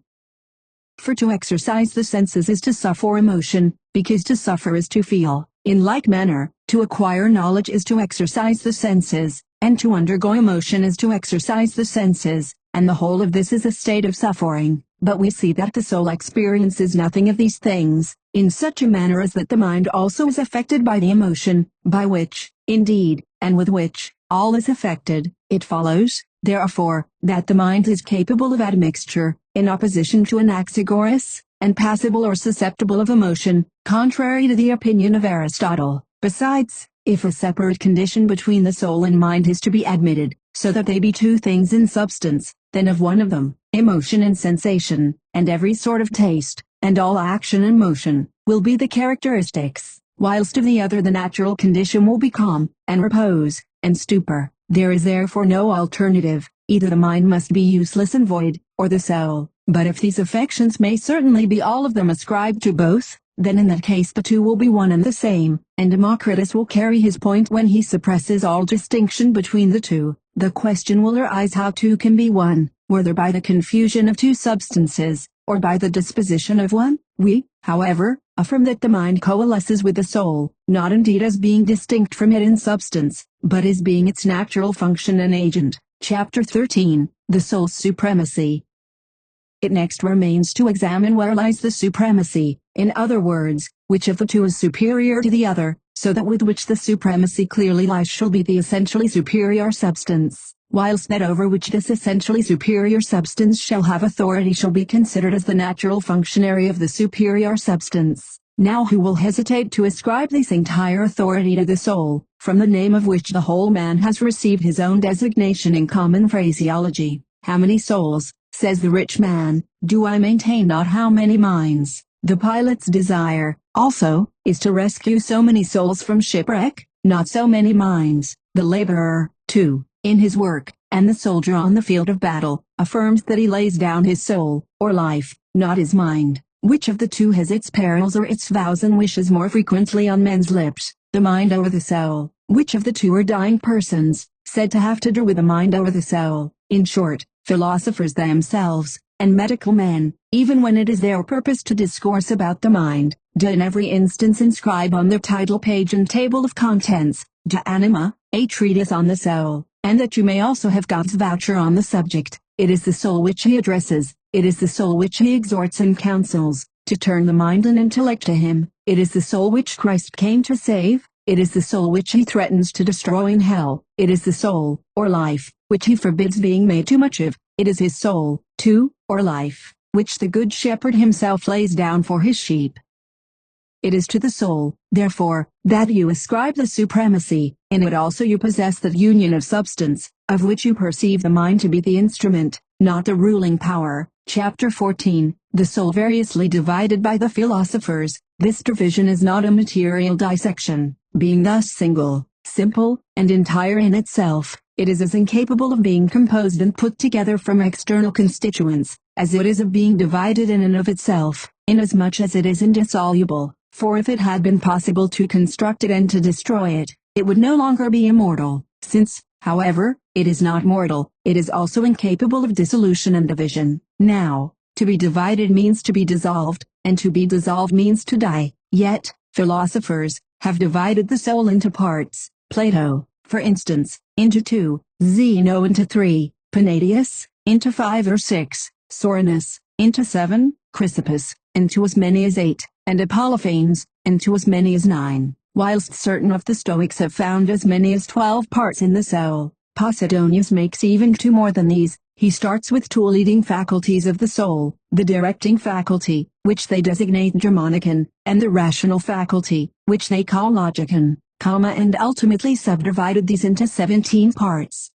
For to exercise the senses is to suffer emotion, because to suffer is to feel. In like manner, to acquire knowledge is to exercise the senses, and to undergo emotion is to exercise the senses, and the whole of this is a state of suffering. But we see that the soul experiences nothing of these things, in such a manner as that the mind also is affected by the emotion, by which, indeed, and with which, all is affected. It follows, therefore, that the mind is capable of admixture, in opposition to Anaxagoras, and passible or susceptible of emotion, contrary to the opinion of Aristotle. Besides, if a separate condition between the soul and mind is to be admitted, so that they be two things in substance, than of one of them. Emotion and sensation, and every sort of taste, and all action and motion, will be the characteristics, whilst of the other the natural condition will be calm, and repose, and stupor. There is therefore no alternative, either the mind must be useless and void, or the soul. But if these affections may certainly be all of them ascribed to both, then in that case the two will be one and the same, and Democritus will carry his point when he suppresses all distinction between the two. The question will arise how two can be one, whether by the confusion of two substances, or by the disposition of one. We, however, affirm that the mind coalesces with the soul, not indeed as being distinct from it in substance, but as being its natural function and agent. Chapter 13, The Soul's Supremacy. It next remains to examine where lies the supremacy, in other words, which of the two is superior to the other, so that with which the supremacy clearly lies shall be the essentially superior substance, whilst that over which this essentially superior substance shall have authority shall be considered as the natural functionary of the superior substance. Now who will hesitate to ascribe this entire authority to the soul, from the name of which the whole man has received his own designation in common phraseology? How many souls, says the rich man, do I maintain, not how many minds? The pilot's desire, also, is to rescue so many souls from shipwreck, not so many minds. The laborer, too, in his work, and the soldier on the field of battle, affirms that he lays down his soul, or life, not his mind. Which of the two has its perils or its vows and wishes more frequently on men's lips, the mind or the soul? Which of the two are dying persons, said to have to do with the mind or the soul? In short, philosophers themselves, and medical men, even when it is their purpose to discourse about the mind, do in every instance inscribe on their title page and table of contents, De Anima, a treatise on the soul, and that you may also have God's voucher on the subject. It is the soul which he addresses, it is the soul which he exhorts and counsels, to turn the mind and intellect to him. It is the soul which Christ came to save, it is the soul which he threatens to destroy in hell, it is the soul, or life, which he forbids being made too much of. It is his soul, too, or life, which the good shepherd himself lays down for his sheep. It is to the soul, therefore, that you ascribe the supremacy. In it also you possess that union of substance, of which you perceive the mind to be the instrument, not the ruling power. Chapter 14, The Soul variously divided by the philosophers. This division is not a material dissection, being thus single, simple, and entire in itself. It is as incapable of being composed and put together from external constituents, as it is of being divided in and of itself, inasmuch as it is indissoluble. For if it had been possible to construct it and to destroy it, it would no longer be immortal. Since, however, it is not mortal, it is also incapable of dissolution and division. Now, to be divided means to be dissolved, and to be dissolved means to die. Yet, philosophers have divided the soul into parts. Plato, for instance, into 2, Zeno into 3, Palladius, into 5 or 6, Soranus, into 7, Chrysippus, into as many as 8, and Apollophanes, into as many as 9, whilst certain of the Stoics have found as many as 12 parts in the soul. Posidonius makes even 2 more than these. He starts with 2 leading faculties of the soul, the directing faculty, which they designate Germanicon, and the rational faculty, which they call Logicon, and ultimately subdivided these into 17 parts.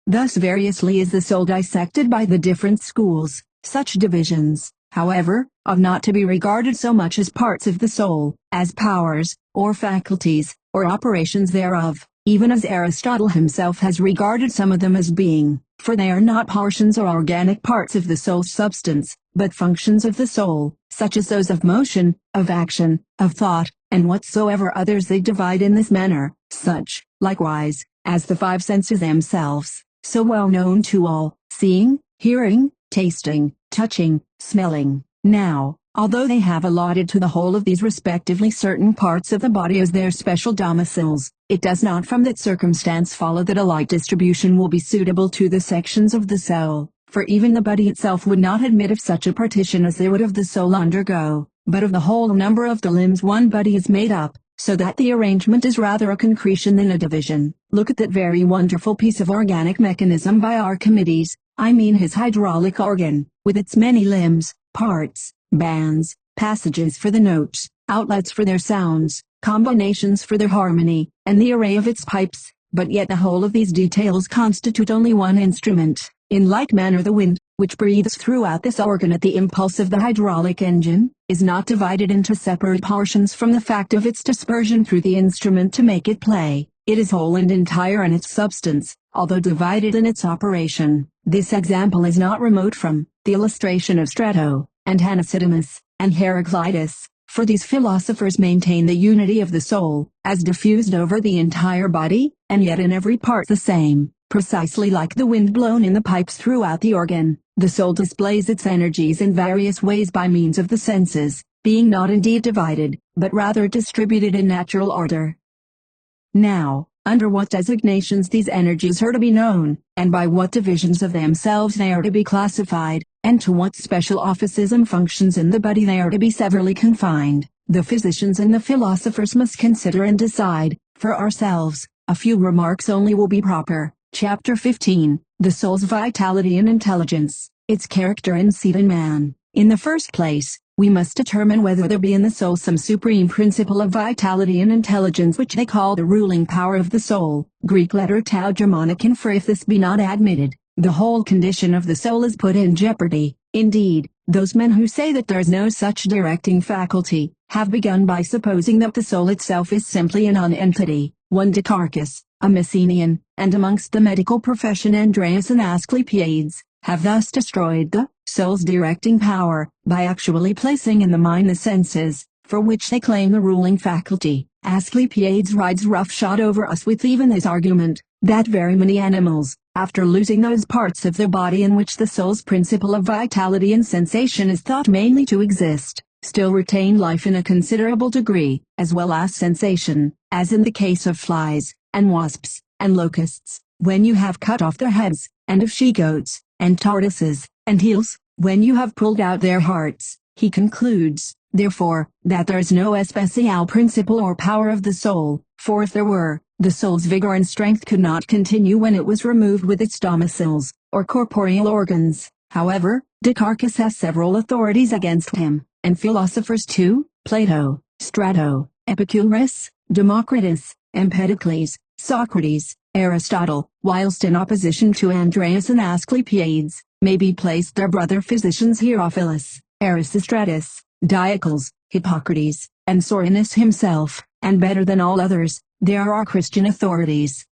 Thus variously is the soul dissected by the different schools. Such divisions, however, are not to be regarded so much as parts of the soul, as powers, or faculties, or operations thereof, even as Aristotle himself has regarded some of them as being, for they are not portions or organic parts of the soul's substance, but functions of the soul, such as those of motion, of action, of thought, and whatsoever others they divide in this manner, such, likewise, as the 5 senses themselves, so well known to all, seeing, hearing, tasting, touching, smelling. Now, although they have allotted to the whole of these respectively certain parts of the body as their special domiciles, it does not from that circumstance follow that a like distribution will be suitable to the sections of the soul, for even the body itself would not admit of such a partition as they would of the soul undergo, but of the whole number of the limbs one body is made up, so that the arrangement is rather a concretion than a division. Look at that very wonderful piece of organic mechanism by Archimedes, I mean his hydraulic organ, with its many limbs, parts, bands, passages for the notes, outlets for their sounds, combinations for their harmony, and the array of its pipes. But yet the whole of these details constitute only one instrument. In like manner the wind, which breathes throughout this organ at the impulse of the hydraulic engine, is not divided into separate portions from the fact of its dispersion through the instrument to make it play. It is whole and entire in its substance, although divided in its operation. This example is not remote from the illustration of Strato, and Anaximander, and Heraclitus, for these philosophers maintain the unity of the soul, as diffused over the entire body, and yet in every part the same. Precisely like the wind blown in the pipes throughout the organ, the soul displays its energies in various ways by means of the senses, being not indeed divided, but rather distributed in natural order. Now, under what designations these energies are to be known, and by what divisions of themselves they are to be classified, and to what special offices and functions in the body they are to be severally confined, the physicians and the philosophers must consider and decide. For ourselves, a few remarks only will be proper. Chapter 15, The Soul's Vitality and Intelligence, Its Character and Seat in Man. In the first place, we must determine whether there be in the soul some supreme principle of vitality and intelligence which they call the ruling power of the soul, Greek letter tau Germanicon. For if this be not admitted, the whole condition of the soul is put in jeopardy. Indeed, those men who say that there is no such directing faculty, have begun by supposing that the soul itself is simply a non-entity. One Dicarchus, a Messenian, and amongst the medical profession Andreas and Asclepiades, have thus destroyed the soul's directing power, by actually placing in the mind the senses, for which they claim the ruling faculty. Asclepiades rides roughshod over us with even this argument, that very many animals, after losing those parts of their body in which the soul's principle of vitality and sensation is thought mainly to exist, still retain life in a considerable degree, as well as sensation, as in the case of flies, and wasps, and locusts, when you have cut off their heads, and of she-goats, and tortoises, and eels, when you have pulled out their hearts. He concludes, therefore, that there is no especial principle or power of the soul, for if there were, the soul's vigor and strength could not continue when it was removed with its domiciles, or corporeal organs. However, Dicarchus has several authorities against him, and philosophers too, Plato, Strato, Epicurus, Democritus, Empedocles, Socrates, Aristotle, whilst in opposition to Andreas and Asclepiades, may be placed their brother physicians Herophilus, Erasistratus, Diocles, Hippocrates, and Soranus himself, and better than all others, there are Christian authorities,